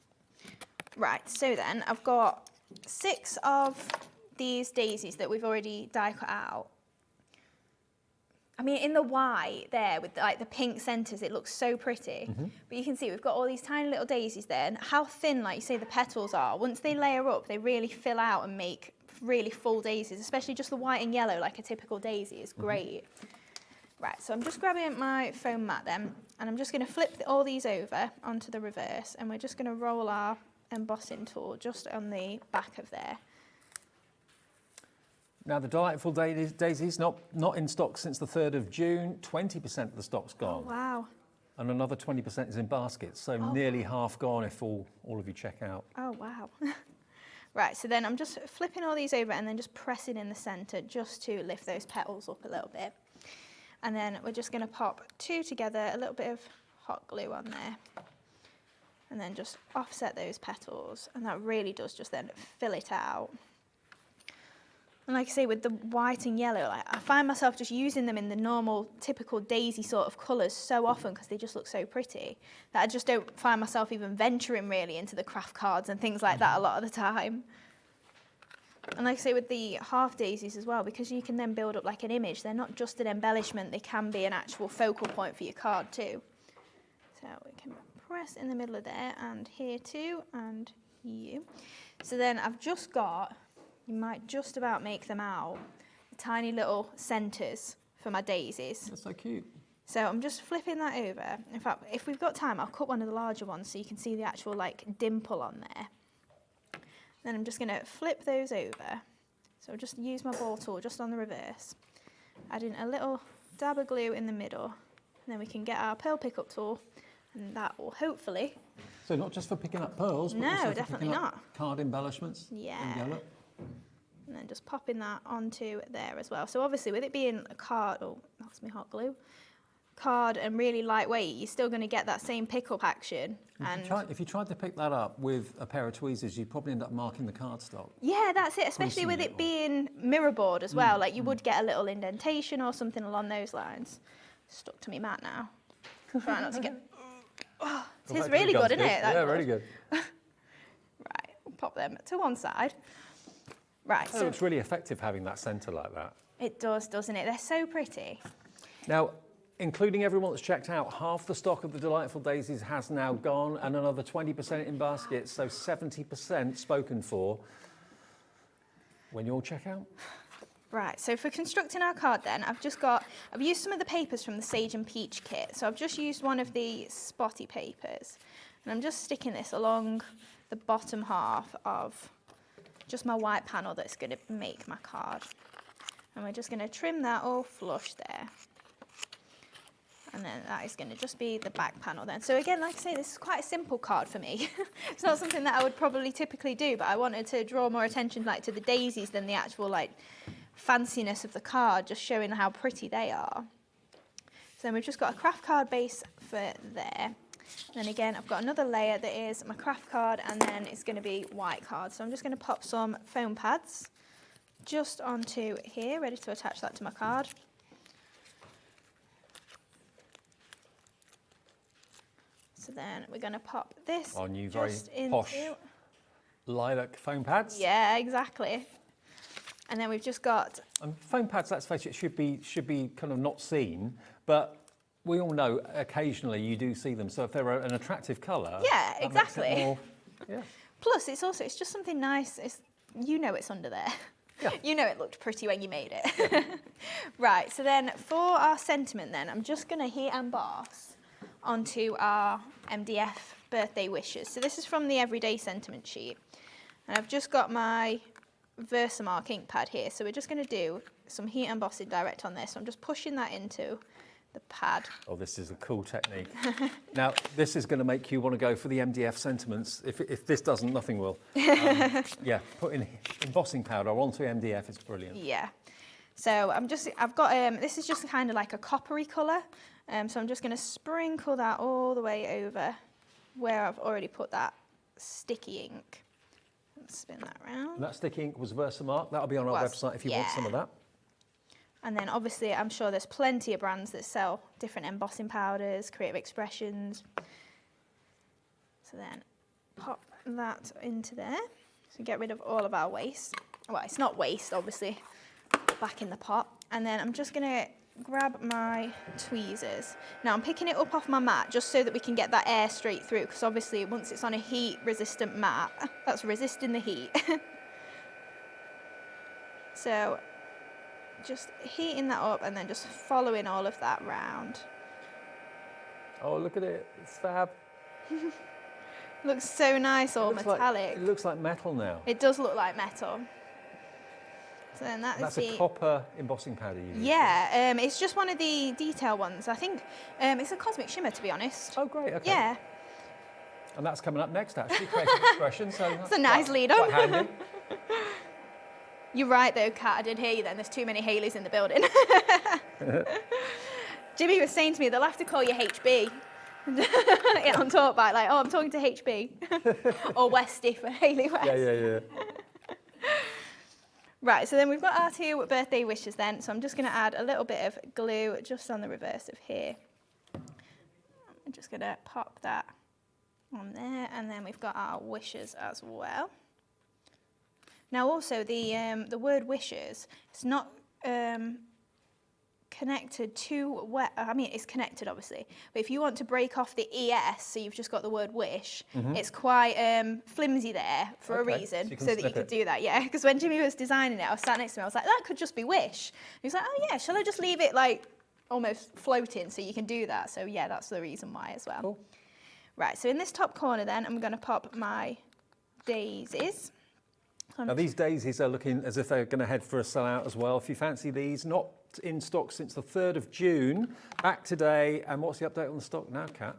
Right, so then I've got 6 of these daisies that we've already die cut out. I mean, in the white there with like the pink centres, it looks so pretty. But you can see we've got all these tiny little daisies there, and how thin, like you say, the petals are. Once they layer up, they really fill out and make really full daisies, especially just the white and yellow, like a typical daisy is great. Right, so I'm just grabbing my foam mat then, and I'm just going to flip all these over onto the reverse, and we're just going to roll our embossing tool just on the back of there. Now, the Delightful Daisies, not in stock since the 3rd of June. 20% of the stock's gone. Oh, wow. And another 20% is in baskets, so nearly half gone if all of you check out. Oh, wow. Right, so then I'm just flipping all these over and then just pressing in the centre just to lift those petals up a little bit. And then we're just going to pop 2 together, a little bit of hot glue on there. And then just offset those petals. And that really does just then fill it out. And like I say, with the white and yellow, like, I find myself just using them in the normal, typical daisy sort of colours so often because they just look so pretty that I just don't find myself even venturing really into the craft cards and things like that a lot of the time. And like I say, with the half daisies as well, because you can then build up like an image, they're not just an embellishment, they can be an actual focal point for your card too. So we can press in the middle of there and here too, and you. So then I've just got, you might just about make them out, tiny little centres for my daisies. That's so cute. So I'm just flipping that over. In fact, if we've got time, I'll cut one of the larger ones so you can see the actual like dimple on there. Then I'm just going to flip those over. So I'll just use my ball tool just on the reverse. Add in a little dab of glue in the middle. And then we can get our pearl pickup tool, and that will hopefully... So not just for picking up pearls, but No, also for definitely picking up not. card embellishments? Yeah. And yellow? And then just popping that onto there as well. So obviously with it being a card, oh, that's my hot glue, card and really lightweight, you're still going to get that same pick-up action. If you tried to pick that up with a pair of tweezers, you'd probably end up marking the cardstock. Yeah, that's it, especially with it being mirror board as well. Like you would get a little indentation or something along those lines. Stuck to me mat now. Try not to get... Oh, it's really good, isn't it? Yeah, really good. Right, we'll pop them to one side. Right, It looks really effective having that centre like that. It does, doesn't it? They're so pretty. Now, including everyone that's checked out, half the stock of the Delightful Daisies has now gone and another 20% in baskets, so 70% spoken for. When you all check out? Right, so for constructing our card then, I've used some of the papers from the Sage and Peach kit. So I've just used one of the spotty papers, and I'm just sticking this along the bottom half of just my white panel that's going to make my card. And we're just going to trim that all flush there. And then that is going to just be the back panel then. So again, like I say, this is quite a simple card for me. It's not something that I would probably typically do, but I wanted to draw more attention like to the daisies than the actual like fanciness of the card, just showing how pretty they are. So then we've just got a craft card base for there. And then again, I've got another layer that is my craft card, and then it's going to be white card. So I'm just going to pop some foam pads just onto here, ready to attach that to my card. So then we're going to pop this Our new very just into... posh lilac foam pads. Yeah, exactly. And then we've just got... And foam pads, let's face it, should be kind of not seen, but we all know occasionally you do see them. So if they're an attractive colour, Yeah, that makes it exactly. more, yeah. Plus, it's just something nice. You know it's under there. Yeah. You know it looked pretty when you made it. Right, so then for our sentiment then, I'm just going to heat emboss onto our MDF birthday wishes. So this is from the Everyday Sentiment sheet. And I've just got my Versamark ink pad here. So we're just going to do some heat embossing direct on this. So I'm just pushing that into the pad. Oh, this is a cool technique. Now, this is going to make you want to go for the MDF sentiments. If this doesn't, nothing will. Yeah, put in embossing powder onto MDF, it's brilliant. Yeah. So I've got, this is just kind of like a coppery colour. So I'm just going to sprinkle that all the way over where I've already put that sticky ink. Let's spin that around. And that sticky ink was Versamark. That'll be on our website if you want some of that. And then obviously I'm sure there's plenty of brands that sell different embossing powders, Creative Expressions. So then pop that into there. So get rid of all of our waste. Well, it's not waste, obviously, back in the pot. And then I'm just going to grab my tweezers. Now I'm picking it up off my mat just so that we can get that air straight through, because obviously once it's on a heat resistant mat, that's resisting the heat. So just heating that up and then just following all of that round. Oh, look at it, it's fab. Looks so nice, all metallic. It looks like metal now. It does look like metal. So then That's a copper embossing powder you use. Yeah, it's just one of the detail ones. I think it's a cosmic shimmer, to be honest. Oh, great, okay. Yeah. And that's coming up next, actually, Creative Expressions. So It's a nice lead on. Quite handy. You're right, though, Kat. I did hear you then. There's too many Hayleys in the building. Jimmy was saying to me, they'll have to call you HB. On talk back, like, oh, I'm talking to HB. Or Westy for Hayley West. Yeah. Right, so then we've got our 2 birthday wishes then. So I'm just going to add a little bit of glue just on the reverse of here. I'm just going to pop that on there. And then we've got our wishes as well. Now also the word wishes, it's not connected to where, I mean it's connected obviously, but if you want to break off the ES, so you've just got the word wish, it's quite flimsy there for a reason, so that you could do that, yeah. Because when Jimmy was designing it, I was sat next to him, I was like, that could just be wish. And he was like, oh yeah, shall I just leave it like almost floating so you can do that? So yeah, that's the reason why as well. Cool. Right, so in this top corner then, I'm going to pop my daisies. Now these daisies are looking as if they're going to head for a sellout as well. If you fancy these, not in stock since the 3rd of June, back today. And what's the update on the stock now, Kat?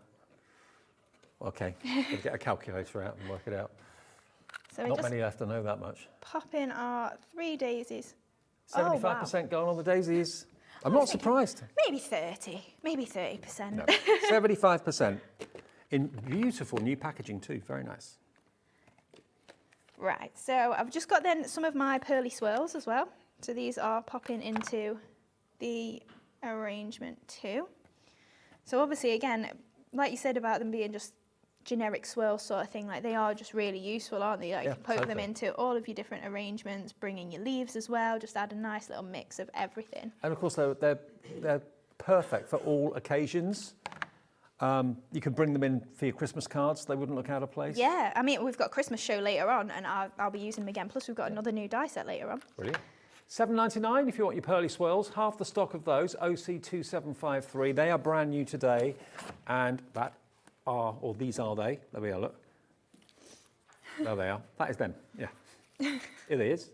Okay, we'll get a calculator out and work it out. So not many left, I know that much. Pop in our 3 daisies. 75% going on the daisies. I'm not surprised. Maybe 30, maybe 30%. No, 75% in beautiful new packaging too, very nice. Right, so I've just got then some of my pearly swirls as well. So these are popping into the arrangement too. So obviously, again, like you said about them being just generic swirls sort of thing, like they are just really useful, aren't they? Like you can poke them into all of your different arrangements, bring in your leaves as well, just add a nice little mix of everything. And of course, they're perfect for all occasions. You can bring them in for your Christmas cards. They wouldn't look out of place. Yeah, I mean, we've got a Christmas show later on, and I'll be using them again. Plus, we've got another new die set later on. Brilliant. $7.99 if you want your pearly swirls. Half the stock of those, OC2753. They are brand new today, and that are, or these are they. There we are, look. There they are. That is them, yeah. It is.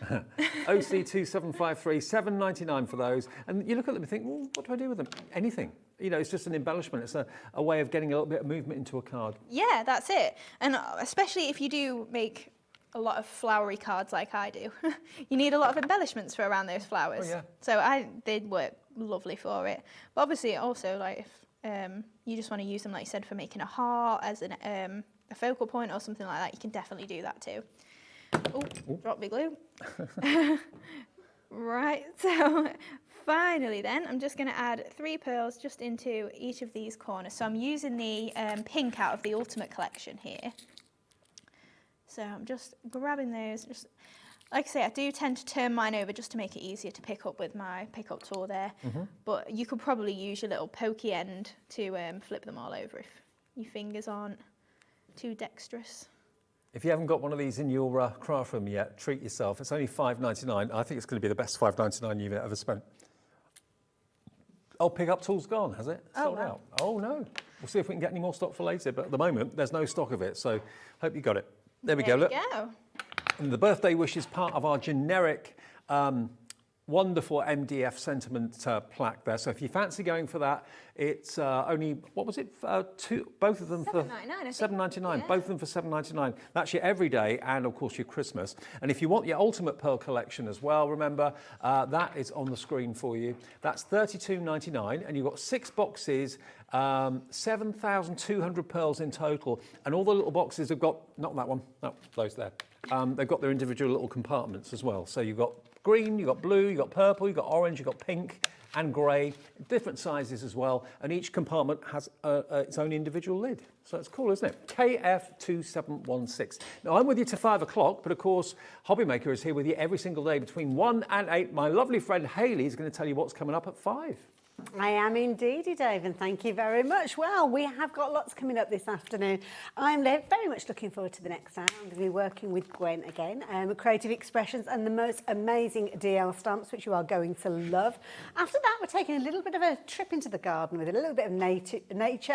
OC2753, $7.99 for those. And you look at them and think, well, what do I do with them? Anything. You know, it's just an embellishment. It's a way of getting a little bit of movement into a card. Yeah, that's it. And especially if you do make a lot of flowery cards like I do, you need a lot of embellishments for around those flowers. Oh, yeah. So they'd work lovely for it. But obviously also, like, if you just want to use them, like you said, for making a heart as a focal point or something like that, you can definitely do that too. Oh, drop my glue. Right, so finally then, I'm just going to add 3 pearls just into each of these corners. So I'm using the pink out of the Ultimate Collection here. So I'm just grabbing those. Just, like I say, I do tend to turn mine over just to make it easier to pick up with my pick-up tool there. But you could probably use your little pokey end to flip them all over if your fingers aren't too dexterous. If you haven't got one of these in your craft room yet, treat yourself. It's only $5.99. I think it's going to be the best $5.99 you've ever spent. Oh, pick-up tool's gone, has it? Sold out. Oh, no. We'll see if we can get any more stock for later, but at the moment, there's no stock of it, so hope you got it. There we go, look. And the birthday wish is part of our generic wonderful MDF sentiment plaque there. So if you fancy going for that, it's only, what was it? Both of them for $7.99. Yeah. Both of them for $7.99. That's your everyday and of course your Christmas. And if you want your Ultimate Pearl collection as well, remember that is on the screen for you. That's $32.99, and you've got 6 boxes. 7,200 pearls in total, and all the little boxes have got, not that one, no, those there. They've got their individual little compartments as well. So you've got green, you've got blue, you've got purple, you've got orange, you've got pink, and grey, different sizes as well, and each compartment has its own individual lid. So it's cool, isn't it? KF2716. Now, I'm with you to 5 o'clock, but of course, Hobbymaker is here with you every single day between 1 and 8. My lovely friend Hayley is going to tell you what's coming up at 5. I am indeedy, Dave, and thank you very much. Well, we have got lots coming up this afternoon. I'm very much looking forward to the next round. I'm going to be working with Gwen again, Creative Expressions and the most amazing DL stamps, which you are going to love. After that, we're taking a little bit of a trip into the garden with a little bit of nature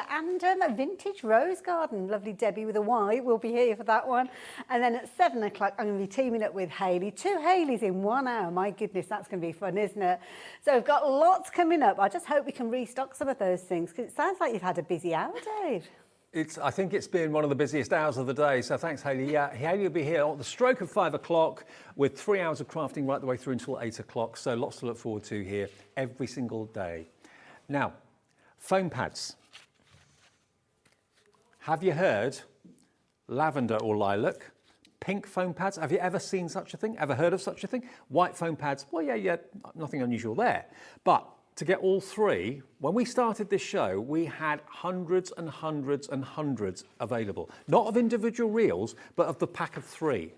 and a vintage rose garden. Lovely Debbie with a Y will be here for that one. And then at 7 o'clock, I'm going to be teaming up with Hayley. 2 Hayleys in 1 hour. My goodness, that's going to be fun, isn't it? So we've got lots coming up. I just hope we can restock some of those things, because it sounds like you've had a busy hour, Dave. I think it's been one of the busiest hours of the day, so thanks, Hayley. Yeah, Hayley will be here at the stroke of 5 o'clock with 3 hours of crafting right the way through until 8 o'clock, so lots to look forward to here every single day. Now, foam pads. Have you heard lavender or lilac? Pink foam pads, have you ever seen such a thing? Ever heard of such a thing? White foam pads, well, yeah, nothing unusual there. But to get all 3, when we started this show, we had hundreds and hundreds and hundreds available. Not of individual reels, but of the pack of 3.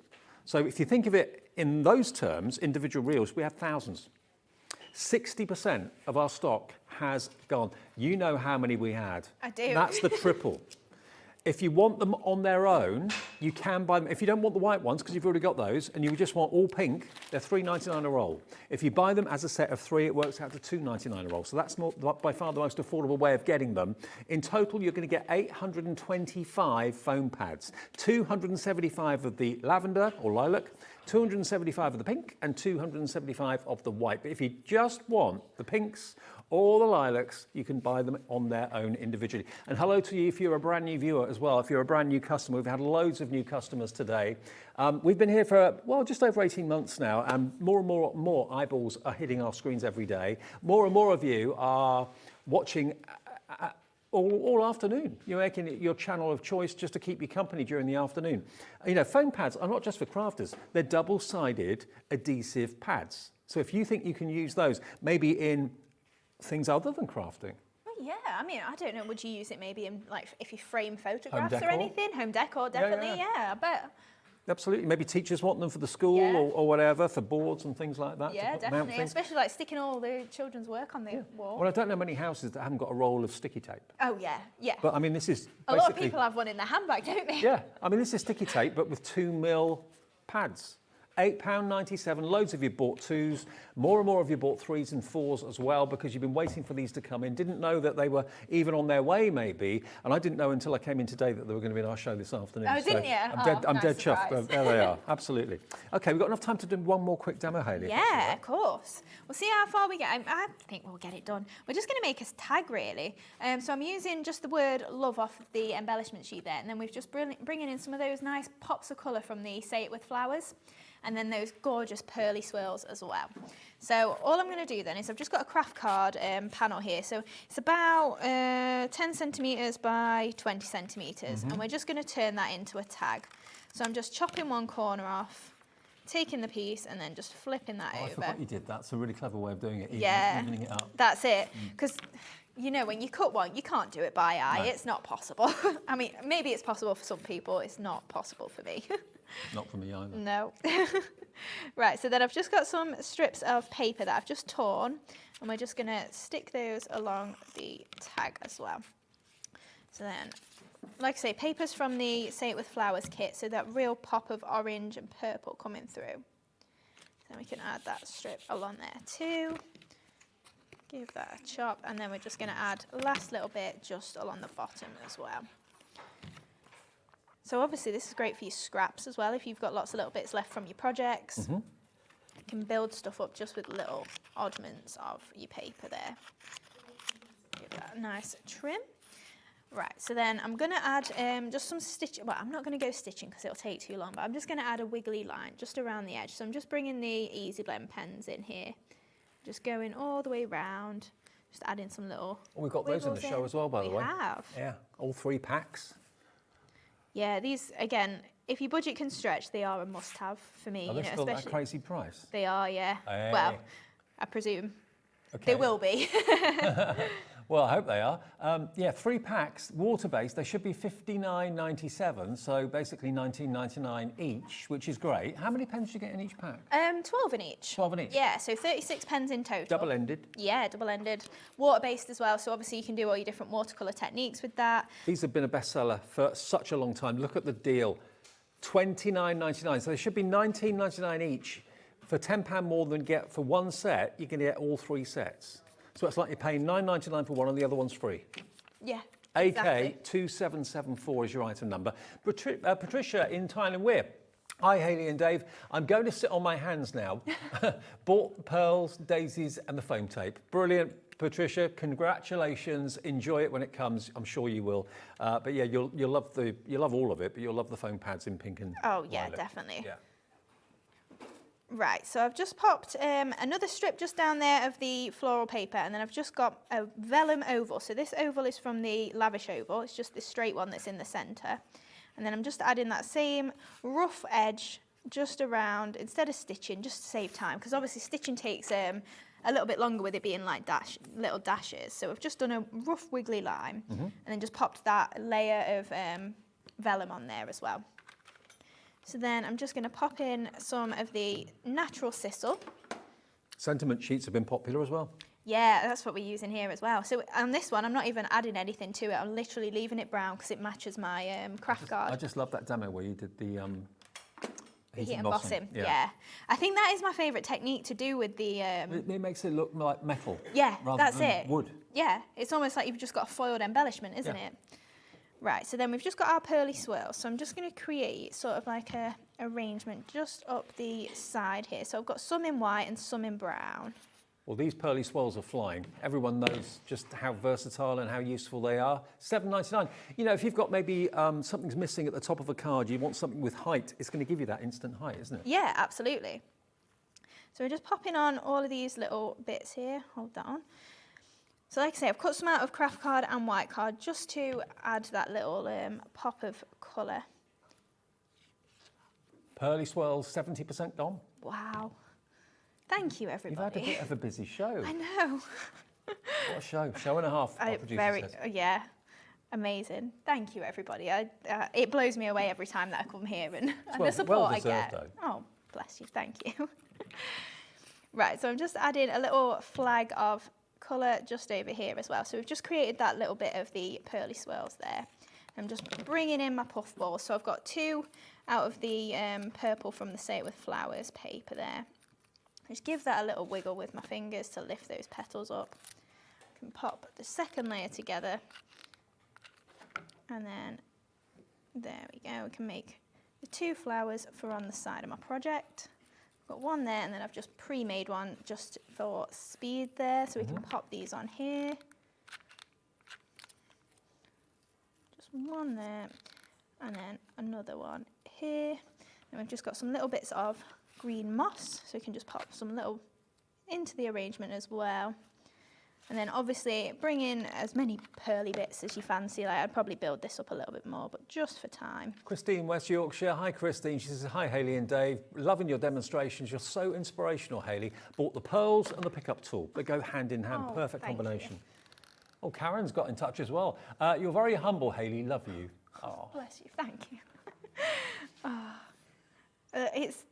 So if you think of it in those terms, individual reels, we have thousands. 60% of our stock has gone. You know how many we had. I do. That's the triple. If you want them on their own, you can buy them. If you don't want the white ones, because you've already got those, and you just want all pink, they're $3.99 a roll. If you buy them as a set of 3, it works out to $2.99 a roll. So that's by far the most affordable way of getting them. In total, you're going to get 825 foam pads, 275 of the lavender or lilac, 275 of the pink, and 275 of the white. But if you just want the pinks or the lilacs, you can buy them on their own individually. And hello to you if you're a brand new viewer as well. If you're a brand new customer, we've had loads of new customers today. We've been here for, well, just over 18 months now, and more and more eyeballs are hitting our screens every day. More and more of you are watching all afternoon. You're making it your channel of choice just to keep you company during the afternoon. You know, foam pads are not just for crafters. They're double-sided adhesive pads. So if you think you can use those, maybe in things other than crafting. Well, yeah, I mean, I don't know, would you use it maybe in, like, if you frame photographs or anything? Home decor, definitely, yeah, I bet. Absolutely. Maybe teachers want them for the school or whatever, for boards and things like that. Yeah, definitely. Especially like sticking all the children's work on the wall. Well, I don't know many houses that haven't got a roll of sticky tape. Oh, yeah, yeah. But I mean, this is a lot of people have one in their handbag, don't they? Yeah. I mean, this is sticky tape, but with 2mm pads. £8.97. Loads of you bought 2s. More and more of you bought 3s and 4s as well, because you've been waiting for these to come in. Didn't know that they were even on their way, maybe. And I didn't know until I came in today that they were going to be in our show this afternoon. Oh, didn't you? I'm dead chuffed. There they are. Absolutely. Okay, we've got enough time to do one more quick demo, Hayley. Yeah, of course. We'll see how far we get. I think we'll get it done. We're just going to make a tag, really. So I'm using just the word love off the embellishment sheet there, and then we've just bringing in some of those nice pops of colour from the Say It With Flowers, and then those gorgeous pearly swirls as well. So all I'm going to do then is I've just got a craft card panel here. So it's about 10 centimetres by 20 centimetres, and we're just going to turn that into a tag. So I'm just chopping one corner off, taking the piece, and then just flipping that over. I forgot you did that. It's a really clever way of doing it, evening it up. That's it. Because you know, when you cut one, you can't do it by eye. No. It's not possible. I mean, maybe it's possible for some people. It's not possible for me. Not for me either. No. Right, so then I've just got some strips of paper that I've just torn, and we're just going to stick those along the tag as well. So then, like I say, paper's from the Say It With Flowers kit, so that real pop of orange and purple coming through. Then we can add that strip along there too. Give that a chop, and then we're just going to add the last little bit just along the bottom as well. So obviously this is great for your scraps as well. If you've got lots of little bits left from your projects, you can build stuff up just with little oddments of your paper there. Give that a nice trim. Right, so then I'm going to add just some stitching. Well, I'm not going to go stitching because it'll take too long, but I'm just going to add a wiggly line just around the edge. So I'm just bringing the Easy Blend pens in here, just going all the way round, just adding some little we've got those in the show as well, by the way. We have. Yeah, all 3 packs. Yeah, these, again, if your budget can stretch, they are a must-have for me. Are they still at that crazy price? They are, yeah. Hey. Well, I presume. They will be. Well, I hope they are. Yeah, 3 packs, water-based. They should be $59.97, so basically $19.99 each, which is great. How many pens do you get in each pack? 12 in each. 12 in each? Yeah, so 36 pens in total. Double-ended? Yeah, double-ended. Water-based as well, so obviously you can do all your different watercolour techniques with that. These have been a bestseller for such a long time. Look at the deal. $29.99, so they should be $19.99 each. For £10 more than you get for one set, you can get all 3 sets. So it's like you're paying $9.99 for one and the other one's free. Yeah, exactly. AK2774 is your item number. Patricia in Thailand Wear. Hi, Hayley and Dave. I'm going to sit on my hands now. Bought pearls, daisies and the foam tape. Brilliant. Patricia, congratulations. Enjoy it when it comes. I'm sure you will. But yeah, you'll love all of it, but you'll love the foam pads in pink and yeah, violet. definitely. Yeah. Right, so I've just popped another strip just down there of the floral paper, and then I've just got a vellum oval. So this oval is from the Lavish oval. It's just this straight one that's in the centre. And then I'm just adding that same rough edge just around, instead of stitching, just to save time, because obviously stitching takes a little bit longer with it being like little dashes. So I've just done a rough wiggly line, and then just popped that layer of vellum on there as well. So then I'm just going to pop in some of the natural sisal. Sentiment sheets have been popular as well. Yeah, that's what we're using here as well. So on this one, I'm not even adding anything to it. I'm literally leaving it brown because it matches my craft card. I just love that demo where you did the heat embossing. Yeah. I think that is my favourite technique to do with the... It makes it look like metal. Yeah, rather that's than it. Wood. Yeah, it's almost like you've just got a foiled embellishment, isn't it? Right, so then we've just got our pearly swirls. So I'm just going to create sort of like a arrangement just up the side here. So I've got some in white and some in brown. Well, these pearly swirls are flying. Everyone knows just how versatile and how useful they are. $7.99. You know, if you've got maybe something's missing at the top of a card, you want something with height, it's going to give you that instant height, isn't it? Yeah, absolutely. So we're just popping on all of these little bits here. Hold that on. So like I say, I've cut some out of craft card and white card just to add that little pop of colour. Pearly swirls, 70% gone. Wow. Thank you, everybody. You've had a bit of a busy show. I know. What a show. Show and a half, our producer says. Yeah, amazing. Thank you, everybody. It blows me away every time that I come here and the support I get. Though. Oh, bless you. Thank you. Right, so I'm just adding a little flag of colour just over here as well. So we've just created that little bit of the pearly swirls there. I'm just bringing in my puff balls. So I've got 2 out of the purple from the Say It With Flowers paper there. Just give that a little wiggle with my fingers to lift those petals up. I can pop the second layer together. And then, there we go. We can make the 2 flowers for on the side of my project. Got one there, and then I've just pre-made one just for speed there, so we can pop these on here. Just one there, and then another one here. And we've just got some little bits of green moss, so we can just pop some little into the arrangement as well. And then obviously bring in as many pearly bits as you fancy. Like I'd probably build this up a little bit more, but just for time. Christine, West Yorkshire. Hi, Christine. She says, hi, Hayley and Dave. Loving your demonstrations. You're so inspirational, Hayley. Bought the pearls and the pickup tool. They go hand in hand. Perfect combination. You. Oh, Karen's got in touch as well. You're very humble, Hayley. Love you. Oh. Bless you. Thank you. It's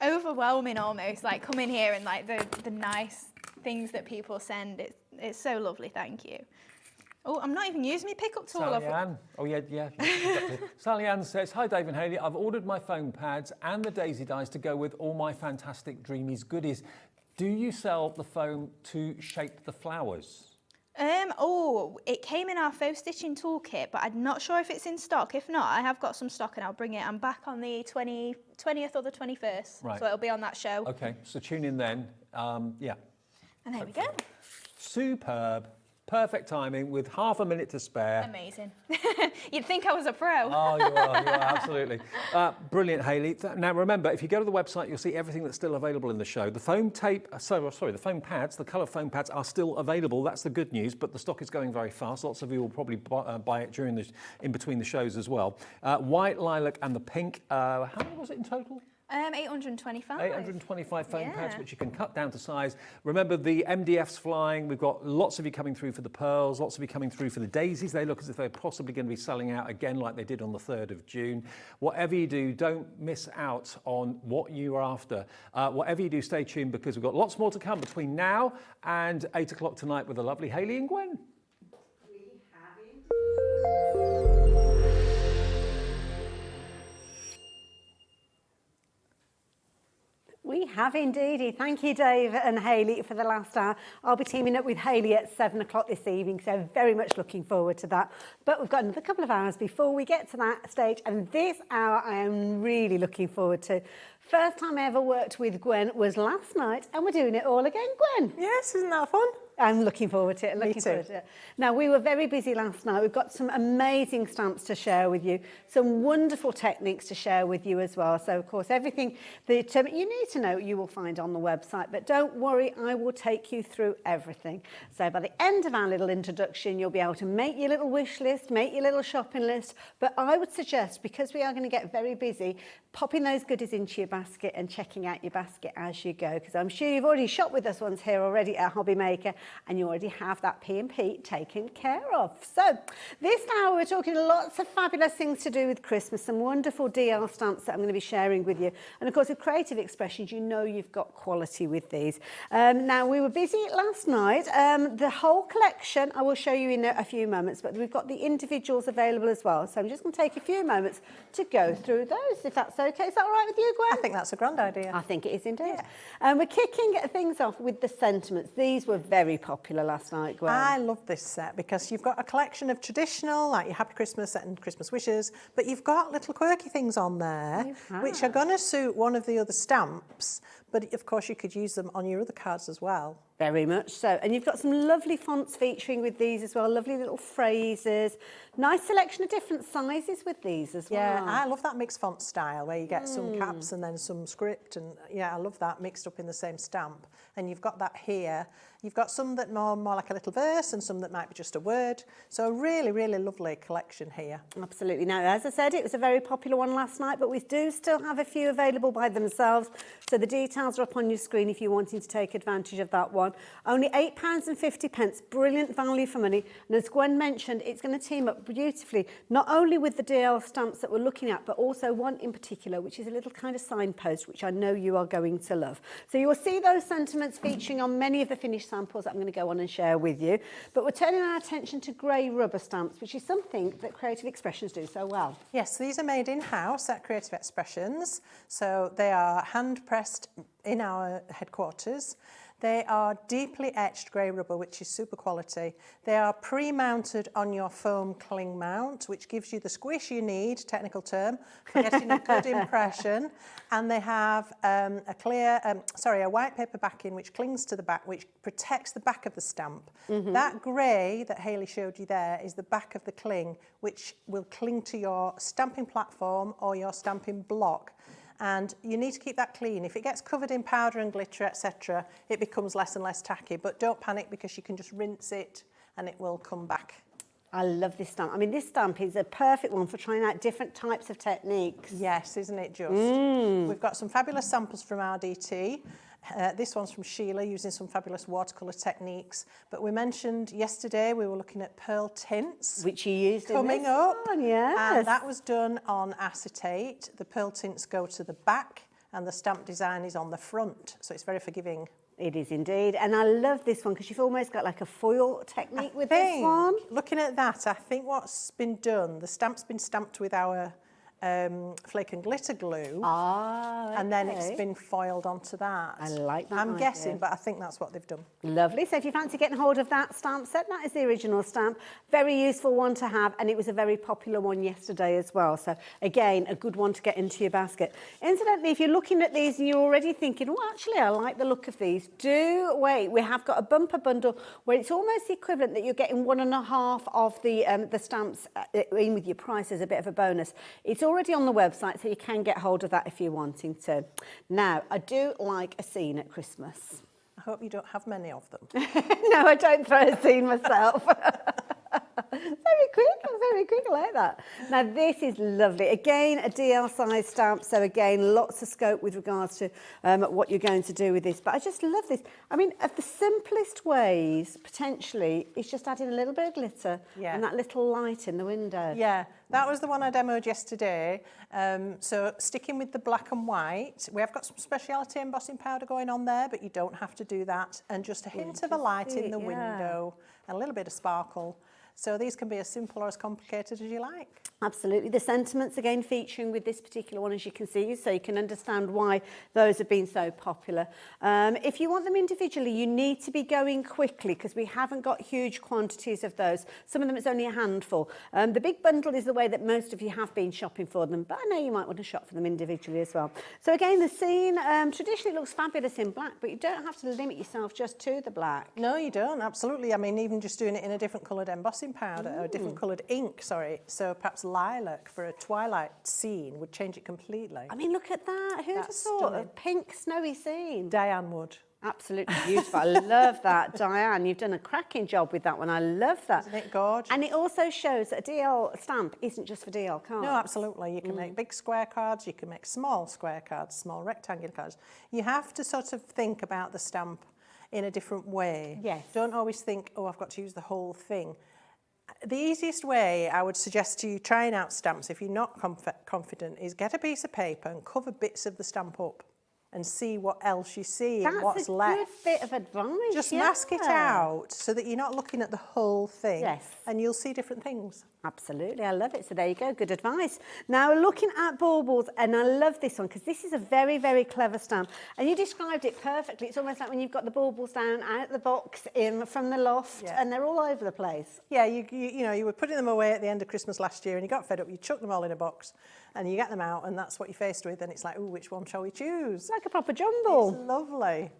overwhelming almost, like coming here and like the nice things that people send. It's so lovely, thank you. Oh, I'm not even using my pickup tool. Sally Ann. Oh, yeah. Exactly. Sally Ann says, hi, Dave and Hayley. I've ordered my foam pads and the daisy dies to go with all my fantastic Dreamies goodies. Do you sell the foam to shape the flowers? It came in our faux stitching toolkit, but I'm not sure if it's in stock. If not, I have got some stock and I'll bring it. I'm back on the 20th or the 21st, right. So it'll be on that show. Okay, so tune in then. Yeah. And there we go. Superb. Perfect timing with half a minute to spare. Amazing. You'd think I was a pro. Oh, you are, absolutely. Brilliant, Hayley. Now, remember, if you go to the website, you'll see everything that's still available in the show. The foam tape, the foam pads, the colour foam pads are still available. That's the good news, but the stock is going very fast. Lots of you will probably buy it in between the shows as well. White, lilac and the pink. How many was it in total? 825. 825 foam Yeah. pads, which you can cut down to size. Remember, the MDF's flying. We've got lots of you coming through for the pearls, lots of you coming through for the daisies. They look as if they're possibly going to be selling out again like they did on the 3rd of June. Whatever you do, don't miss out on what you're after. Whatever you do, stay tuned, because we've got lots more to come between now and 8 o'clock tonight with the lovely Hayley and Gwen. We have indeed. Thank you, Dave and Hayley, for the last hour. I'll be teaming up with Hayley at 7 o'clock this evening, so very much looking forward to that. But we've got another couple of hours before we get to that stage, and this hour I am really looking forward to. First time I ever worked with Gwen was last night, and we're doing it all again, Gwen. Yes, isn't that fun? I'm looking forward to it. Me too. Now, we were very busy last night. We've got some amazing stamps to share with you, some wonderful techniques to share with you as well. So, of course, everything that you need to know you will find on the website. But don't worry, I will take you through everything. So by the end of our little introduction, you'll be able to make your little wish list, make your little shopping list. But I would suggest, because we are going to get very busy, popping those goodies into your basket and checking out your basket as you go, because I'm sure you've already shopped with us once here already at Hobby Maker, and you already have that P&P taken care of. So this hour we're talking lots of fabulous things to do with Christmas, some wonderful DL stamps that I'm going to be sharing with you. And of course with Creative Expressions, you know you've got quality with these. Now we were busy last night. The whole collection I will show you in a few moments, but we've got the individuals available as well. So I'm just going to take a few moments to go through those, if that's okay. Is that all right with you, Gwen? I think that's a grand idea. I think it is indeed. Yeah. And we're kicking things off with the sentiments. These were very popular last night, Gwen. I love this set because you've got a collection of traditional, like your Happy Christmas and Christmas wishes, but you've got little quirky things on there, which are going to suit one of the other stamps, but of course you could use them on your other cards as well. Very much so. And you've got some lovely fonts featuring with these as well, lovely little phrases. Nice selection of different sizes with these as well. Yeah, I love that mixed font style where you get some caps and then some script, and yeah, I love that mixed up in the same stamp. And you've got that here. You've got some that more like a little verse and some that might be just a word. So a really, really lovely collection here. Absolutely. Now, as I said, it was a very popular one last night, but we do still have a few available by themselves. So the details are up on your screen if you're wanting to take advantage of that one. Only £8.50, brilliant value for money. And as Gwen mentioned, it's going to team up beautifully, not only with the DL stamps that we're looking at, but also one in particular, which is a little kind of signpost, which I know you are going to love. So you will see those sentiments featuring on many of the finished samples that I'm going to go on and share with you. But we're turning our attention to grey rubber stamps, which is something that Creative Expressions do so well. Yes, these are made in-house at Creative Expressions. So they are hand-pressed in our headquarters. They are deeply etched grey rubber, which is super quality. They are pre-mounted on your foam cling mount, which gives you the squish you need, technical term, for getting a good impression. And they have a white paper backing which clings to the back, which protects the back of the stamp. That grey that Hayley showed you there is the back of the cling, which will cling to your stamping platform or your stamping block. And you need to keep that clean. If it gets covered in powder and glitter, etc., it becomes less and less tacky. But don't panic, because you can just rinse it and it will come back. I love this stamp. I mean, this stamp is a perfect one for trying out different types of techniques. Yes, isn't it just? We've got some fabulous samples from RDT. This one's from Sheila, using some fabulous watercolor techniques. But we mentioned yesterday we were looking at pearl tints, which you used coming in this up. one, yes. And that was done on acetate. The pearl tints go to the back, and the stamp design is on the front, so it's very forgiving. It is indeed. And I love this one because you've almost got like a foil technique with this one. Looking at that, I think what's been done, the stamp's been stamped with our flake and glitter glue, and then it's been foiled onto that. I like that I'm idea. guessing, but I think that's what they've done. Lovely. So if you fancy getting hold of that stamp set, that is the original stamp. Very useful one to have, and it was a very popular one yesterday as well. So again, a good one to get into your basket. Incidentally, if you're looking at these and you're already thinking, oh, actually, I like the look of these, do wait. We have got a bumper bundle where it's almost the equivalent that you're getting 1.5 of the stamps in with your price as a bit of a bonus. It's already on the website, so you can get hold of that if you're wanting to. Now, I do like a scene at Christmas. I hope you don't have many of them. No, I don't throw a scene myself. Very quick, I like that. Now this is lovely. Again, a DL size stamp, so again, lots of scope with regards to what you're going to do with this. But I just love this. I mean, of the simplest ways, potentially, is just adding a little bit of glitter and that little light in the window. Yeah, that was the one I demoed yesterday. So sticking with the black and white, we have got some speciality embossing powder going on there, but you don't have to do that. And just a hint of a light in the window, and a little bit of sparkle. So these can be as simple or as complicated as you like. Absolutely. The sentiments again featuring with this particular one, as you can see, so you can understand why those have been so popular. If you want them individually, you need to be going quickly because we haven't got huge quantities of those. Some of them it's only a handful. The big bundle is the way that most of you have been shopping for them, but I know you might want to shop for them individually as well. So again, the scene traditionally looks fabulous in black, but you don't have to limit yourself just to the black. No, you don't, absolutely. I mean, even just doing it in a different coloured embossing powder or a different coloured ink, sorry. So perhaps lilac for a twilight scene would change it completely. I mean, look at that. Who'd have thought? A pink snowy scene. Diane would. Absolutely beautiful. I love that, Diane. You've done a cracking job with that one. I love that. Isn't it gorgeous? And it also shows that a DL stamp isn't just for DL cards. No, absolutely. You can make big square cards, you can make small square cards, small rectangular cards. You have to sort of think about the stamp in a different way. Yes. Don't always think, oh, I've got to use the whole thing. The easiest way I would suggest to you trying out stamps, if you're not confident, is get a piece of paper and cover bits of the stamp up and see what else you see and what's left. That's a good bit of advice. Just mask it out so that you're not looking at the whole thing. Yes. And you'll see different things. Absolutely, I love it. So there you go, good advice. Now looking at baubles, and I love this one because this is a very, very clever stamp. And you described it perfectly. It's almost like when you've got the baubles down out the box in from the loft and they're all over the place. Yeah, you know, you were putting them away at the end of Christmas last year and you got fed up, you chucked them all in a box and you get them out and that's what you're faced with and it's like, oh, which one shall we choose? It's like a proper jumble. It's lovely.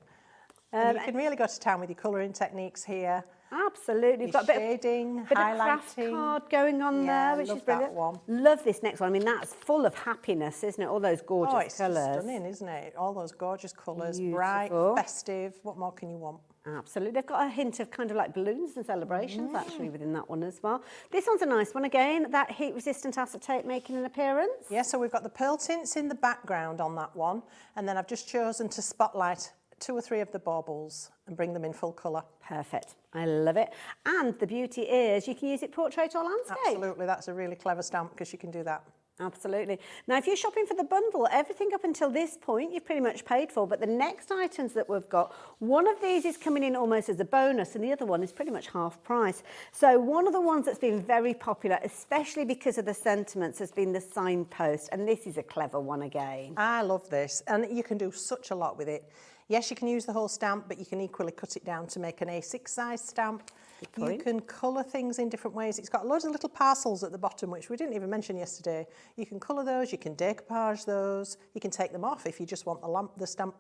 And you can really go to town with your colouring techniques here. Absolutely. You've got a shading, bit highlighting. of craft card going on there, which is brilliant. One. Love this next one. I mean, that's full of happiness, isn't it? All those gorgeous colours. Oh, it's just stunning, isn't it? All those gorgeous colours, bright, festive. What more can you want? Absolutely. They've got a hint of kind of like balloons and celebrations actually within that one as well. This one's a nice one again, that heat resistant acetate making an appearance. Yeah, so we've got the pearl tints in the background on that one, and then I've just chosen to spotlight 2 or 3 of the baubles and bring them in full colour. Perfect. I love it. And the beauty is you can use it portrait or landscape. Absolutely, that's a really clever stamp because you can do that. Absolutely. Now, if you're shopping for the bundle, everything up until this point you've pretty much paid for, but the next items that we've got, one of these is coming in almost as a bonus and the other one is pretty much half price. So one of the ones that's been very popular, especially because of the sentiments, has been the signpost, and this is a clever one again. I love this, and you can do such a lot with it. Yes, you can use the whole stamp, but you can equally cut it down to make an A6 size stamp. You can colour things in different ways. It's got loads of little parcels at the bottom, which we didn't even mention yesterday. You can colour those, you can decoupage those, you can take them off if you just want the stamp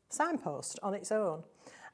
signpost on its own.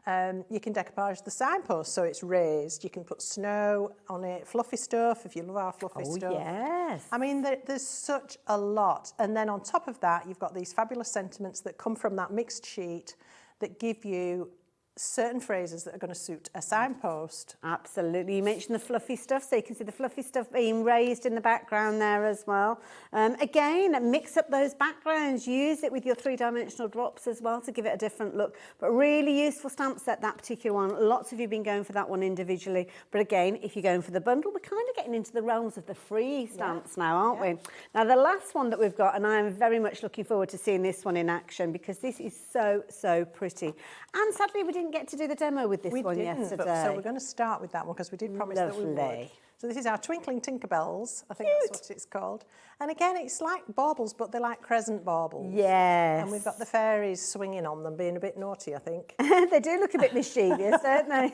You can decoupage the signpost so it's raised. You can put snow on it, fluffy stuff, if you love our fluffy stuff. Yes. I mean, there's such a lot. And then on top of that, you've got these fabulous sentiments that come from that mixed sheet that give you certain phrases that are going to suit a signpost. Absolutely. You mentioned the fluffy stuff, so you can see the fluffy stuff being raised in the background there as well. Again, mix up those backgrounds, use it with your 3-dimensional drops as well to give it a different look. But really useful stamp set, that particular one. Lots of you have been going for that one individually. But again, if you're going for the bundle, we're kind of getting into the realms of the free stamps now, aren't we? Now, the last one that we've got, and I am very much looking forward to seeing this one in action because this is so, so pretty. And sadly, we didn't get to do the demo with this one yesterday. But, so we're going to start with that one because we did promise that we would. So this is our Twinkling Tinkerbells, I think that's what it's called. And again, it's like baubles, but they're like crescent baubles. Yes. And we've got the fairies swinging on them, being a bit naughty, I think. They do look a bit mischievous, don't they?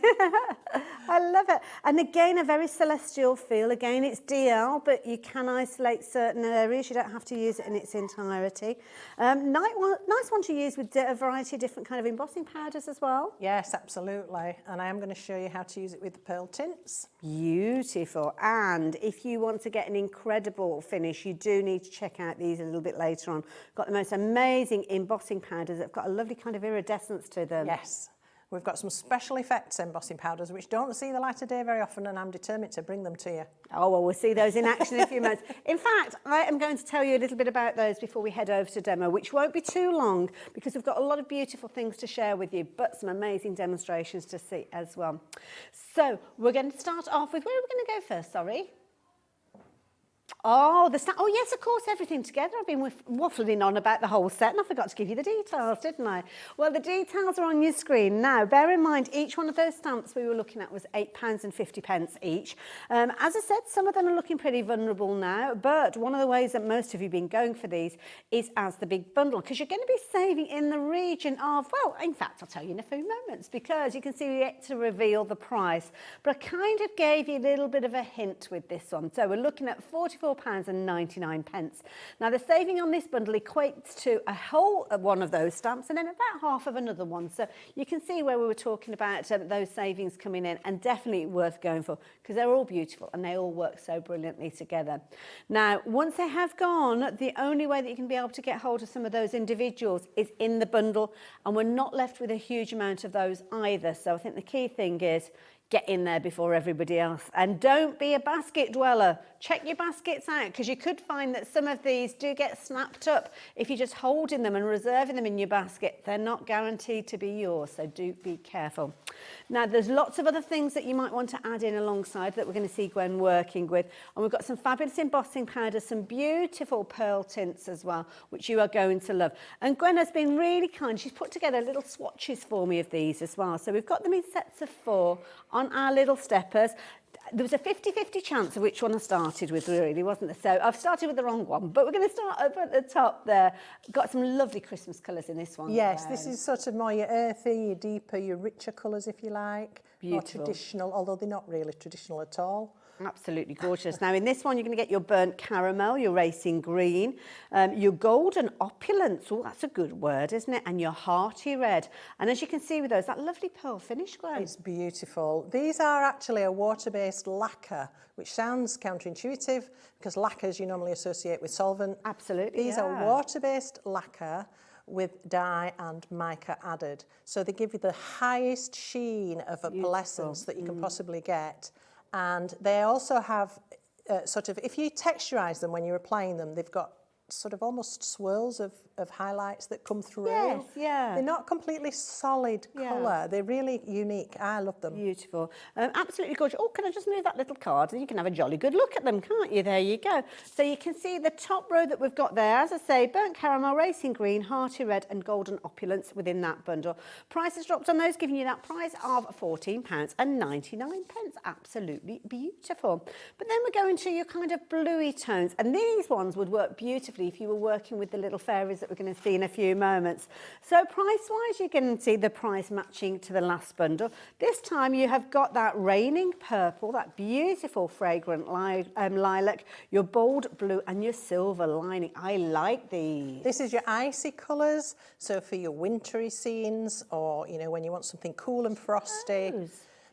I love it. And again, a very celestial feel. Again, it's DL, but you can isolate certain areas. You don't have to use it in its entirety. Nice one to use with a variety of different kind of embossing powders as well. Yes, absolutely. And I am going to show you how to use it with the pearl tints. Beautiful. And if you want to get an incredible finish, you do need to check out these a little bit later on. Got the most amazing embossing powders that have got a lovely kind of iridescence to them. Yes. We've got some special effects embossing powders which don't see the light of day very often, and I'm determined to bring them to you. Oh, well, we'll see those in action in a few moments. In fact, I am going to tell you a little bit about those before we head over to demo, which won't be too long because we've got a lot of beautiful things to share with you, but some amazing demonstrations to see as well. So we're going to start off with, where are we going to go first, sorry? Oh, oh yes, of course, everything together. I've been waffling on about the whole set and I forgot to give you the details, didn't I? Well, the details are on your screen now. Bear in mind, each one of those stamps we were looking at was £8.50 each. As I said, some of them are looking pretty vulnerable now, but one of the ways that most of you have been going for these is as the big bundle, because you're going to be saving in the region of, well, in fact, I'll tell you in a few moments, because you can see we yet to reveal the price. But I kind of gave you a little bit of a hint with this one. So we're looking at £44.99. Now the saving on this bundle equates to a whole one of those stamps and then about half of another one. So you can see where we were talking about those savings coming in, and definitely worth going for because they're all beautiful and they all work so brilliantly together. Now once they have gone, the only way that you can be able to get hold of some of those individuals is in the bundle, and we're not left with a huge amount of those either. So I think the key thing is get in there before everybody else, and don't be a basket dweller. Check your baskets out, because you could find that some of these do get snapped up if you're just holding them and reserving them in your basket. They're not guaranteed to be yours, so do be careful. Now there's lots of other things that you might want to add in alongside that we're going to see Gwen working with, and we've got some fabulous embossing powders, some beautiful pearl tints as well, which you are going to love. And Gwen has been really kind. She's put together little swatches for me of these as well. So we've got them in sets of 4 on our little steppers. There was a 50-50 chance of which one I started with, really, wasn't there? So I've started with the wrong one, but we're going to start up at the top there. Got some lovely Christmas colours in this one. Yes, this is sort of more your earthy, your deeper, your richer colours, if you like. Beautiful. More traditional, although they're not really traditional at all. Absolutely gorgeous. Now in this one you're going to get your burnt caramel, your racing green, your golden opulence, oh that's a good word, isn't it, and your hearty red. And as you can see with those, that lovely pearl finish, Gwen. It's beautiful. These are actually a water-based lacquer, which sounds counterintuitive because lacquers you normally associate with solvent. Absolutely. These are water-based lacquer with dye and mica added. So they give you the highest sheen of opalescence that you can possibly get. And they also have sort of, if you texturise them when you're applying them, they've got sort of almost swirls of highlights that come through. Yes, yeah. They're not completely solid colour. They're really unique. I love them. Beautiful. Absolutely gorgeous. Oh, can I just move that little card? And you can have a jolly good look at them, can't you? There you go. So you can see the top row that we've got there, as I say, burnt caramel, racing green, hearty red and golden opulence within that bundle. Price has dropped on those, giving you that price of £14.99. Absolutely beautiful. But then we're going to your kind of bluey tones, and these ones would work beautifully if you were working with the little fairies that we're going to see in a few moments. So price-wise, you're going to see the price matching to the last bundle. This time you have got that raining purple, that beautiful fragrant lilac, your bold blue and your silver lining. I like these. This is your icy colours, so for your wintry scenes, or, you know, when you want something cool and frosty.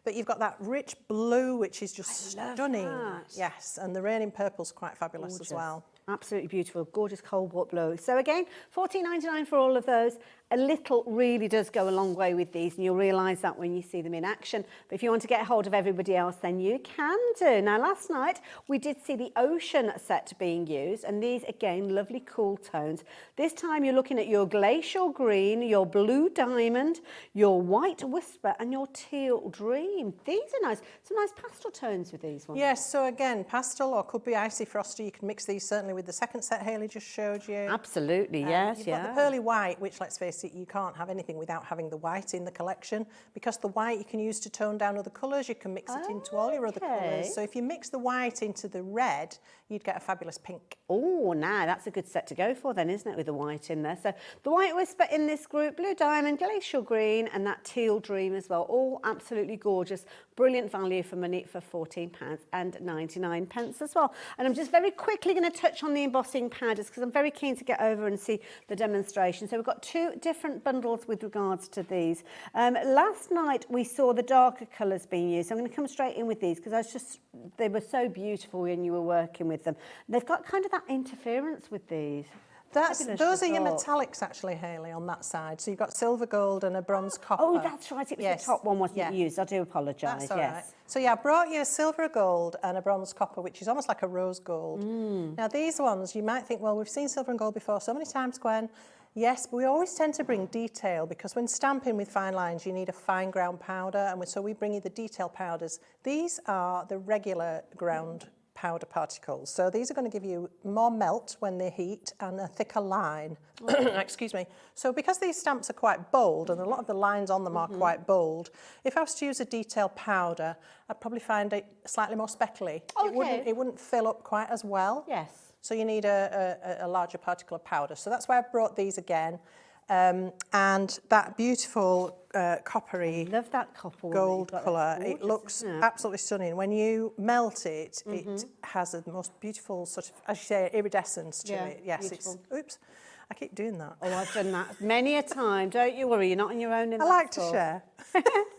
But you've got that rich blue, which is just stunning. Yes, and the raining purple's quite fabulous as well. Absolutely beautiful, gorgeous cobalt blue. So again, £14.99 for all of those. A little really does go a long way with these, and you'll realise that when you see them in action. But if you want to get hold of everybody else, then you can do. Now, last night, we did see the ocean set being used, and these, again, lovely cool tones. This time, you're looking at your glacial green, your blue diamond, your white whisper, and your teal dream. These are nice. Some nice pastel tones with these ones. Yes, so again, pastel or could be icy frosty. You can mix these certainly with the second set Hayley just showed you. Absolutely, yes, You've got the pearly white, which, let's face it, you can't have anything without having the white in the collection, because the white you can use to tone down other colours. You can mix it into all your other colours. So if you mix the white into the red, you'd get a fabulous pink. Oh, now that's a good set to go for then, isn't it, with the white in there? So the white whisper in this group, blue diamond, glacial green and that teal dream as well. All absolutely gorgeous. Brilliant value for money for £14.99 as well. And I'm just very quickly going to touch on the embossing powders because I'm very keen to get over and see the demonstration. So we've got 2 different bundles with regards to these. Last night we saw the darker colours being used. So I'm going to come straight in with these because they were so beautiful when you were working with them. They've got kind of that interference with these. Those are your metallics actually, Hayley, on that side. So you've got silver gold and a bronze copper. Oh, that's right. It was the top one, wasn't it, used? I do apologise, That's all right. So yeah, I brought you a silver gold and a bronze copper, which is almost like a rose gold. Now these ones, you might think, well, we've seen silver and gold before so many times, Gwen. Yes, but we always tend to bring detail because when stamping with fine lines, you need a fine ground powder, and so we bring you the detail powders. These are the regular ground powder particles. So these are going to give you more melt when they heat and a thicker line. Excuse me. So because these stamps are quite bold and a lot of the lines on them are quite bold, if I was to use a detail powder, I'd probably find it slightly more speckly. Okay. It wouldn't fill up quite as well. Yes. So you need a larger particle of powder. So that's why I've brought these again. And that beautiful coppery, love that copper gold colour. Gorgeous, it looks absolutely stunning. When you melt it, it has the most beautiful sort of, as you say, iridescence to it. Yes, beautiful. Oops, I keep doing that. Oh, I've done that many a time. Don't you worry, you're not on your own in that I like store. to share.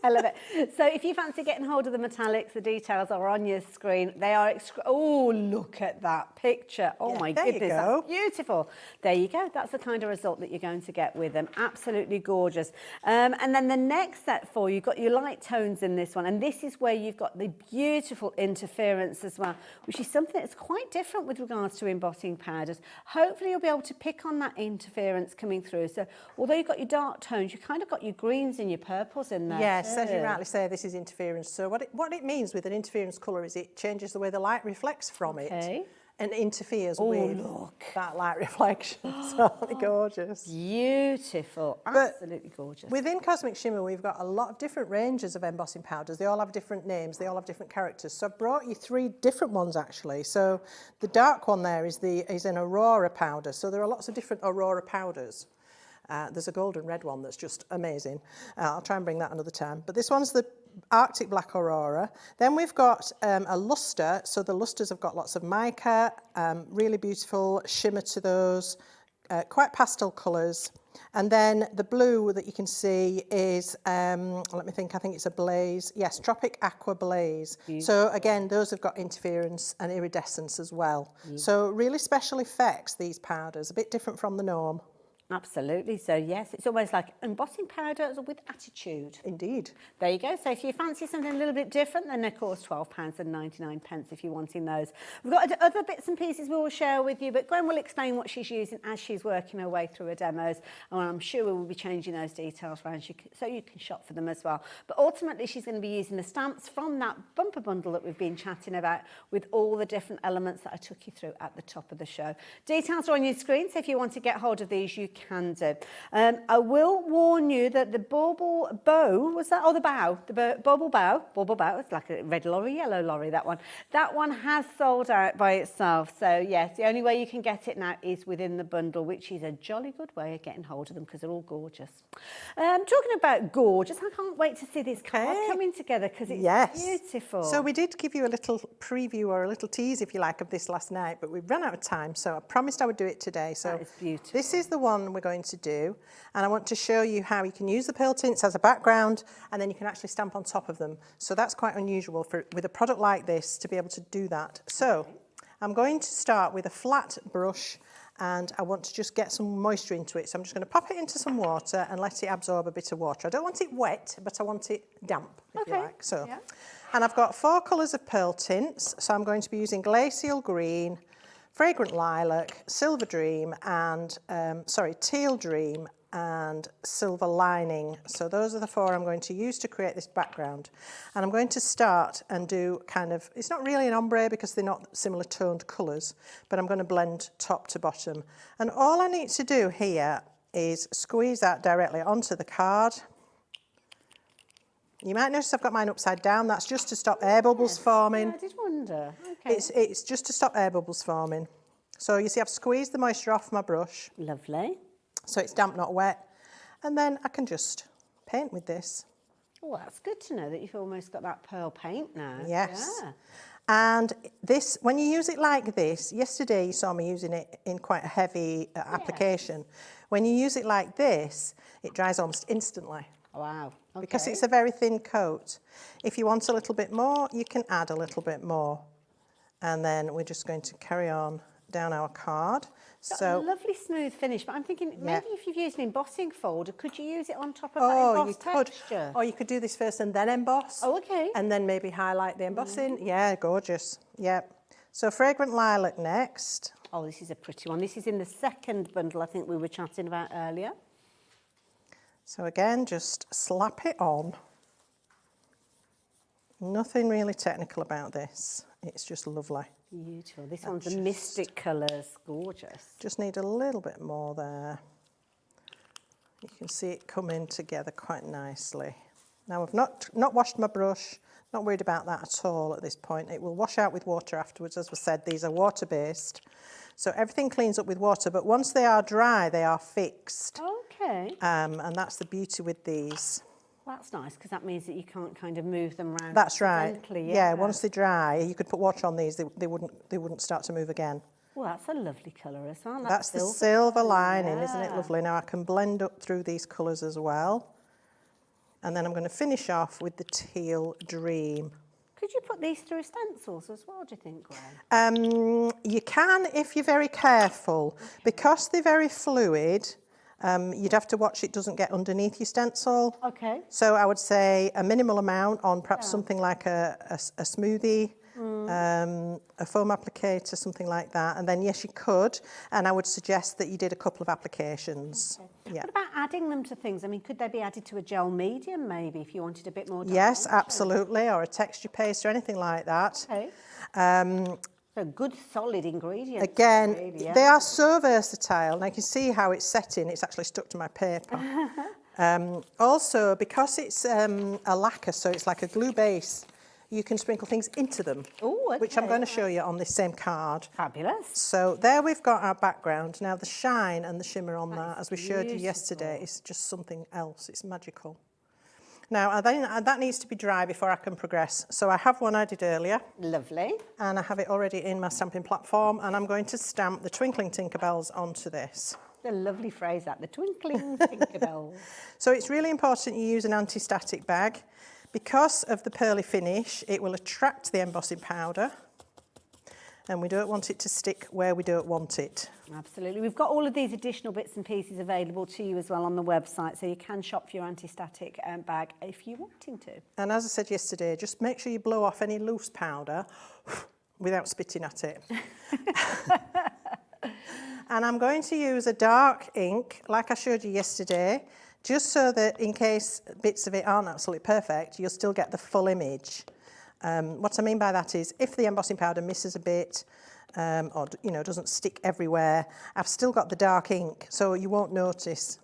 I love it. So if you fancy getting hold of the metallics, the details are on your screen. They are, oh, look at that picture. Oh my goodness, that's beautiful. There you go. That's the kind of result that you're going to get with them. Absolutely gorgeous. And then the next set for you, you've got your light tones in this one. And this is where you've got the beautiful interference as well, which is something that's quite different with regards to embossing powders. Hopefully you'll be able to pick on that interference coming through. So although you've got your dark tones, you've kind of got your greens and your purples in there. Yes, as you rightly say, this is interference. So what it means with an interference colour is it changes the way the light reflects from it and interferes with that light reflection. So gorgeous. Beautiful, absolutely gorgeous. Within Cosmic Shimmer, we've got a lot of different ranges of embossing powders. They all have different names, they all have different characters. So I've brought you 3 different ones actually. So the dark one there is an Aurora powder. So there are lots of different Aurora powders. There's a golden red one that's just amazing. I'll try and bring that another time. But this one's the Arctic Black Aurora. Then we've got a luster. So the lusters have got lots of mica, really beautiful shimmer to those, quite pastel colours. And then the blue that you can see is, let me think, I think it's a blaze. Yes, Tropic Aqua Blaze. So again, those have got interference and iridescence as well. So really special effects, these powders, a bit different from the norm. Absolutely. So yes, it's almost like embossing powder with attitude. Indeed. There you go. So if you fancy something a little bit different, then of course £12.99 if you're wanting those. We've got other bits and pieces we will share with you, but Gwen will explain what she's using as she's working her way through her demos, and I'm sure we will be changing those details around so you can shop for them as well. But ultimately, she's going to be using the stamps from that bumper bundle that we've been chatting about with all the different elements that I took you through at the top of the show. Details are on your screen, so if you want to get hold of these, you can do. I will warn you that the bauble bow, was that? Oh, the bow. The bauble bow. It's like a red lorry, yellow lorry, that one. That one has sold out by itself. So, yes, the only way you can get it now is within the bundle, which is a jolly good way of getting hold of them because they're all gorgeous. Talking about gorgeous, I can't wait to see this card coming together because it's beautiful. So we did give you a little preview or a little tease, if you like, of this last night, but we ran out of time, so I promised I would do it today. So that is beautiful. This is the one we're going to do, and I want to show you how you can use the pearl tints as a background, and then you can actually stamp on top of them. So that's quite unusual with a product like this to be able to do that. So I'm going to start with a flat brush, and I want to just get some moisture into it. So I'm just going to pop it into some water and let it absorb a bit of water. I don't want it wet, but I want it damp, if you like. So, and I've got 4 colours of pearl tints. So I'm going to be using Glacial Green, Fragrant Lilac, Silver Dream, and, Teal Dream, and Silver Lining. So those are the 4 I'm going to use to create this background. And I'm going to start and do kind of, it's not really an ombre because they're not similar toned colours, but I'm going to blend top to bottom. And all I need to do here is squeeze that directly onto the card. You might notice I've got mine upside down. That's just to stop air bubbles forming. Yeah, I did wonder. Okay. It's just to stop air bubbles forming. So you see I've squeezed the moisture off my brush. Lovely. So it's damp, not wet. And then I can just paint with this. Oh, that's good to know that you've almost got that pearl paint now. Yes. Yeah. And this, when you use it like this, yesterday you saw me using it in quite a heavy application. When you use it like this, it dries almost instantly. Wow. Okay. Because it's a very thin coat. If you want a little bit more, you can add a little bit more. And then we're just going to carry on down our card. Got So a lovely smooth finish, but I'm thinking maybe if you've used an embossing folder, could you use it on top of oh, that you embossed could, texture? or you could do this first and then emboss. Oh, okay. And then maybe highlight the embossing. Yeah, gorgeous. Yeah. So fragrant lilac next. Oh, this is a pretty one. This is in the second bundle I think we were chatting about earlier. So again, just slap it on. Nothing really technical about this. It's just lovely. Beautiful. This one's a mystic colours. Gorgeous. Just need a little bit more there. You can see it coming together quite nicely. Now I've not washed my brush, not worried about that at all at this point. It will wash out with water afterwards. As we said, these are water-based. So everything cleans up with water, but once they are dry, they are fixed. Okay. And that's the beauty with these. That's nice because that means that you can't kind of move them around. That's right. accidentally, Yeah, once they dry, you could put water on these, they wouldn't start to move again. Well, that's a lovely colour as well. That's the silver lining, isn't it lovely? Now I can blend up through these colours as well. And then I'm going to finish off with the teal dream. Could you put these through stencils as well, do you think, Gwen? You can if you're very careful. Because they're very fluid, you'd have to watch it doesn't get underneath your stencil. Okay. So I would say a minimal amount on perhaps something like a smoothie, a foam applicator, something like that. And then, yes, you could. And I would suggest that you did a couple of applications. Okay. Yeah. What about adding them to things? I mean, could they be added to a gel medium, maybe, if you wanted a bit more Yes, dimension? absolutely. Or a texture paste or anything like that. Okay. So good, solid ingredients. Again, really, yeah. they are so versatile. And I can see how it's setting. It's actually stuck to my paper. Also, because it's a lacquer, so it's like a glue base, you can sprinkle things into them, which I'm going to show you on this same card. Fabulous. So there we've got our background. Now the shine and the shimmer on that, as we showed you yesterday, is just something else. It's magical. Now that needs to be dry before I can progress. So I have one I did earlier. Lovely. And I have it already in my stamping platform, and I'm going to stamp the twinkling Tinkerbells onto this. The lovely phrase, that, the twinkling Tinkerbells. So it's really important you use an anti-static bag. Because of the pearly finish, it will attract the embossing powder, and we don't want it to stick where we don't want it. Absolutely. We've got all of these additional bits and pieces available to you as well on the website, so you can shop for your anti-static bag if you're wanting to. And as I said yesterday, just make sure you blow off any loose powder without spitting at it. And I'm going to use a dark ink, like I showed you yesterday, just so that in case bits of it aren't absolutely perfect, you'll still get the full image. What I mean by that is if the embossing powder misses a bit or doesn't stick everywhere, I've still got the dark ink, so you won't notice.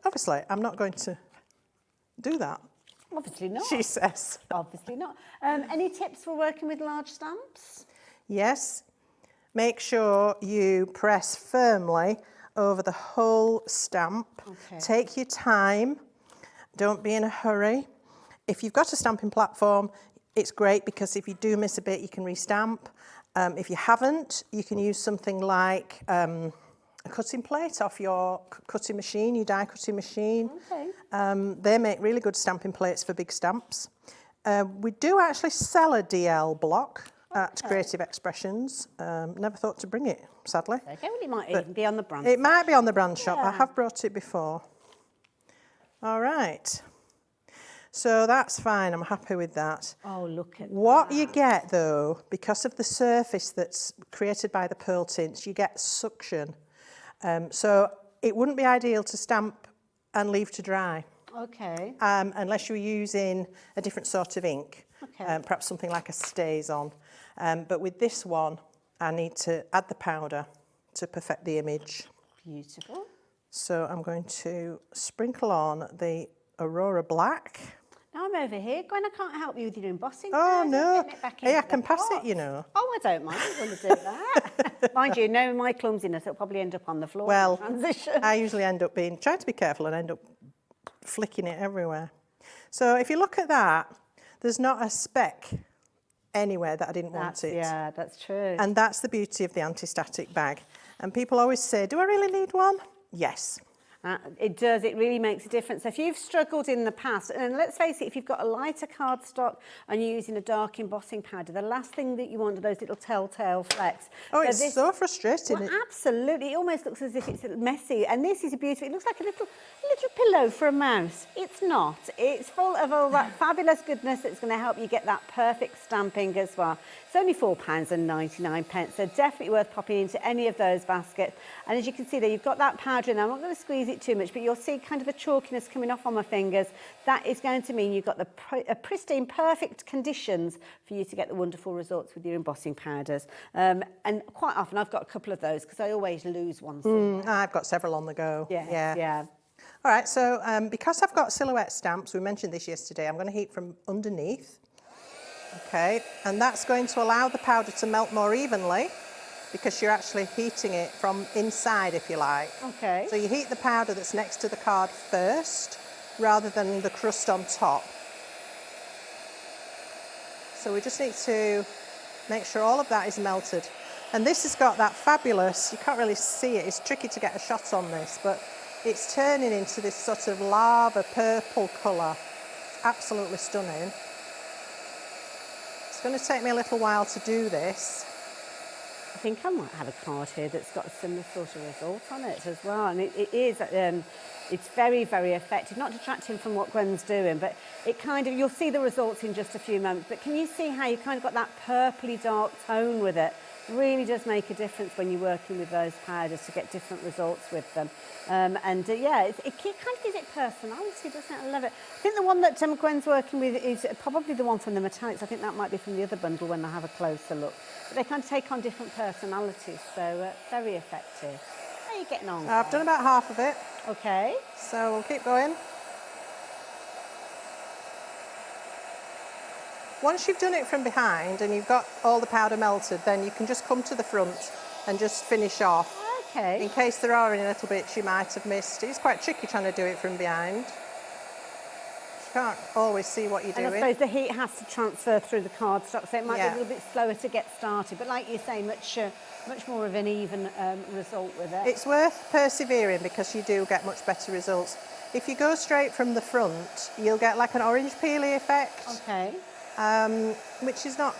Obviously, I'm not going to do that. Obviously not. She says. Obviously not. Any tips for working with large stamps? Yes. Make sure you press firmly over the whole stamp. Okay. Take your time. Don't be in a hurry. If you've got a stamping platform, it's great because if you do miss a bit, you can restamp. If you haven't, you can use something like a cutting plate off your cutting machine, your die cutting machine. Okay. They make really good stamping plates for big stamps. We do actually sell a DL block at Creative Expressions. Never thought to bring it, sadly. Okay, well, it might even be on the brand. It might be on the brand shop. I have brought it before. All right. So that's fine. I'm happy with that. Oh, look at what that. You get, though, because of the surface that's created by the pearl tints, you get suction. So it wouldn't be ideal to stamp and leave to dry. Okay. Unless you're using a different sort of ink. Okay. Perhaps something like a StazOn. But with this one, I need to add the powder to perfect the image. Beautiful. So I'm going to sprinkle on the Aurora Black. Now I'm over here. Gwen, I can't help you with your embossing. Oh, no. Hey, I can pass pot. it, you know. Oh, I don't mind. I'm going to do that. Mind you, knowing my clumsiness, it'll probably end up on the floor. Well, transition. I usually end up trying to be careful and end up flicking it everywhere. So if you look at that, there's not a speck anywhere that I didn't want it. Yeah, that's true. And that's the beauty of the anti-static bag. And people always say, do I really need one? Yes. It does, it really makes a difference. So if you've struggled in the past, and let's face it, if you've got a lighter cardstock and you're using a dark embossing powder, the last thing that you want are those little telltale flecks. Oh, So it's so frustrating. Well, absolutely. It almost looks as if it's messy. And this is a beautiful, it looks like a little pillow for a mouse. It's not. It's full of all that fabulous goodness that's going to help you get that perfect stamping as well. It's only £4.99, so definitely worth popping into any of those baskets. And as you can see there, you've got that powder in there. I'm not going to squeeze it too much, but you'll see kind of the chalkiness coming off on my fingers. That is going to mean you've got the pristine, perfect conditions for you to get the wonderful results with your embossing powders. And quite often I've got a couple of those because I always lose one. I've got several on the go. Yeah. All right, so because I've got silhouette stamps, we mentioned this yesterday, I'm going to heat from underneath. Okay, and that's going to allow the powder to melt more evenly because you're actually heating it from inside, if you like. Okay. So you heat the powder that's next to the card first rather than the crust on top. So we just need to make sure all of that is melted. And this has got that fabulous, you can't really see it, it's tricky to get a shot on this, but it's turning into this sort of lava purple colour. It's absolutely stunning. It's going to take me a little while to do this. I think I might have a card here that's got a similar sort of result on it as well. And it is, it's very, very effective. Not detracting from what Gwen's doing, but it kind of, you'll see the results in just a few moments. But can you see how you kind of got that purpley dark tone with it? Really does make a difference when you're working with those powders to get different results with them. Yeah, it kind of gives it personality, doesn't it? I love it. I think the one that Gwen's working with is probably the one from the metallics. I think that might be from the other bundle when I have a closer look. But they kind of take on different personalities, so very effective. How are you getting on? I've done about half of it. Okay. So we'll keep going. Once you've done it from behind and you've got all the powder melted, then you can just come to the front and just finish off. Okay. In case there are any little bits you might have missed. It's quite tricky trying to do it from behind. You can't always see what you're doing. And I suppose the heat has to transfer through the cardstock, so it might be a little bit slower to get started. But like you say, much more of an even result with it. It's worth persevering because you do get much better results. If you go straight from the front, you'll get like an orange peely effect. Okay. Which is not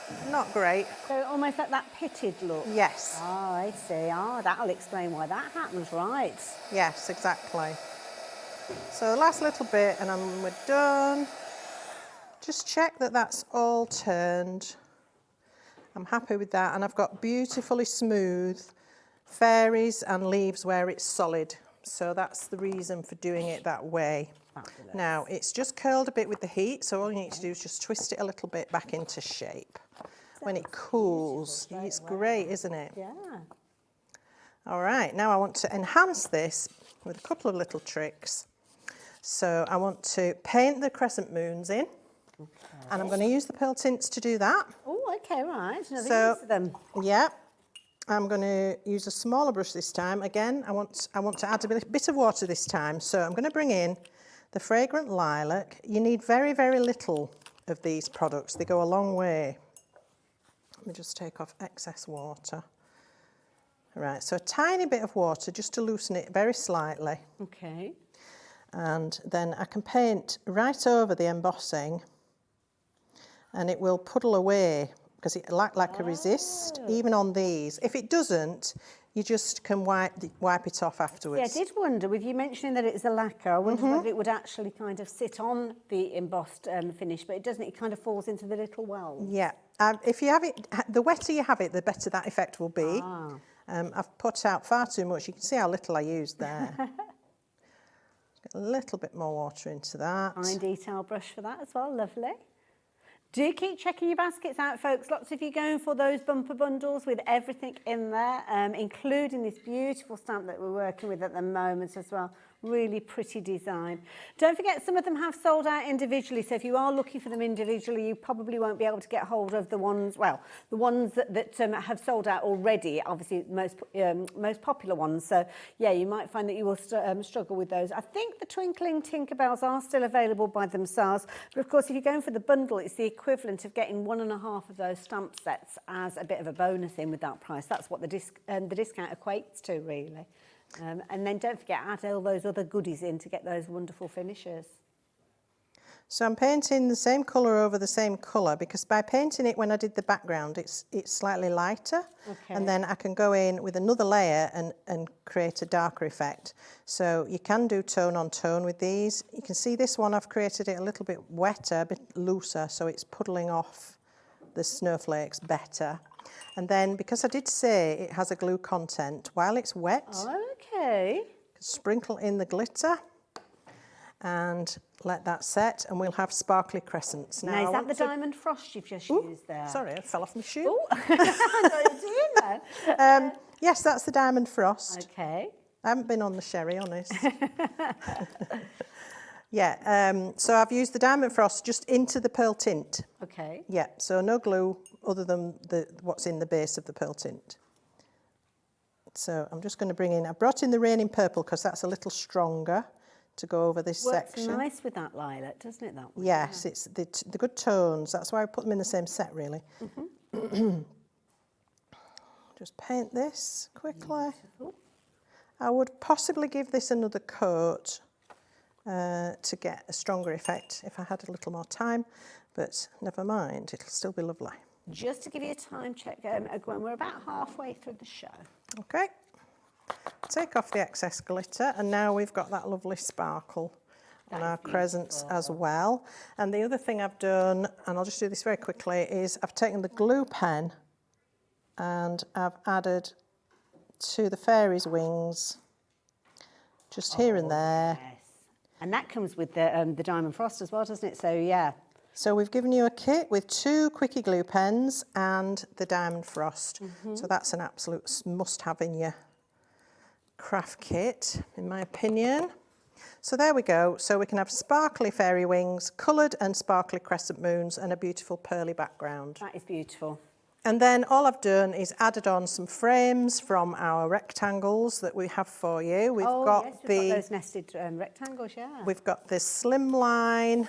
great. So almost like that pitted look? Yes. Oh, I see. Oh, that'll explain why that happens, right. Yes, exactly. So the last little bit and we're done. Just check that that's all turned. I'm happy with that, and I've got beautifully smooth fairies and leaves where it's solid. So that's the reason for doing it that way. Fabulous. Now, it's just curled a bit with the heat, so all you need to do is just twist it a little bit back into shape. When it cools, it's great, isn't it? Yeah. All right, now I want to enhance this with a couple of little tricks. So I want to paint the crescent moons in, and I'm going to use the pearl tints to do that. Oh, okay, right. So, use of them. Yeah. I'm going to use a smaller brush this time. Again, I want to add a bit of water this time. So I'm going to bring in the fragrant lilac. You need very, very little of these products. They go a long way. Let me just take off excess water. Right, so a tiny bit of water just to loosen it very slightly. Okay. And then I can paint right over the embossing and it will puddle away because it like a resist, even on these. If it doesn't, you just can wipe it off afterwards. Yeah, I did wonder, with you mentioning that it's a lacquer, I wondered whether it would actually kind of sit on the embossed finish, but it doesn't, it kind of falls into the little wells. Yeah, if you have it, the wetter you have it, the better that effect will be. I've put out far too much. You can see how little I used there. Get a little bit more water into that. Fine detail brush for that as well, lovely. Do keep checking your baskets out, folks. Lots of you going for those bumper bundles with everything in there, including this beautiful stamp that we're working with at the moment as well. Really pretty design. Don't forget, some of them have sold out individually, so if you are looking for them individually, you probably won't be able to get hold of the ones, well, the ones that have sold out already, obviously most popular ones. So, yeah, you might find that you will struggle with those. I think the Twinkling Tinkerbells are still available by themselves, but of course, if you're going for the bundle, it's the equivalent of getting 1.5 of those stamp sets as a bit of a bonus in with that price. That's what the discount equates to, really. And then don't forget, add all those other goodies in to get those wonderful finishes. So I'm painting the same colour over the same colour, because by painting it when I did the background, it's slightly lighter. Okay. And then I can go in with another layer and create a darker effect. So you can do tone on tone with these. You can see this one, I've created it a little bit wetter, a bit looser, so it's puddling off the snowflakes better. And then, because I did say it has a glue content, while it's wet, Okay. sprinkle in the glitter and let that set, and we'll have sparkly crescents. Now, is that the diamond frost you've just used there? Sorry, I fell off my shoe. Oh, I know you're doing that. Yes, that's the diamond frost. Okay. I haven't been on the sherry, honest. Yeah, so I've used the diamond frost just into the pearl tint. Okay. Yeah, so no glue other than what's in the base of the pearl tint. So I'm just going to bring in, I brought in the Raining Purple because that's a little stronger to go over this section. Works nice with that lilac, doesn't it, that one? Yes, it's the good tones. That's why I put them in the same set, really. Just paint this quickly. Beautiful. I would possibly give this another coat to get a stronger effect if I had a little more time, but never mind, it'll still be lovely. Just to give you a time check, Gwen, we're about halfway through the show. Okay, take off the excess glitter, and now we've got that lovely sparkle on our crescents as well. And the other thing I've done, and I'll just do this very quickly, is I've taken the glue pen and I've added to the fairy's wings, just here and there. Yes. And that comes with the diamond frost as well, doesn't it? So, yeah. So we've given you a kit with 2 quickie glue pens and the diamond frost. So that's an absolute must-have in your craft kit, in my opinion. So there we go. So we can have sparkly fairy wings, coloured and sparkly crescent moons, and a beautiful pearly background. That is beautiful. And then all I've done is added on some frames from our rectangles that we have for you. We've got those nested rectangles, yeah. We've got this slimline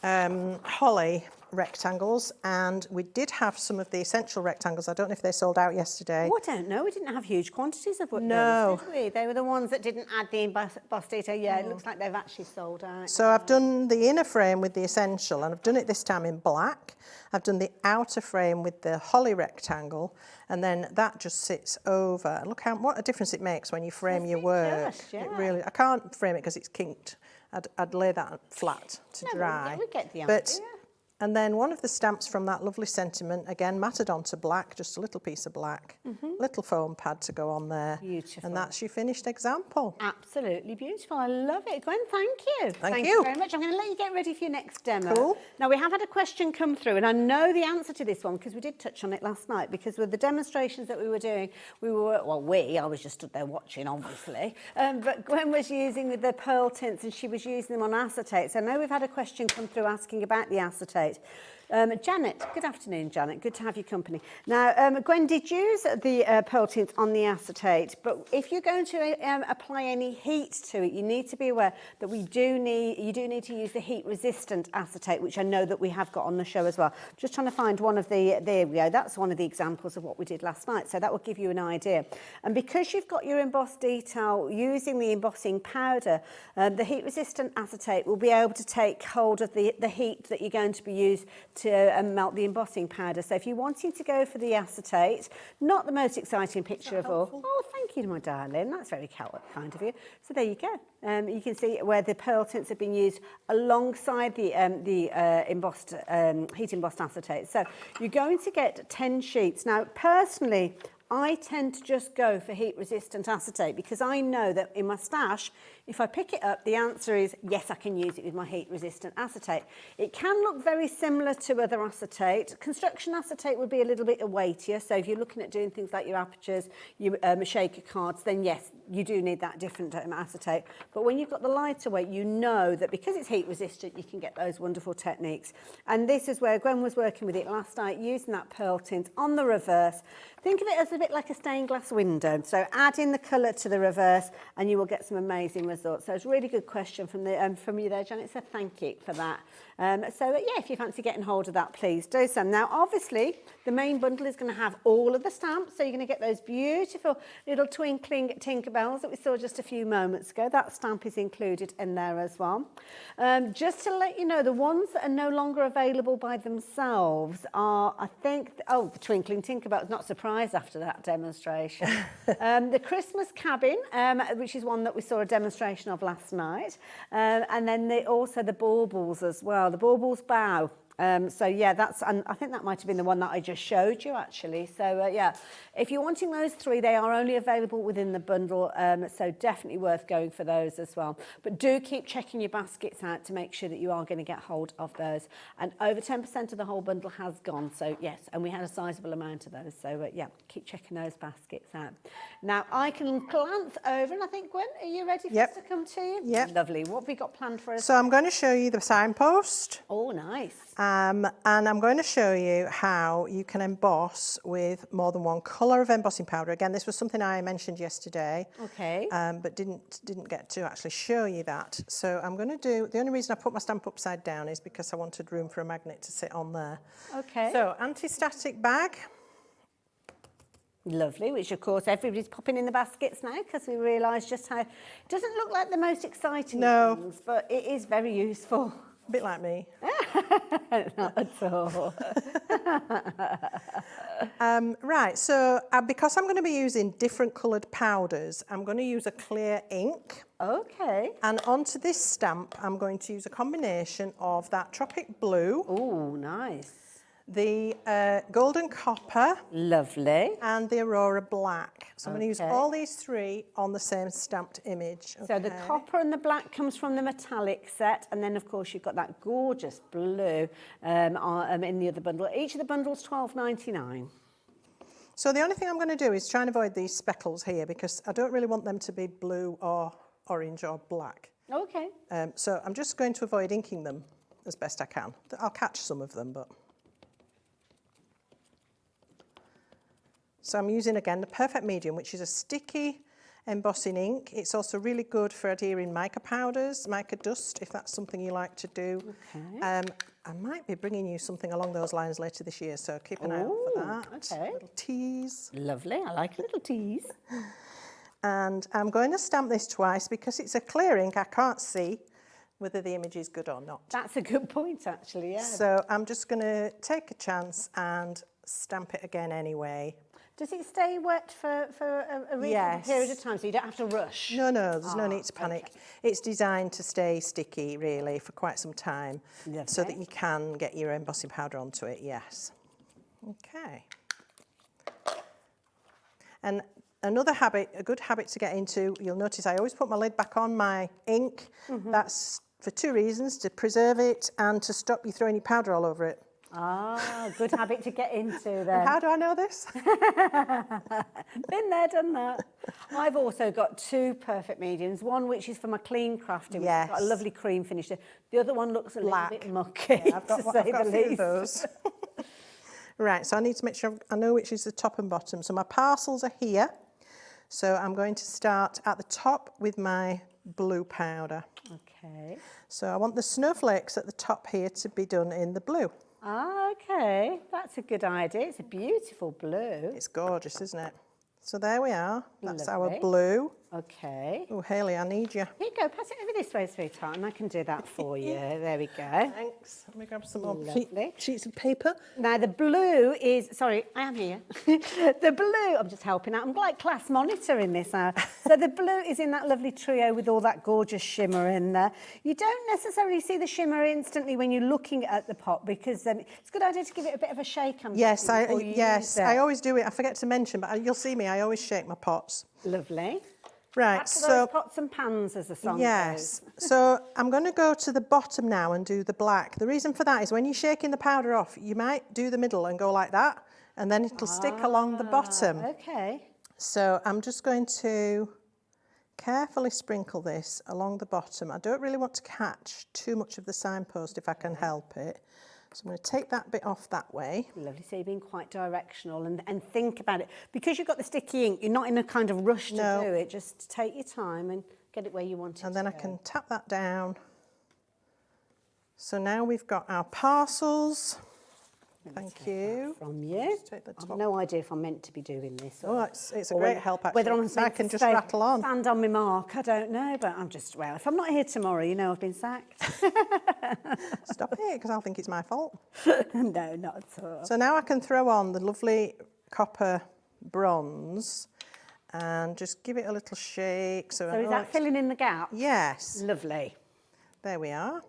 holly rectangles, and we did have some of the essential rectangles. I don't know if they sold out yesterday. Oh, I don't know. We didn't have huge quantities of No. those, did we? They were the ones that didn't add the embossed detail. Yeah, it looks like they've actually sold out. So I've done the inner frame with the essential, and I've done it this time in black. I've done the outer frame with the holly rectangle, and then that just sits over. Look what a difference it makes when you frame your work. Does, yeah. It really, I can't frame it because it's kinked. I'd lay that flat to dry. We get the but idea. And then one of the stamps from that lovely sentiment, again, matted onto black, just a little piece of black, little foam pad to go on there. Beautiful. And that's your finished example. Absolutely beautiful. I love it. Gwen, thank you. Thank you. Very much. I'm going to let you get ready for your next demo. Cool. Now, we have had a question come through, and I know the answer to this one because we did touch on it last night, because with the demonstrations that we were doing, I was just stood there watching, obviously, but Gwen was using the pearl tints and she was using them on acetate. So I know we've had a question come through asking about the acetate. Janet, good afternoon, Janet. Good to have your company. Now, Gwen did use the pearl tints on the acetate, but if you're going to apply any heat to it, you need to be aware that you do need to use the heat-resistant acetate, which I know that we have got on the show as well. Just trying to find one of the, there we go, that's one of the examples of what we did last night, so that will give you an idea. And because you've got your embossed detail using the embossing powder, the heat-resistant acetate will be able to take hold of the heat that you're going to be used to melt the embossing powder. So if you're wanting to go for the acetate, not the most exciting picture of all. Oh, thank you, my darling. That's very kind of you. So there you go. You can see where the pearl tints have been used alongside the embossed, heat embossed acetate. So you're going to get 10 sheets. Now, personally, I tend to just go for heat-resistant acetate because I know that in my stash, if I pick it up, the answer is yes, I can use it with my heat-resistant acetate. It can look very similar to other acetate. Construction acetate would be a little bit weightier, so if you're looking at doing things like your apertures, your shaker cards, then yes, you do need that different acetate. But when you've got the lighter weight, you know that because it's heat-resistant, you can get those wonderful techniques. And this is where Gwen was working with it last night, using that pearl tint on the reverse. Think of it as a bit like a stained glass window. So add in the colour to the reverse and you will get some amazing results. So it's a really good question from you there, Janet, so thank you for that. Yeah, if you fancy getting hold of that, please do so. Now, obviously, the main bundle is going to have all of the stamps, so you're going to get those beautiful little twinkling Tinkerbells that we saw just a few moments ago. That stamp is included in there as well. Just to let you know, the ones that are no longer available by themselves are, I think, the twinkling Tinkerbells, not surprised after that demonstration. The Christmas cabin, which is one that we saw a demonstration of last night, and then also the baubles as well. The baubles bow. So yeah, and I think that might have been the one that I just showed you actually. So yeah, if you're wanting those three, they are only available within the bundle, so definitely worth going for those as well. But do keep checking your baskets out to make sure that you are going to get hold of those. And over 10% of the whole bundle has gone, so yes, and we had a sizable amount of those. So yeah, keep checking those baskets out. Now I can glance over, and I think, Gwen, are you ready for us to come to you? Yep. Lovely. What have we got planned for us? So I'm going to show you the signpost. Oh, nice. And I'm going to show you how you can emboss with more than one colour of embossing powder. Again, this was something I mentioned yesterday, okay, but didn't get to actually show you that. So I'm going to do, the only reason I put my stamp upside down is because I wanted room for a magnet to sit on there. Okay. So anti-static bag. Lovely, which of course everybody's popping in the baskets now because we realise just how, it doesn't look like the most exciting things, but it is very useful. A bit like me. Not at all. Right, so because I'm going to be using different coloured powders, I'm going to use a clear ink. Okay. And onto this stamp, I'm going to use a combination of that tropic blue. Oh, nice. The golden copper. Lovely. And the Aurora black. So I'm going to use all these three on the same stamped image. Okay. So the copper and the black comes from the metallic set, and then of course you've got that gorgeous blue in the other bundle. Each of the bundles $12.99. So the only thing I'm going to do is try and avoid these speckles here because I don't really want them to be blue or orange or black. Okay. So I'm just going to avoid inking them as best I can. I'll catch some of them, but... So I'm using, again, the Perfect Medium, which is a sticky embossing ink. It's also really good for adhering mica powders, mica dust, if that's something you like to do. Okay. I might be bringing you something along those lines later this year, so keep an eye out for that. Okay. A little tease. Lovely, I like a little tease. And I'm going to stamp this twice because it's a clear ink. I can't see whether the image is good or not. That's a good point, actually, yeah. So I'm just going to take a chance and stamp it again anyway. Does it stay wet for a reasonable period of time, so you don't have to rush? No, there's no need to panic. Okay. It's designed to stay sticky, really, for quite some time, so that you can get your embossing powder onto it, yes. Okay. And another habit, a good habit to get into, you'll notice I always put my lid back on my ink. That's for two reasons, to preserve it and to stop you throwing your powder all over it. Ah, good habit to get into then. And how do I know this? Been there, done that. I've also got two Perfect Mediums. One which is for my clean crafting, which has got a lovely cream finish. The other one looks a little bit mucky, yeah, I've got a few of those. Right, so I need to make sure I know which is the top and bottom. So my parcels are here. So I'm going to start at the top with my blue powder. Okay. So I want the snowflakes at the top here to be done in the blue. Ah, okay, that's a good idea. It's a beautiful blue. It's gorgeous, isn't it? So there we are. That's Lovely. our blue. Okay. Oh, Hayley, I need you. Here you go. Pass it over this way, sweetheart, and I can do that for you. There we go. Thanks. Let me grab some more sheets of paper. Now, the blue is... Sorry, I am here. The blue... I'm just helping out. I'm like class monitor in this hour. So the blue is in that lovely trio with all that gorgeous shimmer in there. You don't necessarily see the shimmer instantly when you're looking at the pot because it's a good idea to give it a bit of a shake. Yes, I always do it. I forget to mention, but you'll see me. I always shake my pots. Lovely. Right, back to those pots and pans, as the song goes. So I'm going to go to the bottom now and do the black. The reason for that is when you're shaking the powder off, you might do the middle and go like that, and then it'll stick along the bottom. Okay. So I'm just going to carefully sprinkle this along the bottom. I don't really want to catch too much of the signpost if I can help it. So I'm going to take that bit off that way. Lovely, so you're being quite directional and think about it. Because you've got the sticky ink, you're not in a kind of rush to do it. Just take your time and get it where you want it to go. And then I can tap that down. So now we've got our parcels. Thank you. From you. Take the I've top. no idea if I'm meant to be doing this. Oh, it's a great help actually. Whether I'm I meant can to just stay, rattle on. stand on my mark, I don't know, but I'm just, well, if I'm not here tomorrow, you know I've been sacked. Stop it, because I'll think it's my fault. No, not at all. So now I can throw on the lovely copper bronze and just give it a little shake. So is that filling in the gap? Yes. Lovely. There we are.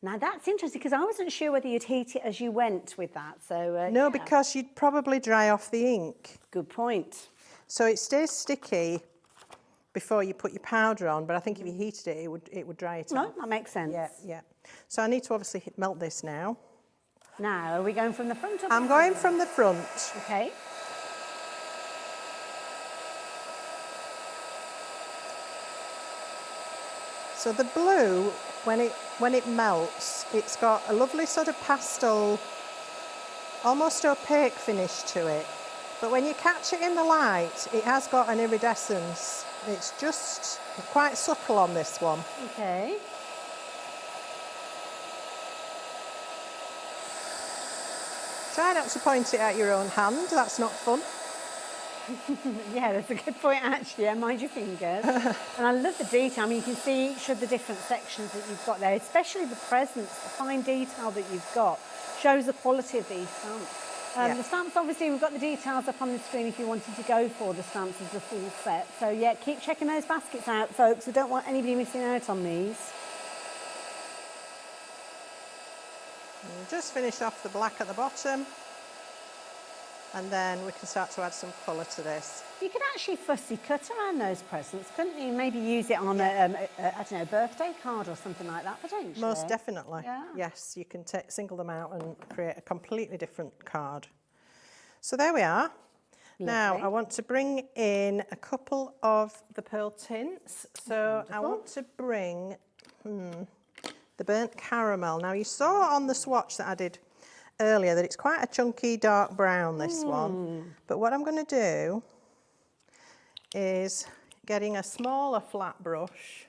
Now that's interesting because I wasn't sure whether you'd heat it as you went with that. So No, yeah. because you'd probably dry off the ink. Good point. So it stays sticky before you put your powder on, but I think if you heated it, it would dry it off. No, that makes sense. Yeah, yeah. So I need to obviously melt this now. Now, are we going from the front or I'm going from the front. Okay. So the blue, when it melts, it's got a lovely sort of pastel, almost opaque finish to it. But when you catch it in the light, it has got an iridescence. It's just quite subtle on this one. Okay. Try not to point it at your own hand, that's not fun. Yeah, that's a good point actually. Yeah, mind your fingers. And I love the detail. I mean, you can see each of the different sections that you've got there, especially the presents, the fine detail that you've got shows the quality of these stamps. The stamps, obviously, we've got the details up on the screen if you wanted to go for the stamps as the full set. So yeah, keep checking those baskets out, folks. We don't want anybody missing out on these. And just finish off the black at the bottom. And then we can start to add some colour to this. You could actually fussy cut around those presents, couldn't you? Maybe use it on I don't know, a birthday card or something like that, potentially. Most definitely. Yeah. Yes, you can single them out and create a completely different card. So there we are. Now I want to bring in a couple of the pearl tints. So I want to bring the burnt caramel. Now you saw on the swatch that I did earlier that it's quite a chunky dark brown, this one. But what I'm going to do is getting a smaller flat brush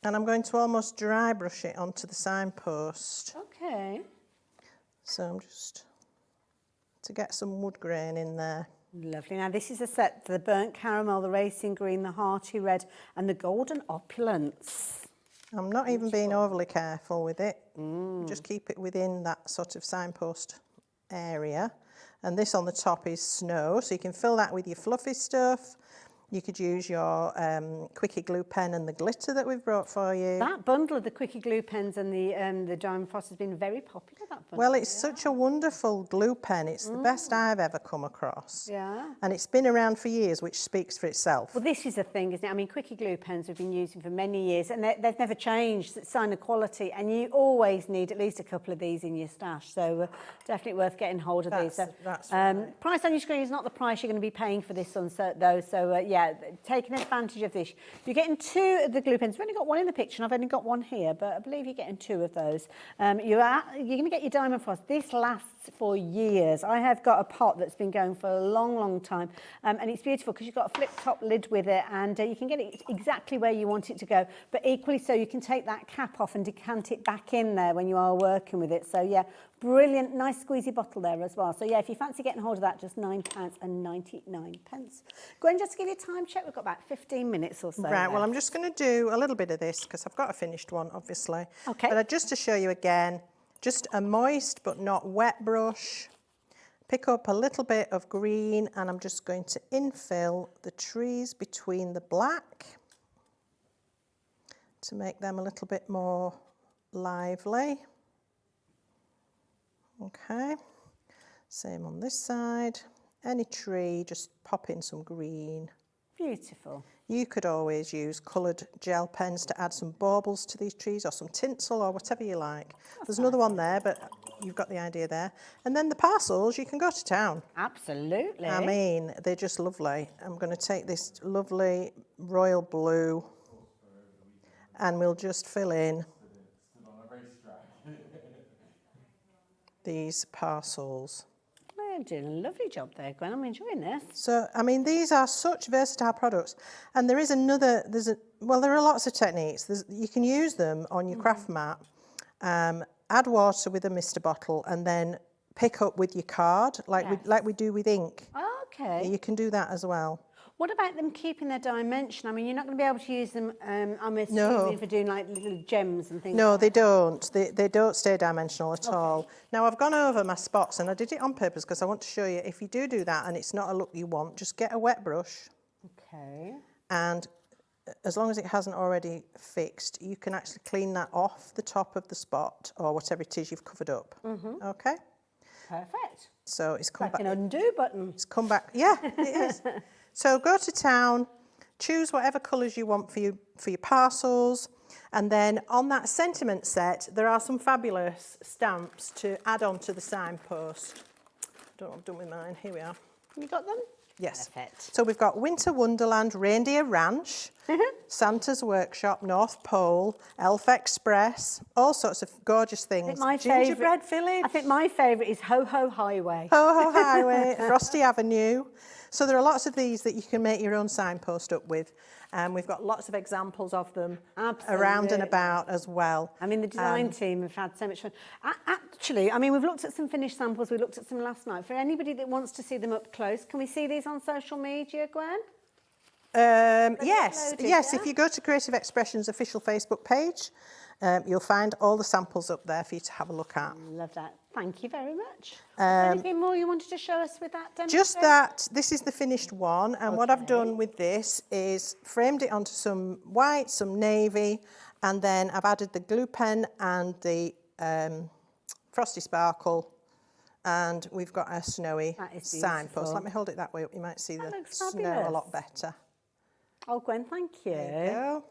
and I'm going to almost dry brush it onto the signpost. Okay. So I'm just to get some wood grain in there. Lovely. Now this is a set for the burnt caramel, the racing green, the hearty red and the golden opulence. I'm not even being overly careful with it. Just keep it within that sort of signpost area. And this on the top is snow, so you can fill that with your fluffy stuff. You could use your Quickie glue pen and the glitter that we've brought for you. That bundle of the Quickie glue pens and the Diamond Frost has been very popular, that bundle. Well, it's such a wonderful glue pen. It's the best I've ever come across. Yeah. And it's been around for years, which speaks for itself. Well, this is the thing, isn't it? I mean, Quickie glue pens we've been using for many years and they've never changed. It's sign of quality and you always need at least a couple of these in your stash. So definitely worth getting hold of these. That's right. Price on your screen is not the price you're going to be paying for this sunset though. So yeah, taking advantage of this. You're getting two of the glue pens. We've only got one in the picture and I've only got one here, but I believe you're getting two of those. You're going to get your Diamond Frost. This lasts for years. I have got a pot that's been going for a long, long time and it's beautiful because you've got a flip top lid with it and you can get it exactly where you want it to go, but equally so you can take that cap off and decant it back in there when you are working with it. So yeah, brilliant, nice squeezy bottle there as well. So yeah, if you fancy getting hold of that, just £9.99. Gwen, just to give you a time check, we've got about 15 minutes or so. Right, well, I'm just going to do a little bit of this because I've got a finished one, obviously. Okay. But just to show you again, just a moist but not wet brush. Pick up a little bit of green and I'm just going to infill the trees between the black to make them a little bit more lively. Okay, same on this side. Any tree, just pop in some green. Beautiful. You could always use coloured gel pens to add some baubles to these trees or some tinsel or whatever you like. There's another one there, but you've got the idea there. And then the parcels, you can go to town. Absolutely. I mean, they're just lovely. I'm going to take this lovely royal blue and we'll just fill in these parcels. You're doing a lovely job there, Gwen. I'm enjoying this. So, I mean, these are such versatile products. And there is another, well, there are lots of techniques. You can use them on your craft mat, add water with a mister bottle, and then pick up with your card, like we do with ink. Okay. You can do that as well. What about them keeping their dimension? I mean, you're not going to be able to use them, I'm assuming, for doing like little gems and things. No, like they don't. They don't stay dimensional at all. Now, I've gone over my spots, and I did it on purpose because I want to show you, if you do that and it's not a look you want, just get a wet brush. Okay. And as long as it hasn't already fixed, you can actually clean that off the top of the spot or whatever it is you've covered up. Okay? Perfect. So it's come Like back. an undo button. It's come back. Yeah, it is. So go to town, choose whatever colours you want for your parcels, and then on that sentiment set, there are some fabulous stamps to add on to the signpost. I don't know what I've done with mine. Here we are. You got them? Yes. Perfect. So we've got Winter Wonderland, Reindeer Ranch, Santa's Workshop, North Pole, Elf Express, all sorts of gorgeous things. My Gingerbread Village. I think my favourite is Ho Ho Highway. Ho Ho Highway, Frosty Avenue. So there are lots of these that you can make your own signpost up with. We've got lots of examples of them around and about as well. I mean, the design team have had so much fun. Actually, I mean, we've looked at some finished samples. We looked at some last night. For anybody that wants to see them up close, can we see these on social media, Gwen? Yes, loaded, yes. yeah? If you go to Creative Expressions official Facebook page, you'll find all the samples up there for you to have a look at. Love that. Thank you very much. Anything more you wanted to show us with that demonstration? Just that this is the finished one, and what I've done with this is framed it onto some white, some navy, and then I've added the glue pen and the Frosty Sparkle, and we've got a snowy signpost. Let me hold it that way up, you might see the snow a lot better. Oh, Gwen, thank you. There you go.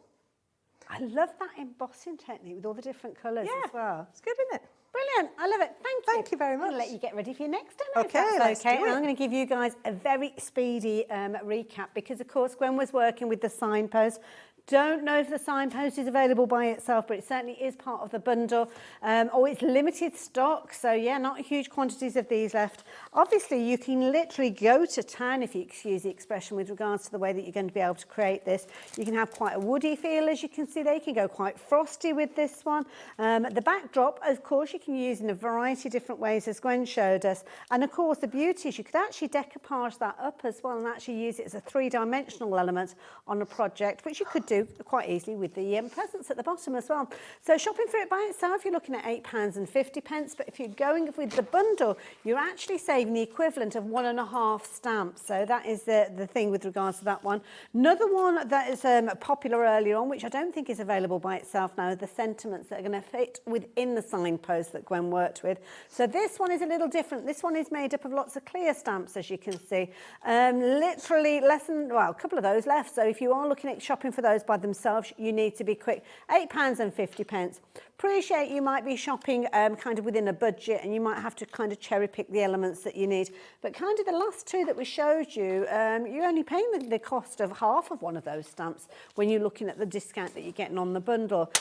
I love that embossing technique with all the different colours as well. It's good, isn't it? Brilliant. I love it. Thank you. Thank you very much. I'm going to let you get ready for your next demo. Okay, if that's let's do And it. I'm going to give you guys a very speedy recap because, of course, Gwen was working with the signpost. Don't know if the signpost is available by itself, but it certainly is part of the bundle. It's limited stock, so yeah, not huge quantities of these left. Obviously, you can literally go to town, if you excuse the expression, with regards to the way that you're going to be able to create this. You can have quite a woody feel, as you can see there. You can go quite frosty with this one. The backdrop, of course, you can use in a variety of different ways, as Gwen showed us. And of course, the beauty is you could actually decoupage that up as well and actually use it as a three-dimensional element on a project, which you could do quite easily with the presents at the bottom as well. So shopping for it by itself, you're looking at £8.50, but if you're going with the bundle, you're actually saving the equivalent of 1.5 stamps. So that is the thing with regards to that one. Another one that is popular earlier on, which I don't think is available by itself now, are the sentiments that are going to fit within the signpost that Gwen worked with. So this one is a little different. This one is made up of lots of clear stamps, as you can see. Literally a couple of those left. So if you are looking at shopping for those by themselves, you need to be quick. £8.50. Appreciate you might be shopping kind of within a budget and you might have to kind of cherry pick the elements that you need. But kind of the last two that we showed you, you're only paying the cost of half of one of those stamps when you're looking at the discount that you're getting on the bundle.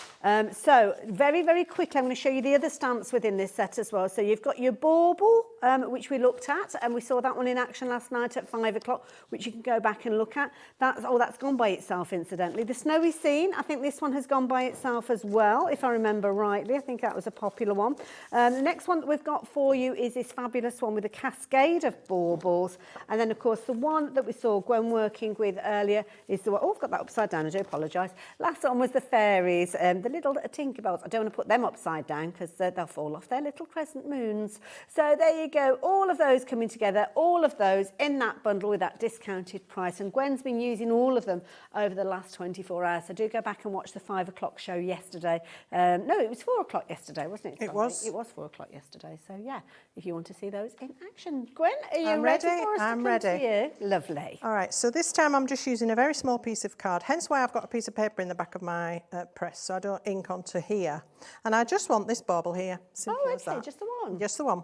So very, very quickly, I'm going to show you the other stamps within this set as well. So you've got your bauble, which we looked at, and we saw that one in action last night at 5 o'clock, which you can go back and look at. That's gone by itself, incidentally. The snowy scene, I think this one has gone by itself as well, if I remember rightly. I think that was a popular one. The next one that we've got for you is this fabulous one with a cascade of baubles. And then, of course, the one that we saw Gwen working with earlier is the one... Oh, I've got that upside down. I do apologise. Last one was the fairies, the little Tinkerbells. I don't want to put them upside down because they'll fall off their little crescent moons. So there you go. All of those coming together, all of those in that bundle with that discounted price. And Gwen's been using all of them over the last 24 hours. So do go back and watch the 5 o'clock show yesterday. No, it was 4 o'clock yesterday, wasn't it? It was. It was 4 o'clock yesterday. So yeah, if you want to see those in action. Gwen, are you I'm ready ready. for us I'm to come ready. to you? Lovely. All right, so this time I'm just using a very small piece of card, hence why I've got a piece of paper in the back of my press, so I don't ink onto here. And I just want this bauble here. Simple as that. Just the one. Just the one.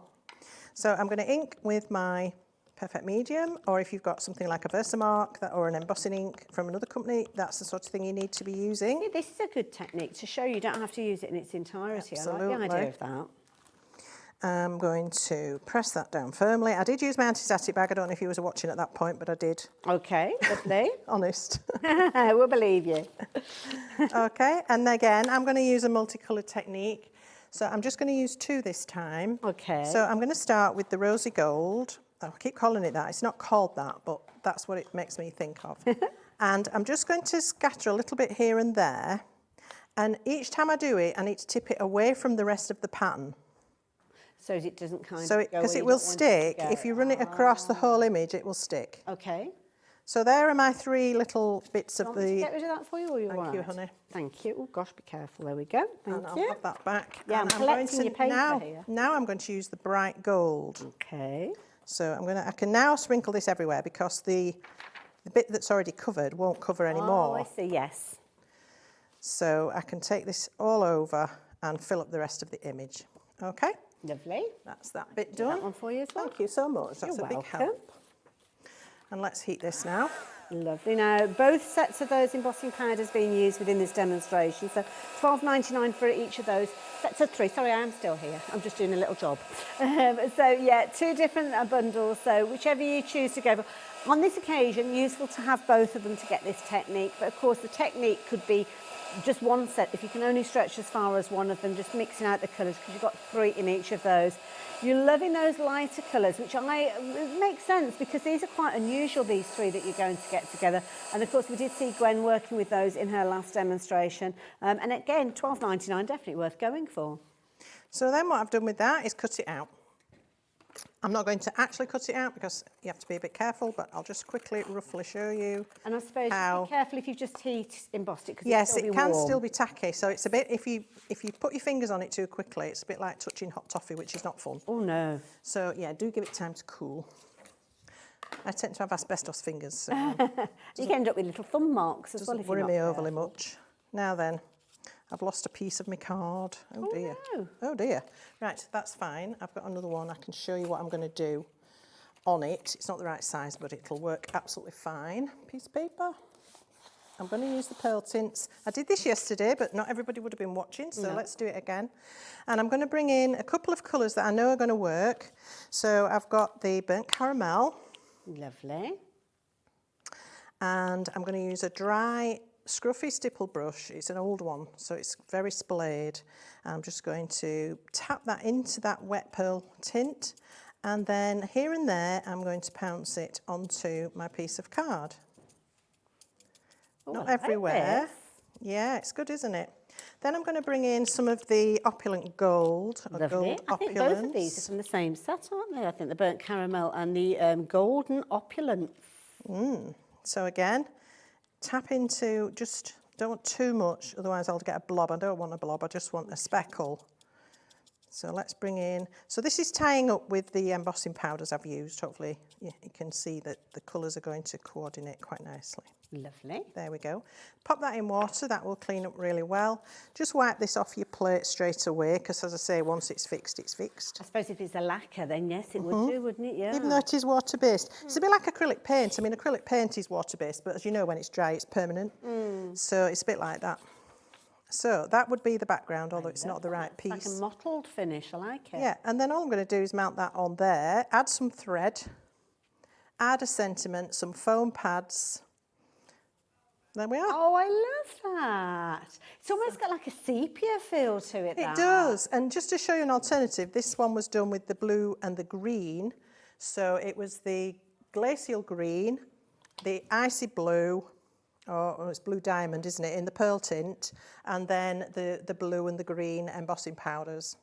So I'm going to ink with my Perfect Medium, or if you've got something like a Versamark or an embossing ink from another company, that's the sort of thing you need to be using. Yeah, this is a good technique to show you don't have to use it in its entirety. Absolutely. I like the idea of that. I'm going to press that down firmly. I did use my anti-static bag. I don't know if you was watching at that point, but I did. Okay, lovely. Honest. We'll believe you. Okay, and again, I'm going to use a multicoloured technique. So I'm just going to use 2 this time. Okay. So I'm going to start with the rosy gold. I keep calling it that. It's not called that, but that's what it makes me think of. And I'm just going to scatter a little bit here and there. And each time I do it, I need to tip it away from the rest of the pattern. So it doesn't kind So of go because where it you will don't want it to stick. go. If you run it across the whole image, it will stick. Okay. So there are my 3 little bits of Want me to the... get rid of that for you, or you Thank you, alright? honey. Thank you. Oh gosh, be careful. There we go. Thank And I'll you. have that back. Yeah, And I'm going collecting to your paper now, here. Now I'm going to use the bright gold. Okay. So I can now sprinkle this everywhere because the bit that's already covered won't cover anymore. Oh, I see. Yes. So I can take this all over and fill up the rest of the image. Okay, Lovely. that's that bit Do done. that one for you as well. Thank you so much. That's You're a big welcome. help. And let's heat this now. Lovely. Now, both sets of those embossing powders being used within this demonstration. So £12.99 for each of those. Sets of 3. Sorry, I am still here. I'm just doing a little job. So, yeah, 2 different bundles. So whichever you choose to go for. On this occasion, useful to have both of them to get this technique. But, of course, the technique could be just one set. If you can only stretch as far as one of them, just mixing out the colours, because you've got 3 in each of those. You're loving those lighter colours, which it makes sense because these are quite unusual, these 3 that you're going to get together. And of course, we did see Gwen working with those in her last demonstration. And again, £12.99, definitely worth going for. So then what I've done with that is cut it out. I'm not going to actually cut it out because you have to be a bit careful, but I'll just quickly, roughly show you. And I suppose how... be careful if you've just embossed it, because yes, it can warm. still be tacky. So it's a bit, if you put your fingers on it too quickly, it's a bit like touching hot toffee, which is not fun. Oh no. So yeah, do give it time to cool. I tend to have asbestos fingers. So you can end up with little thumb marks as well if doesn't you're worry not me overly careful. much. Now then, I've lost a piece of my card. Oh dear. No. Oh dear. Right, that's fine. I've got another one. I can show you what I'm going to do on it. It's not the right size, but it'll work absolutely fine. Piece of paper. I'm going to use the pearl tints. I did this yesterday, but not everybody would have been watching, so let's do it again. And I'm going to bring in a couple of colours that I know are going to work. So I've got the burnt caramel. Lovely. And I'm going to use a dry, scruffy stipple brush. It's an old one, so it's very splayed. I'm just going to tap that into that wet pearl tint. And then here and there, I'm going to pounce it onto my piece of card. Ooh, Not I like everywhere. this. Yeah, it's good, isn't it? Then I'm going to bring in some of the opulent gold. Lovely. Gold I think both of these are from the same set, aren't they? I think the burnt caramel and the golden opulent. So again, tap into, just don't want too much, otherwise I'll get a blob. I don't want a blob, I just want a speckle. So let's bring in, so this is tying up with the embossing powders I've used. Hopefully you can see that the colours are going to coordinate quite nicely. Lovely. There we go. Pop that in water, that will clean up really well. Just wipe this off your plate straight away, because as I say, once it's fixed, it's fixed. I suppose if it's a lacquer, then yes, it would do, wouldn't it? Yeah. Even though it is water-based. It's a bit like acrylic paint. I mean, acrylic paint is water-based, but as you know, when it's dry, it's permanent. So it's a bit like that. So that would be the background, although it's not the right piece. It's like a mottled finish, I like it. Yeah, and then all I'm going to do is mount that on there, add some thread, add a sentiment, some foam pads. There we are. Oh, I love that. It's almost got like a sepia feel to it. It does. And just to show you an alternative, this one was done with the blue and the green. So it was the glacial green, the icy blue, or it's blue diamond, isn't it, in the pearl tint, and then the blue and the green embossing powders.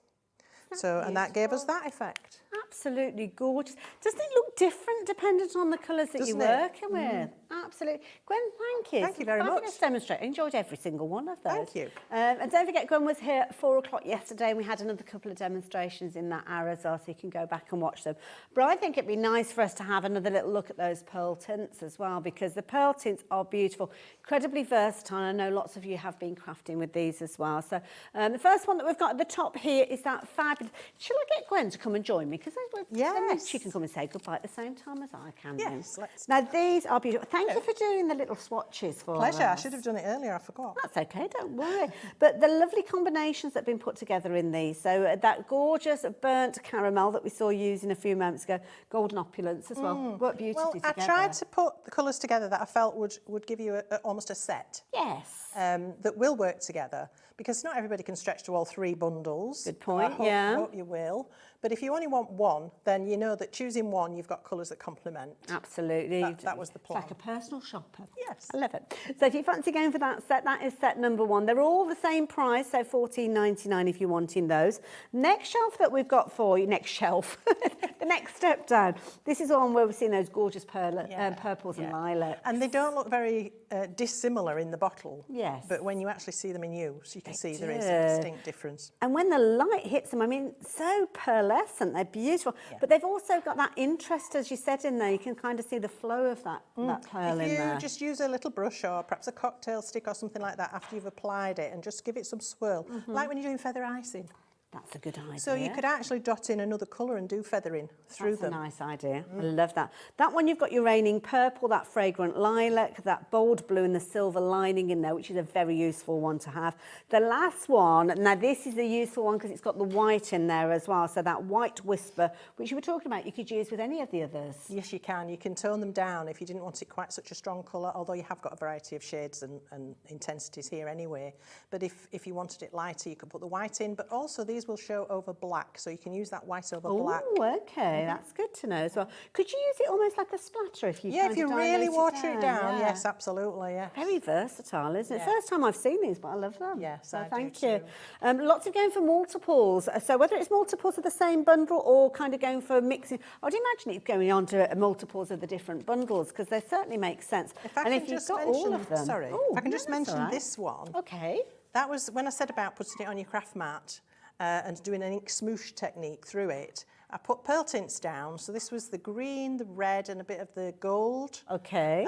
So, and that gave us that effect. Absolutely gorgeous. Doesn't it look different dependent on the colours that you're working with? Absolutely. Gwen, thank you. Thank you very much. Fabulous demonstration. Enjoyed every single one of those. Thank you. And don't forget, Gwen was here at 4 o'clock yesterday, and we had another couple of demonstrations in that hour as well, so you can go back and watch them. But I think it'd be nice for us to have another little look at those pearl tints as well, because the pearl tints are beautiful, incredibly versatile. I know lots of you have been crafting with these as well. So the first one that we've got at the top here is that fabulous. Shall I get Gwen to come and join me? Because yes, she can come and say goodbye at the same time as I can. Yes, then. let's Now these are beautiful. Thank you you for doing the little swatches for Pleasure. I us. should have done it earlier. I forgot. That's okay, don't worry. But the lovely combinations that have been put together in these. So that gorgeous burnt caramel that we saw using a few moments ago, golden opulence as well, work beautifully Well, together. I tried to put the colours together that I felt would give you almost a set. Yes. That will work together, because not everybody can stretch to all 3 bundles. Good point, I yeah. hope you will. But if you only want one, then you know that choosing one, you've got colours that complement. Absolutely. That was the plan. It's like a personal shopper. Yes. I love it. So if you fancy going for that set, that is set number 1. They're all the same price, so $14.99 if you're wanting those. Next shelf that we've got for you, next shelf, the next step down. This is one where we're seeing those gorgeous purples and lilacs. And they don't look very dissimilar in the bottle. Yes. But when you actually see them in use, you can see there is a distinct difference. And when the light hits them, I mean, so pearlescent, they're beautiful. Yeah. But they've also got that interest, as you said in there, you can kind of see the flow of that pearl in there. If you just use a little brush or perhaps a cocktail stick or something like that after you've applied it and just give it some swirl, like when you're doing feather icing. That's a good idea. So you could actually dot in another colour and do feathering through them. That's a nice idea. I love that. That one, you've got your raining purple, that fragrant lilac, that bold blue and the silver lining in there, which is a very useful one to have. The last one, now this is a useful one because it's got the white in there as well. So that white whisper, which you were talking about, you could use with any of the others. Yes, you can. You can tone them down if you didn't want it quite such a strong colour, although you have got a variety of shades and intensities here anyway. But if you wanted it lighter, you could put the white in. But also these will show over black, so you can use that white over black. Oh, okay, that's good to know as well. Could you use it almost like a splatter if you if you really water it down, yeah. yes, absolutely, yeah. Very versatile, isn't it? Yeah. First time I've seen these, but I love them. Yes, so I do thank too. you. Lots of going for multiples. So whether it's multiples of the same bundle or kind of going for mixing, I'd imagine it going on to multiples of the different bundles because they certainly make sense. If I and can if you've just got mention, all of them, sorry, oh, if I can just that's mention all right. this one. Okay. That was when I said about putting it on your craft mat and doing an ink smoosh technique through it. I put pearl tints down, so this was the green, the red and a bit of the gold. Okay.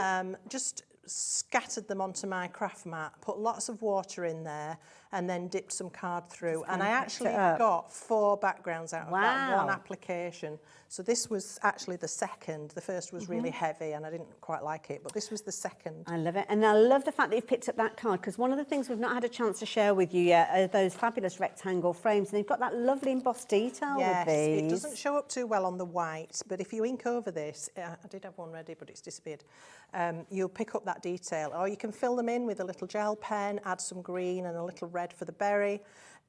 Just scattered them onto my craft mat, put lots of water in there and then dipped some card through. And I actually got 4 backgrounds out of that one application. So this was actually the second. The first was really heavy and I didn't quite like it, but this was the second. I love it. And I love the fact that you've picked up that card because one of the things we've not had a chance to share with you yet are those fabulous rectangle frames. And they've got that lovely embossed detail with these. It doesn't show up too well on the white, but if you ink over this, I did have one ready, but it's disappeared. You'll pick up that detail. Or you can fill them in with a little gel pen, add some green and a little red for the berry.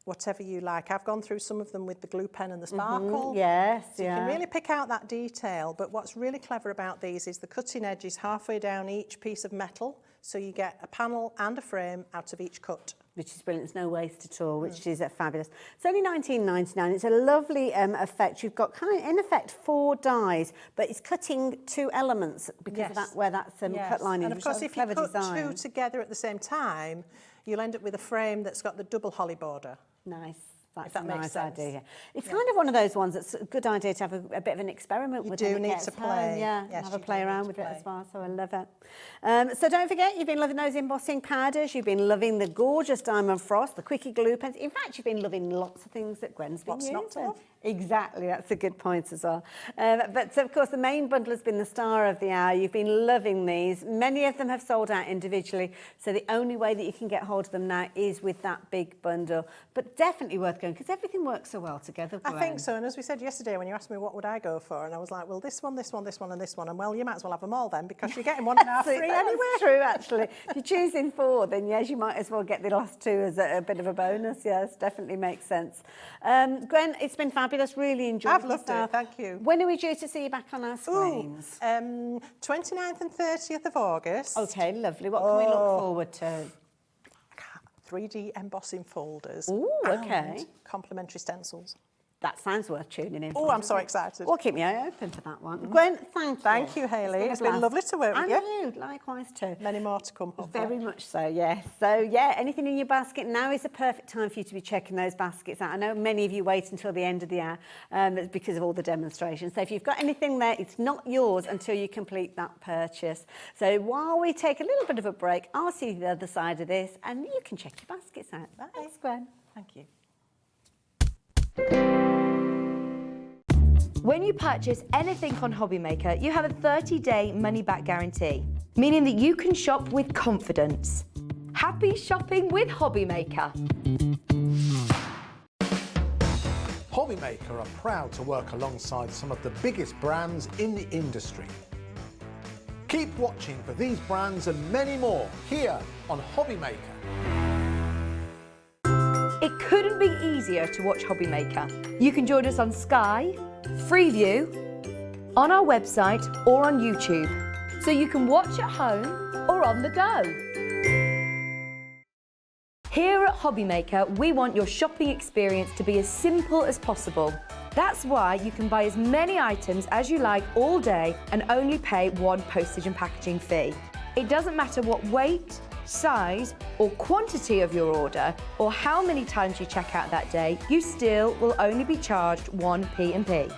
Whatever you like. I've gone through some of them with the glue pen and the sparkle. Yes, so you can really pick out that detail. But what's really clever about these is the cutting edge is halfway down each piece of metal. So you get a panel and a frame out of each cut. Which is brilliant. It's no waste at all, which is fabulous. It's only $19.99. It's a lovely effect. You've got kind of, in effect, 4 dies, but it's cutting 2 elements because of that, where that's cut line is. And of course, if you put 2 together at the same time, you'll end up with a frame that's got the double holly border. Nice. That's that a makes nice sense. idea. It's kind of one of those ones that's a good idea to have a bit of an experiment with. You do when it need gets to home. play. Yeah, Yes, have a you play do need around to with it play. as well, so I love it. So don't forget, you've been loving those embossing powders, you've been loving the gorgeous diamond frost, the quickie glue pens. In fact, you've been loving lots of things that Gwen's been using. What's not to love? Exactly, that's a good point as well. But of course, the main bundle has been the star of the hour. You've been loving these. Many of them have sold out individually, so the only way that you can get hold of them now is with that big bundle. But definitely worth going because everything works so well together. I think so, and as we said yesterday when you asked me what would I go for, and I was like, well, this one, this one, this one and this one, and well, you might as well have them all then because you're getting 1 and a half free anyway. That's true, actually. If you're choosing 4, then yes, you might as well get the last 2 as a bit of a bonus. Yes, definitely makes sense. Gwen, it's been fabulous. Really enjoyed I've loved it, thank you. When are we due to see you back on our screens? 29th and 30th of August. Okay, lovely. What can we look forward to? 3D embossing folders. Ooh, okay. And complimentary stencils. That sounds worth tuning in Oh, for. I'm so excited. We'll keep my eye open for that one. Gwen, thank you. Thank you, Hayley. It's been lovely to work with you. And you, likewise too. Many more to come. hopefully. Very much so, yes. So, yeah, anything in your basket, now is the perfect time for you to be checking those baskets out. I know many of you wait until the end of the hour because of all the demonstrations. So if you've got anything there, it's not yours until you complete that purchase. So while we take a little bit of a break, I'll see you the other side of this and you can check your baskets out. Bye. Thanks, Gwen. Thank you. When you purchase anything on Hobbymaker, you have a 30-day money-back guarantee, meaning that you can shop with confidence. Happy shopping with Hobbymaker. Hobbymaker are proud to work alongside some of the biggest brands in the industry. Keep watching for these brands and many more here on Hobbymaker. It couldn't be easier to watch Hobbymaker. You can join us on Sky, Freeview, on our website or on YouTube, so you can watch at home or on the go. Here at Hobbymaker, we want your shopping experience to be as simple as possible. That's why you can buy as many items as you like all day and only pay one postage and packaging fee. It doesn't matter what weight, size or quantity of your order or how many times you check out that day, you still will only be charged one P&P.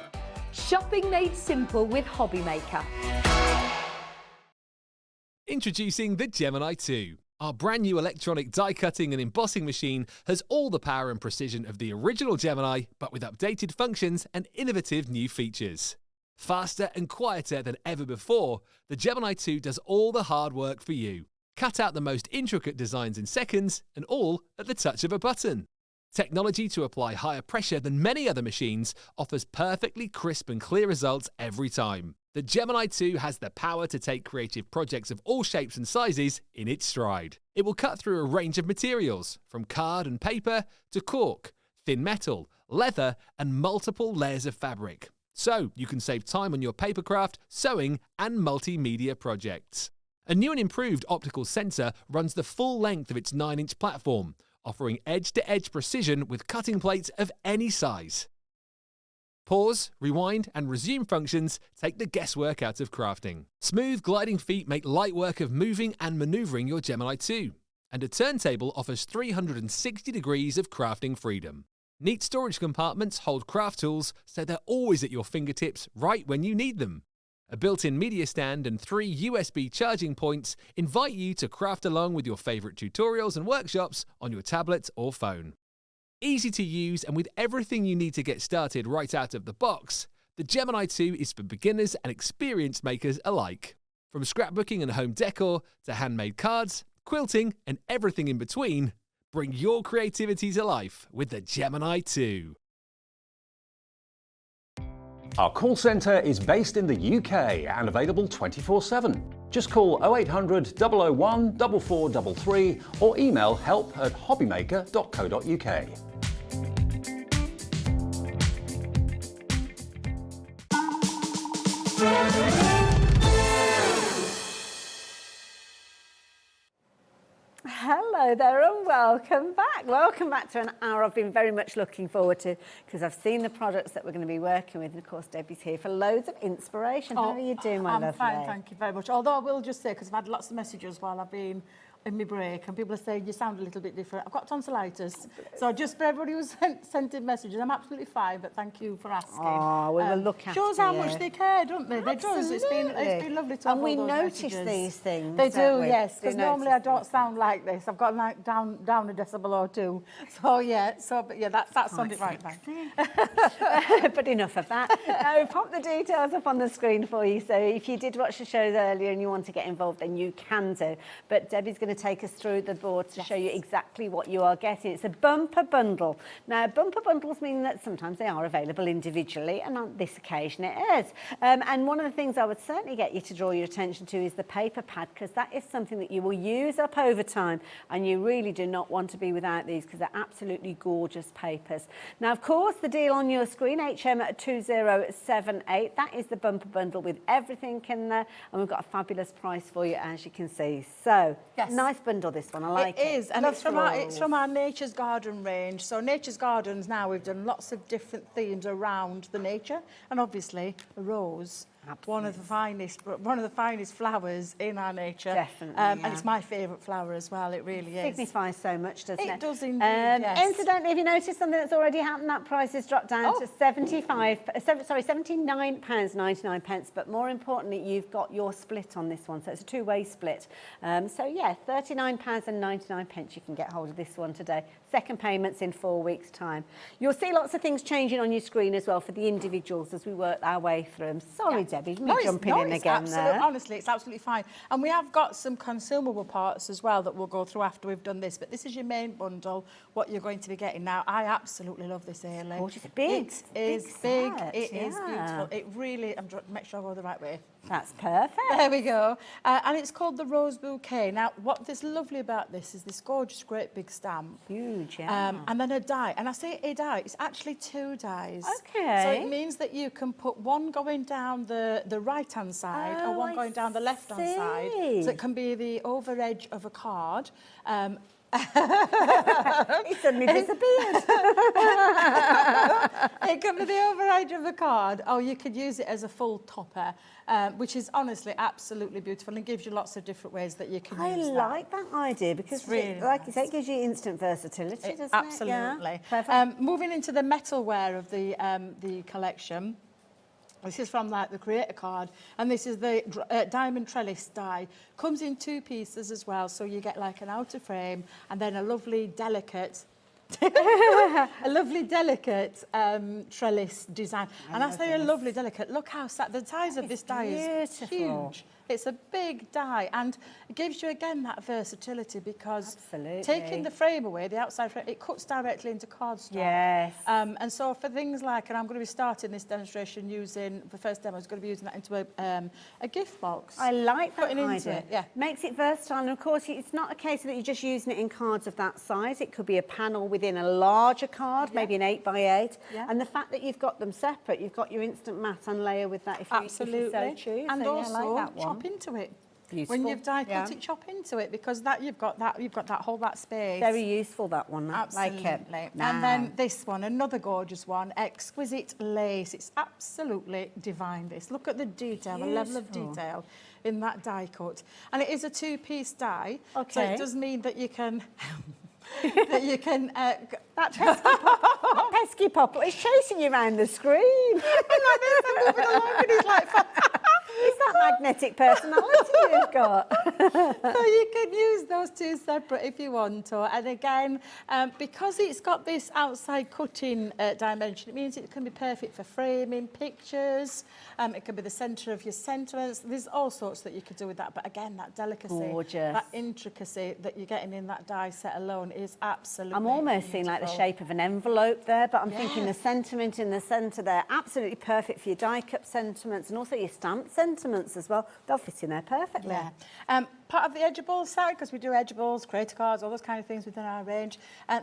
Shopping made simple with Hobbymaker. Introducing the Gemini 2. Our brand new electronic die cutting and embossing machine has all the power and precision of the original Gemini, but with updated functions and innovative new features. Faster and quieter than ever before, the Gemini 2 does all the hard work for you. Cut out the most intricate designs in seconds, and all at the touch of a button. Technology to apply higher pressure than many other machines offers perfectly crisp and clear results every time. The Gemini 2 has the power to take creative projects of all shapes and sizes in its stride. It will cut through a range of materials, from card and paper to cork, thin metal, leather, and multiple layers of fabric. So you can save time on your papercraft, sewing, and multimedia projects. A new and improved optical sensor runs the full length of its 9-inch platform, offering edge-to-edge precision with cutting plates of any size. Pause, rewind, and resume functions take the guesswork out of crafting. Smooth gliding feet make light work of moving and manoeuvring your Gemini 2. And a turntable offers 360 degrees of crafting freedom. Neat storage compartments hold craft tools so they're always at your fingertips right when you need them. A built-in media stand and 3 USB charging points invite you to craft along with your favourite tutorials and workshops on your tablet or phone. Easy to use and with everything you need to get started right out of the box, the Gemini 2 is for beginners and experienced makers alike. From scrapbooking and home decor to handmade cards, quilting and everything in between, bring your creativity to life with the Gemini 2. Our call centre is based in the UK and available 24/7. Just call 0800 001 4433 or email help@hobbymaker.co.uk. Hello there and welcome back. Welcome back to an hour I've been very much looking forward to because I've seen the products that we're going to be working with, and of course Debbie's here for loads of inspiration. How are you doing, my lovely? I'm fine, thank you very much. Although I will just say, because I've had lots of messages while I've been in my break, and people are saying you sound a little bit different. I've got tonsillitis, so just for everybody who's sent in messages, I'm absolutely fine, but thank you for asking. Oh, we will look after shows how much they care, don't they? Absolutely. It's been lovely to have and we all those notice messages. these things. They do, don't we? yes, because normally I don't sound like this. I've got like down a decibel or two. So yeah, but yeah, that sounded right. But enough of that. We've popped the details up on the screen for you, so if you did watch the shows earlier and you want to get involved, then you can do. But Debbie's going to take us through the board to show you exactly what you are getting. It's a bumper bundle. Now, bumper bundles mean that sometimes they are available individually, and on this occasion it is. And one of the things I would certainly get you to draw your attention to is the paper pad, because that is something that you will use up over time, and you really do not want to be without these because they're absolutely gorgeous papers. Now, of course, the deal on your screen, HM2078, that is the bumper bundle with everything in there, and we've got a fabulous price for you, as you can see. So, yes. Nice bundle, this one. I like it. It is, and it's from our Nature's Garden range. So Nature's Gardens now, we've done lots of different themes around the nature, and obviously a rose one of the finest flowers in our nature. Definitely, And yeah. it's my favourite flower as well. It really is. Signifies so much, doesn't it? It does indeed, yes. Incidentally, have you noticed something that's already happened? That price has dropped down to £79.99. But more importantly, you've got your split on this one, so it's a two-way split. So yeah, £39.99 you can get hold of this one today. Second payment's in 4 weeks' time. You'll see lots of things changing on your screen as well for the individuals as we work our way through them. Sorry, Debbie, me jumping in again there. Honestly, it's absolutely fine. And we have got some consumable parts as well that we'll go through after we've done this. But this is your main bundle, what you're going to be getting. Now, I absolutely love this, Hayley. Oh, it's big. It is big. Set, It is beautiful. It really, I'm trying to make sure I go the right way. That's perfect. There we go. And it's called the Rose Bouquet. Now, what is lovely about this is this gorgeous, great big stamp. Huge, yeah. And then a die. And I say a die, it's actually two dies. Okay. So it means that you can put one going down the right-hand side or one going down the left-hand side. So it can be the over edge of a card. He suddenly disappeared. It can be the over edge of a card, or you could use it as a full topper, which is honestly absolutely beautiful and gives you lots of different ways that you can use that. I like that idea because, It's really like you say, it gives you instant versatility, doesn't it? Absolutely. Yeah. Perfect. Moving into the metalware of the collection. This is from like the Creator card, and this is the diamond trellis die. Comes in two pieces as well, so you get like an outer frame and then a lovely delicate trellis design. And I say a lovely delicate. Look how the size of this die is huge. It's a big die, and it gives you again that versatility because taking the frame away, the outside frame, it cuts directly into cardstock. Yes. And so for things like, and I'm going to be starting this demonstration using, the first demo is going to be using that into a gift box. I like that idea. Into it, yeah. Makes it versatile, and of course it's not a case that you're just using it in cards of that size. It could be a panel within a larger card, maybe an 8x8. Yeah. And the fact that you've got them separate, you've got your instant mat and layer with that if you so choose. And so, also I like that one. chop into it. Beautiful. When you've die cut it, chop into it, because that you've got that whole space. Very useful, that one. Absolutely. Like it. And then this one, another gorgeous one, exquisite lace. It's absolutely divine, this. Look at the detail, the level of detail in that die cut. And it is a two-piece die. Okay. So it does mean that you can... that pesky pop is chasing you around the screen. I'm moving along and he's like... It's that magnetic personality you've got. So you can use those two separate if you want to. And again, because it's got this outside cutting dimension, it means it can be perfect for framing pictures. It can be the centre of your sentiments. There's all sorts that you could do with that. But again, that delicacy, that intricacy that you're getting in that die set alone is absolutely I'm almost seeing like the shape of an envelope there, but I'm thinking the sentiment in the centre there, absolutely perfect for your die cut sentiments and also your stamp sentiments as well. They'll fit in there perfectly. Yeah. Part of the edgeable side, because we do edgeables, creator cards, all those kind of things within our range.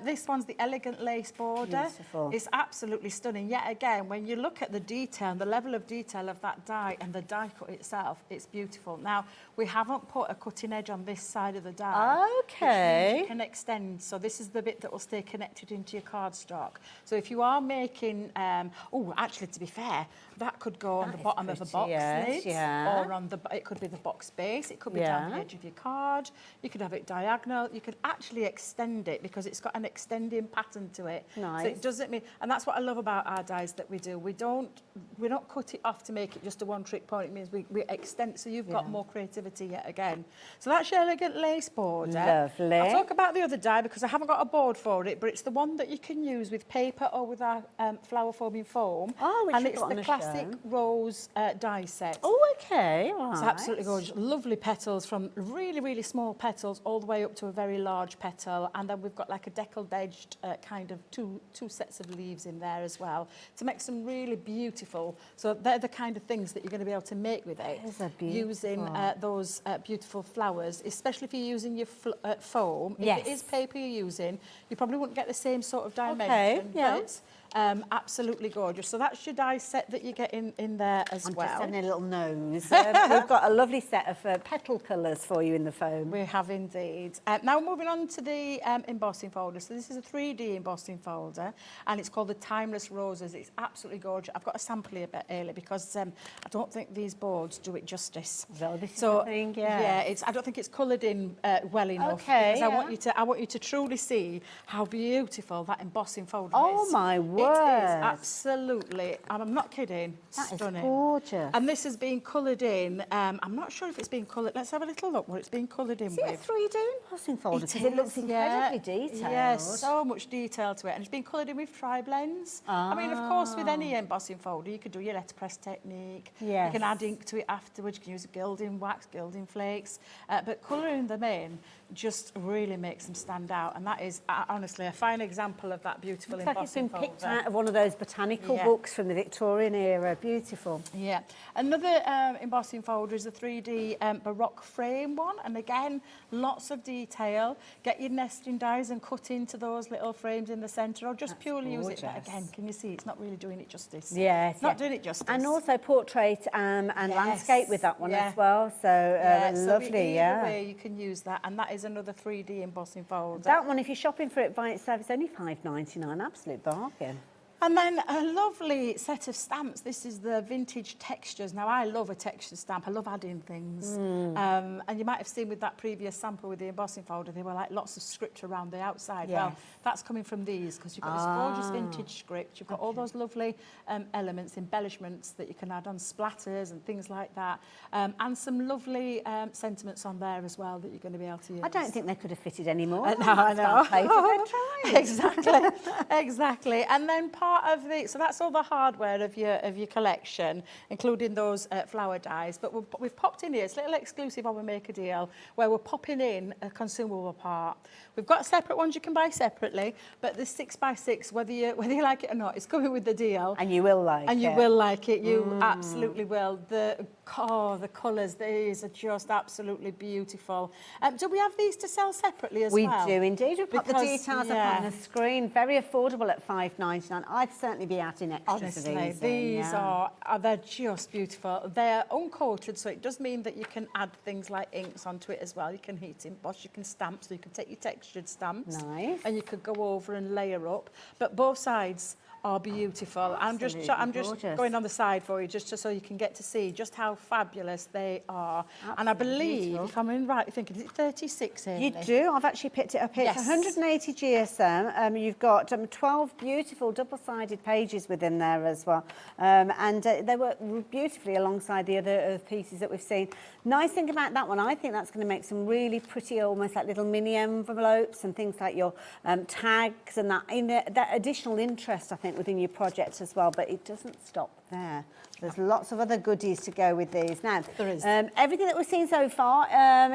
This one's the elegant lace border. Beautiful. It's absolutely stunning. Yet again, when you look at the detail, the level of detail of that die and the die cut itself, it's beautiful. Now, we haven't put a cutting edge on this side of the die. Okay. Which means you can extend. So this is the bit that will stay connected into your cardstock. So if you are making, actually, to be fair, that could go on the bottom of a box lid, or on it could be the box base. It could be down the edge of your card. You could have it diagonal. You could actually extend it because it's got an extending pattern to it. Nice. So it doesn't mean, and that's what I love about our dies that we do. We don't cut it off to make it just a one-trick pony. It means we extend, so you've got more creativity yet again. So that's your elegant lace border. Lovely. I'll talk about the other die because I haven't got a board for it, but it's the one that you can use with paper or with our flower foaming foam. Oh, which and you've it's got on the the classic show. rose die set. Oh, okay. Right. It's absolutely gorgeous. Lovely petals, from really, really small petals all the way up to a very large petal. And then we've got like a deckled-edged kind of two sets of leaves in there as well to make some really beautiful. So they're the kind of things that you're going to be able to make with it using those beautiful flowers, especially if you're using your foam. If it is paper you're using, you probably wouldn't get the same sort of dimension. Okay, yeah. But Absolutely gorgeous. So that's your die set that you get in there as I'm well. just having a little nose. We've got a lovely set of petal colours for you in the foam. We have indeed. Now moving on to the embossing folder. So this is a 3D embossing folder, and it's called the Timeless Roses. It's absolutely gorgeous. I've got a sample here, Hayley, because I don't think these boards do it justice. So this is the thing, yeah. I don't think it's coloured in well enough. Okay, because I want you to truly see how beautiful that embossing folder is. Oh my word! It is absolutely. I'm not kidding. That stunning. is gorgeous. And this has been coloured in. I'm not sure if it's been coloured. Let's have a little look what it's been coloured in Is it a with. 3D embossing folder? Because it looks incredibly detailed. Yes, so much detail to it. And it's been coloured in with tri-blends. I mean, of course, with any embossing folder, you could do your letterpress technique. Yes. You can add ink to it afterwards. You can use gilding wax, gilding flakes. But colouring them in just really makes them stand out. And that is, honestly, a fine example of that beautiful Looks like it's embossing been folder. picked out of one of those botanical books from the Victorian era. Beautiful. Yeah. Another embossing folder is a 3D Baroque frame one. And again, lots of detail. Get your nesting dies and cut into those little frames in the centre, or just purely use it. But again, can you see it's not really doing it justice? Yes. Not doing it justice. And also portrait and landscape with that one as well. So lovely, either way you can use that. And that is another 3D embossing folder. That one, if you're shopping for it by itself, it's only £5.99. Absolute bargain. And then a lovely set of stamps. This is the vintage textures. Now, I love a texture stamp. I love adding things. And you might have seen with that previous sample with the embossing folder, there were like lots of script around the outside. Yes. Well, that's coming from these because you've got this gorgeous vintage script. You've got all those lovely elements, embellishments that you can add on splatters and things like that. And some lovely sentiments on there as well that you're going to be able to use. I don't think they could have fitted any more. No, I know. Exactly. Exactly. And then part of the, so that's all the hardware of your collection, including those flower dies. But we've popped in here, it's a little exclusive on We Make a Deal, where we're popping in a consumable part. We've got separate ones you can buy separately, but the 6x6, whether you like it or not, it's coming with the deal. And you will like it. And you will like it. You absolutely will. The colours, these are just absolutely beautiful. Do we have these to sell separately as well? We do indeed. We've got the details up on the screen. Very affordable at £5.99. I'd certainly be adding extras of these. Honestly, these are they're just beautiful. They're uncoated, so it does mean that you can add things like inks onto it as well. You can heat emboss, you can stamp, so you can take your textured stamps. Nice. And you could go over and layer up. But both sides are beautiful. I'm just going on the side for you, just so you can get to see just how fabulous they are. Absolutely. And I believe, beautiful. If I'm right thinking, is it 36 here? You do. I've actually picked it up here. Yes. It's 180 GSM. You've got 12 beautiful double-sided pages within there as well. And they work beautifully alongside the other pieces that we've seen. Nice thing about that one, I think that's going to make some really pretty, almost like little mini envelopes and things like your tags and that additional interest, I think, within your projects as well. But it doesn't stop there. There's lots of other goodies to go with these. Now, there is. Everything that we've seen so far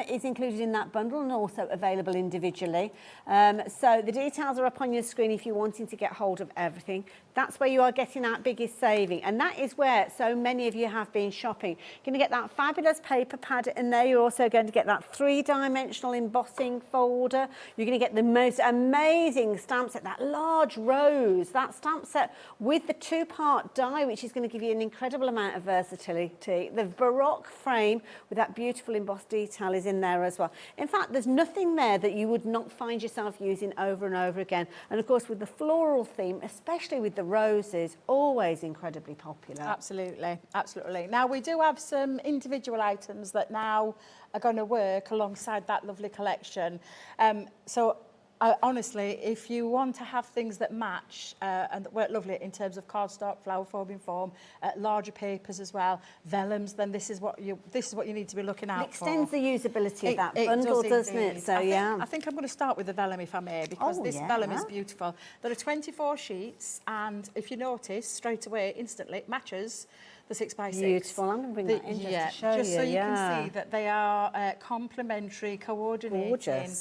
is included in that bundle and also available individually. So the details are up on your screen if you're wanting to get hold of everything. That's where you are getting that biggest saving. And that is where so many of you have been shopping. You're going to get that fabulous paper pad in there. You're also going to get that 3-dimensional embossing folder. You're going to get the most amazing stamp set, that large rose, that stamp set with the 2-part die, which is going to give you an incredible amount of versatility. The Baroque frame with that beautiful embossed detail is in there as well. In fact, there's nothing there that you would not find yourself using over and over again. And of course, with the floral theme, especially with the roses, always incredibly popular. Absolutely, absolutely. Now, we do have some individual items that now are going to work alongside that lovely collection. Honestly, if you want to have things that match and that work lovely in terms of cardstock, flower foaming foam, larger papers as well, vellums, then this is what you need to be looking out for. It extends the usability of that bundle, doesn't it? So I think I'm going to start with the vellum, if I may, because this vellum is beautiful. There are 24 sheets, and if you notice straight away, instantly, it matches the 6x6. Beautiful. I'm going to bring that in just to show you. Just so you can see that they are complementary, coordinating,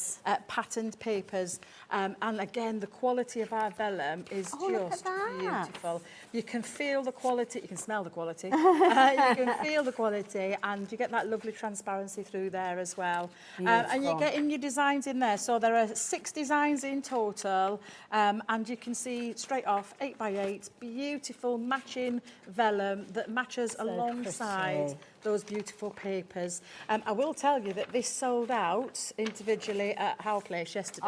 patterned papers. And again, the quality of our vellum is just beautiful. You can feel the quality, you can smell the quality, you can feel the quality, and you get that lovely transparency through there as well. And you're getting your designs in there. So there are 6 designs in total, and you can see straight off 8x8, beautiful matching vellum that matches alongside those beautiful papers. I will tell you that this sold out individually at How Place yesterday.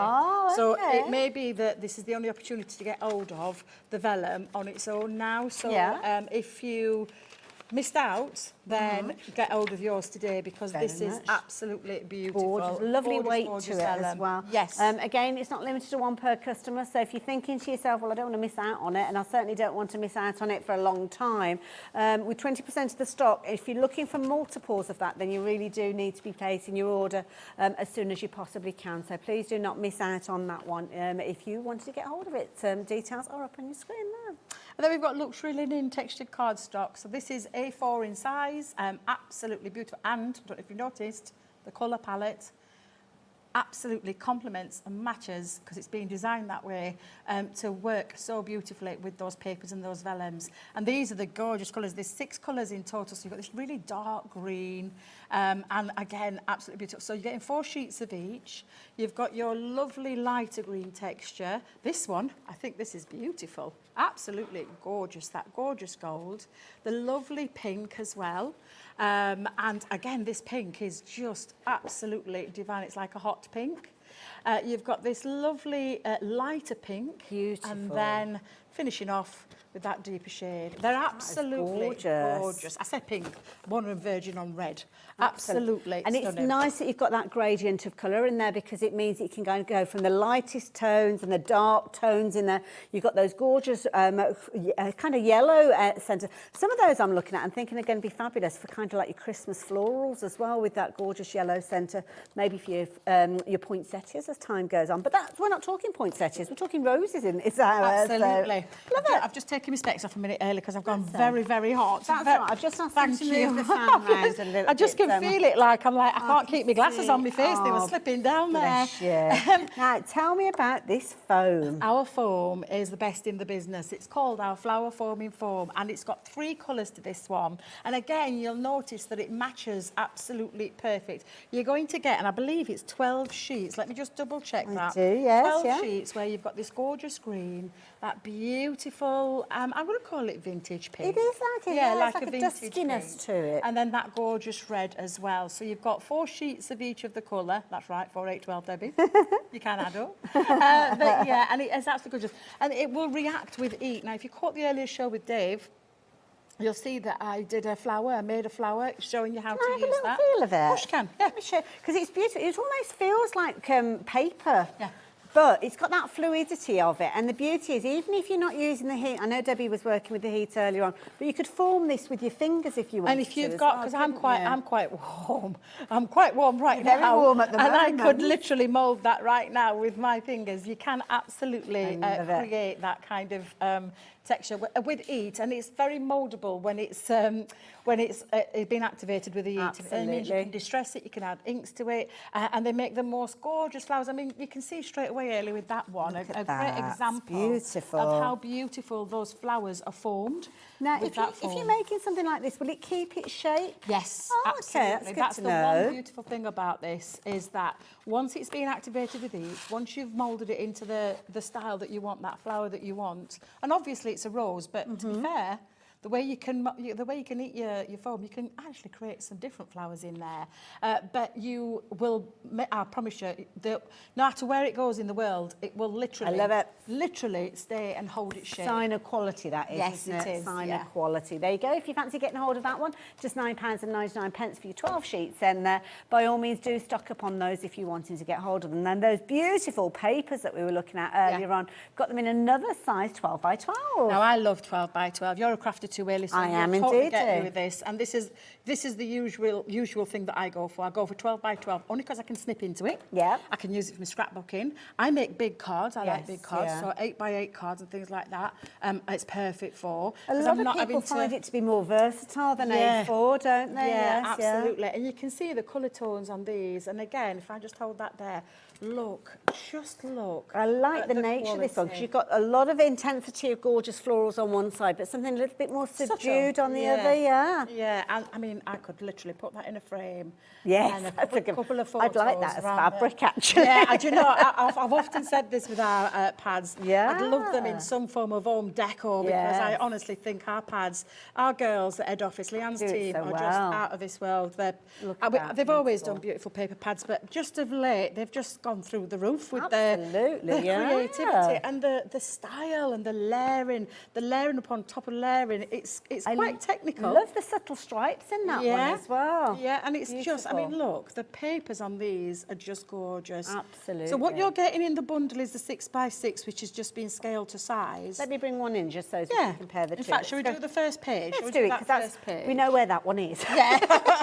So it may be that this is the only opportunity to get hold of the vellum on its own now. So if you missed out, then get hold of yours today, because this is absolutely beautiful. Gorgeous. Lovely weight to it as well. Yes. Again, it's not limited to one per customer, so if you're thinking to yourself, well, I don't want to miss out on it, and I certainly don't want to miss out on it for a long time, with 20% of the stock, if you're looking for multiples of that, then you really do need to be placing your order as soon as you possibly can. So please do not miss out on that one if you wanted to get hold of it. Details are up on your screen now. And then we've got luxury linen textured cardstock. So this is A4 in size, absolutely beautiful. And, I don't know if you noticed, the colour palette absolutely complements and matches, because it's being designed that way, to work so beautifully with those papers and those vellums. And these are the gorgeous colours. There's 6 colours in total. So you've got this really dark green, and again, absolutely beautiful. So you're getting 4 sheets of each. You've got your lovely lighter green texture. This one, I think this is beautiful. Absolutely gorgeous, that gorgeous gold. The lovely pink as well. And again, this pink is just absolutely divine. It's like a hot pink. You've got this lovely lighter pink. Beautiful. And then finishing off with that deeper shade. They're absolutely gorgeous. I said pink, one of them virgin on red. Absolutely And stunning. it's nice that you've got that gradient of colour in there, because it means that you can go from the lightest tones and the dark tones in there. You've got those gorgeous kind of yellow centre. Some of those I'm looking at and thinking are going to be fabulous for kind of like your Christmas florals as well, with that gorgeous yellow centre, maybe for your poinsettias as time goes on. But we're not talking poinsettias, we're talking roses in this hour. Absolutely. So, love it. I've just taken my specs off a minute early because I've gone very, very hot. That's right. I've just asked you to move the fan around a little I just bit, can feel it, like I can't keep my glasses on my face. They were slipping down there. Bless you. Now, tell me about this foam. Our foam is the best in the business. It's called our flower foaming foam, and it's got 3 colours to this one. And again, you'll notice that it matches absolutely perfect. You're going to get, and I believe it's 12 sheets. Let me just double check that. I do, yes, 12 sheets where you've got this gorgeous green, that beautiful, I'm going to call it vintage pink. It is like it, yeah, like a a vintage duskiness pink. to it. And then that gorgeous red as well. So you've got 4 sheets of each of the colour. That's right, 4, 8, 12, Debbie. You can add up. But yeah, and it is absolutely gorgeous. And it will react with heat. Now, if you caught the earlier show with Dave, you'll see that I did a flower. I made a flower, showing you how to use that. Can I have a little feel of it? Of course you can. Yeah. Let me show, because it's beautiful. It almost feels like paper. Yeah. But it's got that fluidity of it, and the beauty is, even if you're not using the heat, I know Debbie was working with the heat earlier on, but you could form this with your fingers if you want. And if you've got, because I'm quite warm. I'm quite warm right now. Very warm at the moment. And I could literally mould that right now with my fingers. You can absolutely create that kind of texture with heat, and it's very mouldable when it's been activated with the heat. Absolutely. It means you can distress it, you can add inks to it, and they make the most gorgeous flowers. I mean, you can see straight away, Hayley, with that one, a great example of how beautiful those flowers are formed. Now, if you're making something like this, will it keep its shape? Yes, absolutely. absolutely. That's the one beautiful thing about this, is that once it's been activated with heat, once you've moulded it into the style that you want, that flower that you want, and obviously it's a rose, but to be fair, the way you can eat your foam, you can actually create some different flowers in there. But you will, I promise you, no matter where it goes in the world, it will literally, I love it. Literally stay and hold its shape. Sign of quality, that is, yes, isn't it? Is, Sign of quality. There you go. If you fancy getting hold of that one, just £9.99 for your 12 sheets. And by all means, do stock up on those if you're wanting to get hold of them. And those beautiful papers that we were looking at earlier on, got them in another size, 12 by 12. Now, I love 12 by 12. You're a crafty to, Hayley, so I am you'll totally indeed. get you with this. And this is the usual thing that I go for. I go for 12 by 12, only because I can snip into it. Yeah. I can use it for my scrapbooking. I make big cards. I like Yes, big cards, yeah. so 8 by 8 cards and things like that. It's perfect for. A 'cause lot I'm of not people having to- find it to be more versatile than Yeah. A4, don't they? Yeah, Yes, absolutely. And you can see the colour tones on these. And again, if I just hold that there, look, just look. I like at the nature of this one, because quality. you've got a lot of intensity of gorgeous florals on one side, but something a little bit more subdued on the other, yeah. Yeah, and I mean, I could literally put that in a frame. Yes, and that's a good- couple of I'd photos like that as around fabric, there. actually. Yeah, do you know, I've often said this with our pads. Yeah. I'd love them in some form of home decor, because I Yes. honestly think our pads, our girls at head office, Leanne's Do it team, so are just well. out of this world. Look at that, They've always beautiful. done beautiful paper pads, but just of late, they've just gone through the roof with Absolutely, the yeah. creativity and the style and the layering upon top of layering. It's quite technical. Love the subtle stripes in that one as well. Yeah, and it's just, I mean, Beautiful. look, the papers on these are just gorgeous. Absolutely. So what you're getting in the bundle is the 6 by 6, which has just been scaled to size. Let me bring one in just so we Yeah. can compare the two. In fact, shall we Let's do go- the first page? Shall Let's we do it, that because first page? we know where that one is. Yeah. In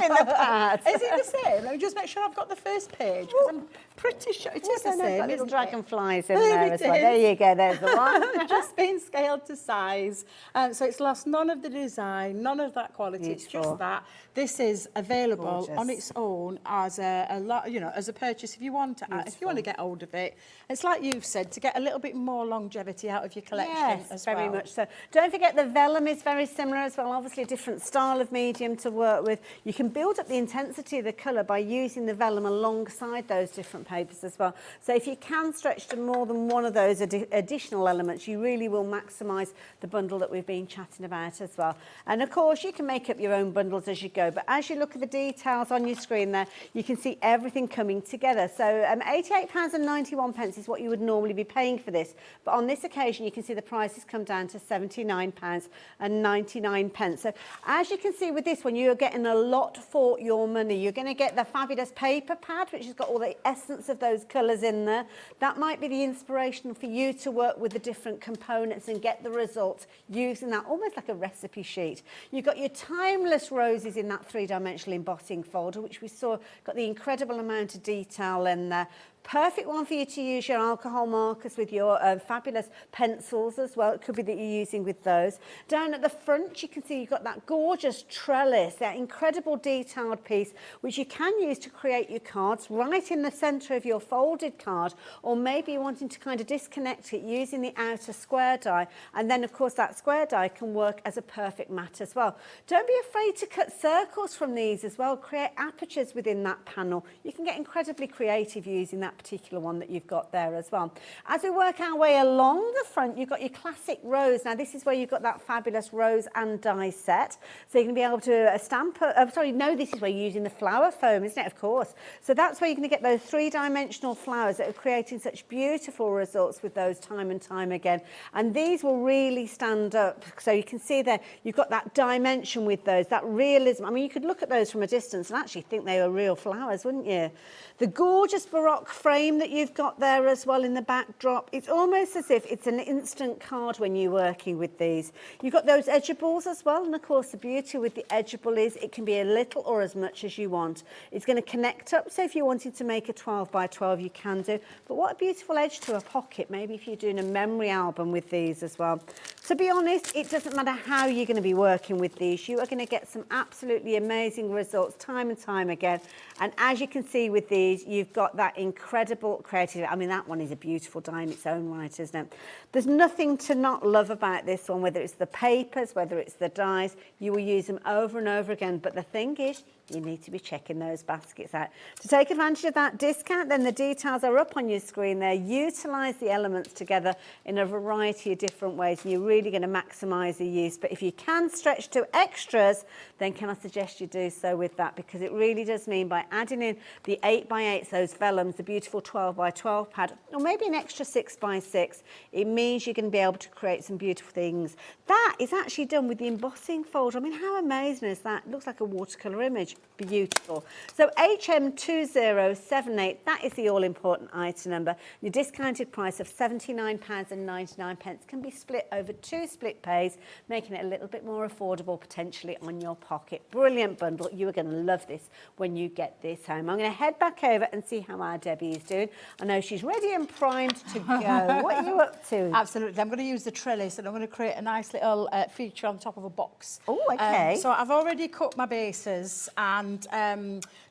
the pad. Is it the same? Let me just make sure I've got the first page, because I'm pretty sure it is the I know, same, got little isn't it? dragonflies in There there it as well. is. There you go, there's the one. Just been scaled to size, so it's lost none of the design, none of that quality. It's Beautiful. just that this is available Gorgeous. on its own as a lot, you know, as a purchase if you want to. If you want to get hold of it, it's like you've said, to get a little bit more longevity out of your collection Yes, as very well. much so. Don't forget the vellum is very similar as well. Obviously a different style of medium to work with. You can build up the intensity of the colour by using the vellum alongside those different papers as well. So if you can stretch to more than one of those additional elements, you really will maximise the bundle that we've been chatting about as well. And of course, you can make up your own bundles as you go. But as you look at the details on your screen there, you can see everything coming together. So £88.91 is what you would normally be paying for this. But on this occasion, you can see the prices come down to £79.99. So as you can see with this one, you're getting a lot for your money. You're going to get the fabulous paper pad, which has got all the essence of those colours in there. That might be the inspiration for you to work with the different components and get the result using that, almost like a recipe sheet. You've got your timeless roses in that three-dimensional embossing folder, which we saw got the incredible amount of detail in there. Perfect one for you to use your alcohol markers with your fabulous pencils as well. It could be that you're using with those. Down at the front, you can see you've got that gorgeous trellis, that incredible detailed piece, which you can use to create your cards right in the centre of your folded card, or maybe you're wanting to kind of disconnect it using the outer square die. And then, of course, that square die can work as a perfect mat as well. Don't be afraid to cut circles from these as well. Create apertures within that panel. You can get incredibly creative using that particular one that you've got there as well. As we work our way along the front, you've got your classic rose. Now this is where you've got that fabulous rose and die set. So you're going to be able to stamp, this is where you're using the flower foam, isn't it? Of course. So that's where you're going to get those three-dimensional flowers that are creating such beautiful results with those time and time again. And these will really stand up. So you can see there, you've got that dimension with those, that realism. I mean, you could look at those from a distance and actually think they were real flowers, wouldn't you? The gorgeous Baroque frame that you've got there as well in the backdrop, it's almost as if it's an instant card when you're working with these. You've got those edgeables as well, and of course the beauty with the edgeable is it can be a little or as much as you want. It's going to connect up, so if you wanted to make a 12 by 12 you can do, but what a beautiful edge to a pocket, maybe if you're doing a memory album with these as well. To be honest, it doesn't matter how you're going to be working with these, you are going to get some absolutely amazing results time and time again. And as you can see with these, you've got that incredible creativity. I mean, that one is a beautiful die in its own right, isn't it? There's nothing to not love about this one, whether it's the papers, whether it's the dies. You will use them over and over again. But the thing is, you need to be checking those baskets out. To take advantage of that discount, then the details are up on your screen there. Utilise the elements together in a variety of different ways, and you're really going to maximise the use. But if you can stretch to extras, then can I suggest you do so with that, because it really does mean by adding in the 8 by 8s, those vellums, the beautiful 12 by 12 pad, or maybe an extra 6 by 6, it means you're going to be able to create some beautiful things. That is actually done with the embossing folder. I mean, how amazing is that? It looks like a watercolour image. beautiful. So HM2078, that is the all-important item number. Your discounted price of £79.99 can be split over 2 split pays, making it a little bit more affordable potentially on your pocket. Brilliant bundle. You are going to love this when you get this home. I'm going to head back over and see how our Debbie is doing. I know she's ready and primed to go. What are you up to? Absolutely. I'm going to use the trellis and I'm going to create a nice little feature on top of a box. Oh, okay. So I've already cut my bases, and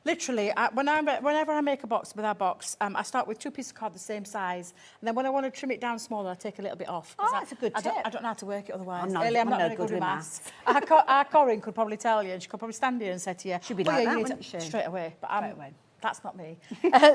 literally, whenever I make a box with our box, I start with 2 pieces of card the same size, and then when I want to trim it down smaller, I take a little bit off. Oh, that's a good tip. I don't know how to work it otherwise. I'm not very good with maths. Our Corinne could probably tell you, and she could probably stand here and say to you, she'd be well, like yeah, that, you wouldn't need she? straight away. But Straight away. That's not me.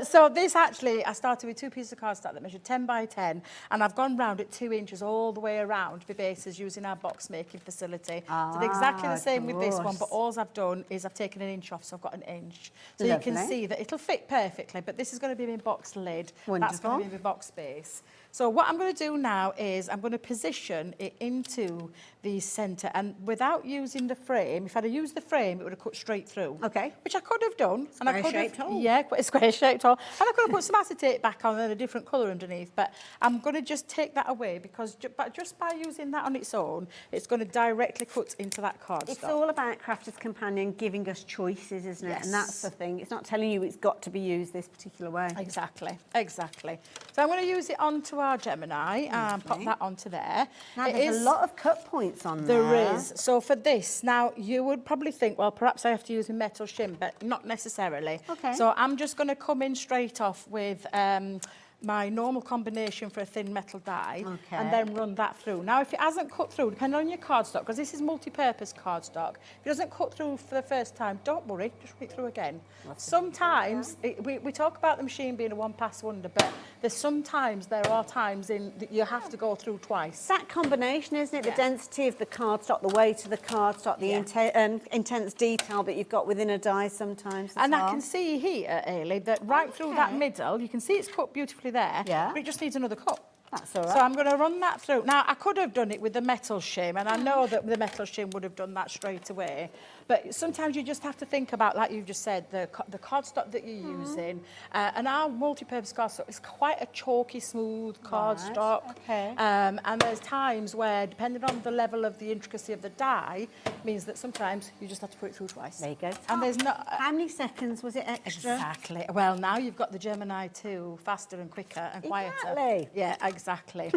So this actually, I started with 2 pieces of cardstock that measured 10 by 10, and I've gone round it 2 inches all the way around the bases using our box making facility. Did exactly the same with this one, but all I've done is I've taken 1 inch off, so I've got 1 inch. So you can see that it'll fit perfectly, but this is going to be my box lid. Wonderful. That's going to be my box base. So what I'm going to do now is I'm going to position it into the centre, and without using the frame, if I'd have used the frame, it would have cut straight through. Okay. Which I could have done. Square-shaped hole. Yeah, quite a square-shaped hole. And I could have put some acetate back on and a different colour underneath, but I'm going to just take that away because just by using that on its own, it's going to directly cut into that cardstock. It's all about Crafter's Companion giving us choices, isn't it? Yes. And that's the thing. It's not telling you it's got to be used this particular way. Exactly, exactly. So I'm going to use it onto our Gemini and pop that onto there. Now, there's a lot of cut points on there. There is. So for this, now you would probably think, well, perhaps I have to use a metal shim, but not necessarily. Okay. So I'm just going to come in straight off with my normal combination for a thin metal die, and then run that through. Now, if it hasn't cut through, depending on your cardstock, because this is multi-purpose cardstock, if it doesn't cut through for the first time, don't worry, just run it through again. Sometimes, we talk about the machine being a one-pass wonder, but sometimes there are times that you have to go through twice. That combination, isn't it? The density of the cardstock, the weight of the cardstock, the intense detail that you've got within a die sometimes. And I can see here, Hayley, that right through that middle, you can see it's cut beautifully there, but it just needs another cut. That's all right. So I'm going to run that through. Now, I could have done it with the metal shim, and I know that the metal shim would have done that straight away. But sometimes you just have to think about, like you just said, the cardstock that you're using. And our multi-purpose cardstock is quite a chalky, smooth cardstock. Okay. And there's times where, depending on the level of the intricacy of the die, means that sometimes you just have to put it through twice. There you go. And there's not... How many seconds was it extra? Exactly. Well, now you've got the Gemini 2, faster and quicker and quieter. Exactly. Yeah, exactly.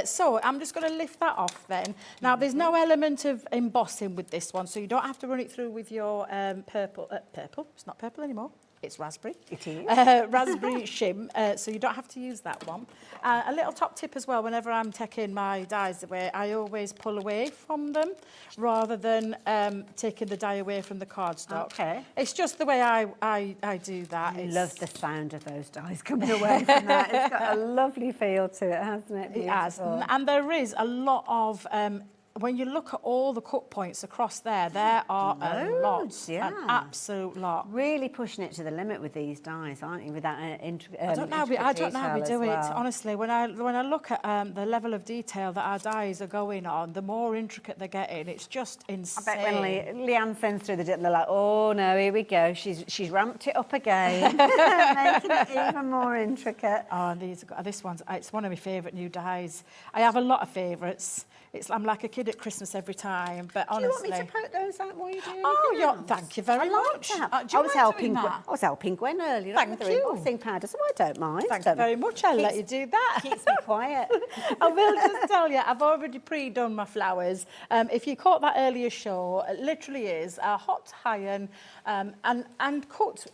So I'm just going to lift that off then. Now, there's no element of embossing with this one, so you don't have to run it through with your purple. It's not purple anymore. It's raspberry. It is. Raspberry shim, so you don't have to use that one. A little top tip as well, whenever I'm taking my dies away, I always pull away from them rather than taking the die away from the cardstock. Okay. It's just the way I do that. I love the sound of those dies coming away from that. It's got a lovely feel to it, hasn't it? It has. And there is a lot of... when you look at all the cut points across there are a lot, an absolute lot. Really pushing it to the limit with these dies, aren't you? With that I don't know how we do it. Honestly, when I look at the level of detail that our dies are going on, the more intricate they're getting, it's just insane. I bet when Leanne sends through the dip, they're like, oh no, here we go. She's ramped it up again, making it even more intricate. Oh, this one's it's one of my favourite new dies. I have a lot of favourites. I'm like a kid at Christmas every time, but honestly... Do you want me to poke those out while you do thank you very much. I was helping Gwen earlier. Thank you. Embossing powder, so I don't mind. Thank you very much. I'll let you do that. Keeps me quiet. I will just tell you, I've already pre-done my flowers. If you caught that earlier show, it literally is a hot iron and cut...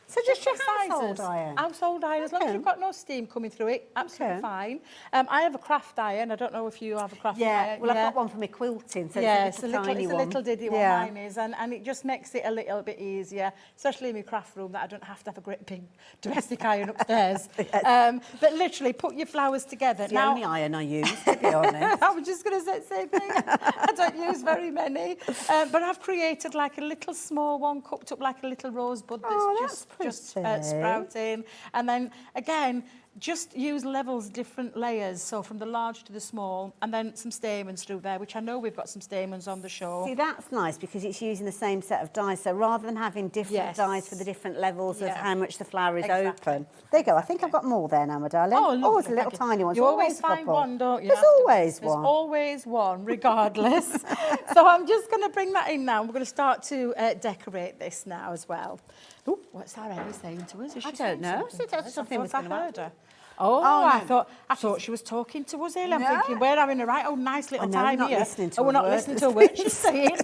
So just your sizes. household iron? Household iron, as long as you've got no steam coming through it, absolutely fine. I have a craft iron. I don't know if you have a craft iron. Well, I've got one for my quilting, so it's a little diddy one, mine is, and it just makes it a little bit easier, especially in my craft room, that I don't have to have a great big domestic iron upstairs. But literally, put your flowers together. It's the only iron I use, to be honest. I was just going to say the same thing. I don't use very many. But I've created like a little small one, cupped up like a little rosebud that's just just sprouting. And then again, just use levels, different layers, so from the large to the small, and then some stamens through there, which I know we've got some stamens on the show. See, that's nice because it's using the same set of dies, so rather than having different dies for the different levels of how much the flower is open. There you go, I think I've got more there now, my darling. Oh, it's a little tiny one. You always find one, don't you? There's always one. There's always one, regardless. So I'm just going to bring that in now. We're going to start to decorate this now as well. Ooh, what's our Ellie saying to us? Is she I don't know. Something was going to happen. Oh, no. I thought she was talking to us, Hayley. I'm thinking, we're having a right old nice little time not here. listening to we're not listening to a word she's saying.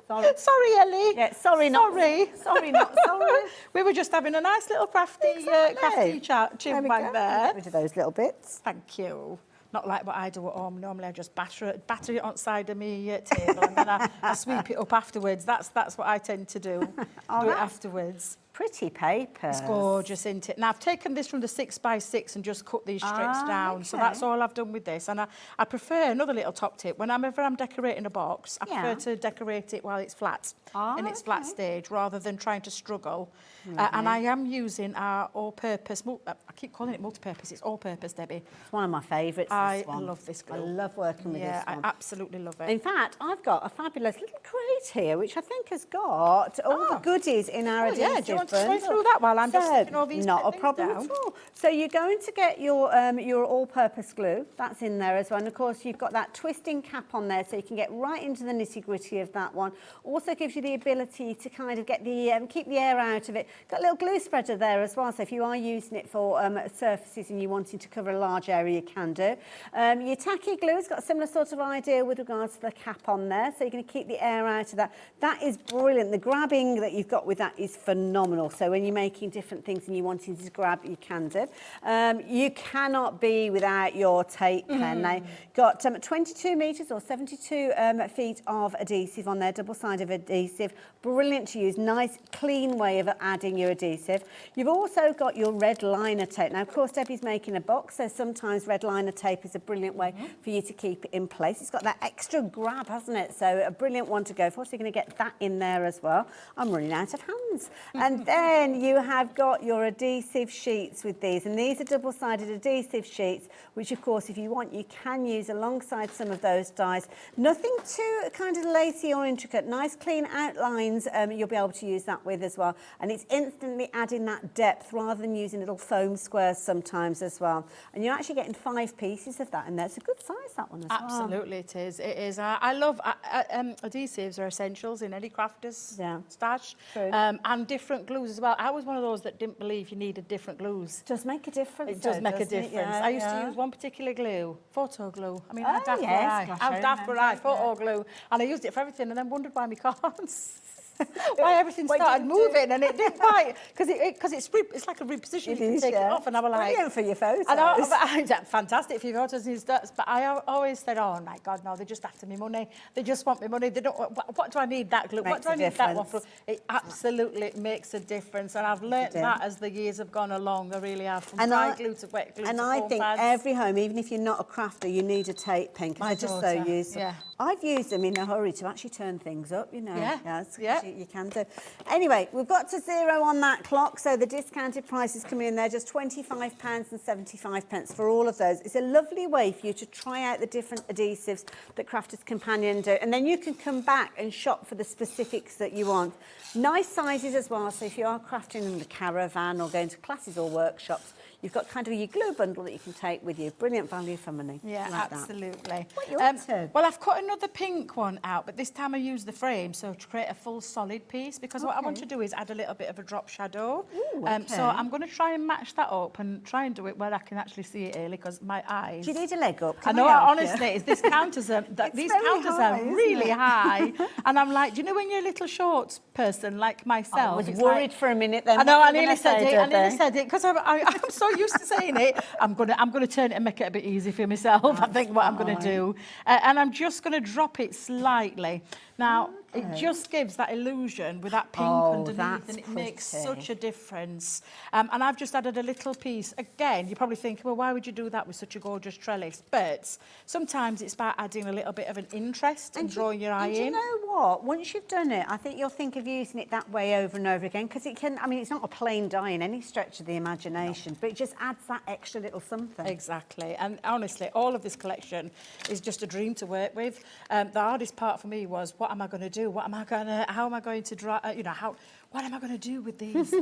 Sorry, Ellie. Yeah, sorry, not sorry. Sorry, not sorry. We were just having a nice little crafty, crafty chat, chin bang there. Get rid of those little bits. Thank you. Not like what I do at home. Normally I just batter it on the side of my table and then I sweep it up afterwards. That's what I tend to do. Do it afterwards. Pretty paper. It's gorgeous, isn't it? Now, I've taken this from the 6x6 and just cut these strips down. So that's all I've done with this. And I prefer, another little top tip, whenever I'm decorating a box, I prefer to decorate it while it's flat, in its flat stage, rather than trying to struggle. And I am using our all-purpose, I keep calling it multi-purpose, it's all-purpose, Debbie. It's one of my favourites, I love this glue. I love working with this one. I absolutely love it. In fact, I've got a fabulous little crate here, which I think has got all the goodies in our adhesive. Yeah, do you want to go through that while I'm just sticking all these Not a things problem down? at all. So you're going to get your all-purpose glue. That's in there as well. And of course, you've got that twisting cap on there, so you can get right into the nitty-gritty of that one. Also gives you the ability to kind of get the keep the air out of it. Got a little glue spreader there as well. So if you are using it for surfaces and you're wanting to cover a large area, you can do. Your tacky glue has got a similar sort of idea with regards to the cap on there. So you're going to keep the air out of that. That is brilliant. The grabbing that you've got with that is phenomenal. So when you're making different things and you're wanting to grab, you can do. You cannot be without your tape pen. They got 22 metres or 72 feet of adhesive on there, double-sided adhesive. Brilliant to use. Nice, clean way of adding your adhesive. You've also got your red liner tape. Now, of course, Debbie's making a box, so sometimes red liner tape is a brilliant way for you to keep it in place. It's got that extra grab, hasn't it? So a brilliant one to go for. So you're going to get that in there as well. I'm running out of hands. And then you have got your adhesive sheets with these, and these are double-sided adhesive sheets, which of course, if you want, you can use alongside some of those dies. Nothing too kind of lacy or intricate. Nice, clean outlines. You'll be able to use that with as well, and it's instantly adding that depth rather than using little foam squares sometimes as well. And you're actually getting 5 pieces of that in there. It's a good size, that one as well. Absolutely, it is. It is. I love adhesives are essentials in any crafter's stash. True. And different glues as well. I was one of those that didn't believe you needed different glues. It does make a difference. It does make a difference. Yeah, I used to use one particular glue, photo glue. I mean, how daft were yes, I? gosh, How I daft were I? remember, Photo glue. And I used it for everything and then wondered why my cards... why everything started moving and it didn't quite, because it's like a reposition. You can take it off, and I was like, brilliant for your photos. Fantastic for your photos and stuff. But I always said, oh my God, no, they're just after me money. They just want me money. They don't. What do I need that glue? What do I need that one for? It absolutely makes a difference, and I've learnt that as the years have gone along. I really have. From dry glue to wet glue. And I think every home, even if you're not a crafter, you need a tape pen because they're just so useful. Yeah. I've used them in a hurry to actually turn things up, you know. Yeah. You can do. Anyway, we've got to zero on that clock, so the discounted prices come in there, just £25.75 for all of those. It's a lovely way for you to try out the different adhesives that Crafters Companion do, and then you can come back and shop for the specifics that you want. Nice sizes as well, so if you are crafting in the caravan or going to classes or workshops, you've got kind of your glue bundle that you can take with you. Brilliant value for money. Yeah, like absolutely. What are you up to? Well, I've cut another pink one out, but this time I used the frame, so to create a full solid piece, because what I want to do is add a little bit of a drop shadow. Ooh, So I'm going to try and match that up and try and do it where I can actually see it, Hayley, because my eyes... Do you need a leg up? I know, honestly, these counters are really high. And I'm like, do you know when you're a little short person like myself? I was worried for a minute then. I know, I nearly said it, because I'm so used to saying it. I'm gonna turn it and make it a bit easy for myself. I think what I'm gonna do, and I'm just gonna drop it slightly. Now, It just gives that illusion with that pink underneath, and it makes such a difference. And I've just added a little piece. Again, you probably think, well, why would you do that with such a gorgeous trellis? But sometimes it's about adding a little bit of an interest and drawing your eye in. You know what? Once you've done it, I think you'll think of using it that way over and over again, because it can, I mean, it's not a plain die in any stretch of the imagination, but it just adds that extra little something. Exactly. And honestly, all of this collection is just a dream to work with. The hardest part for me was, what am I going to do? How am I going to draw, what am I going to do with these?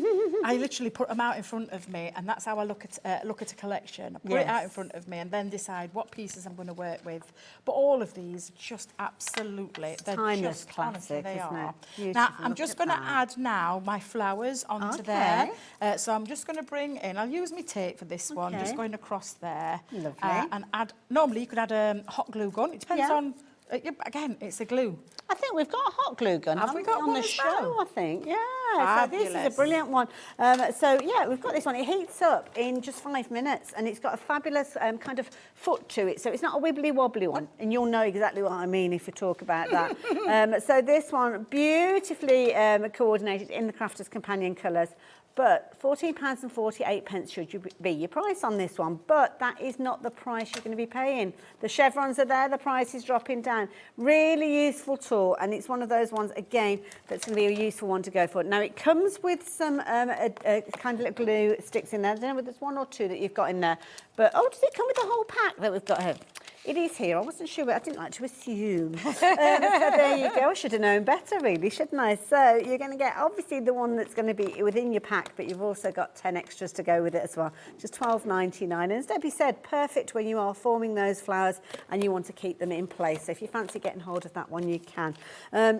I literally put them out in front of me, and that's how I look at a collection. I put it out in front of me and then decide what pieces I'm going to work with. But all of these, just absolutely, they're timeless just classic, they isn't are. it? Now, I'm just going to add now my flowers onto there. So I'm just going to bring in, I'll use my tape for this one, just going across there. Lovely. And add, normally you could add a hot glue gun. It depends on, again, it's a glue. I think we've got a hot glue gun. Have we got on one the as show? well? I think, yeah. Fabulous. So this is a brilliant one. So yeah, we've got this one. It heats up in just 5 minutes, and it's got a fabulous kind of foot to it. So it's not a wibbly wobbly one, and you'll know exactly what I mean if we talk about that. So this one, beautifully coordinated in the Crafter's Companion colours. But £14.48 should be your price on this one. But that is not the price you're going to be paying. The chevrons are there, the price is dropping down. Really useful tool, and it's one of those ones, again, that's going to be a useful one to go for. Now, it comes with some kind of little glue sticks in there. I don't know whether there's one or two that you've got in there. But, oh, does it come with the whole pack that we've got here? It is here. I wasn't sure, but I didn't like to assume. So there you go. I should have known better, really, shouldn't I? So you're going to get, obviously, the one that's going to be within your pack, but you've also got 10 extras to go with it as well. Just £12.99. And as Debbie said, perfect when you are forming those flowers and you want to keep them in place. So if you fancy getting hold of that one, you can.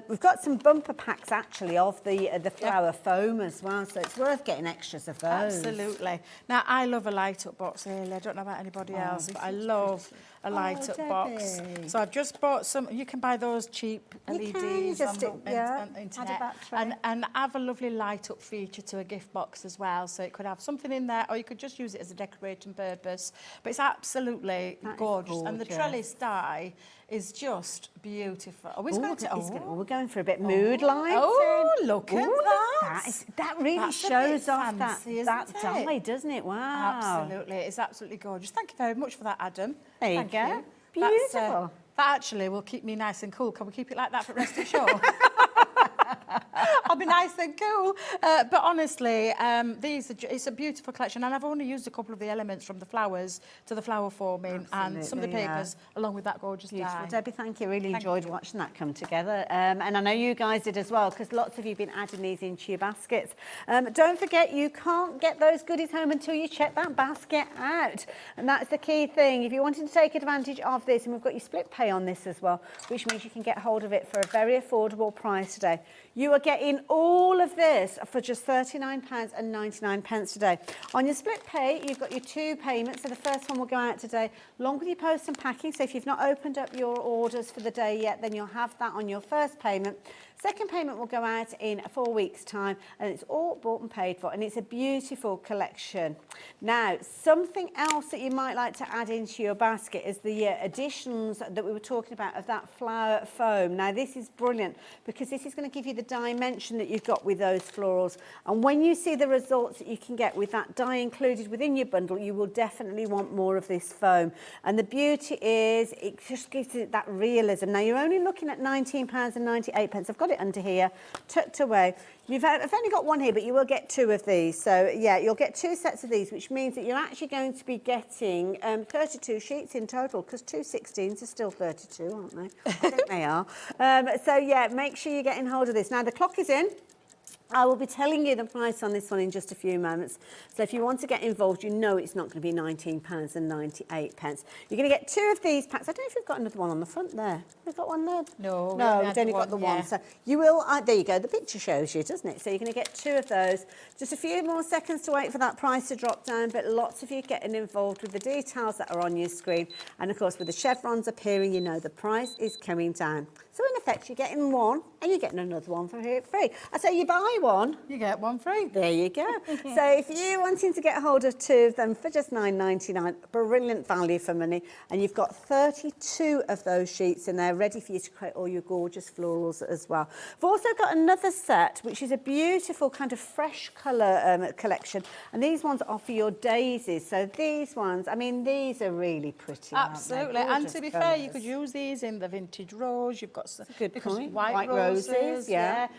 We've got some bumper packs, actually, of the flower foam as well, so it's worth getting extras of those. Absolutely. Now, I love a light-up box, Hayley. I don't know about anybody else, but I love a light-up box. So I've just bought some. You can buy those cheap LEDs on the internet, and have a lovely light-up feature to a gift box as well. So it could have something in there, or you could just use it as a decorating purpose. But it's absolutely gorgeous, and the trellis die is just beautiful. We're going for a bit mood lighting. Oh, look at that! That really shows off that die, doesn't it? Wow! Absolutely, it's absolutely gorgeous. Thank you very much for that, Adam. There you go. Beautiful. That actually will keep me nice and cool. Can we keep it like that for the rest of the show? I'll be nice and cool. But honestly, it's a beautiful collection, and I've only used a couple of the elements from the flowers to the flower forming and some of the papers along with that gorgeous die. Debbie, thank you. Really enjoyed watching that come together. And I know you guys did as well, because lots of you have been adding these into your baskets. Don't forget, you can't get those goodies home until you check that basket out. And that's the key thing. If you're wanting to take advantage of this, and we've got your split pay on this as well, which means you can get hold of it for a very affordable price today. You are getting all of this for just £39.99 today. On your split pay, you've got your 2 payments. So the first one will go out today, along with your post and packing. So if you've not opened up your orders for the day yet, then you'll have that on your first payment. Second payment will go out in 4 weeks' time, and it's all bought and paid for, and it's a beautiful collection. Now, something else that you might like to add into your basket is the additions that we were talking about of that flower foam. Now, this is brilliant because this is going to give you the dimension that you've got with those florals, and when you see the results that you can get with that die included within your bundle, you will definitely want more of this foam. And the beauty is it just gives it that realism. Now, you're only looking at £19.98. I've got it under here, tucked away. I've only got one here, but you will get 2 of these. So, yeah, you'll get 2 sets of these, which means that you're actually going to be getting 32 sheets in total, because 2 16s are still 32, aren't they? I think they are. So, yeah, make sure you're getting hold of this. Now, the clock is in. I will be telling you the price on this one in just a few moments. So if you want to get involved, you know it's not going to be £19.98. You're going to get 2 of these packs. I don't know if we've got another one on the front there. We've got one there? No, we've only got the one. So you will, there you go, the picture shows you, doesn't it? So you're going to get 2 of those. Just a few more seconds to wait for that price to drop down, but lots of you getting involved with the details that are on your screen. And of course, with the chevrons appearing, you know the price is coming down. So in effect, you're getting one and you're getting another one for free. I say you buy one, You get one free. there you go. So if you're wanting to get hold of 2 of them for just £9.99, brilliant value for money. And you've got 32 of those sheets in there ready for you to create all your gorgeous florals as well. We've also got another set, which is a beautiful kind of fresh colour collection. And these ones are for your daisies. So these ones, I mean, these are really pretty. Absolutely. And to be fair, you could use these in the vintage rose. You've got some good point. white roses. Yeah.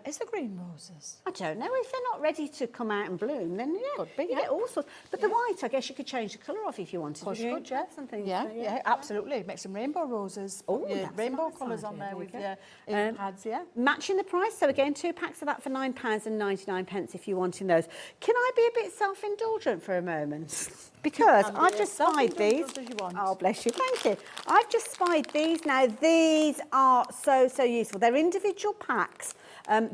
Is the green roses? I don't know, if they're not ready to come out and bloom, then yeah, Could be, you yeah. get all sorts. But the white, I guess you could change the colour off if you wanted. Of course to. you could, yeah. Something. Yeah, so, yeah, absolutely. Make some rainbow roses. Oh, Put your that's a rainbow nice colours on idea. there There with you your go. ink pads, yeah. Matching the price, so again, 2 packs of that for £9.99 if you're wanting those. Can I be a bit self-indulgent for a moment? Because can be I've as just spied these. self-indulgent as you want. Oh, bless you, thank you. I've just spied these. Now, these are so useful. They're individual packs,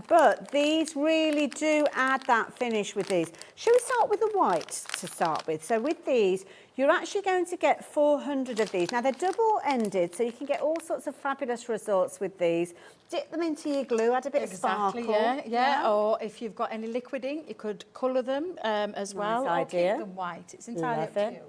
but these really do add that finish with these. Shall we start with the white to start with? So with these, you're actually going to get 400 of these. Now, they're double-ended, so you can get all sorts of fabulous results with these. Dip them into your glue, add a bit of sparkle. Yeah. Or if you've got any liquid ink, you could colour them as well. Or idea. keep them white. It's entirely up to you.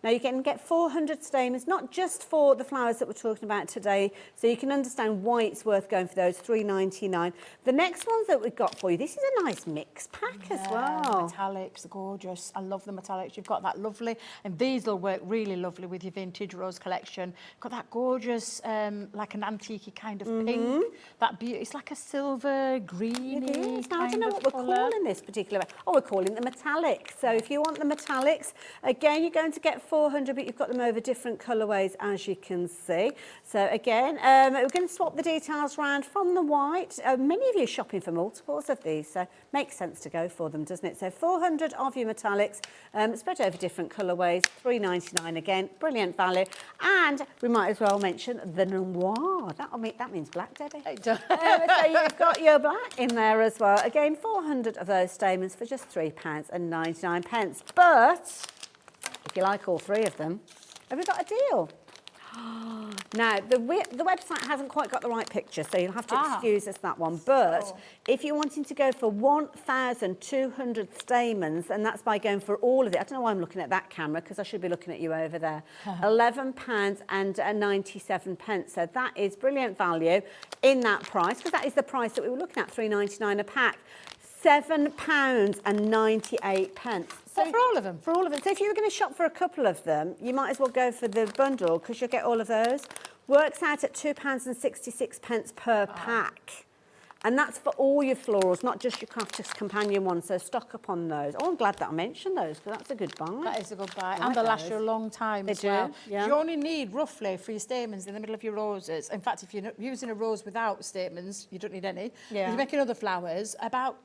Now you can get 400 stamens, not just for the flowers that we're talking about today, so you can understand why it's worth going for those, £3.99. The next ones that we've got for you, this is a nice mix pack as well. Metallics, gorgeous. I love the metallics. You've got that lovely, and these will work really lovely with your vintage rose collection. Got that gorgeous, like an antique kind of pink. That it's like a silver, greeny. It is. Now, I kind don't know of what we're colour. calling this particular. Oh, we're calling it the metallic. So if you want the metallics, again, you're going to get 400, but you've got them over different colourways, as you can see. So again, we're going to swap the details around from the white. Many of you are shopping for multiples of these, so makes sense to go for them, doesn't it? So 400 of your metallics, spread over different colourways, £3.99 again, brilliant value. And we might as well mention the noir. That means black, Debbie. So you've got your black in there as well. Again, 400 of those stamens for just £3.99. But if you like all 3 of them, have we got a deal? Now, the website hasn't quite got the right picture, so you'll have to excuse us that one. But if you're wanting to go for 1,200 stamens, and that's by going for all of it, I don't know why I'm looking at that camera, because I should be looking at you over there, £11.97. So that is brilliant value in that price, because that is the price that we were looking at, £3.99 a pack. £7.98. So for all of them? For all of them. So if you were going to shop for a couple of them, you might as well go for the bundle, because you'll get all of those. Works out at £2.66 per pack. And that's for all your florals, not just your Crafter's Companion ones, so stock up on those. Oh, I'm glad that I mentioned those, because that's a good buy. That is a good buy. And they'll last you a long time as well. Yeah. You only need, roughly, for your stamens in the middle of your roses. In fact, if you're using a rose without stamens, you don't need any. Yeah. If you're making other flowers, about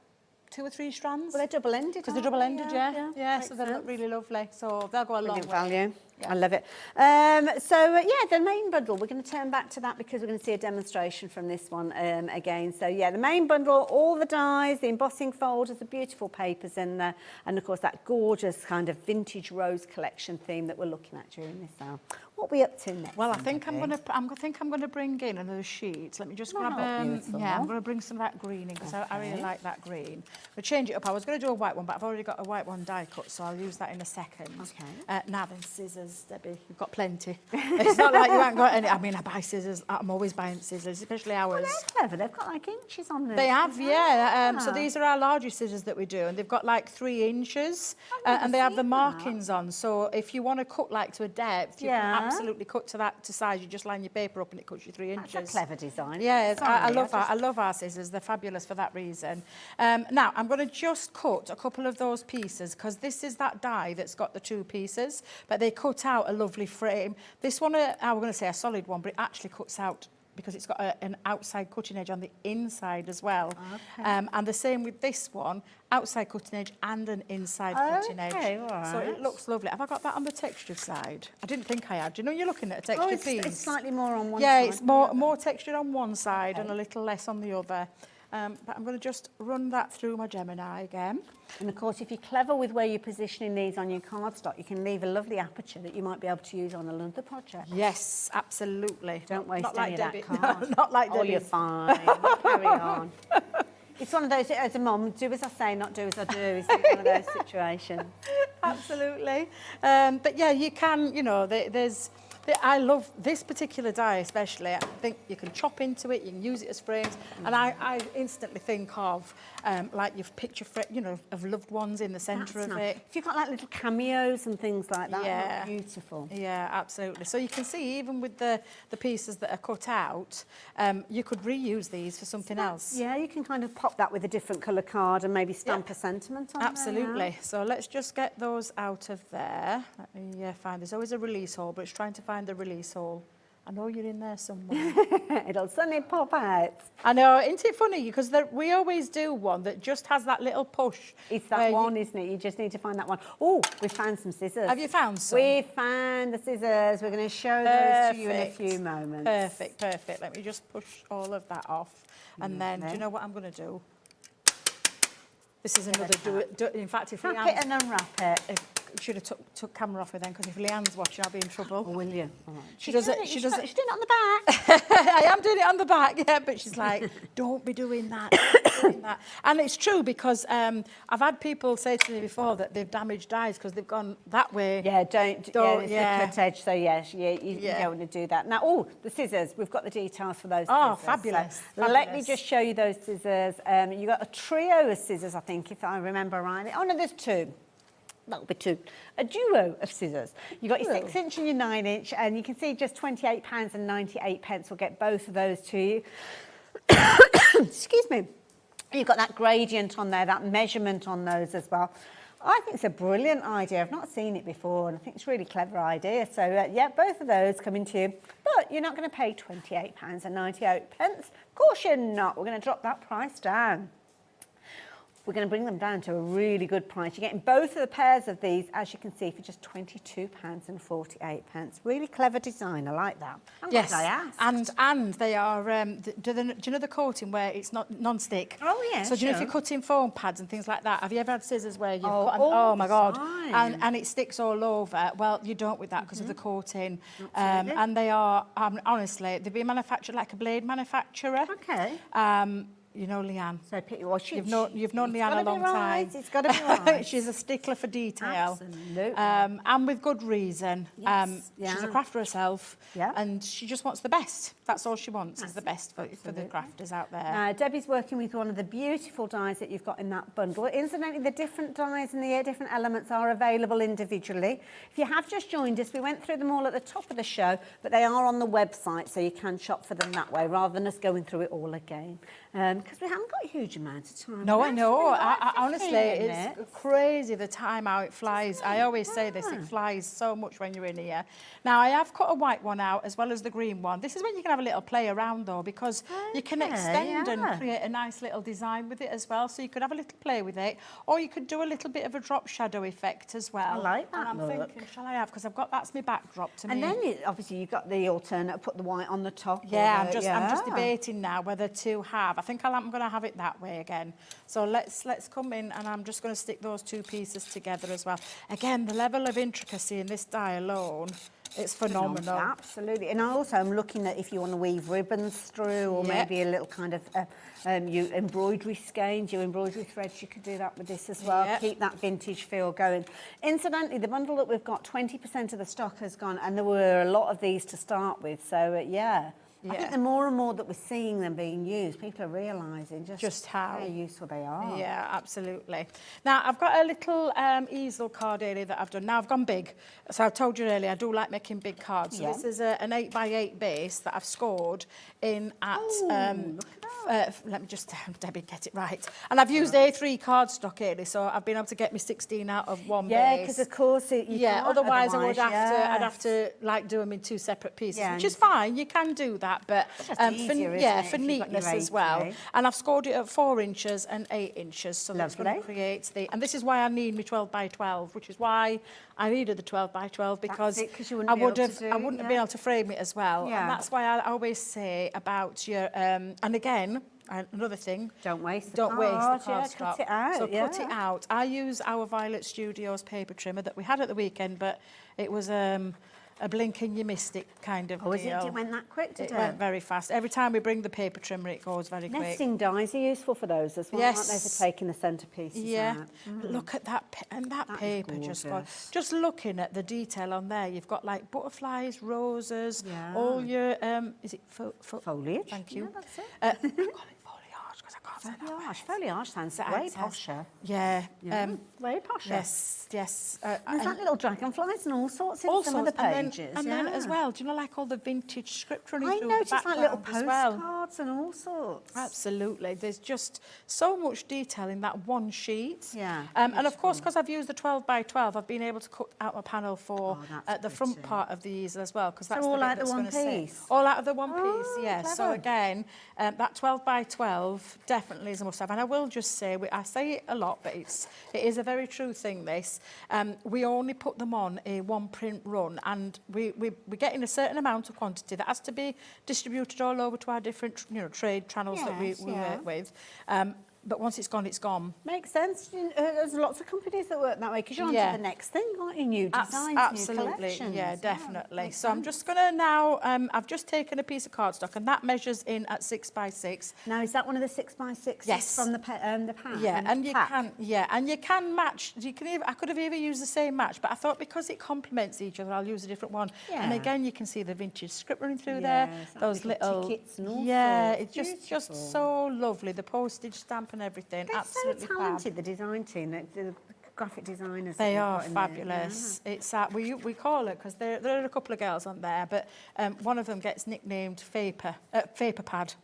2 or 3 strands. Well, they're double-ended, because they're double-ended, yeah. So they sense. look really lovely. So they'll go a long way. Value. Yeah. I love it. The main bundle, we're going to turn back to that because we're going to see a demonstration from this one again. So, yeah, the main bundle, all the dies, the embossing folders, the beautiful papers in there, and, of course, that gorgeous kind of vintage rose collection theme that we're looking at during this hour. What are we up to next? Well, I think I'm going to bring in another sheet. Let me just grab I'm going to bring some of that green in, because I really like that green. We'll change it up. I was going to do a white one, but I've already got a white one die cut, so I'll use that in a second. Okay. Now then, scissors, Debbie. You've got plenty. It's not like you haven't got any. I mean, I buy scissors. I'm always buying scissors, especially ours. Oh, they're clever. They've got like inches on them. They have, yeah. So these are our largest scissors that we do, and they've got like 3 inches, and they have the markings on. So if you want to cut like to a depth, you can absolutely cut to that to size. You just line your paper up, and it cuts you 3 inches. That's a clever design. Yeah, I love our scissors. They're fabulous for that reason. Now I'm going to just cut a couple of those pieces, because this is that die that's got the 2 pieces, but they cut out a lovely frame. This one, I was going to say a solid one, but it actually cuts out because it's got an outside cutting edge on the inside as well. Okay. And the same with this one, outside cutting edge and an inside cutting edge. Right. So it looks lovely. Have I got that on the textured side? I didn't think I had. Do you know you're looking at a textured piece? It's slightly more on one side. Yeah, it's more textured on one side and a little less on the other. But I'm going to just run that through my Gemini again. And of course, if you're clever with where you're positioning these on your cardstock, you can leave a lovely aperture that you might be able to use on another project. Yes, absolutely. Don't waste not any like of that Debbie. card. No, not like Oh, Debbie. you're fine. Carry on. It's one of those, as a mum, do as I say, not do as I do. It's one of those situations. Absolutely. But yeah, you can, you know, I love this particular die especially. I think you can chop into it, you can use it as frames, and I instantly think of like your picture, you know, of loved ones in the centre of it. If you've got like little cameos and things like that, Yeah. beautiful. Yeah, absolutely. So you can see even with the pieces that are cut out, you could reuse these for something else. Yeah, you can kind of pop that with a different colour card and maybe stamp a sentiment on Absolutely. there. So let's just get those out of there. Let me find, there's always a release hole, but it's trying to find the release hole. I know you're in there somewhere. It'll suddenly pop out. I know, isn't it funny? Because we always do one that just has that little push. It's that one, isn't it? You just need to find that one. Oh, we found some scissors. Have you found some? We found the scissors. We're going to show those to you in a few moments. Perfect, perfect. Let me just push all of that off. And then, do you know what I'm going to do? This is another in fact, if Wrap it and unwrap it. Should have took camera off her then, because if Leanne's watching, I'll be in trouble. Oh, will you? All right. She does it. She's doing it on the back. I am doing it on the back, yeah, but she's like, don't be doing that. Don't be doing that. And it's true, because I've had people say to me before that they've damaged dies because they've gone that way. Yeah, it's the cut edge, so yes, you Yeah. don't want to do that. Now, the scissors, we've got the details for those Oh, scissors. fabulous, So let me fabulous. just show you those scissors. You got a trio of scissors, I think, if I remember rightly. Oh, no, there's two. That'll be two. A duo of scissors. You've got your 6-inch and your 9-inch, and you can see just £28.98 will get both of those to you. Excuse me. You've got that gradient on there, that measurement on those as well. I think it's a brilliant idea. I've not seen it before, and I think it's a really clever idea. So, yeah, both of those coming to you. But you're not going to pay £28.98. Of course you're not. We're going to drop that price down. We're going to bring them down to a really good price. You're getting both of the pairs of these, as you can see, for just £22.48. Really clever design. I like that. I'm glad I asked. And they are, do you know the coating where it's not non-stick? Oh, yeah, So do you know if you're cutting foam pads and things like that, have you ever had scissors where you've cut, oh my God, and it sticks all over? Well, you don't with that because of the coating. And they are, honestly, they've been manufactured like a blade manufacturer. Okay. You know Leanne. So You've known Leanne a long time. It's got to be right. She's a stickler for detail. Absolutely. And with good reason. Yes, She's a crafter herself. Yeah. And she just wants the best. That's all she wants, is the best for the crafters out there. Debbie's working with one of the beautiful dies that you've got in that bundle. Incidentally, the different dies and the different elements are available individually. If you have just joined us, we went through them all at the top of the show, but they are on the website, so you can shop for them that way, rather than us going through it all again. Because we haven't got a huge amount of time. No, I know. I Honestly, it's crazy the time how it flies. I always say this, it flies so much when you're in here. Now, I have cut a white one out as well as the green one. This is when you can have a little play around, though, because you can extend and create a nice little design with it as well. So you could have a little play with it, or you could do a little bit of a drop shadow effect as well. I like that And I'm thinking, shall I have? Because I've got, that's my backdrop to me. And then, obviously, you've got the alternate, put the white on the top. Yeah, I'm just debating now whether to have. I think I'm going to have it that way again. So let's come in, and I'm just going to stick those two pieces together as well. Again, the level of intricacy in this die alone, it's phenomenal. Absolutely. And also I'm looking at if you want to weave ribbons through, or maybe a little kind of your embroidery skeins, your embroidery threads, you could do that with this as well. Keep that vintage feel going. Incidentally, the bundle that we've got, 20% of the stock has gone, and there were a lot of these to start with. So, I think the more and more that we're seeing them being used, people are realising just how useful they are. Yeah, absolutely. Now, I've got a little easel card area that I've done. Now, I've gone big. So I told you earlier, I do like making big cards. So this is an 8x8 base that I've scored in at... let me just, Debbie, get it right. And I've used A3 cardstock here, so I've been able to get me 16 out of one base. Yeah, because of course otherwise I would I'd have to like do them in two separate pieces, which is fine. You can do that, but for neatness as well. And I've scored it at 4 inches and 8 inches, so that's going to create the. And this is why I need my 12x12, which is why I needed the 12x12, because I wouldn't have been able to frame it as well. And that's why I always say about your and again. Another thing, don't waste the cardstock. Cut it out. So cut it out. I use our Violet Studios paper trimmer that we had at the weekend, but it was a a blink and you missed it kind of deal. It went that quick today? It went very fast. Every time we bring the paper trimmer, it goes very quick. Nesting dies are useful for those as well, aren't they, for taking the centerpieces out? Look at that, that paper just looking at the detail on there. You've got like butterflies, roses, all your, is it foliage? Thank you. Yeah, that's it. I call it foliage because I can't say that. Foliage sounds way posher. Yeah. Way posher. Yes. There's like little dragonflies and all sorts in some of the pages. And then as well, do you know, like all the vintage script running I through noticed the background like little as well? postcards and all sorts. Absolutely. There's just so much detail in that one sheet. Yeah. And of course, because I've used the 12 by 12, I've been able to cut out my panel for the front part of the easel as well, because that's all the bit out the that's one going to sit. piece? All out of the one piece, yeah. clever. So again, that 12 by 12 definitely is a must-have. And I will just say, I say it a lot, but it is a very true thing, this. We only put them on a one print run, and we're getting a certain amount of quantity that has to be distributed all over to our different trade channels that we work with. But once it's gone, it's gone. Makes sense. There's lots of companies that work that way, because you're on to the next thing, aren't you? New designs, new collections. Yeah, definitely. So I'm just going to now, I've just taken a piece of cardstock, and that measures in at 6 by 6. Now, is that one of the 6 by 6 from the pack? Yeah, and you can match. You can even, I could have even used the same match, but I thought because it complements each other, I'll use a different one. Yeah. And again, you can see the vintage script running through there. Those little tickets and all sorts. It's just so lovely. The postage stamp and everything. They're absolutely so talented, the design team, the graphic designers. They are fabulous. Yeah. It's we call it, because there are a couple of girls on there, but one of them gets nicknamed Paperpad.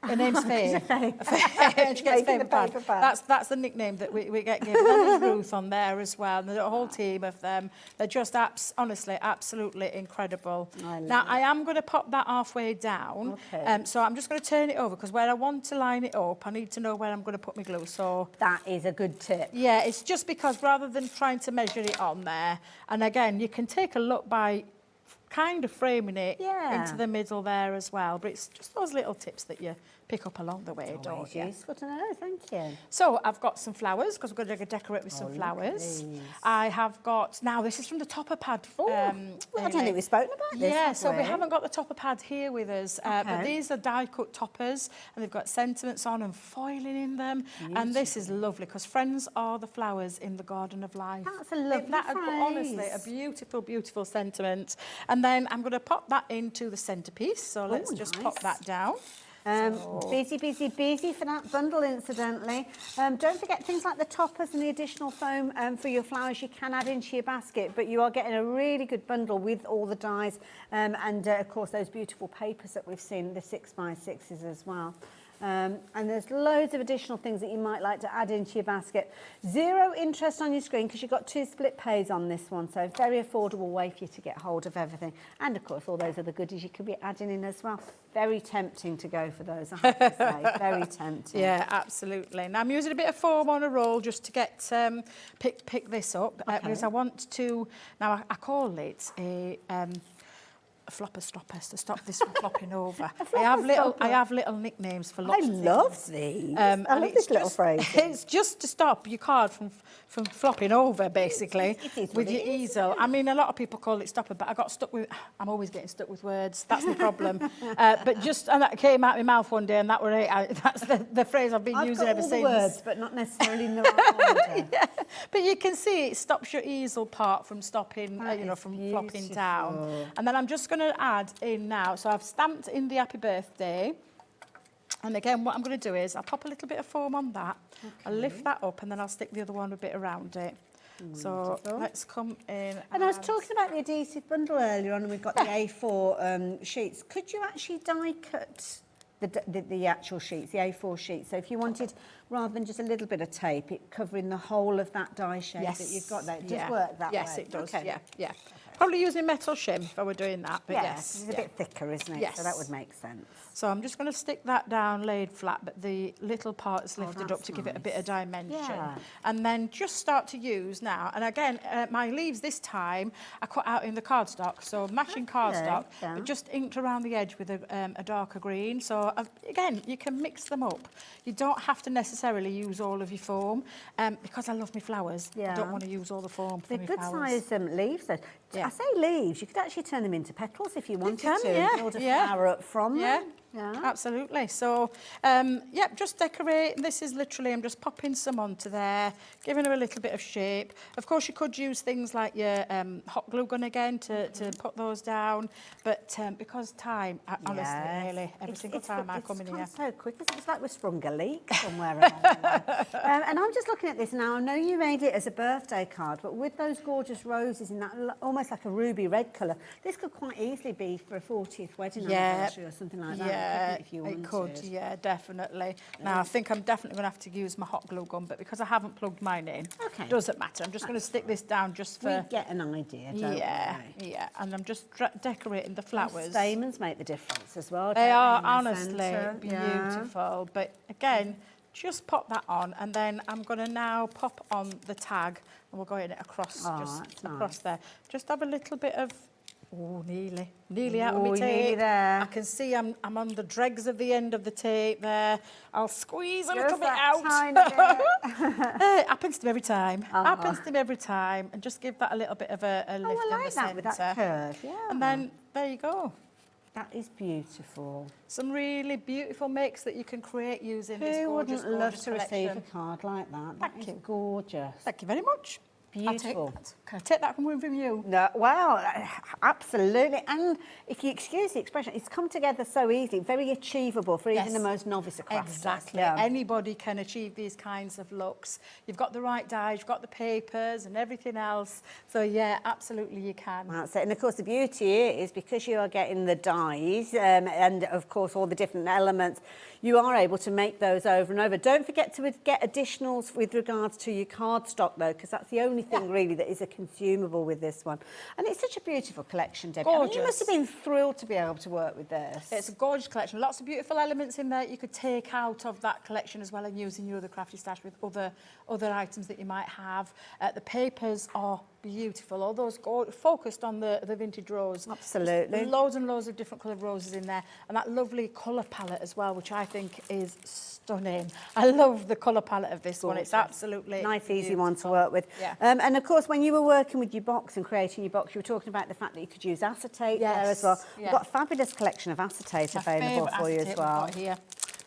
Her name's Faye. She gets Paperpad. That's the nickname that we get given. And there's Ruth on there as well. And there's a whole team of them. They're just honestly, absolutely incredible. I am going to pop that halfway down. Okay. So I'm just going to turn it over, because where I want to line it up, I need to know where I'm going to put my glue. So that is a good tip. Yeah, it's just because rather than trying to measure it on there, and again, you can take a look by kind of framing it into the middle there as well. But it's just those little tips that you pick up along the way, don't you? Useful to know, thank you. So I've got some flowers, because we're going to decorate with some flowers. I have got, now this is from the topper pad. I don't think we've spoken about this. Yeah, so we haven't got the topper pad here with us, but these are die cut toppers, and they've got sentiments on and foiling in them. Beautiful. And this is lovely, because friends are the flowers in the garden of life. That's a lovely phrase. Honestly, a beautiful, beautiful sentiment. And then I'm going to pop that into the centrepiece, so let's just pop that down. Busy for that bundle, incidentally. Don't forget things like the toppers and the additional foam for your flowers you can add into your basket, but you are getting a really good bundle with all the dies and of course those beautiful papers that we've seen, the 6 by 6s as well. And there's loads of additional things that you might like to add into your basket. Zero interest on your screen, because you've got 2 split pays on this one, so very affordable way for you to get hold of everything. And of course all those other goodies you could be adding in as well. Very tempting to go for those, I have to say. Very tempting. Yeah, absolutely. Now I'm using a bit of foam on a roll just to get pick this up, because I want to, now I call it a flopper stopper, to stop this from flopping over. I have little nicknames for lots of things. I love these. I love this little phrase. It's just to stop your card from flopping over, basically, with your easel. I mean, a lot of people call it stopper, but I'm always getting stuck with words. That's the problem. And that came out of my mouth one day, and that were it. That's the phrase I've been using ever since. I've got all the words, but not necessarily in the right order. Yeah. But you can see it stops your easel part from stopping, from flopping down. And then I'm just going to add in now, so I've stamped in the happy birthday, and again what I'm going to do is I'll pop a little bit of foam on that, I'll lift that up, and then I'll stick the other one a bit around it. So let's come in. And I was talking about the adhesive bundle earlier on, and we've got the A4 sheets. Could you actually die cut the actual sheets, the A4 sheets? So if you wanted, rather than just a little bit of tape, it covering the whole of that die shade that you've got there, it does work that way? Yes, it does. Yeah. Probably using metal shim if I were doing that, but yes. It's a bit thicker, isn't it? Yes. So that would make sense. So I'm just going to stick that down laid flat, but the little part is lifted up to give it a bit of dimension. Yeah. And then just start to use now. And again, my leaves this time I cut out in the cardstock, so matching cardstock, but just inked around the edge with a darker green. So again, you can mix them up. You don't have to necessarily use all of your foam, because I love my flowers. I don't want to use all the foam for my flowers. They're good size leaves. I say leaves, you could actually turn them into petals if you wanted can, to. yeah, And build a yeah. flower up from Yeah, them. Yeah. absolutely. So, just decorate. This is literally, I'm just popping some onto there, giving her a little bit of shape. Of course, you could use things like your hot glue gun again to put those down. But because time, honestly, Hayley, every single time I come in here. It's so quick, isn't it? It's like we sprung a leak somewhere along the way. And I'm just looking at this now. I know you made it as a birthday card, but with those gorgeous roses in that almost like a ruby red colour, this could quite easily be for a 40th wedding anniversary or something like that. Yeah, If you it could, wanted. yeah, definitely. Now, I think I'm definitely going to have to use my hot glue gun, but because I haven't plugged mine in, Okay. doesn't matter. I'm just going to stick this down just for... We get an idea, don't yeah, we? yeah, and I'm just decorating the flowers. Stamens make the difference as well. They don't are in the honestly centre? Yeah. beautiful. But again, just pop that on, and then I'm going to now pop on the tag, and we'll go in it across, just that's across nice. there. Just have a little bit of... Oh, nearly out of my Oh, tape. nearly there. I can see I'm on the dregs of the end of the tape there. I'll squeeze a little Just bit that out. tiny bit. It happens to me every time. Happens to me every time. And just give that a little bit of a lift Oh, I in like the that with that centre. curve, yeah. And then there you go. That is beautiful. Some really beautiful makes that you can create using this Who gorgeous, wouldn't love gorgeous to receive collection. a card like that? That Thank is you. gorgeous. Thank you very much. Beautiful. Can I take that from you? No, well, absolutely. And if you excuse the expression, it's come together so easy, very achievable for even Yes. the most novice of crafters. Exactly. Yeah. Anybody can achieve these kinds of looks. You've got the right dyes, you've got the papers and everything else. So yeah, absolutely you can. That's it. And of course, the beauty is because you are getting the dyes and of course all the different elements, you are able to make those over and over. Don't forget to get additionals with regards to your cardstock though, because that's the only thing really that is a consumable with this one. And it's such a beautiful collection, Debbie. I mean, you must have been thrilled to be able to work with this. It's a gorgeous collection. Lots of beautiful elements in there you could take out of that collection as well and use in your other crafty stash with other items that you might have. The papers are beautiful. All those focused on the vintage rose. Absolutely. There's loads and loads of different coloured roses in there, and that lovely colour palette as well, which I think is stunning. I love the colour palette of this one. It's absolutely nice, easy beautiful. one to work with. Yeah. And of course, when you were working with your box and creating your box, you were talking about the fact that you could use acetate there as well. Yeah. We've got a fabulous collection of acetate available for you as well. Here.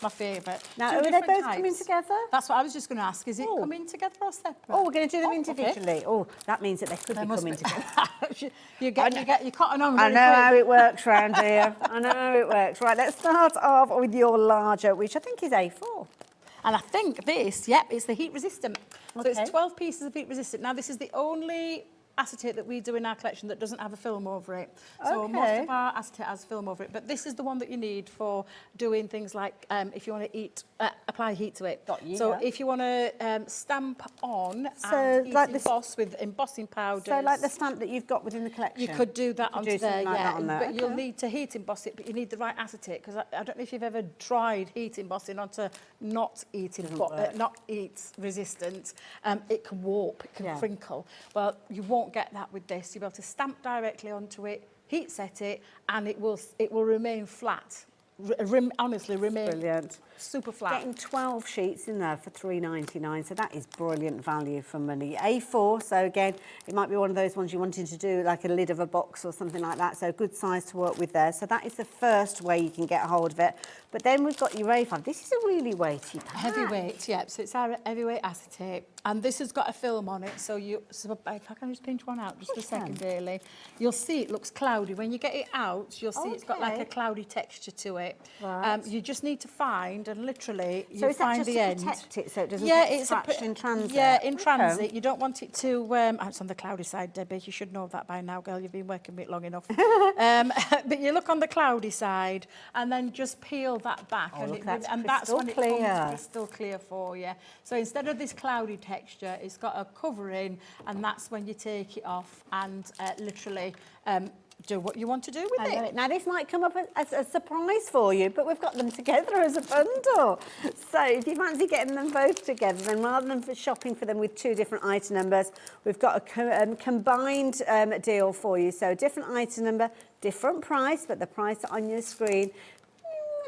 My favourite. Now, Two are they different both types. coming together? That's what I was just going to ask. Is it Oh. coming together or separate? Oh, we're going to do them okay. individually. Oh, that means that they could They be must coming be. together. you get your cotton on I very know how quick. it works round here. I know how it works. Right, let's start off with your larger, which I think is A4. And I think this, it's the heat resistant. So Okay. it's 12 pieces of heat resistant. Now, this is the only acetate that we do in our collection that doesn't have a film over it. So Okay. most of our acetate has film over it, but this is the one that you need for doing things like if you want to apply heat to it. Got you, So yeah. if you want to stamp on So and heat like this- emboss with embossing powders. So like the stamp that you've got within the collection? You could do that You could onto do there, something like that on there. But you'll Okay. need to heat emboss it, but you need the right acetate, because I don't know if you've ever tried heat embossing onto not heat resistant. It can warp, it can crinkle. Well, you won't get that with this. You'll be able to stamp directly onto it, heat set it, and it will remain flat. Honestly, remain Brilliant. super flat. Getting 12 sheets in there for £3.99, so that is brilliant value for money. A4, so again, it might be one of those ones you wanted to do like a lid of a box or something like that, so good size to work with there. So that is the first way you can get a hold of it. But then we've got your A5. This is a really weighty pack. Heavyweight, yeah. So it's our heavyweight acetate, and this has got a film on it. So if I can just pinch one out just a second, Hayley, you'll see it looks cloudy. When you get it out, you'll see it's got like a cloudy texture to it. Right. You just need to find and literally So you is that find just the to end. protect it so it doesn't Yeah, get it's scratched in transit? Yeah, in Okay. transit. You don't want it to. It's on the cloudy side, Debbie. You should know that by now, girl. You've been working with it long enough. But you look on the cloudy side, and then just peel that back, that's that's when it crystal clear. comes crystal clear for you. So instead of this cloudy texture, it's got a covering, and that's when you take it off and literally do what you want to do with I love it. it. Now, this might come up as a surprise for you, but we've got them together as a bundle. So if you fancy getting them both together, then rather than shopping for them with two different item numbers, we've got a combined deal for you. So different item number, different price, but the price on your screen,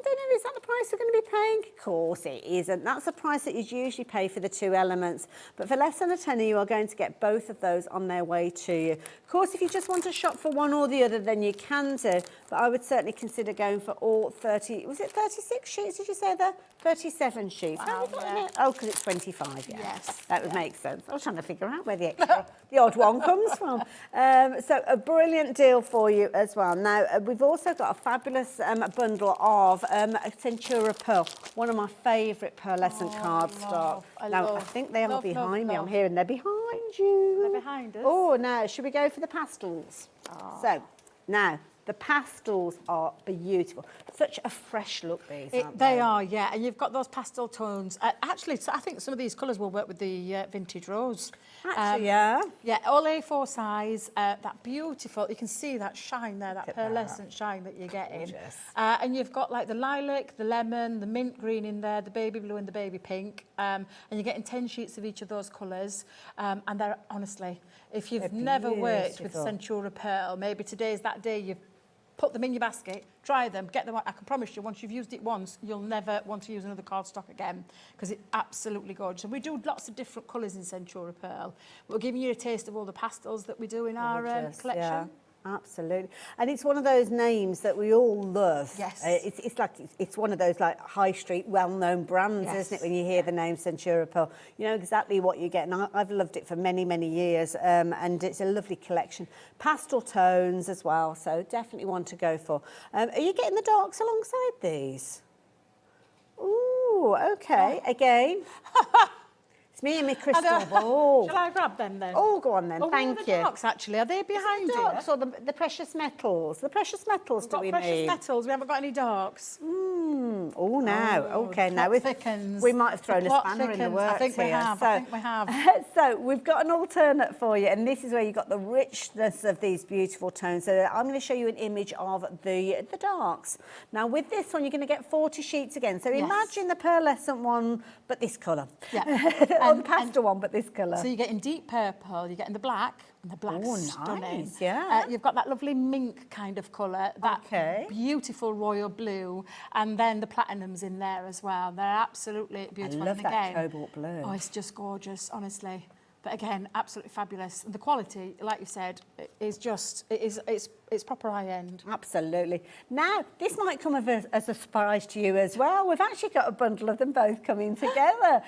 I don't know, is that the price we're going to be paying? Of course it isn't. That's the price that you usually pay for the 2 elements. But for less than a tenner, you are going to get both of those on their way to you. Of course, if you just want to shop for one or the other, then you can do. But I would certainly consider going for all 30, was it 36 sheets, did you say there? 37 sheets. Wow, yeah. Oh, because it's 25, yeah. Yes. That would make sense. I was trying to figure out where the odd one comes from. So a brilliant deal for you as well. Now, we've also got a fabulous bundle of Centura Pearl, one of my favourite pearlescent cardstock. Now, I think they are behind me. I'm hearing they're behind you. They're behind us. Oh, now, should we go for the pastels? So, now, the pastels are beautiful. Such a fresh look, these, aren't they? They are, yeah. And you've got those pastel tones. Actually, I think some of these colours will work with the vintage rose. Actually, yeah. Yeah, all A4 size. That beautiful, you can see that shine there, that pearlescent shine that you're getting. Gorgeous. And you've got like the lilac, the lemon, the mint green in there, the baby blue and the baby pink. And you're getting 10 sheets of each of those colours. And they're, honestly, if you've never worked with Centura Pearl, maybe today's that day you've put them in your basket, try them, get them. I can promise you, once you've used it once, you'll never want to use another cardstock again because it's absolutely gorgeous. And we do lots of different colours in Centura Pearl. We're giving you a taste of all the pastels that we do in our collection. Yeah. Absolutely. And it's one of those names that we all love. Yes. It's like, it's one of those like high street well-known brands, isn't it, when you hear the name Centura Pearl? You know exactly what you get. And I've loved it for many, many years. And it's a lovely collection. Pastel tones as well, so definitely one to go for. Are you getting the darks alongside these? Ooh, okay. Again. It's me and my crystal ball. Shall I grab them then? Oh, go on then. Thank you. The darks, actually, are they behind the you? darks or the precious metals? The precious metals do we precious need? metals. We haven't got any darks. Oh, now. Okay, now we might have thrown a spanner in the works. I think we here. have. So, I think we have. So we've got an alternate for you, and this is where you've got the richness of these beautiful tones. So I'm going to show you an image of the darks. Now with this one, you're going to get 40 sheets again. So imagine the pearlescent one, but this colour. Yeah. Or the pastel one, but this colour. So you're getting deep purple, you're getting the black, and the black's stunning. Nice, yeah. You've got that lovely mink kind of colour, that beautiful royal blue, and then the platinum's in there as well. They're absolutely beautiful. I love that cobalt blue. Oh, it's just gorgeous, honestly. But again, absolutely fabulous. The quality, like you said, is just, it's proper high-end. Absolutely. Now, this might come as a surprise to you as well. We've actually got a bundle of them both coming together.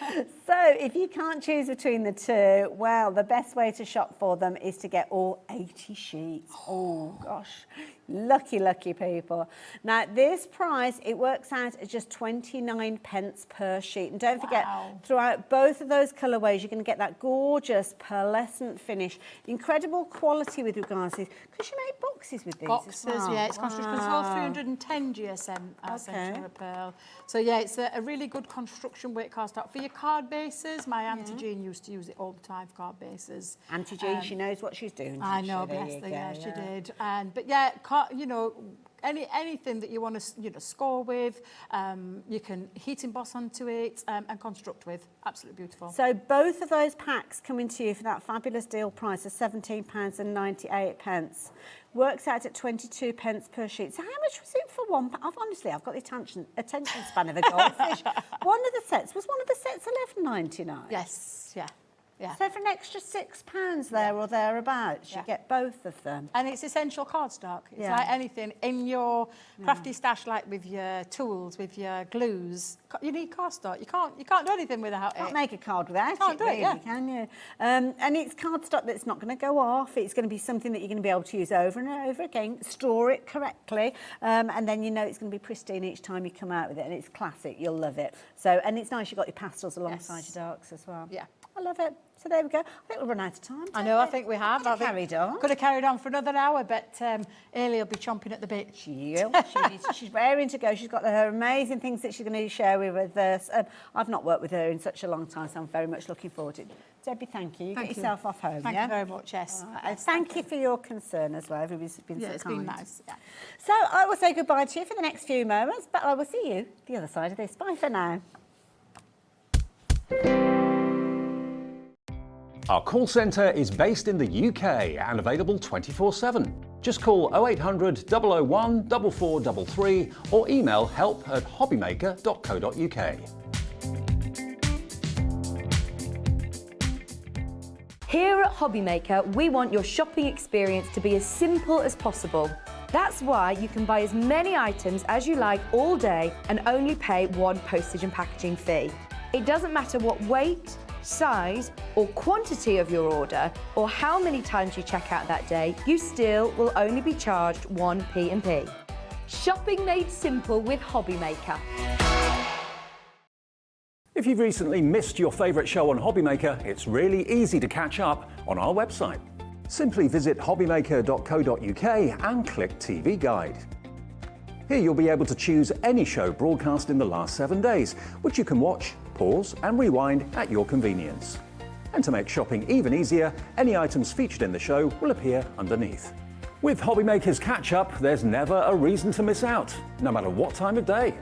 So if you can't choose between the two, well, the best way to shop for them is to get all 80 sheets. Oh, gosh. Lucky, lucky people. Now, this price, it works out at just 29 pence per sheet. And don't forget, throughout both of those colourways, you're going to get that gorgeous pearlescent finish. Incredible quality with regards to these. Because you make boxes with these Boxes, as well. yeah. It's construction. It's all 310 GSM Centura Pearl. So, yeah, it's a really good construction weight cardstock. For your card bases, my Auntie Jean used to use it all the time for card bases. Auntie Jean, she knows what she's doing. I know, bless her, yeah, she did. But, yeah, you know, anything that you want to, score with, you can heat emboss onto it and construct with. Absolutely beautiful. So both of those packs coming to you for that fabulous deal price of £17.98. Works out at 22 pence per sheet. So how much was it for one? Honestly, I've got the attention span of a goldfish. One of the sets £11.99. Yes, yeah. Yeah. So for an extra £6 there or thereabouts, you get both of them. And it's essential cardstock. It's like anything in your crafty stash, like with your tools, with your glues. You need cardstock. You can't do anything without it. Can't make a card without Can't it, do it, really, can you? And it's cardstock that's not going to go off. It's going to be something that you're going to be able to use over and over again, store it correctly, and then you know it's going to be pristine each time you come out with it, and it's classic. You'll love it. So, and it's nice you've got your pastels alongside your darks as well. Yeah. I love it. So there we go. I think we've run out of time. I know, I think we have. Could have carried on. Could have carried on for another hour, but Hayley will be chomping at the bit. She's raring to go. She's got her amazing things that she's going to share with us. I've not worked with her in such a long time, so I'm very much looking forward to it. Debbie, thank you. Get yourself off home, Thank you very much, yes. Thank you for your concern as well. Everybody's been so kind. It's been nice. Yeah. So I will say goodbye to you for the next few moments, but I will see you the other side of this. Bye for now. Our call centre is based in the UK and available 24/7. Just call 0800 001 4433 or email help@hobbymaker.co.uk. Here at Hobbymaker, we want your shopping experience to be as simple as possible. That's why you can buy as many items as you like all day and only pay one postage and packaging fee. It doesn't matter what weight, size or quantity of your order or how many times you check out that day, you still will only be charged one P&P. Shopping made simple with Hobbymaker. If you've recently missed your favourite show on Hobbymaker, it's really easy to catch up on our website. Simply visit hobbymaker.co.uk and click TV Guide. Here you'll be able to choose any show broadcast in the last 7 days, which you can watch, pause and rewind at your convenience. And to make shopping even easier, any items featured in the show will appear underneath. With Hobbymaker's Catch-Up, there's never a reason to miss out, no matter what time of day.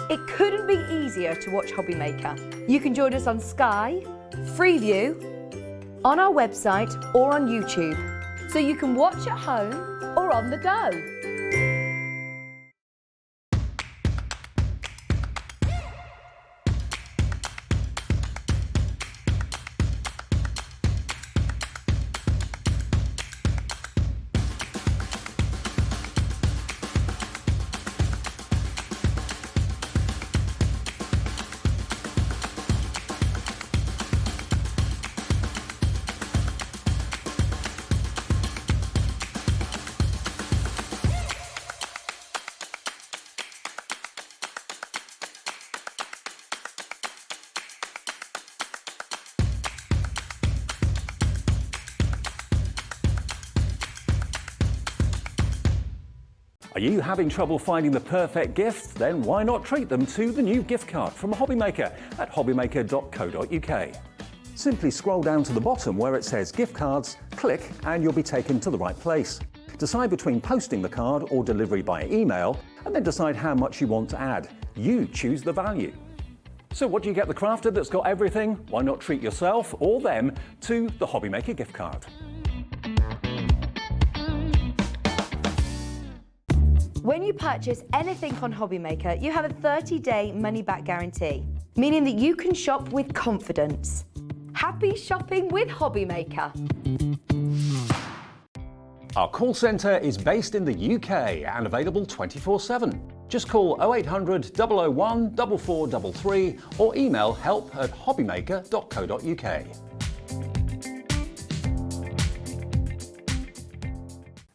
It couldn't be easier to watch Hobbymaker. You can join us on Sky, Freeview, on our website or on YouTube, so you can watch at home or on the go. Are you having trouble finding the perfect gift? Then why not treat them to the new gift card from Hobbymaker at hobbymaker.co.uk. Simply scroll down to the bottom where it says gift cards, click and you'll be taken to the right place. Decide between posting the card or delivery by email and then decide how much you want to add. You choose the value. So what do you get the crafter that's got everything? Why not treat yourself or them to the Hobbymaker gift card? When you purchase anything on Hobbymaker, you have a 30-day money-back guarantee, meaning that you can shop with confidence. Happy shopping with Hobbymaker. Our call centre is based in the UK and available 24/7. Just call 0800 001 4433 or email help@hobbymaker.co.uk.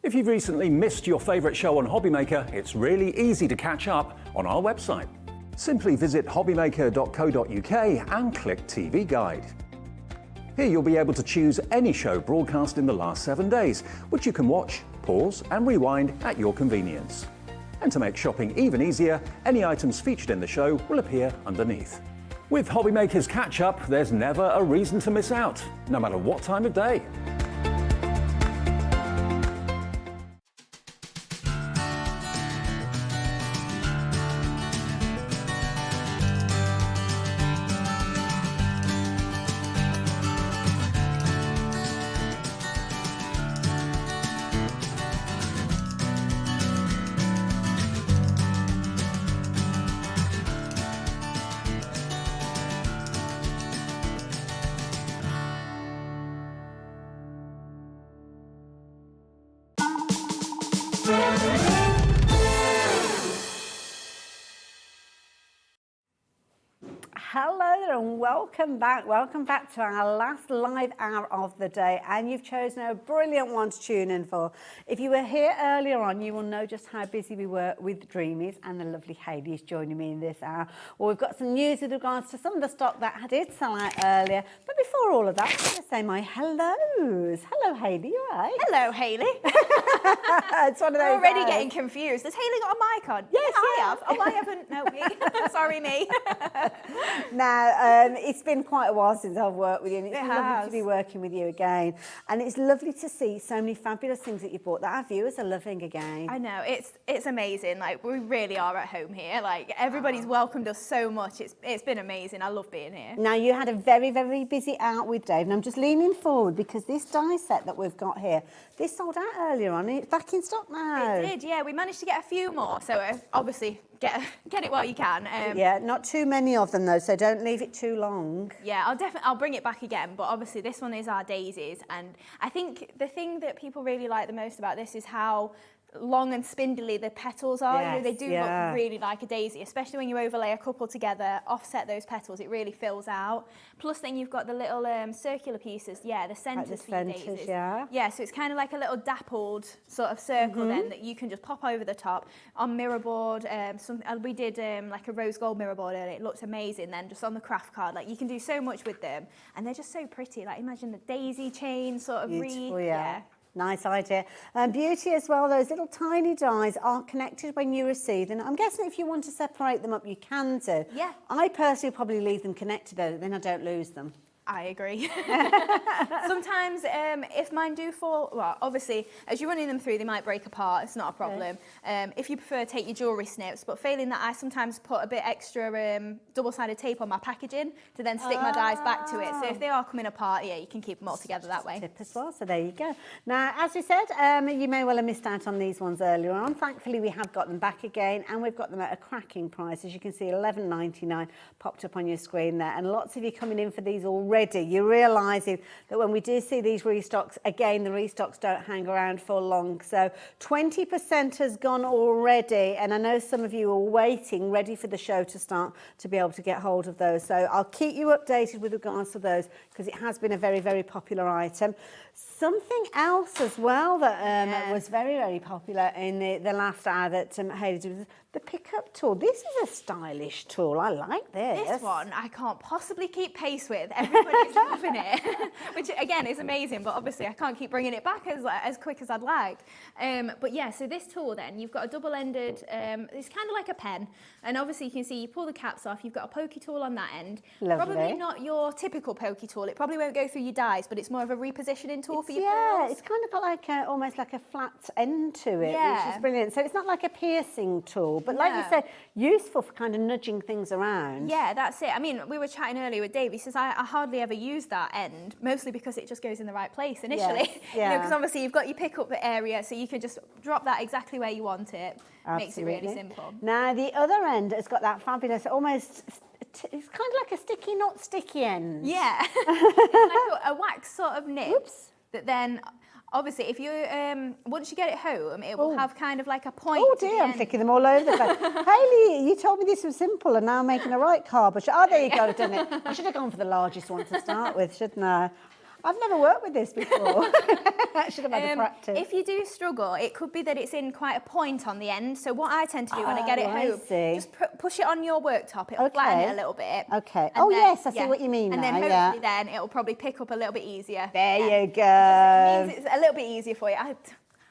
If you've recently missed your favourite show on Hobbymaker, it's really easy to catch up on our website. Simply visit hobbymaker.co.uk and click TV Guide. Here you'll be able to choose any show broadcast in the last 7 days, which you can watch, pause and rewind at your convenience. And to make shopping even easier, any items featured in the show will appear underneath. With Hobbymaker's Catch-Up, there's never a reason to miss out, no matter what time of day. Hello there and welcome back. Welcome back to our last live hour of the day, and you've chosen a brilliant one to tune in for. If you were here earlier on, you will know just how busy we were with Dreamies, and the lovely Hayley is joining me in this hour. Well, we've got some news with regards to some of the stock that did sell out earlier, but before all of that, I'm going to say my hellos. Hello Hayley, you all right? Hello, Hayley. It's one of those I'm already hours. getting confused. Has Hayley got a mic on? Yes, I yeah. have. Oh, I haven't. No, me. Sorry, me. Now, if it's been quite a while since I've worked with you, and it's lovely to be working with you again. And it's lovely to see so many fabulous things that you bought that our viewers are loving again. I know, it's amazing. Like, we really are at home here. Like, everybody's welcomed us so much. It's been amazing. I love being here. Now, you had a very, very busy out with Dave, and I'm just leaning forward because this die set that we've got here, this sold out earlier on, and it's back in stock now. It did, yeah. We managed to get a few more, so obviously get it while you can. Yeah, not too many of them though, so don't leave it too long. Yeah, I'll bring it back again, but obviously this one is our daisies, and I think the thing that people really like the most about this is how long and spindly the petals are. Yes, they do look really like a daisy, especially when you overlay a couple together, offset those petals, it really fills out. Plus then you've got the little circular pieces, the centres Like the for your centres, daisies. yeah. So it's kind of like a little dappled sort of circle then that you can just pop over the top. On mirrorboard, we did like a rose gold mirrorboard and it looked amazing then, just on the craft card. Like, you can do so much with them, and they're just so pretty. Like, imagine the daisy chain sort of Beautiful, yeah. Nice idea. Beauty as well, those little tiny dies are connected when you receive them. I'm guessing if you want to separate them up, you can do. Yeah. I personally probably leave them connected though, then I don't lose them. I agree. Sometimes if mine do fall, well, obviously, as you're running them through, they might break apart. It's not a problem. If you prefer, take your jewellery snips, but failing that, I sometimes put a bit extra double-sided tape on my packaging to then stick my dies back to it. So if they are coming apart, you can keep them all together that way. Tip as well, so there you go. Now, as we said, you may well have missed out on these ones earlier on. Thankfully, we have got them back again, and we've got them at a cracking price. As you can see, $11.99 popped up on your screen there, and lots of you coming in for these already. You're realising that when we do see these restocks, again, the restocks don't hang around for long. So 20% has gone already, and I know some of you are waiting, ready for the show to start, to be able to get hold of those. So I'll keep you updated with regards to those, because it has been a very, very popular item. Something else as well that was very, very popular in the last hour that Hayley did was the pickup tool. This is a stylish tool. I like this. This one I can't possibly keep pace with. Everybody's loving it, which again is amazing, but obviously I can't keep bringing it back as quick as I'd like. But yeah, so this tool then, you've got a double-ended, it's kind of like a pen, and obviously you can see you pull the caps off, you've got a pokey tool on that end. Lovely. Probably not your typical pokey tool. It probably won't go through your dies, but it's more of a repositioning tool for your pearls. It's kind of got like almost like a flat end to it, which is brilliant. So it's not like a piercing tool, but like you said, useful for kind of nudging things around. Yeah, that's it. I mean, we were chatting earlier with Dave. He says, I hardly ever use that end, mostly because it just goes in the right place initially. Yeah. Because obviously you've got your pick-up area, so you can just drop that exactly where you want it. Absolutely. Makes it really simple. Now, the other end has got that fabulous, almost, it's kind of like a sticky, not sticky end. Yeah. It's like a wax sort of nib that then... Obviously, if you once you get it home, it will have kind of like a point. Oh dear, I'm flicking them all over the place. Hayley, you told me this was simple, and now I'm making a right card. Oh, there you go, done it. I should have gone for the largest one to start with, shouldn't I? I've never worked with this before. I should have had a practice. If you do struggle, it could be that it's in quite a point on the end. So what I tend to do when I get it home, just push it on your worktop. It'll flatten it a little bit. Okay. Oh yes, I see what you mean now. And then hopefully then it'll probably pick up a little bit easier. There you go. It means it's a little bit easier for you.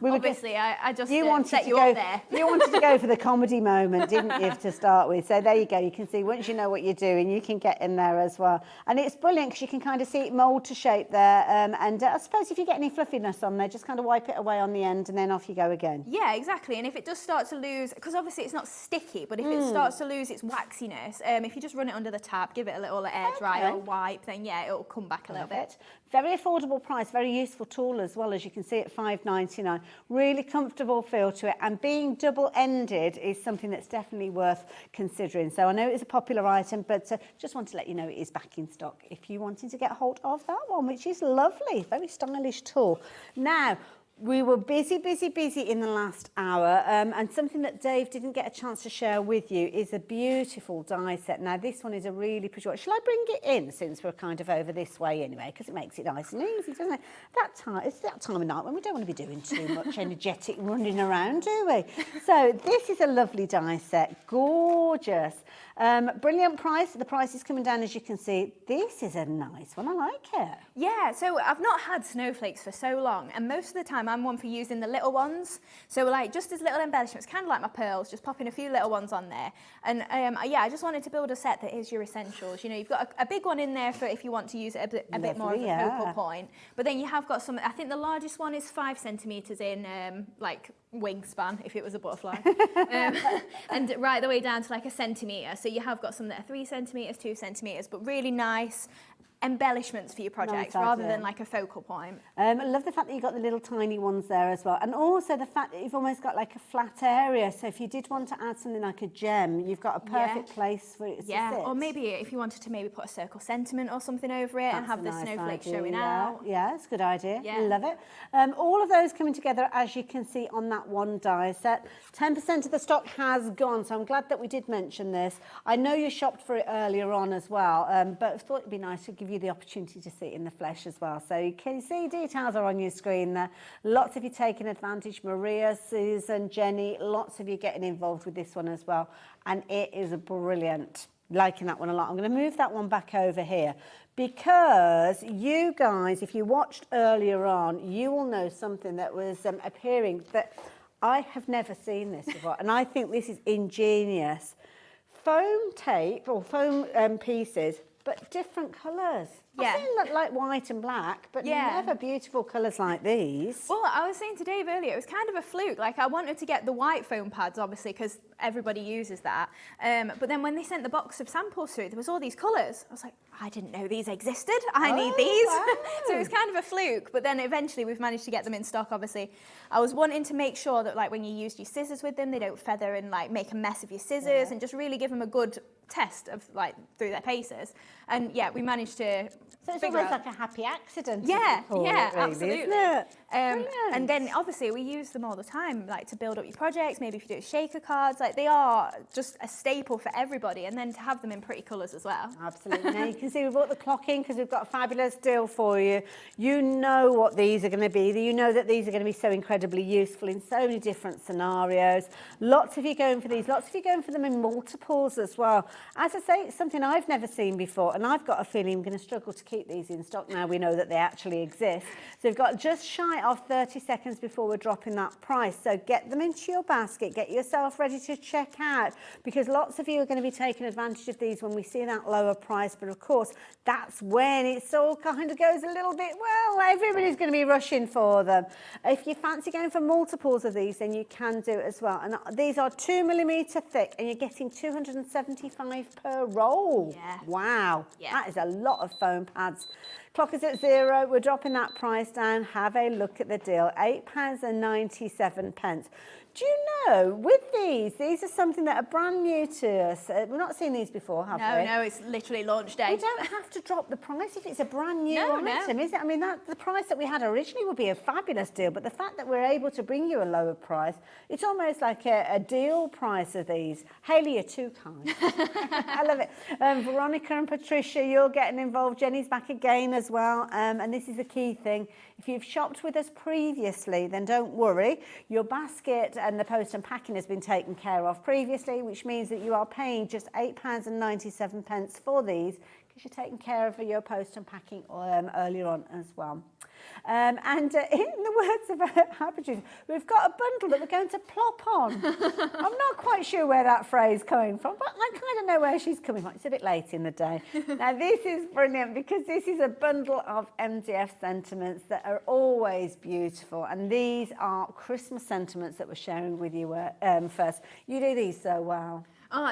Obviously, I just set you up there. You wanted to go for the comedy moment, didn't you, to start with? So there you go. You can see once you know what you're doing, you can get in there as well. And it's brilliant because you can kind of see it mould to shape there. And I suppose if you get any fluffiness on there, just kind of wipe it away on the end and then off you go again. Yeah, exactly. And if it does start to lose, because obviously it's not sticky, but if it starts to lose its waxiness, if you just run it under the tap, give it a little air dry or wipe, then yeah, it'll come back a little bit. Very affordable price, very useful tool as well, as you can see at $5.99. Really comfortable feel to it, and being double-ended is something that's definitely worth considering. So I know it's a popular item, but just want to let you know it is back in stock if you wanted to get hold of that one, which is lovely. Very stylish tool. Now, we were busy in the last hour, and something that Dave didn't get a chance to share with you is a beautiful die set. Now, this one is a really pretty one. Shall I bring it in, since we're kind of over this way anyway, because it makes it nice and easy, doesn't it? It's that time of night when we don't want to be doing too much energetic running around, do we? So this is a lovely die set, gorgeous. Brilliant price. The price is coming down, as you can see. This is a nice one. I like it. Yeah, so I've not had snowflakes for so long, and most of the time time, I'm one for using the little ones. So like just as little embellishments, kind of like my pearls, just popping a few little ones on there. And yeah, I just wanted to build a set that is your essentials. You know, you've got a big one in there for if you want to use it a bit more of a focal point. But then you have got some, I think the largest one is 5 centimetres in like wingspan, if it was a butterfly. And right the way down to like a centimetre. So you have got some that are 3 centimetres, 2 centimetres, but really nice embellishments for your projects rather than like a focal point. I love the fact that you've got the little tiny ones there as well, and also the fact that you've almost got like a flat area, so if you did want to add something like a gem, you've got a perfect place for it to sit. Or maybe if you wanted to maybe put a circle sentiment or something over it and have the snowflakes showing out. Yeah, it's a good idea. I love it. All of those coming together, as you can see on that one die set. 10% of the stock has gone, so I'm glad that we did mention this. I know you shopped for it earlier on as well, but I thought it'd be nice to give you the opportunity to see it in the flesh as well. So you can see details are on your screen there. Lots of you taking advantage. Maria, Susan, Jenny, lots of you getting involved with this one as well. And it is brilliant. Liking that one a lot. I'm going to move that one back over here because you guys, if you watched earlier on, you will know something that was appearing that I have never seen this before. And I think this is ingenious. Foam tape or foam pieces, but different colours. I've seen like white and black, but never beautiful colours like these. Well, I was saying to Dave earlier, it was kind of a fluke. Like I wanted to get the white foam pads, obviously, because everybody uses that. But then when they sent the box of samples through, there was all these colours. I was like, I didn't know these existed. I need these. Wow. So it was kind of a fluke. But then eventually we've managed to get them in stock, obviously. I was wanting to make sure that like when you used your scissors with them, they don't feather and like make a mess of your scissors and just really give them a good test of like through their paces. And yeah, we managed to So it's almost like a happy accident. Yeah, really, absolutely. Isn't it? And then obviously we use them all the time, like to build up your projects. Maybe if you do shaker cards, like they are just a staple for everybody. And then to have them in pretty colours as well. Absolutely. Now you can see we brought the clock in because we've got a fabulous deal for you. You know what these are going to be. You know that these are going to be so incredibly useful in so many different scenarios. Lots of you going for these. Lots of you going for them in multiples as well. As I say, it's something I've never seen before, and I've got a feeling I'm going to struggle to keep these in stock now we know that they actually exist. So we've got just shy of 30 seconds before we're dropping that price. So get them into your basket, get yourself ready to check out, because lots of you are going to be taking advantage of these when we see that lower price. But of course, that's when it all kind of goes a little bit, well, everybody's going to be rushing for them. If you fancy going for multiples of these, then you can do it as well. And these are 2mm thick, and you're getting 275 per roll. Yeah. Wow. Yeah. That is a lot of foam pads. Clock is at 0. We're dropping that price down. Have a look at the deal. £8.97. Do you know, with these are something that are brand new to us. We've not seen these before, have we? No, it's literally launch day. We don't have to drop the price if it's a brand new item, is it? I mean, the price that we had originally would be a fabulous deal, but the fact that we're able to bring you a lower price, it's almost like a deal price of these. Hayley, you're too kind. I love it. Veronica and Patricia, you're getting involved. Jenny's back again as well, and this is a key thing. If you've shopped with us previously, then don't worry. Your basket and the post and packing has been taken care of previously, which means that you are paying just £8.97 for these because you're taking care of your post and packing earlier on as well. And in the words of our producer, we've got a bundle that we're going to plop on. I'm not quite sure where that phrase coming from, but I kind of know where she's coming from. It's a bit late in the day. Now, this is brilliant because this is a bundle of MDF sentiments that are always beautiful. And these are Christmas sentiments that we're sharing with you first. You do these so well.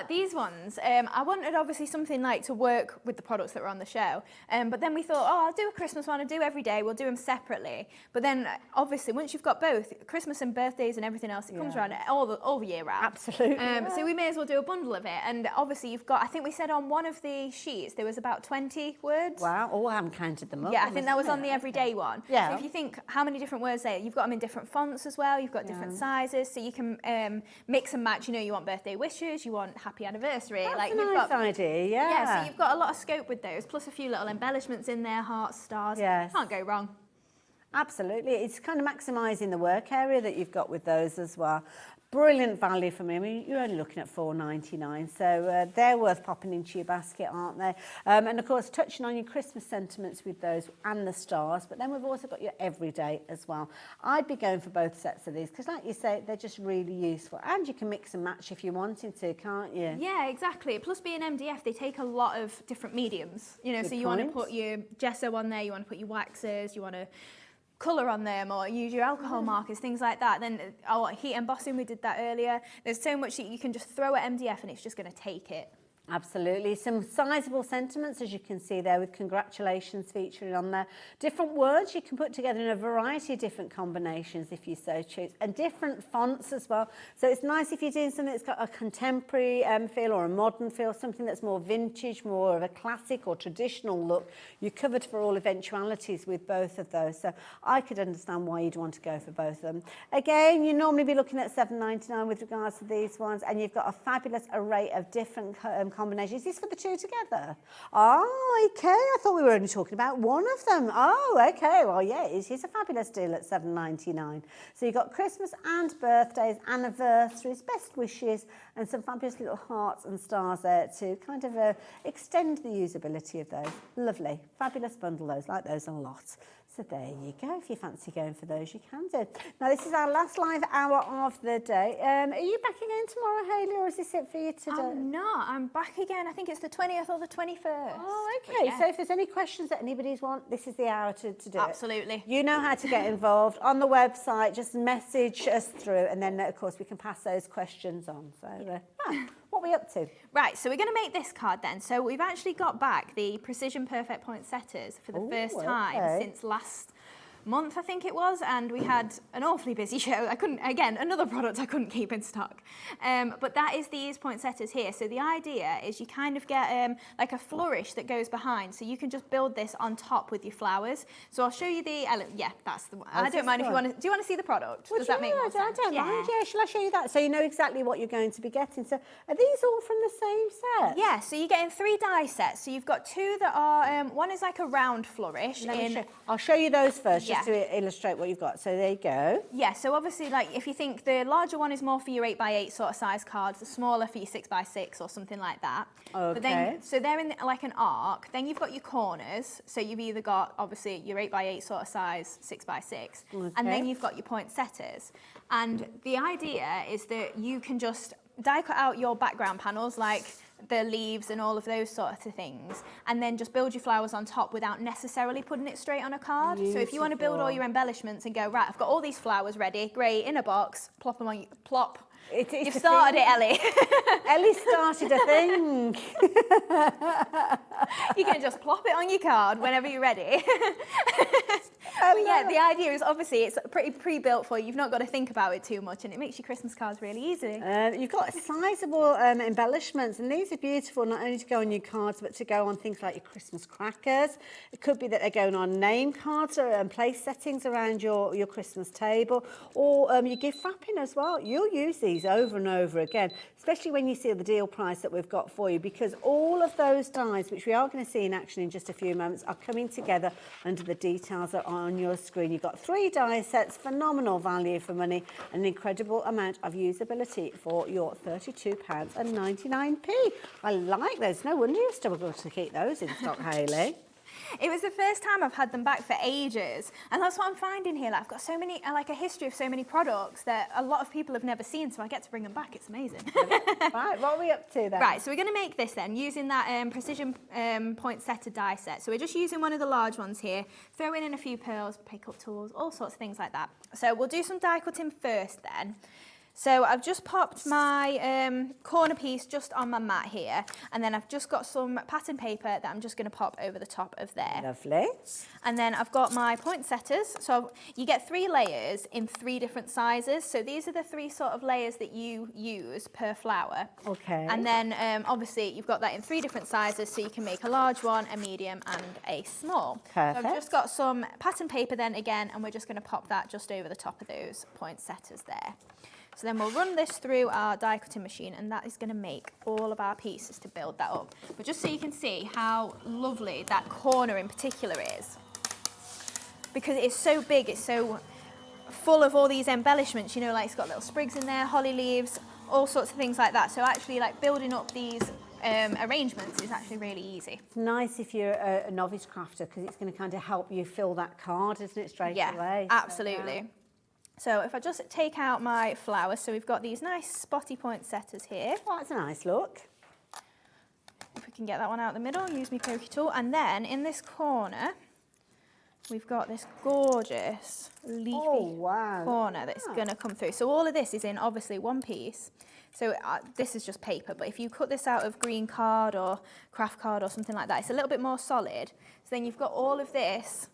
These ones, I wanted obviously something like to work with the products that were on the show, but then we thought, I'll do a Christmas one, I'll do every day, we'll do them separately. But then obviously once you've got both, Christmas and birthdays and everything else, it comes around all the year round. Absolutely. So we may as well do a bundle of it. And obviously you've got, I think we said on one of the sheets, there was about 20 words. Wow, oh, I haven't counted them up. Yeah, I think that was on the everyday one. Yeah. So if you think how many different words there, you've got them in different fonts as well, you've got different sizes, so you can mix and match, you want birthday wishes, you want happy anniversary. That's a nice idea, yeah. Yeah, so you've got a lot of scope with those, plus a few little embellishments in there, hearts, stars. Yes. Can't go wrong. Absolutely. It's kind of maximising the work area that you've got with those as well. Brilliant value for me. I mean, you're only looking at £4.99, so they're worth popping into your basket, aren't they? And of course, touching on your Christmas sentiments with those and the stars, but then we've also got your everyday as well. I'd be going for both sets of these because, like you say, they're just really useful, and you can mix and match if you wanted to, can't you? Yeah, exactly. Plus, being MDF, they take a lot of different mediums. You know, Good so you want to put your gesso on there, you want to put your waxes, you want to colour on them or use your alcohol markers, things like that. Then heat embossing, we did that earlier. There's so much that you can just throw at MDF and it's just going to take it. Absolutely. Some sizable sentiments, as you can see there, with congratulations featuring on there. Different words you can put together in a variety of different combinations if you so choose, and different fonts as well. So it's nice if you're doing something that's got a contemporary feel or a modern feel, something that's more vintage, more of a classic or traditional look. You're covered for all eventualities with both of those. So I could understand why you'd want to go for both of them. Again, you normally be looking at £7.99 with regards to these ones, and you've got a fabulous array of different combinations. Is this for the two together? Oh, okay. I thought we were only talking about one of them. Oh, okay. Well, yeah, it is a fabulous deal at £7.99. So you've got Christmas and birthdays, anniversaries, best wishes, and some fabulous little hearts and stars there to kind of extend the usability of those. Lovely. Fabulous bundle, those. Like those a lot. So there you go. If you fancy going for those, you can do. Now, this is our last live hour of the day. Are you back again tomorrow, Hayley, or is this it for you today? I'm not. I'm back again. I think it's the 20th or the 21st. Oh, okay. Yeah. So if there's any questions that anybody's want, this is the hour to do it. Absolutely. You know how to get involved. On the website, just message us through, and then, of course, we can pass those questions on. So, what are we up to? Right, so we're going to make this card then. So we've actually got back the Precision Perfect Poinsettias for the first time since last month, I think it was, and we had an awfully busy show. Another product I couldn't keep in stock. But that is these poinsettias here. So the idea is you kind of get like a flourish that goes behind. So you can just build this on top with your flowers. So I'll show you the, that's the one. I don't mind if you want to, do you want to see the product? Does that make more sense? I don't mind. Yeah, shall I show you that? So you know exactly what you're going to be getting. So are these all from the same set? Yeah, so you're getting 3 die sets. So you've got 2 that are, one is like a round flourish. I'll show you those first. Just to illustrate what you've got. So there you go. Yeah, so obviously, like, if you think the larger one is more for your 8x8 sort of size cards, the smaller for your 6x6 or something like that. Okay. But then, so they're in like an arc. Then you've got your corners. So you've either got, obviously, your 8x8 sort of size, 6x6. Okay. And then you've got your poinsettias. And the idea is that you can just die cut out your background panels, like the leaves and all of those sorts of things, and then just build your flowers on top without necessarily putting it straight on a card. Beautiful. So if you want to build all your embellishments and go, right, I've got all these flowers ready, great, in a box, plop them on, plop. You've started it, Ellie. Ellie started a thing. You can just plop it on your card whenever you're ready. But yeah, the idea is obviously it's pretty pre-built for you. You've not got to think about it too much, and it makes your Christmas cards really easy. You've got sizable embellishments, and these are beautiful not only to go on your cards, but to go on things like your Christmas crackers. It could be that they're going on name cards or place settings around your Christmas table, or your gift wrapping as well. You'll use these over and over again, especially when you see the deal price that we've got for you, because all of those dies, which we are going to see in action in just a few moments, are coming together under the details that are on your screen. You've got 3 die sets, phenomenal value for money, and an incredible amount of usability for your £32.99. I like those. No wonder you've struggled to keep those in stock, Hayley. It was the first time I've had them back for ages, and that's what I'm finding here. Like, I've got so many, like a history of so many products that a lot of people have never seen, so I get to bring them back. It's amazing. Right, what are we up to then? Right, so we're going to make this then using that Precision Poinsettia die set. So we're just using one of the large ones here, throwing in a few pearls, pick-up tools, all sorts of things like that. So we'll do some die cutting first then. So I've just popped my corner piece just on my mat here, and then I've just got some pattern paper that I'm just going to pop over the top of there. Lovely. And then I've got my poinsettias. So you get 3 layers in 3 different sizes. So these are the 3 sort of layers that you use per flower. Okay. And then obviously you've got that in 3 different sizes, so you can make a large one, a medium, and a small. Perfect. So I've just got some pattern paper then again, and we're just going to pop that just over the top of those poinsettias there. So then we'll run this through our die cutting machine, and that is going to make all of our pieces to build that up. But just so you can see how lovely that corner in particular is. because it's so big, it's so full of all these embellishments, you know, like it's got little sprigs in there, holly leaves, all sorts of things like that. So actually like building up these arrangements is actually really easy. It's nice if you're a novice crafter because it's going to kind of help you fill that card, isn't it, straight away? Absolutely. So if I just take out my flowers, so we've got these nice spotty poinsettias here. Oh, that's a nice look. If we can get that one out the middle, use my pokey tool. And then in this corner, we've got this gorgeous leafy corner that's going to come through. So all of this is in obviously one piece. So this is just paper, but if you cut this out of green card or craft card or something like that, it's a little bit more solid. So then you've got all of this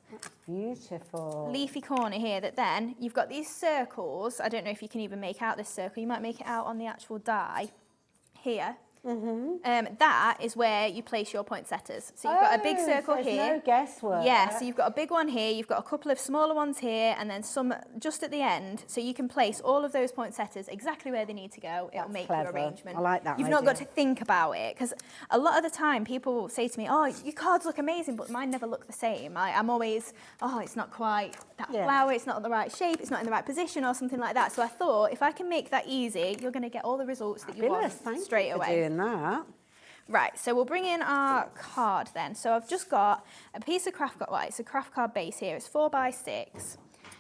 beautiful leafy corner here that then you've got these circles. I don't know if you can even make out this circle. You might make it out on the actual die here. That is where you place your poinsettias. So you've got a big circle so here. No guesswork. Yeah, so you've got a big one here, you've got a couple of smaller ones here, and then some just at the end. So you can place all of those poinsettias exactly where they need to go. It'll make your arrangement. I like that. You've not got to think about it, because a lot of the time people will say to me, "Oh, your cards look amazing, but mine never look the same." I'm always, "Oh, it's not quite that flower. It's not the right shape. It's not in the right position, or something like that." So I thought, if I can make that easy, you're going to get all the results that you want straight away. Thank you for doing that. Right, so we'll bring in our card then. So I've just got a piece of craft card, well, it's a craft card base here. It's 4x6.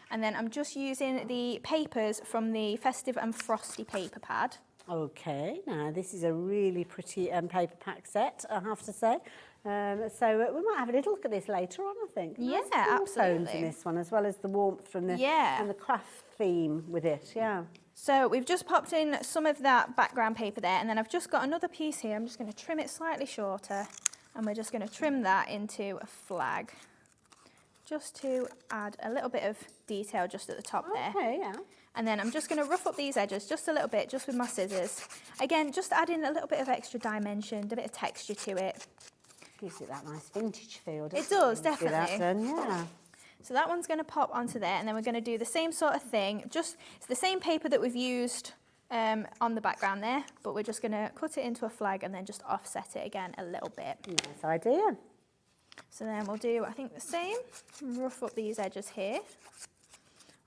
And then I'm just using the papers from the Festive and Frosty paper pad. Okay, now this is a really pretty paper pack set, I have to say. So we might have a little look at this later on, I think. Yeah, nice cool absolutely. tones in this one, as well as the warmth from the and the craft theme with it. Yeah. So we've just popped in some of that background paper there, and then I've just got another piece here. I'm just going to trim it slightly shorter, and we're just going to trim that into a flag, just to add a little bit of detail just at the top there. Okay, yeah. And then I'm just going to rough up these edges just a little bit, just with my scissors. Again, just adding a little bit of extra dimension, a bit of texture to it. Gives it that nice vintage feel, doesn't it? It does, definitely. That done, yeah. So that one's going to pop onto there, and then we're going to do the same sort of thing. Just it's the same paper that we've used on the background there, but we're just going to cut it into a flag and then just offset it again a little bit. Nice idea. So then we'll do, I think, the same. Rough up these edges here.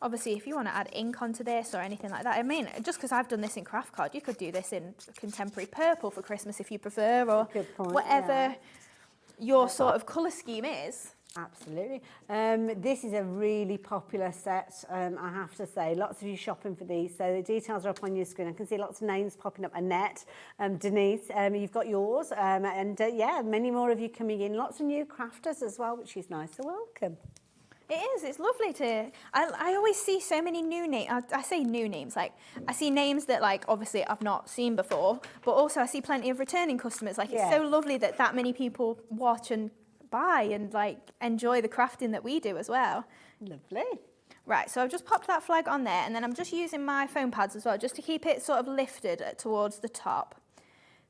Obviously, if you want to add ink onto this or anything like that, I mean, just because I've done this in craft card, you could do this in contemporary purple for Christmas if you prefer, or whatever your sort of colour scheme is. Absolutely. This is a really popular set, I have to say. Lots of you shopping for these, so the details are up on your screen. I can see lots of names popping up. Annette, Denise, you've got yours, and yeah, many more of you coming in. Lots of new crafters as well, which is nice, so welcome. It is, it's lovely to, I always see so many new names, I say new names, like I see names that like obviously I've not seen before, but also I see plenty of returning customers. Like it's so lovely that many people watch and buy and like enjoy the crafting that we do as well. Lovely. Right, so I've just popped that flag on there, and then I'm just using my foam pads as well, just to keep it sort of lifted towards the top.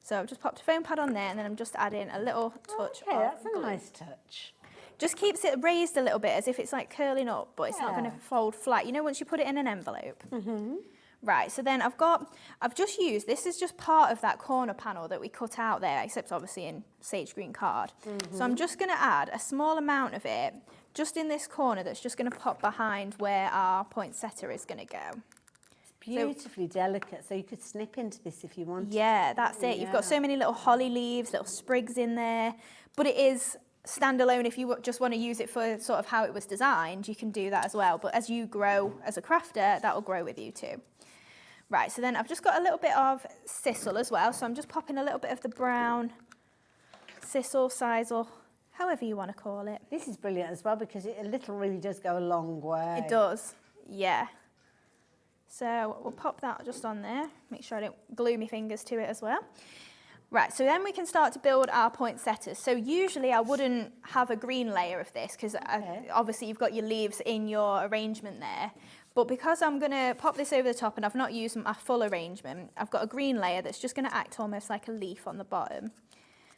So I've just popped a foam pad on there, and then I'm just adding a little touch of that's a glue. nice touch. Just keeps it raised a little bit, as if it's like curling up, but it's not going to fold flat. You know, once you put it in an envelope. Right, so then I've just used, this is just part of that corner panel that we cut out there, except obviously in sage green card. So I'm just going to add a small amount of it just in this corner that's just going to pop behind where our poinsettia is going to go. It's beautifully delicate, so you could snip into this if you wanted. Yeah, that's it. You've got so many little holly leaves, little sprigs in there, but it is standalone. If you just want to use it for sort of how it was designed, you can do that as well. But as you grow as a crafter, that will grow with you too. Right, so then I've just got a little bit of sisal as well, so I'm just popping a little bit of the brown sisal, sisal, however you want to call it. This is brilliant as well because a little really does go a long way. It does, yeah. So we'll pop that just on there, make sure I don't glue my fingers to it as well. Right, so then we can start to build our poinsettias. So usually I wouldn't have a green layer of this because obviously you've got your leaves in your arrangement there. But because I'm going to pop this over the top and I've not used my full arrangement, I've got a green layer that's just going to act almost like a leaf on the bottom.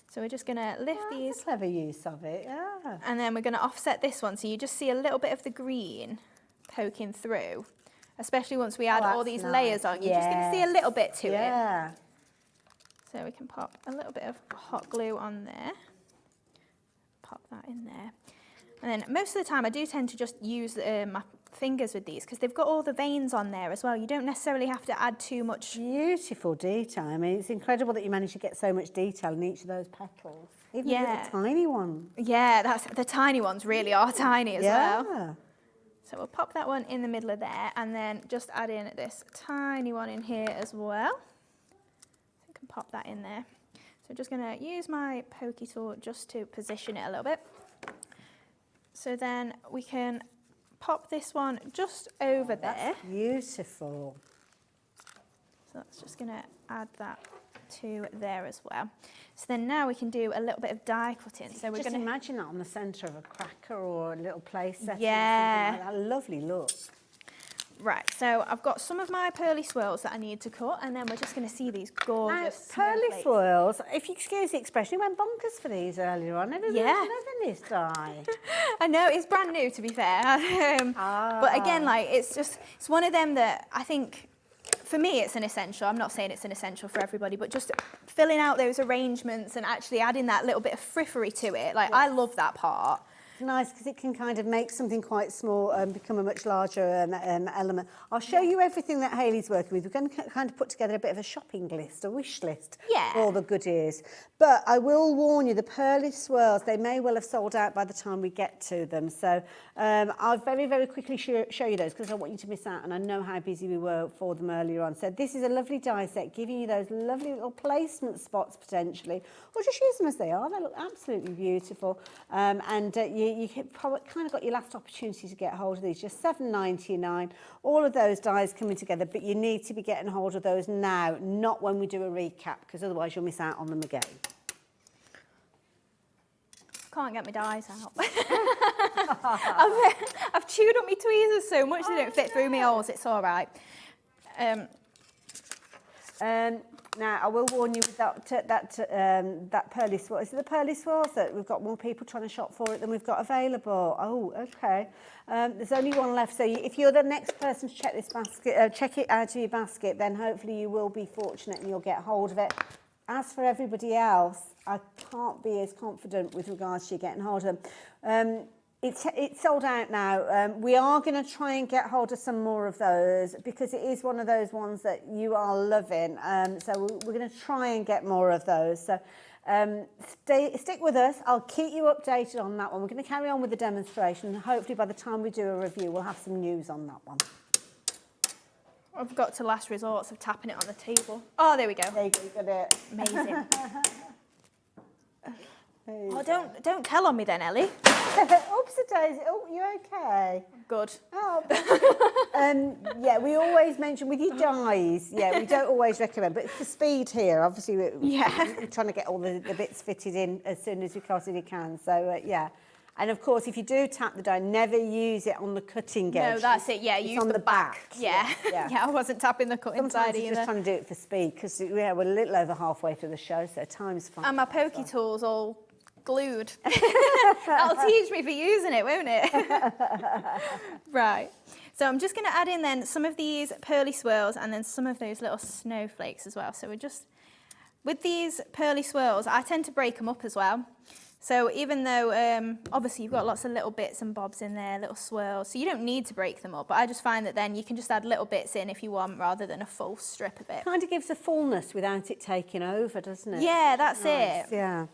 So we're just going to lift these. That's a clever use of it, yeah. And then we're going to offset this one. So you just see a little bit of the green poking through, especially once we add all these layers on. You're just going to see a little bit to it. So we can pop a little bit of hot glue on there. Pop that in there. And then most of the time I do tend to just use my fingers with these because they've got all the veins on there as well. You don't necessarily have to add too much. Beautiful detail. I mean, it's incredible that you managed to get so much detail in each of those petals. Even the little tiny ones. Yeah, the tiny ones really are tiny as well. Yeah. So we'll pop that one in the middle of there and then just add in this tiny one in here as well. So I can pop that in there. So I'm just going to use my pokey tool just to position it a little bit. So then we can pop this one just over there. That's beautiful. So that's just going to add that to there as well. So then now we can do a little bit of die cutting. So we're just going to imagine that on the centre of a cracker or a little place setting. Yeah. Like that. Lovely look. Right, so I've got some of my pearly swirls that I need to cut, and then we're just going to see these gorgeous pearly snowflakes. swirls, if you excuse the expression, we went bonkers for these earlier on. Never this die. I know, it's brand new to be fair. But again, like it's one of them that I think, for me it's an essential. I'm not saying it's an essential for everybody, but just filling out those arrangements and actually adding that little bit of frippery to it. Like I love that part. It's nice because it can kind of make something quite small and become a much larger element. I'll show you everything that Hayley's working with. We're going to kind of put together a bit of a shopping list, a wish list for all the goodies. But I will warn you, the pearly swirls, they may well have sold out by the time we get to them. So I'll very, very quickly show you those because I don't want you to miss out, and I know how busy we were for them earlier on. So this is a lovely die set, giving you those lovely little placement spots potentially, or just use them as they are. They look absolutely beautiful. You probably kind of got your last opportunity to get hold of these, just $7.99. All of those dies coming together, but you need to be getting hold of those now, not when we do a recap, because otherwise you'll miss out on them again. Can't get my dies out. I've chewed up my tweezers so much they don't fit through my holes. It's all right. Now, I will warn you with that pearly swirl. Is it the pearly swirls that we've got more people trying to shop for it than we've got available? Oh, okay. There's only one left. So if you're the next person to check this basket, check it out of your basket, then hopefully you will be fortunate and you'll get hold of it. As for everybody else, I can't be as confident with regards to you getting hold of them. It's sold out now. We are going to try and get hold of some more of those because it is one of those ones that you are loving. So we're going to try and get more of those. So stick with us. I'll keep you updated on that one. We're going to carry on with the demonstration. Hopefully by the time we do a review, we'll have some news on that one. I've got to last resorts of tapping it on the table. Oh, there we go. There you go, you got it. Amazing. Oh, don't tell on me then, Ellie. Oopsie-daisy. Oh, you okay? Good. Oh, yeah, we always mention with your dies, we don't always recommend, but for speed here, obviously, we're trying to get all the bits fitted in as soon as we possibly can. So, yeah. And of course, if you do tap the die, never use it on the cutting edge. No, that's it. Yeah, use on the back. Yeah. Yeah, I wasn't tapping the cutting side either. Sometimes you're just trying to do it for speed because we're a little over halfway through the show, so time's fine. And my pokey tool's all glued. That'll teach me for using it, won't it? Right. So I'm just going to add in then some of these pearly swirls and then some of those little snowflakes as well. So we're just, with these pearly swirls, I tend to break them up as well. So even though, obviously you've got lots of little bits and bobs in there, little swirls, so you don't need to break them up, but I just find that then you can just add little bits in if you want, rather than a full strip of it. Kind of gives a fullness without it taking over, doesn't it? Yeah, that's nice. it. Yeah.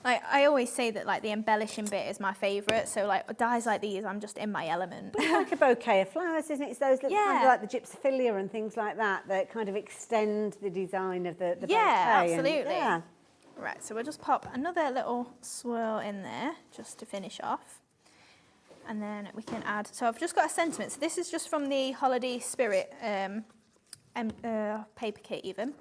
Like, I always say that like the embellishing bit is my favourite, so like dies like these, I'm just in my element. It's like a bouquet of flowers, isn't it? It's those little kind of like the gypsophilia and things like that that kind of extend the design of the bouquet. Absolutely. And, Right, so we'll just pop another little swirl in there just to finish off. And then we can add, so I've just got a sentiment. So this is just from the Holiday Spirit paper kit even.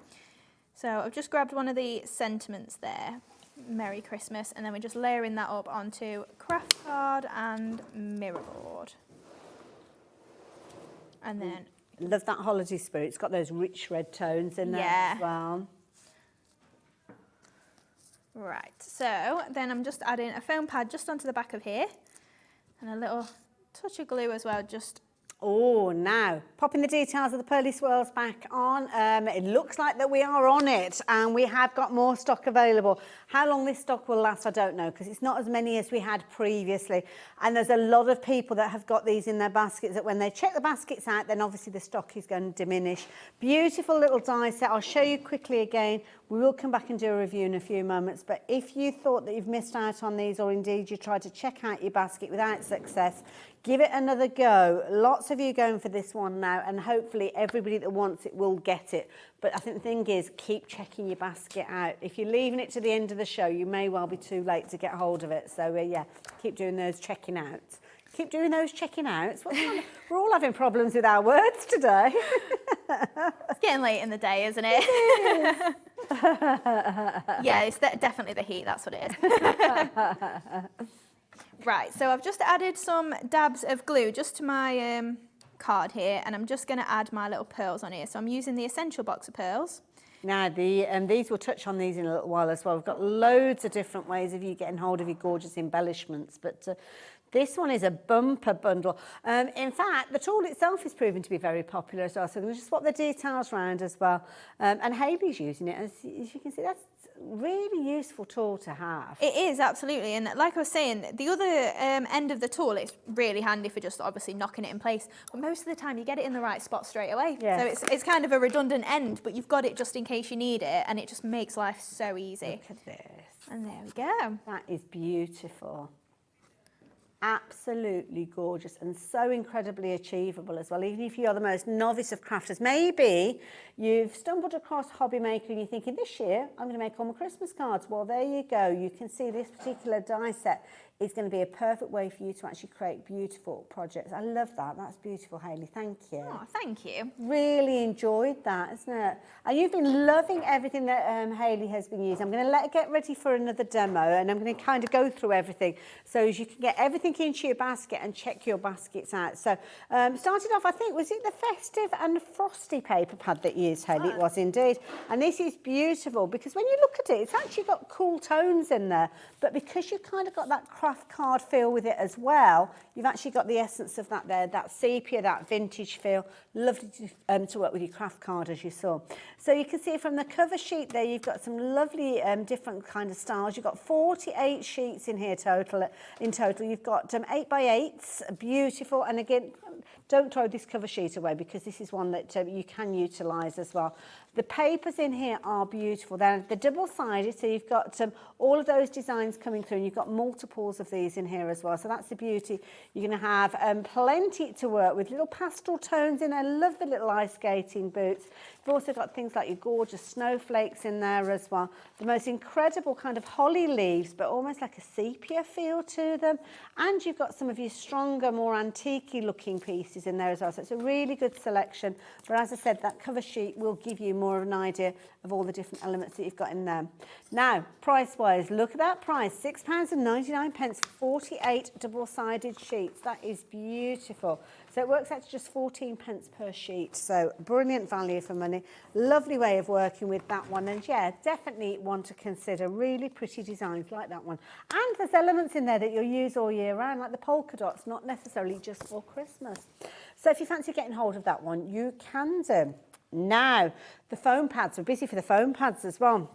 So I've just grabbed one of the sentiments there, Merry Christmas, and then we're just layering that up onto craft card and mirror board. And then... Love that Holiday Spirit. It's got those rich red tones in there as well. Right, so then I'm just adding a foam pad just onto the back of here and a little touch of glue as well, just Oh, now, popping the details of the pearly swirls back on. It looks like that we are on it and we have got more stock available. How long this stock will last, I don't know, because it's not as many as we had previously. And there's a lot of people that have got these in their baskets that when they check the baskets out, then obviously the stock is going to diminish. Beautiful little die set. I'll show you quickly again. We will come back and do a review in a few moments, but if you thought that you've missed out on these, or indeed you tried to check out your basket without success, give it another go. Lots of you going for this one now, and hopefully everybody that wants it will get it. But I think the thing is, keep checking your basket out. If you're leaving it to the end of the show, you may well be too late to get hold of it. So yeah, keep doing those checking outs. Keep doing those checking outs. We're all having problems with our words today. It's getting late in the day, isn't it? It is. Yeah, it's definitely the heat, that's what it is. Right, so I've just added some dabs of glue just to my card here, and I'm just going to add my little pearls on here. So I'm using the Essential box of pearls. Now, these, we'll touch on these in a little while as well. We've got loads of different ways of you getting hold of your gorgeous embellishments, but this one is a bumper bundle. In fact, the tool itself is proven to be very popular as well, so I'm going to just swap the details around as well. And Hayley's using it, as you can see, that's a really useful tool to have. It is, absolutely, and like I was saying, the other end of the tool, it's really handy for just obviously knocking it in place, but most of the time you get it in the right spot straight away. Yes. So it's kind of a redundant end, but you've got it just in case you need it, and it just makes life so easy. Look at this. And there we go. That is beautiful. Absolutely gorgeous and so incredibly achievable as well, even if you're the most novice of crafters. Maybe you've stumbled across Hobby Maker and you're thinking, this year I'm going to make all my Christmas cards. Well, there you go. You can see this particular die set is going to be a perfect way for you to actually create beautiful projects. I love that. That's beautiful, Hayley. Thank you. Oh, thank you. Really enjoyed that, isn't it? And you've been loving everything that Hayley has been using. I'm going to let her get ready for another demo, and I'm going to kind of go through everything so as you can get everything into your basket and check your baskets out. So started off, I think, was it the Festive and Frosty paper pad that you used, Hayley? It was indeed. And this is beautiful because when you look at it, it's actually got cool tones in there, but because you've kind of got that craft card feel with it as well, you've actually got the essence of that there, that sepia, that vintage feel. Lovely to work with your craft card, as you saw. So you can see from the cover sheet there, you've got some lovely different kind of styles. You've got 48 sheets in here total. In total, you've got 8x8s, beautiful. And again, don't throw this cover sheet away because this is one that you can utilise as well. The papers in here are beautiful. They're double-sided, so you've got all of those designs coming through, and you've got multiples of these in here as well. So that's the beauty. You're going to have plenty to work with. Little pastel tones in there. I love the little ice skating boots. You've also got things like your gorgeous snowflakes in there as well. The most incredible kind of holly leaves, but almost like a sepia feel to them. And you've got some of your stronger, more antique-y looking pieces in there as well. So it's a really good selection. But as I said, that cover sheet will give you more of an idea of all the different elements that you've got in there. Now, price-wise, look at that price, £6.99 for 48 double-sided sheets. That is beautiful. So it works out to just 14 pence per sheet. So brilliant value for money. Lovely way of working with that one. And yeah, definitely one to consider. Really pretty designs like that one. And there's elements in there that you'll use all year round, like the polka dots, not necessarily just for Christmas. So if you fancy getting hold of that one, you can do. Now, the foam pads. We're busy for the foam pads as well.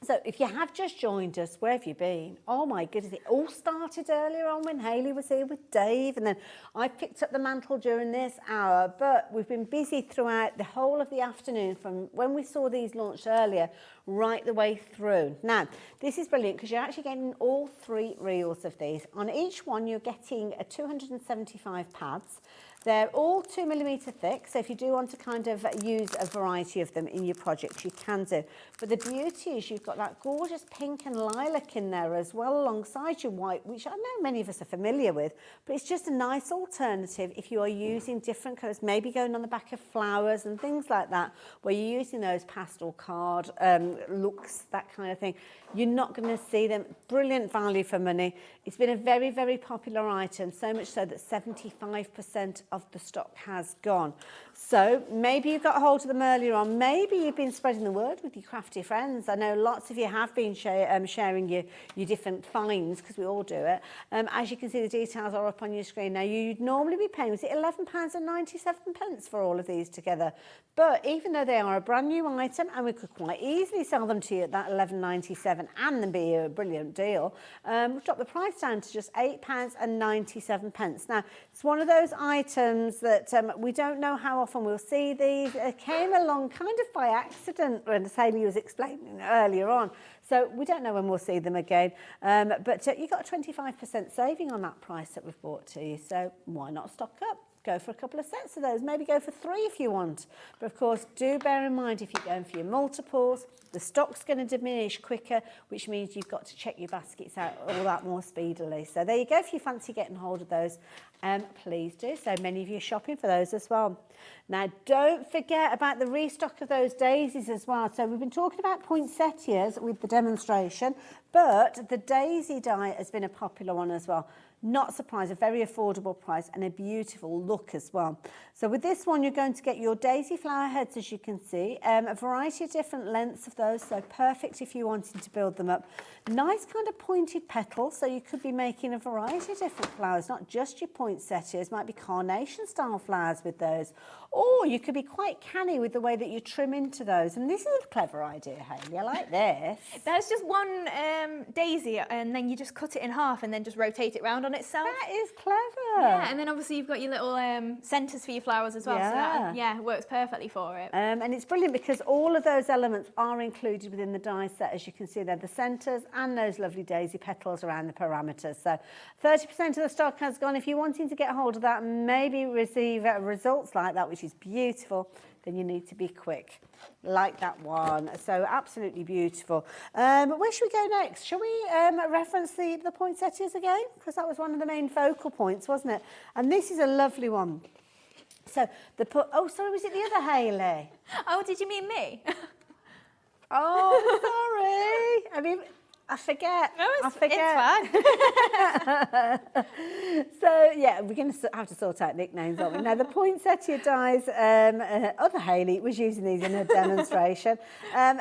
So if you have just joined us, where have you been? Oh my goodness, it all started earlier on when Hayley was here with Dave, and then I picked up the mantle during this hour, but we've been busy throughout the whole of the afternoon from when we saw these launched earlier right the way through. Now, this is brilliant because you're actually getting all 3 reels of these. On each one, you're getting 275 pads. They're all 2mm thick, so if you do want to kind of use a variety of them in your project, you can do. But the beauty is you've got that gorgeous pink and lilac in there as well alongside your white, which I know many of us are familiar with, but it's just a nice alternative if you are using different colours, maybe going on the back of flowers and things like that, where you're using those pastel card looks, that kind of thing. You're not going to see them. Brilliant value for money. It's been a very, very popular item, so much so that 75% of the stock has gone. So maybe you got hold of them earlier on. Maybe you've been spreading the word with your crafty friends. I know lots of you have been sharing your different finds, because we all do it. As you can see, the details are up on your screen now. You'd normally be paying, was it £11.97 for all of these together? But even though they are a brand new item, and we could quite easily sell them to you at that £11.97 and then be a brilliant deal, we've dropped the price down to just £8.97. Now, it's one of those items that we don't know how often we'll see these. It came along kind of by accident when Hayley was explaining earlier on. So we don't know when we'll see them again. But you got a 25% saving on that price that we've brought to you. So why not stock up? Go for a couple of sets of those. Maybe go for 3 if you want. But of course, do bear in mind if you're going for your multiples, the stock's going to diminish quicker, which means you've got to check your baskets out all that more speedily. So there you go. If you fancy getting hold of those, please do. So many of you are shopping for those as well. Now, don't forget about the restock of those daisies as well. So we've been talking about poinsettias with the demonstration, but the daisy die has been a popular one as well. Not surprised, a very affordable price and a beautiful look as well. So with this one, you're going to get your daisy flower heads, as you can see, a variety of different lengths of those, so perfect if you're wanting to build them up. Nice kind of pointed petals, so you could be making a variety of different flowers, not just your poinsettias, might be carnation style flowers with those. Or you could be quite canny with the way that you trim into those. And this is a clever idea, Hayley, I like this. That's just one daisy, and then you just cut it in half and then just rotate it round on itself. That is clever. Yeah, and then obviously you've got your little centres for your flowers as well. Yeah. So that, yeah, works perfectly for it. And it's brilliant because all of those elements are included within the die set. As you can see, they're the centres and those lovely daisy petals around the parameters. So 30% of the stock has gone. If you're wanting to get hold of that and maybe receive results like that, which is beautiful, then you need to be quick. Like that one. So absolutely beautiful. Where should we go next? Shall we reference the poinsettias again? Because that was one of the main focal points, wasn't it? And this is a lovely one. So oh, sorry, was it the other Hayley? Oh, did you mean me? Oh, sorry. I mean, I forget. No, I forget. It's fine. So, yeah, we're going to have to sort out nicknames, aren't we? Now, the poinsettia dies, other Hayley was using these in her demonstration.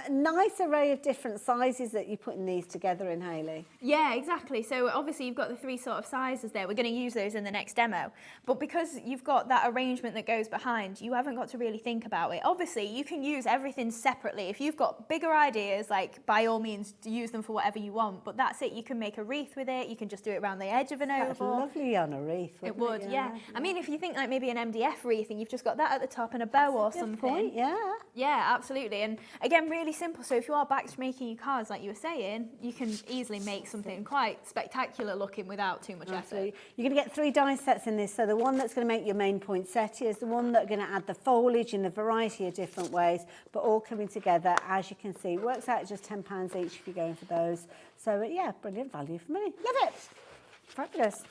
Nice array of different sizes that you're putting these together in, Hayley. Yeah, exactly. So obviously you've got the 3 sort of sizes there. We're going to use those in the next demo. But because you've got that arrangement that goes behind, you haven't got to really think about it. Obviously, you can use everything separately. If you've got bigger ideas, like by all means, use them for whatever you want. But that's it. You can make a wreath with it. You can just do it around the edge of an oval. That's lovely on a wreath. It would, yeah. I mean, if you think like maybe an MDF wreath and you've just got that at the top and a bow or something. Point, yeah. Yeah, absolutely. And again, really simple. So if you are back to making your cards, like you were saying, you can easily make something quite spectacular looking without too much effort. You're going to get 3 die sets in this. So the one that's going to make your main poinsettia is the one that's going to add the foliage in a variety of different ways, but all coming together, as you can see. Works out at just £10 each if you're going for those. So yeah, brilliant value for money. Love it. Fabulous.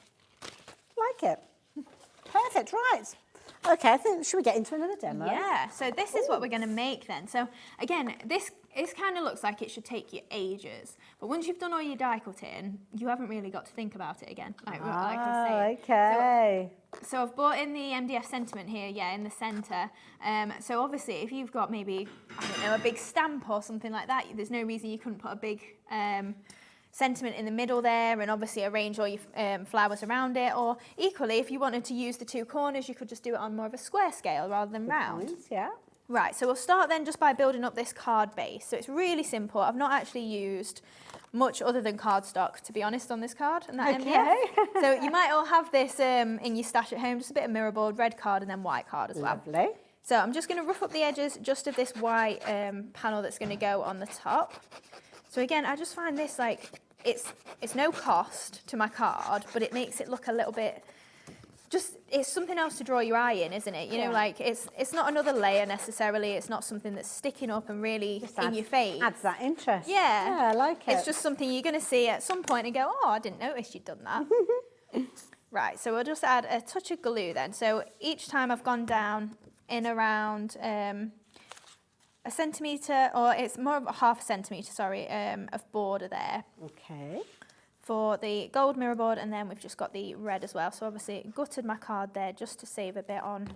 Like it. Perfect, right. Okay, I think, should we get into another demo? Yeah, so this is what we're going to make then. So again, this kind of looks like it should take you ages, but once you've done all your die cutting, you haven't really got to think about it again. Like I was saying. Okay. So I've brought in the MDF sentiment here, yeah, in the centre. So obviously, if you've got maybe, I don't know, a big stamp or something like that, there's no reason you couldn't put a big sentiment in the middle there and obviously arrange all your flowers around it. Or equally, if you wanted to use the 2 corners, you could just do it on more of a square scale rather than round. Points, yeah. Right, so we'll start then just by building up this card base. So it's really simple. I've not actually used much other than cardstock, to be honest, on this card. And that MDF. So you might all have this in your stash at home, just a bit of mirrorboard, red card and then white card as well. Lovely. So I'm just going to rough up the edges just of this white panel that's going to go on the top. So again, I just find this like, it's no cost to my card, but it makes it look a little bit, just, it's something else to draw your eye in, isn't it? You know, like it's not another layer necessarily, it's not something that's sticking up and really just in your face. Adds that interest. Yeah. Yeah, I like it. It's just something you're going to see at some point and go, oh, I didn't notice you'd done that. Right, so we'll just add a touch of glue then. So each time I've gone down in around a centimetre, or it's more of a half a centimetre, sorry, of border there. Okay. for the gold mirror board, and then we've just got the red as well. So obviously gutted my card there just to save a bit on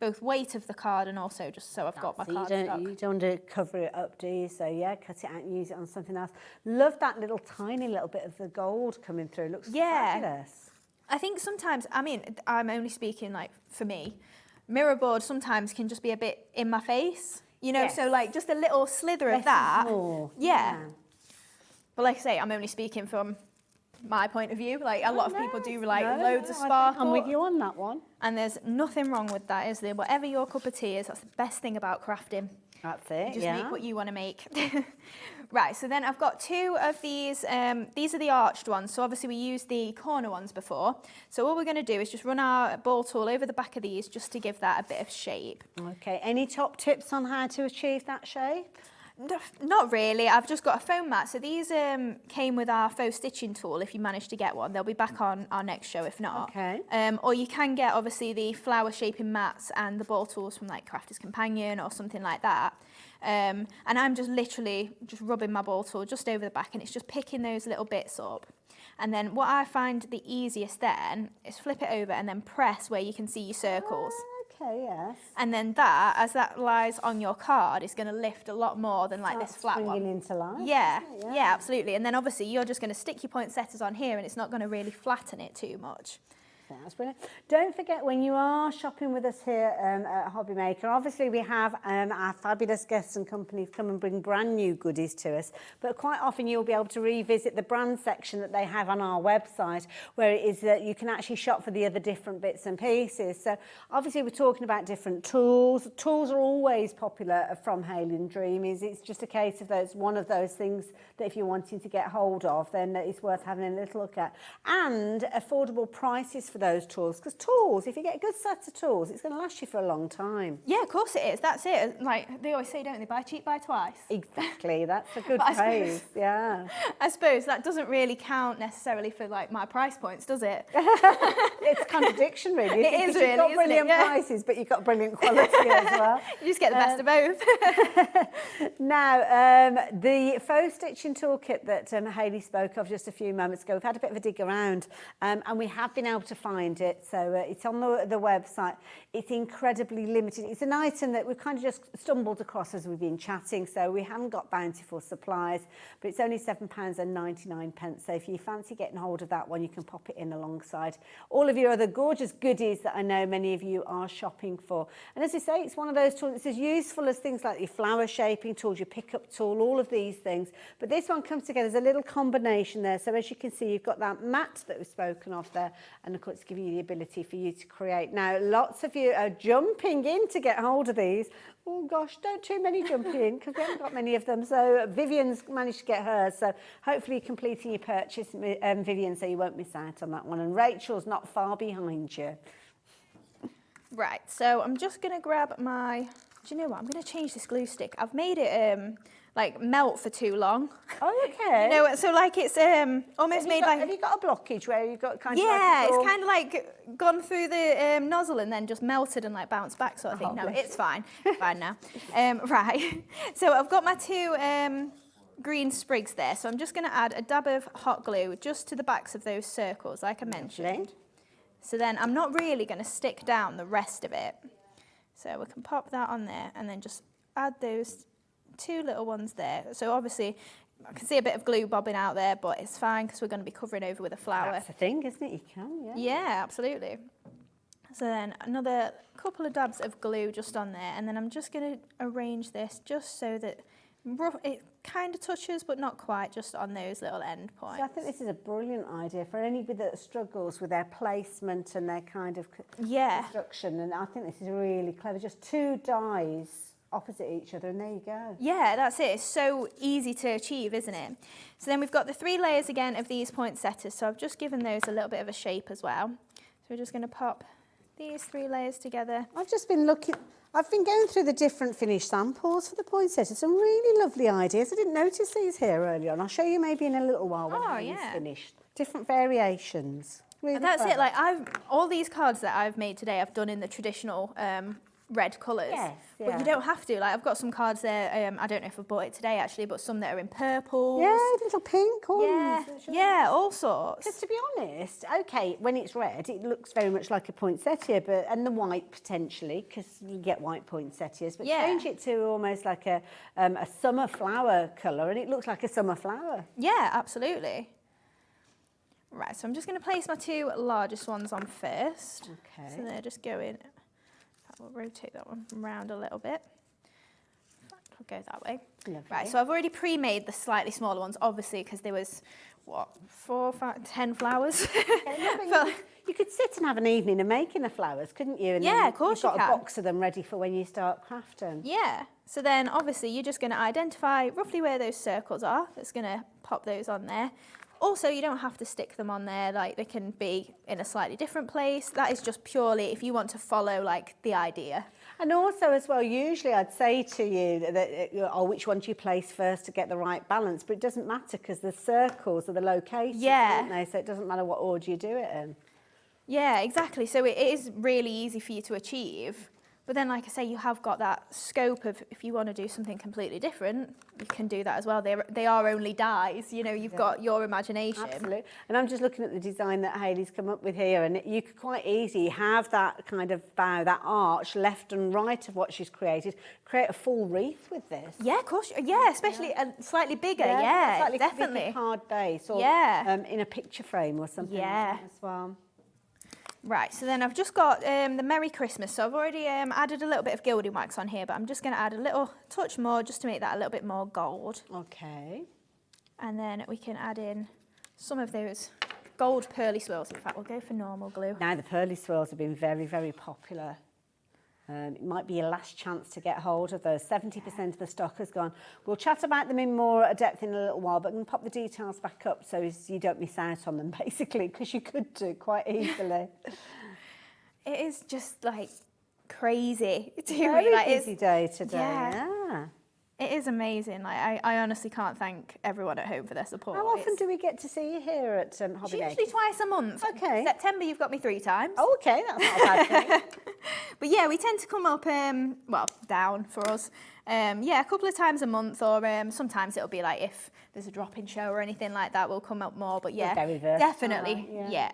both weight of the card and also just so I've got my card stock. You don't want to cover it up, do you? So yeah, cut it out and use it on something else. Love that little tiny little bit of the gold coming through. Looks fabulous. I think sometimes, I mean, I'm only speaking like for me, mirror board sometimes can just be a bit in my face, you know, so like just a little slither of that. Yeah. But like I say, I'm only speaking from my point of view. Like a lot of people do like loads of sparkle. I'm with you on that one. And there's nothing wrong with that, is there? Whatever your cup of tea is, that's the best thing about crafting. That's it, Just make what you want to make. Right, so then I've got two of these. These are the arched ones. So obviously we used the corner ones before. So all we're going to do is just run our ball tool over the back of these just to give that a bit of shape. Okay, any top tips on how to achieve that shape? Not really. I've just got a foam mat. So these came with our faux stitching tool if you manage to get one. They'll be back on our next show if not. Okay. Or you can get obviously the flower shaping mats and the ball tools from like Crafter's Companion or something like that. And I'm just literally just rubbing my ball tool just over the back and it's just picking those little bits up. And then what I find the easiest then is flip it over and then press where you can see your circles. Okay, yes. And then that, as that lies on your card, is going to lift a lot more than like this flat one. Springing into life. Yeah, yeah, absolutely. And then obviously you're just going to stick your poinsettias on here and it's not going to really flatten it too much. That's brilliant. Don't forget, when you are shopping with us here at Hobby Maker, obviously we have our fabulous guests and companies come and bring brand new goodies to us, but quite often you'll be able to revisit the brand section that they have on our website, where it is that you can actually shop for the other different bits and pieces. So obviously we're talking about different tools. Tools are always popular from Hayley and Dreamies. It's just a case of those, one of those things that if you're wanting to get hold of, then it's worth having a little look at. And affordable prices for those tools, because tools, if you get a good set of tools, it's going to last you for a long time. Yeah, of course it is. That's it. Like they always say, don't they? Buy cheap, buy twice. Exactly. That's a good phrase. Yeah. I suppose that doesn't really count necessarily for like my price points, does it? It's a contradiction, really. It is really. You've got brilliant prices, but you've got brilliant quality as well. You just get the best of both. Now, the faux stitching toolkit that Hayley spoke of just a few moments ago, we've had a bit of a dig around, and we have been able to find it. So it's on the website. It's incredibly limited. It's an item that we've kind of just stumbled across as we've been chatting, so we haven't got bountiful supplies, but it's only £7.99. So if you fancy getting hold of that one, you can pop it in alongside all of your other gorgeous goodies that I know many of you are shopping for. And as I say, it's one of those tools that's as useful as things like your flower shaping tools, your pickup tool, all of these things. But this one comes together as a little combination there. So as you can see, you've got that mat that we've spoken of there, and of course, giving you the ability for you to create. Now, lots of you are jumping in to get hold of these. Oh gosh, don't too many jump in, because we haven't got many of them. So Vivian's managed to get hers. So hopefully you're completing your purchase, Vivian, so you won't miss out on that one. And Rachel's not far behind you. Right, so I'm just going to grab my... Do you know what? I'm going to change this glue stick. I've made it like melt for too long. Oh, okay. You know, so like it's almost made like... Have you got a blockage where you've got kind of yeah, like... it's kind of like gone through the nozzle and then just melted and like bounced back sort of thing. No, it's fine. Fine now. Right, so I've got my two green sprigs there. So I'm just going to add a dab of hot glue just to the backs of those circles, like I mentioned. So then I'm not really going to stick down the rest of it. So we can pop that on there and then just add those two little ones there. So obviously I can see a bit of glue bobbing out there, but it's fine because we're going to be covering over with a flower. That's the thing, isn't it? You can, yeah. Yeah, absolutely. So then another couple of dabs of glue just on there, and then I'm just going to arrange this just so that it kind of touches, but not quite, just on those little end points. So I think this is a brilliant idea for anybody that struggles with their placement and their kind of construction, and I think this is really clever. Just two dies opposite each other, and there you go. Yeah, that's it. It's so easy to achieve, isn't it? So then we've got the 3 layers again of these poinsettias, so I've just given those a little bit of a shape as well. So we're just going to pop these 3 layers together. I've been going through the different finished samples for the poinsettias. Some really lovely ideas. I didn't notice these here earlier on. I'll show you maybe in a little while when it's finished. Different variations. Really and that's it. Like all these cards that I've made today, I've done in the traditional red colours. Yes, But yeah. you don't have to. Like, I've got some cards there, I don't know if I've bought it today actually, but some that are in purples. Yeah, little pink ones. Yeah, yeah, all sorts. Because to be honest, okay, when it's red, it looks very much like a poinsettia, and the white potentially, because you get white poinsettias, but Yeah. change it to almost like a summer flower colour, and it looks like a summer flower. Yeah, absolutely. Right, so I'm just going to place my 2 largest ones on first. Okay. So they're just going, we'll rotate that one around a little bit. I'll go that way. Lovely. Right, so I've already pre-made the slightly smaller ones, obviously, because there was, 4, 5, 10 flowers. You could sit and have an evening of making the flowers, couldn't you? And Yeah, then of course you've got you a can. box of them ready for when you start crafting. Yeah, so then obviously you're just going to identify roughly where those circles are. That's going to pop those on there. Also, you don't have to stick them on there, like they can be in a slightly different place. That is just purely if you want to follow like the idea. And also as well, usually I'd say to you that, which one do you place first to get the right balance, but it doesn't matter because the circles are the locations, Yeah. aren't they? So it doesn't matter what order you do it in. Yeah, exactly. So it is really easy for you to achieve. But then, like I say, you have got that scope of if you want to do something completely different, you can do that as well. They are only dies, you know, you've got your imagination. Absolutely. And I'm just looking at the design that Hayley's come up with here, and you could quite easily have that kind of bow, that arch, left and right of what she's created, create a full wreath with this. Yeah, of course. Yeah, especially slightly bigger. Yeah, slightly definitely. big hard base, or in a picture frame or something like that as well. Right, so then I've just got the Merry Christmas. So I've already added a little bit of gilding wax on here, but I'm just going to add a little touch more just to make that a little bit more gold. Okay. And then we can add in some of those gold pearly swirls. In fact, we'll go for normal glue. Now the pearly swirls have been very, very popular. It might be your last chance to get hold of those. 70% of the stock has gone. We'll chat about them in more depth in a little while, but I'm going to pop the details back up so as you don't miss out on them, basically, because you could do quite easily. It is just like crazy to me. Very Like, busy day today. Yeah. It is amazing. Like I honestly can't thank everyone at home for their support. How often do we get to see you here at Hobby Usually Makers? twice a month. Okay. September, you've got me 3 times. Oh, okay, that's not a bad thing. But yeah, we tend to come up, down for us. A couple of times a month, or sometimes it'll be like if there's a drop-in show or anything like that, we'll come up more. But yeah, very versatile, definitely. yeah.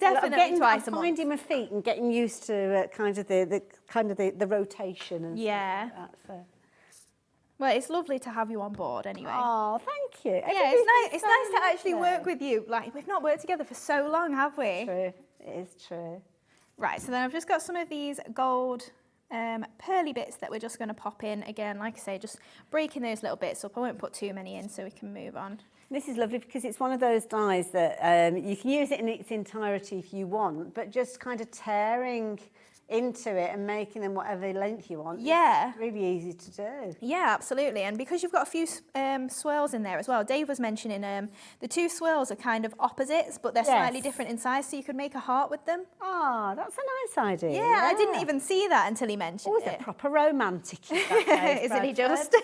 Definitely twice a I'm month. finding my feet and getting used to the rotation and Yeah. stuff like that. So. Well, it's lovely to have you on board anyway. Oh, thank you. Yeah, it's nice to actually work with you. Like, we've not worked together for so long, have we? True, it is true. Right, so then I've just got some of these gold pearly bits that we're just going to pop in. Again, like I say, just breaking those little bits up. I won't put too many in so we can move on. This is lovely because it's one of those dies that you can use it in its entirety if you want, but just kind of tearing into it and making them whatever length you want. Yeah. It's really easy to do. Yeah, absolutely. And because you've got a few swirls in there as well, Dave was mentioning the 2 swirls are kind of opposites, but they're slightly different in size, so you could make a heart with them. Ah, that's a nice idea. Yeah, I didn't even see that until he mentioned Always it. a proper romantic. Isn't he just?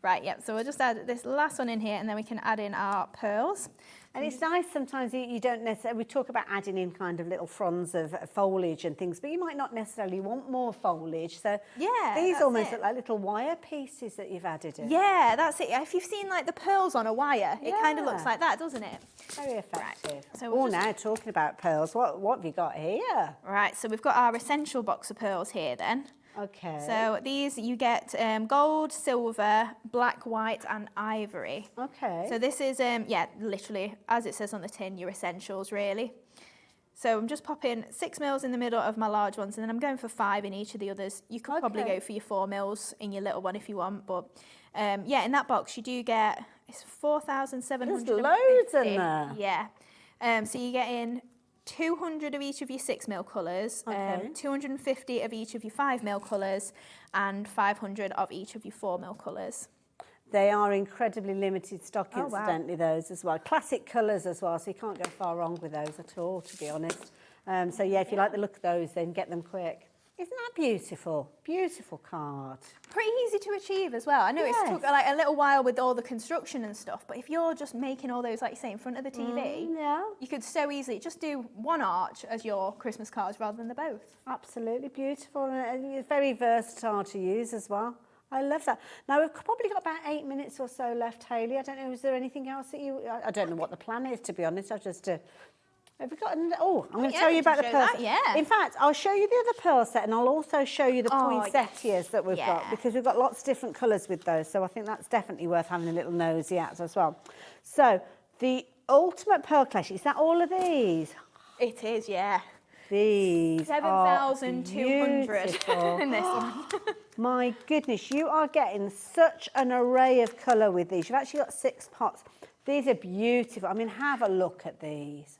Right, yep, so we'll just add this last one in here and then we can add in our pearls. And it's nice sometimes you don't necessarily, we talk about adding in kind of little fronds of foliage and things, but you might not necessarily want more foliage. So Yeah, these that's almost it. look like little wire pieces that you've added in. Yeah, that's it. If you've seen like the pearls on a wire, it kind of looks like that, doesn't it? Very effective. Right, so we'll just- now talking about pearls, what have you got here? Right, so we've got our essential box of pearls here then. Okay. So these you get gold, silver, black, white and ivory. Okay. So this is, literally, as it says on the tin, your essentials really. So I'm just popping 6 mils in the middle of my large ones and then I'm going for 5 in each of the others. You could probably go for your 4 mils in your little one if you want, but in that box you do get, it's 4,750. There's loads in there. Yeah. So you get in 200 of each of your 6 mil colours, 250 of each of your 5 mil colours and 500 of each of your 4 mil colours. They are incredibly limited stock, Oh, wow. incidentally, those as well. Classic colours as well, so you can't go far wrong with those at all, to be honest. So yeah, if you like the look of those, then get them quick. Isn't that beautiful? Beautiful card. Pretty easy to achieve as well. I know it's took like a little while with all the construction and stuff, but if you're just making all those, like you say, in front of the TV, you could so easily just do one arch as your Christmas cards rather than the both. Absolutely beautiful, and it's very versatile to use as well. I love that. Now, we've probably got about 8 minutes or so left, Hayley. I don't know, is there anything else that you... I don't know what the plan is, to be honest. I've just... have we got... Oh, I'm going to tell you about the pearl set. In fact, I'll show you the other pearl set, and I'll also show you the poinsettias that we've got, because we've got lots of different colours with those, so I think that's definitely worth having a little nosy at as well. So, the ultimate pearl collection, is that all of these? It is, yeah. These 7,200 in this one. My goodness, you are getting such an array of colour with these. You've actually got 6 pots. These are beautiful. I mean, have a look at these.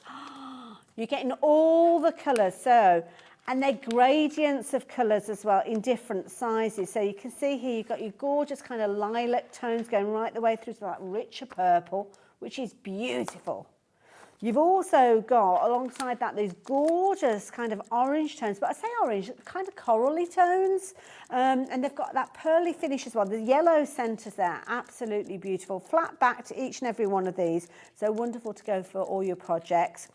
You're getting all the colours, and they're gradients of colours as well in different sizes. So you can see here you've got your gorgeous kind of lilac tones going right the way through to that richer purple, which is beautiful. You've also got, alongside that, these gorgeous kind of orange tones, but I say orange, kind of corally tones, and they've got that pearly finish as well. The yellow centres there, absolutely beautiful. Flat back to each and every one of these, so wonderful to go for all your projects.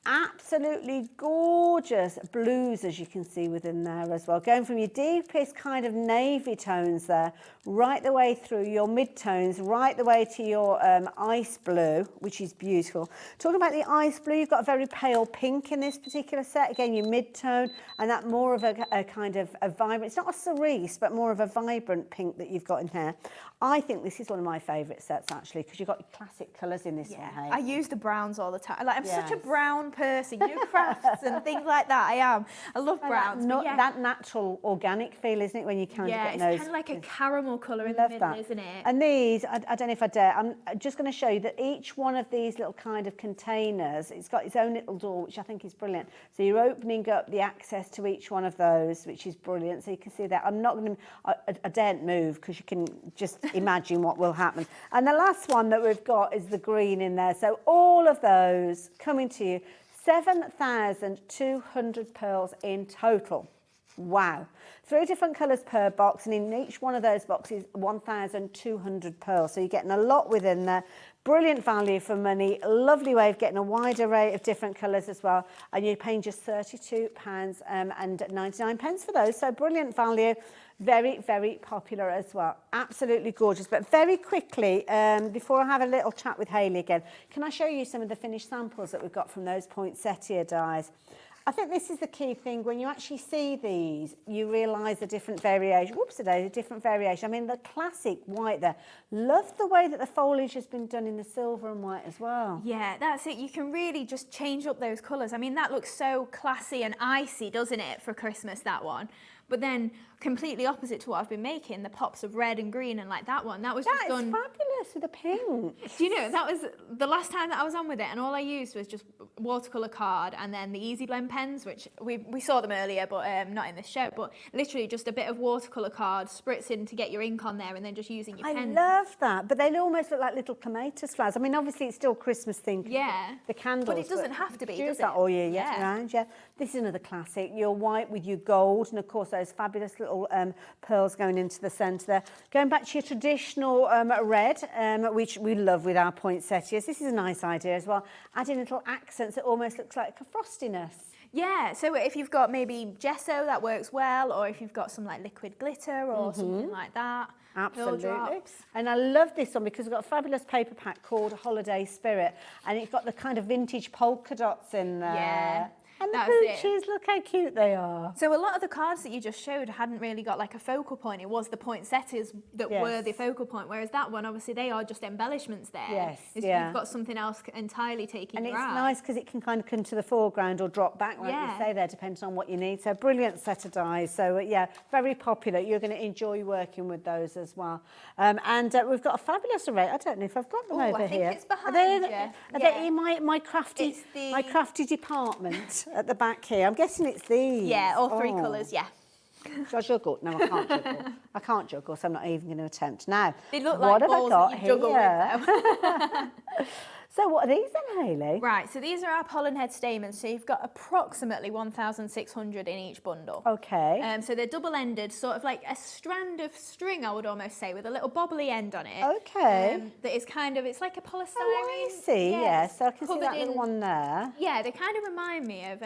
Absolutely gorgeous blues, as you can see within there as well, going from your deepest kind of navy tones there right the way through your mid-tones, right the way to your ice blue, which is beautiful. Talking about the ice blue, you've got a very pale pink in this particular set, again your mid-tone, and that more of a kind of a vibrant, it's not a cerise, but more of a vibrant pink that you've got in here. I think this is one of my favourite sets, actually, because you've got classic colours in this one. Hey? I use the browns all the time. Like, I'm such a brown person, you know, crafts and things like that. I love browns. That natural, organic feel, isn't it, when you kind of get those? Yeah, it's kind of like a caramel colour in the middle, isn't it? And these, I don't know if I dare, I'm just going to show you that each one of these little kind of containers, it's got its own little door, which I think is brilliant. So you're opening up the access to each one of those, which is brilliant. So you can see that. I'm not going to, I daren't move, because you can just imagine what will happen. And the last one that we've got is the green in there. So all of those coming to you, 7,200 pearls in total. Wow. 3 different colours per box, and in each one of those boxes, 1,200 pearls. So you're getting a lot within there. Brilliant value for money. Lovely way of getting a wide array of different colours as well. And you're paying just £32.99 for those. So brilliant value. Very, very popular as well. Absolutely gorgeous. But very quickly, before I have a little chat with Hayley again, can I show you some of the finished samples that we've got from those poinsettia dies? I think this is the key thing. When you actually see these, you realise the different variation. Whoops, today, the different variation. I mean, the classic white there. Love the way that the foliage has been done in the silver and white as well. Yeah, that's it. You can really just change up those colours. I mean, that looks so classy and icy, doesn't it, for Christmas, that one? But then completely opposite to what I've been making, the pops of red and green, and like that one, that was just done. That is fabulous with the pink. Do you know, that was the last time that I was on with it, and all I used was just watercolour card and then the Easy Blend pens, which we saw them earlier, but not in this show, but literally just a bit of watercolour card, spritzing to get your ink on there, and then just using your pen. I love that, but they almost look like little clematis flowers. I mean, obviously it's still Christmas themed. Yeah. The candles. But it doesn't have to be, does it? That all year round, yeah. This is another classic. Your white with your gold, and of course those fabulous little pearls going into the centre there. Going back to your traditional red, which we love with our poinsettias. This is a nice idea as well. Adding little accents that almost looks like a frostiness. Yeah, so if you've got maybe gesso, that works well, or if you've got some like liquid glitter or something like that. Absolutely. And I love this one because we've got a fabulous paper pack called Holiday Spirit, and it's got the kind of vintage polka dots in there. Yeah. And the pooches, look how cute they are. So a lot of the cards that you just showed hadn't really got like a focal point. It was the poinsettias that were the focal point, whereas that one, obviously, they are just embellishments there. Yes, You've got something else entirely taking your eye. And it's nice because it can kind of come to the foreground or drop back, like you say there, depending on what you need. So brilliant set of dies. So yeah, very popular. You're going to enjoy working with those as well. And we've got a fabulous array. I don't know if I've got them over here. I think it's behind you. Are they in my crafty department? At the back here. I'm guessing it's these. Yeah, all 3 colours, yeah. Shall I juggle? No, I can't juggle. I can't juggle, so I'm not even going to attempt. Now, They look what like have I got balls that you juggle here? with, though. So what are these then, Hayley? Right, so these are our pollen head stamens. So you've got approximately 1,600 in each bundle. Okay. So they're double-ended, sort of like a strand of string, I would almost say, with a little bobbly end on it. Okay. That is kind of, it's like a polystyrene. Oh, I see, yeah. So I can see covered that little one there. Yeah, they kind of remind me of,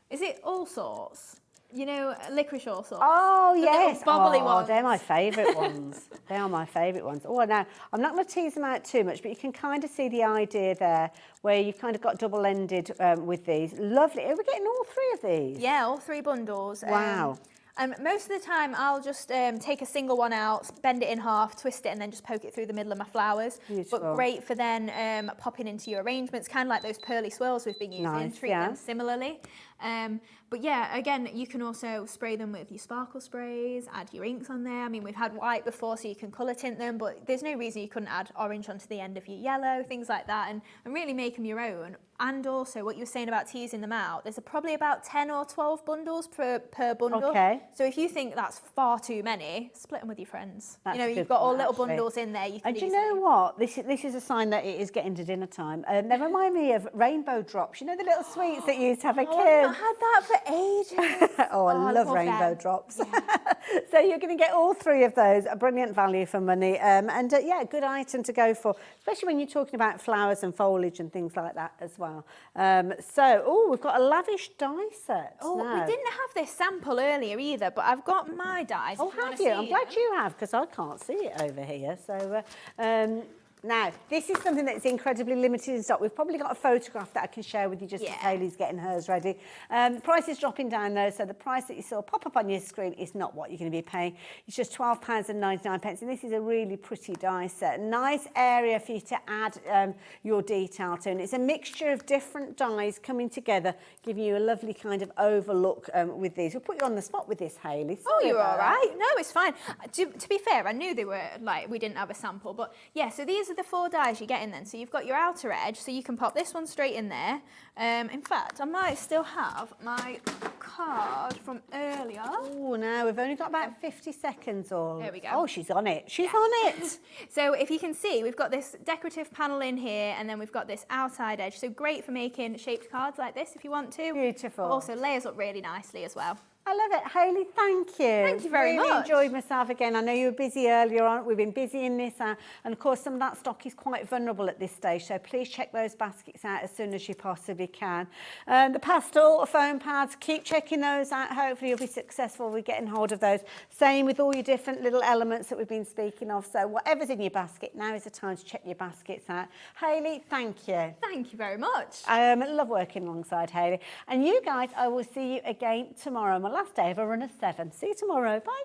is it All Sorts? You know, licorice All Sorts. Oh, The yes. little bobbly ones. They're my favourite ones. They are my favourite ones. Oh, now, I'm not going to tease them out too much, but you can kind of see the idea there where you've kind of got double-ended with these. Lovely. Are we getting all 3 of these? Yeah, all 3 bundles. Wow. And most of the time, I'll just take a single one out, bend it in half, twist it, and then just poke it through the middle of my flowers. Beautiful. But great for then popping into your arrangements, kind of like those pearly swirls we've been using. Nice, Treat them similarly. But yeah, again, you can also spray them with your sparkle sprays, add your inks on there. I mean, we've had white before, so you can colour tint them, but there's no reason you couldn't add orange onto the end of your yellow, things like that, and really make them your own. And also, what you were saying about teasing them out, there's probably about 10 or 12 bundles per bundle. Okay. So if you think that's far too many, split them with your friends. That's you know, a good you've got all one, little actually. bundles in there. You can And do you know what? This is a sign that it is getting to dinner time. They remind me of rainbow drops. You know the little sweets that you used to have a Oh, I've kid? not had that for ages. Oh, I love rainbow them. drops. So you're going to get all 3 of those, a brilliant value for money. Yeah, good item to go for, especially when you're talking about flowers and foliage and things like that as well. We've got a lavish die set. Oh, now. we didn't have this sample earlier either, but I've got my dies. Oh, if you wanna have you? I'm see glad them. you have, because I can't see it over here. So, now, this is something that's incredibly limited in stock. We've probably got a photograph that I can share with you just as Hayley's getting hers ready. Price is dropping down though, so the price that you saw pop up on your screen is not what you're going to be paying. It's just £12.99, and this is a really pretty die set. Nice area for you to add your detail to, and it's a mixture of different dies coming together, giving you a lovely kind of overlook with these. We'll put you on the spot with this, Hayley. Oh, Sorry you're about all that. right. No, it's fine. To be fair, I knew they were like, we didn't have a sample, but yeah, so these are the 4 dies you're getting then. So you've got your outer edge, so you can pop this one straight in there. In fact, I might still have my card from earlier. Oh, now we've only got about 50 seconds or... There we go. Oh, she's on it. She's on it. So if you can see, we've got this decorative panel in here, and then we've got this outside edge. So great for making shaped cards like this if you want to. Beautiful. But also layers up really nicely as well. I love it. Hayley, thank you. Thank you very really much. Enjoyed myself again. I know you were busy earlier on. We've been busy in this. And of course, some of that stock is quite vulnerable at this stage. So please check those baskets out as soon as you possibly can. The pastel foam pads, keep checking those out. Hopefully you'll be successful with getting hold of those. Same with all your different little elements that we've been speaking of. So whatever's in your basket, now is the time to check your baskets out. Hayley, thank you. Thank you very much. I love working alongside Hayley. And you guys, I will see you again tomorrow. My last day of a run of 7. See you tomorrow. Bye.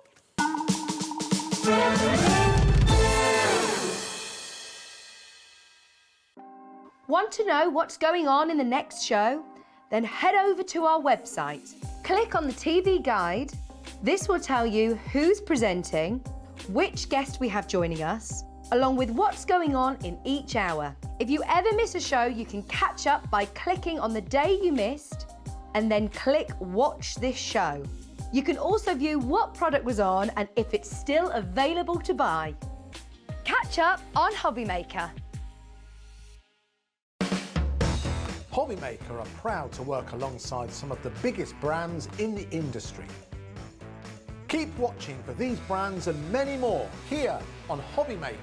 Want to know what's going on in the next show? Then head over to our website. Click on the TV guide. This will tell you who's presenting, which guest we have joining us, along with what's going on in each hour. If you ever miss a show, you can catch up by clicking on the day you missed and then click Watch This Show. You can also view what product was on and if it's still available to buy. Catch up on Hobby Maker. Hobby Maker are proud to work alongside some of the biggest brands in the industry. Keep watching for these brands and many more here on Hobby Maker.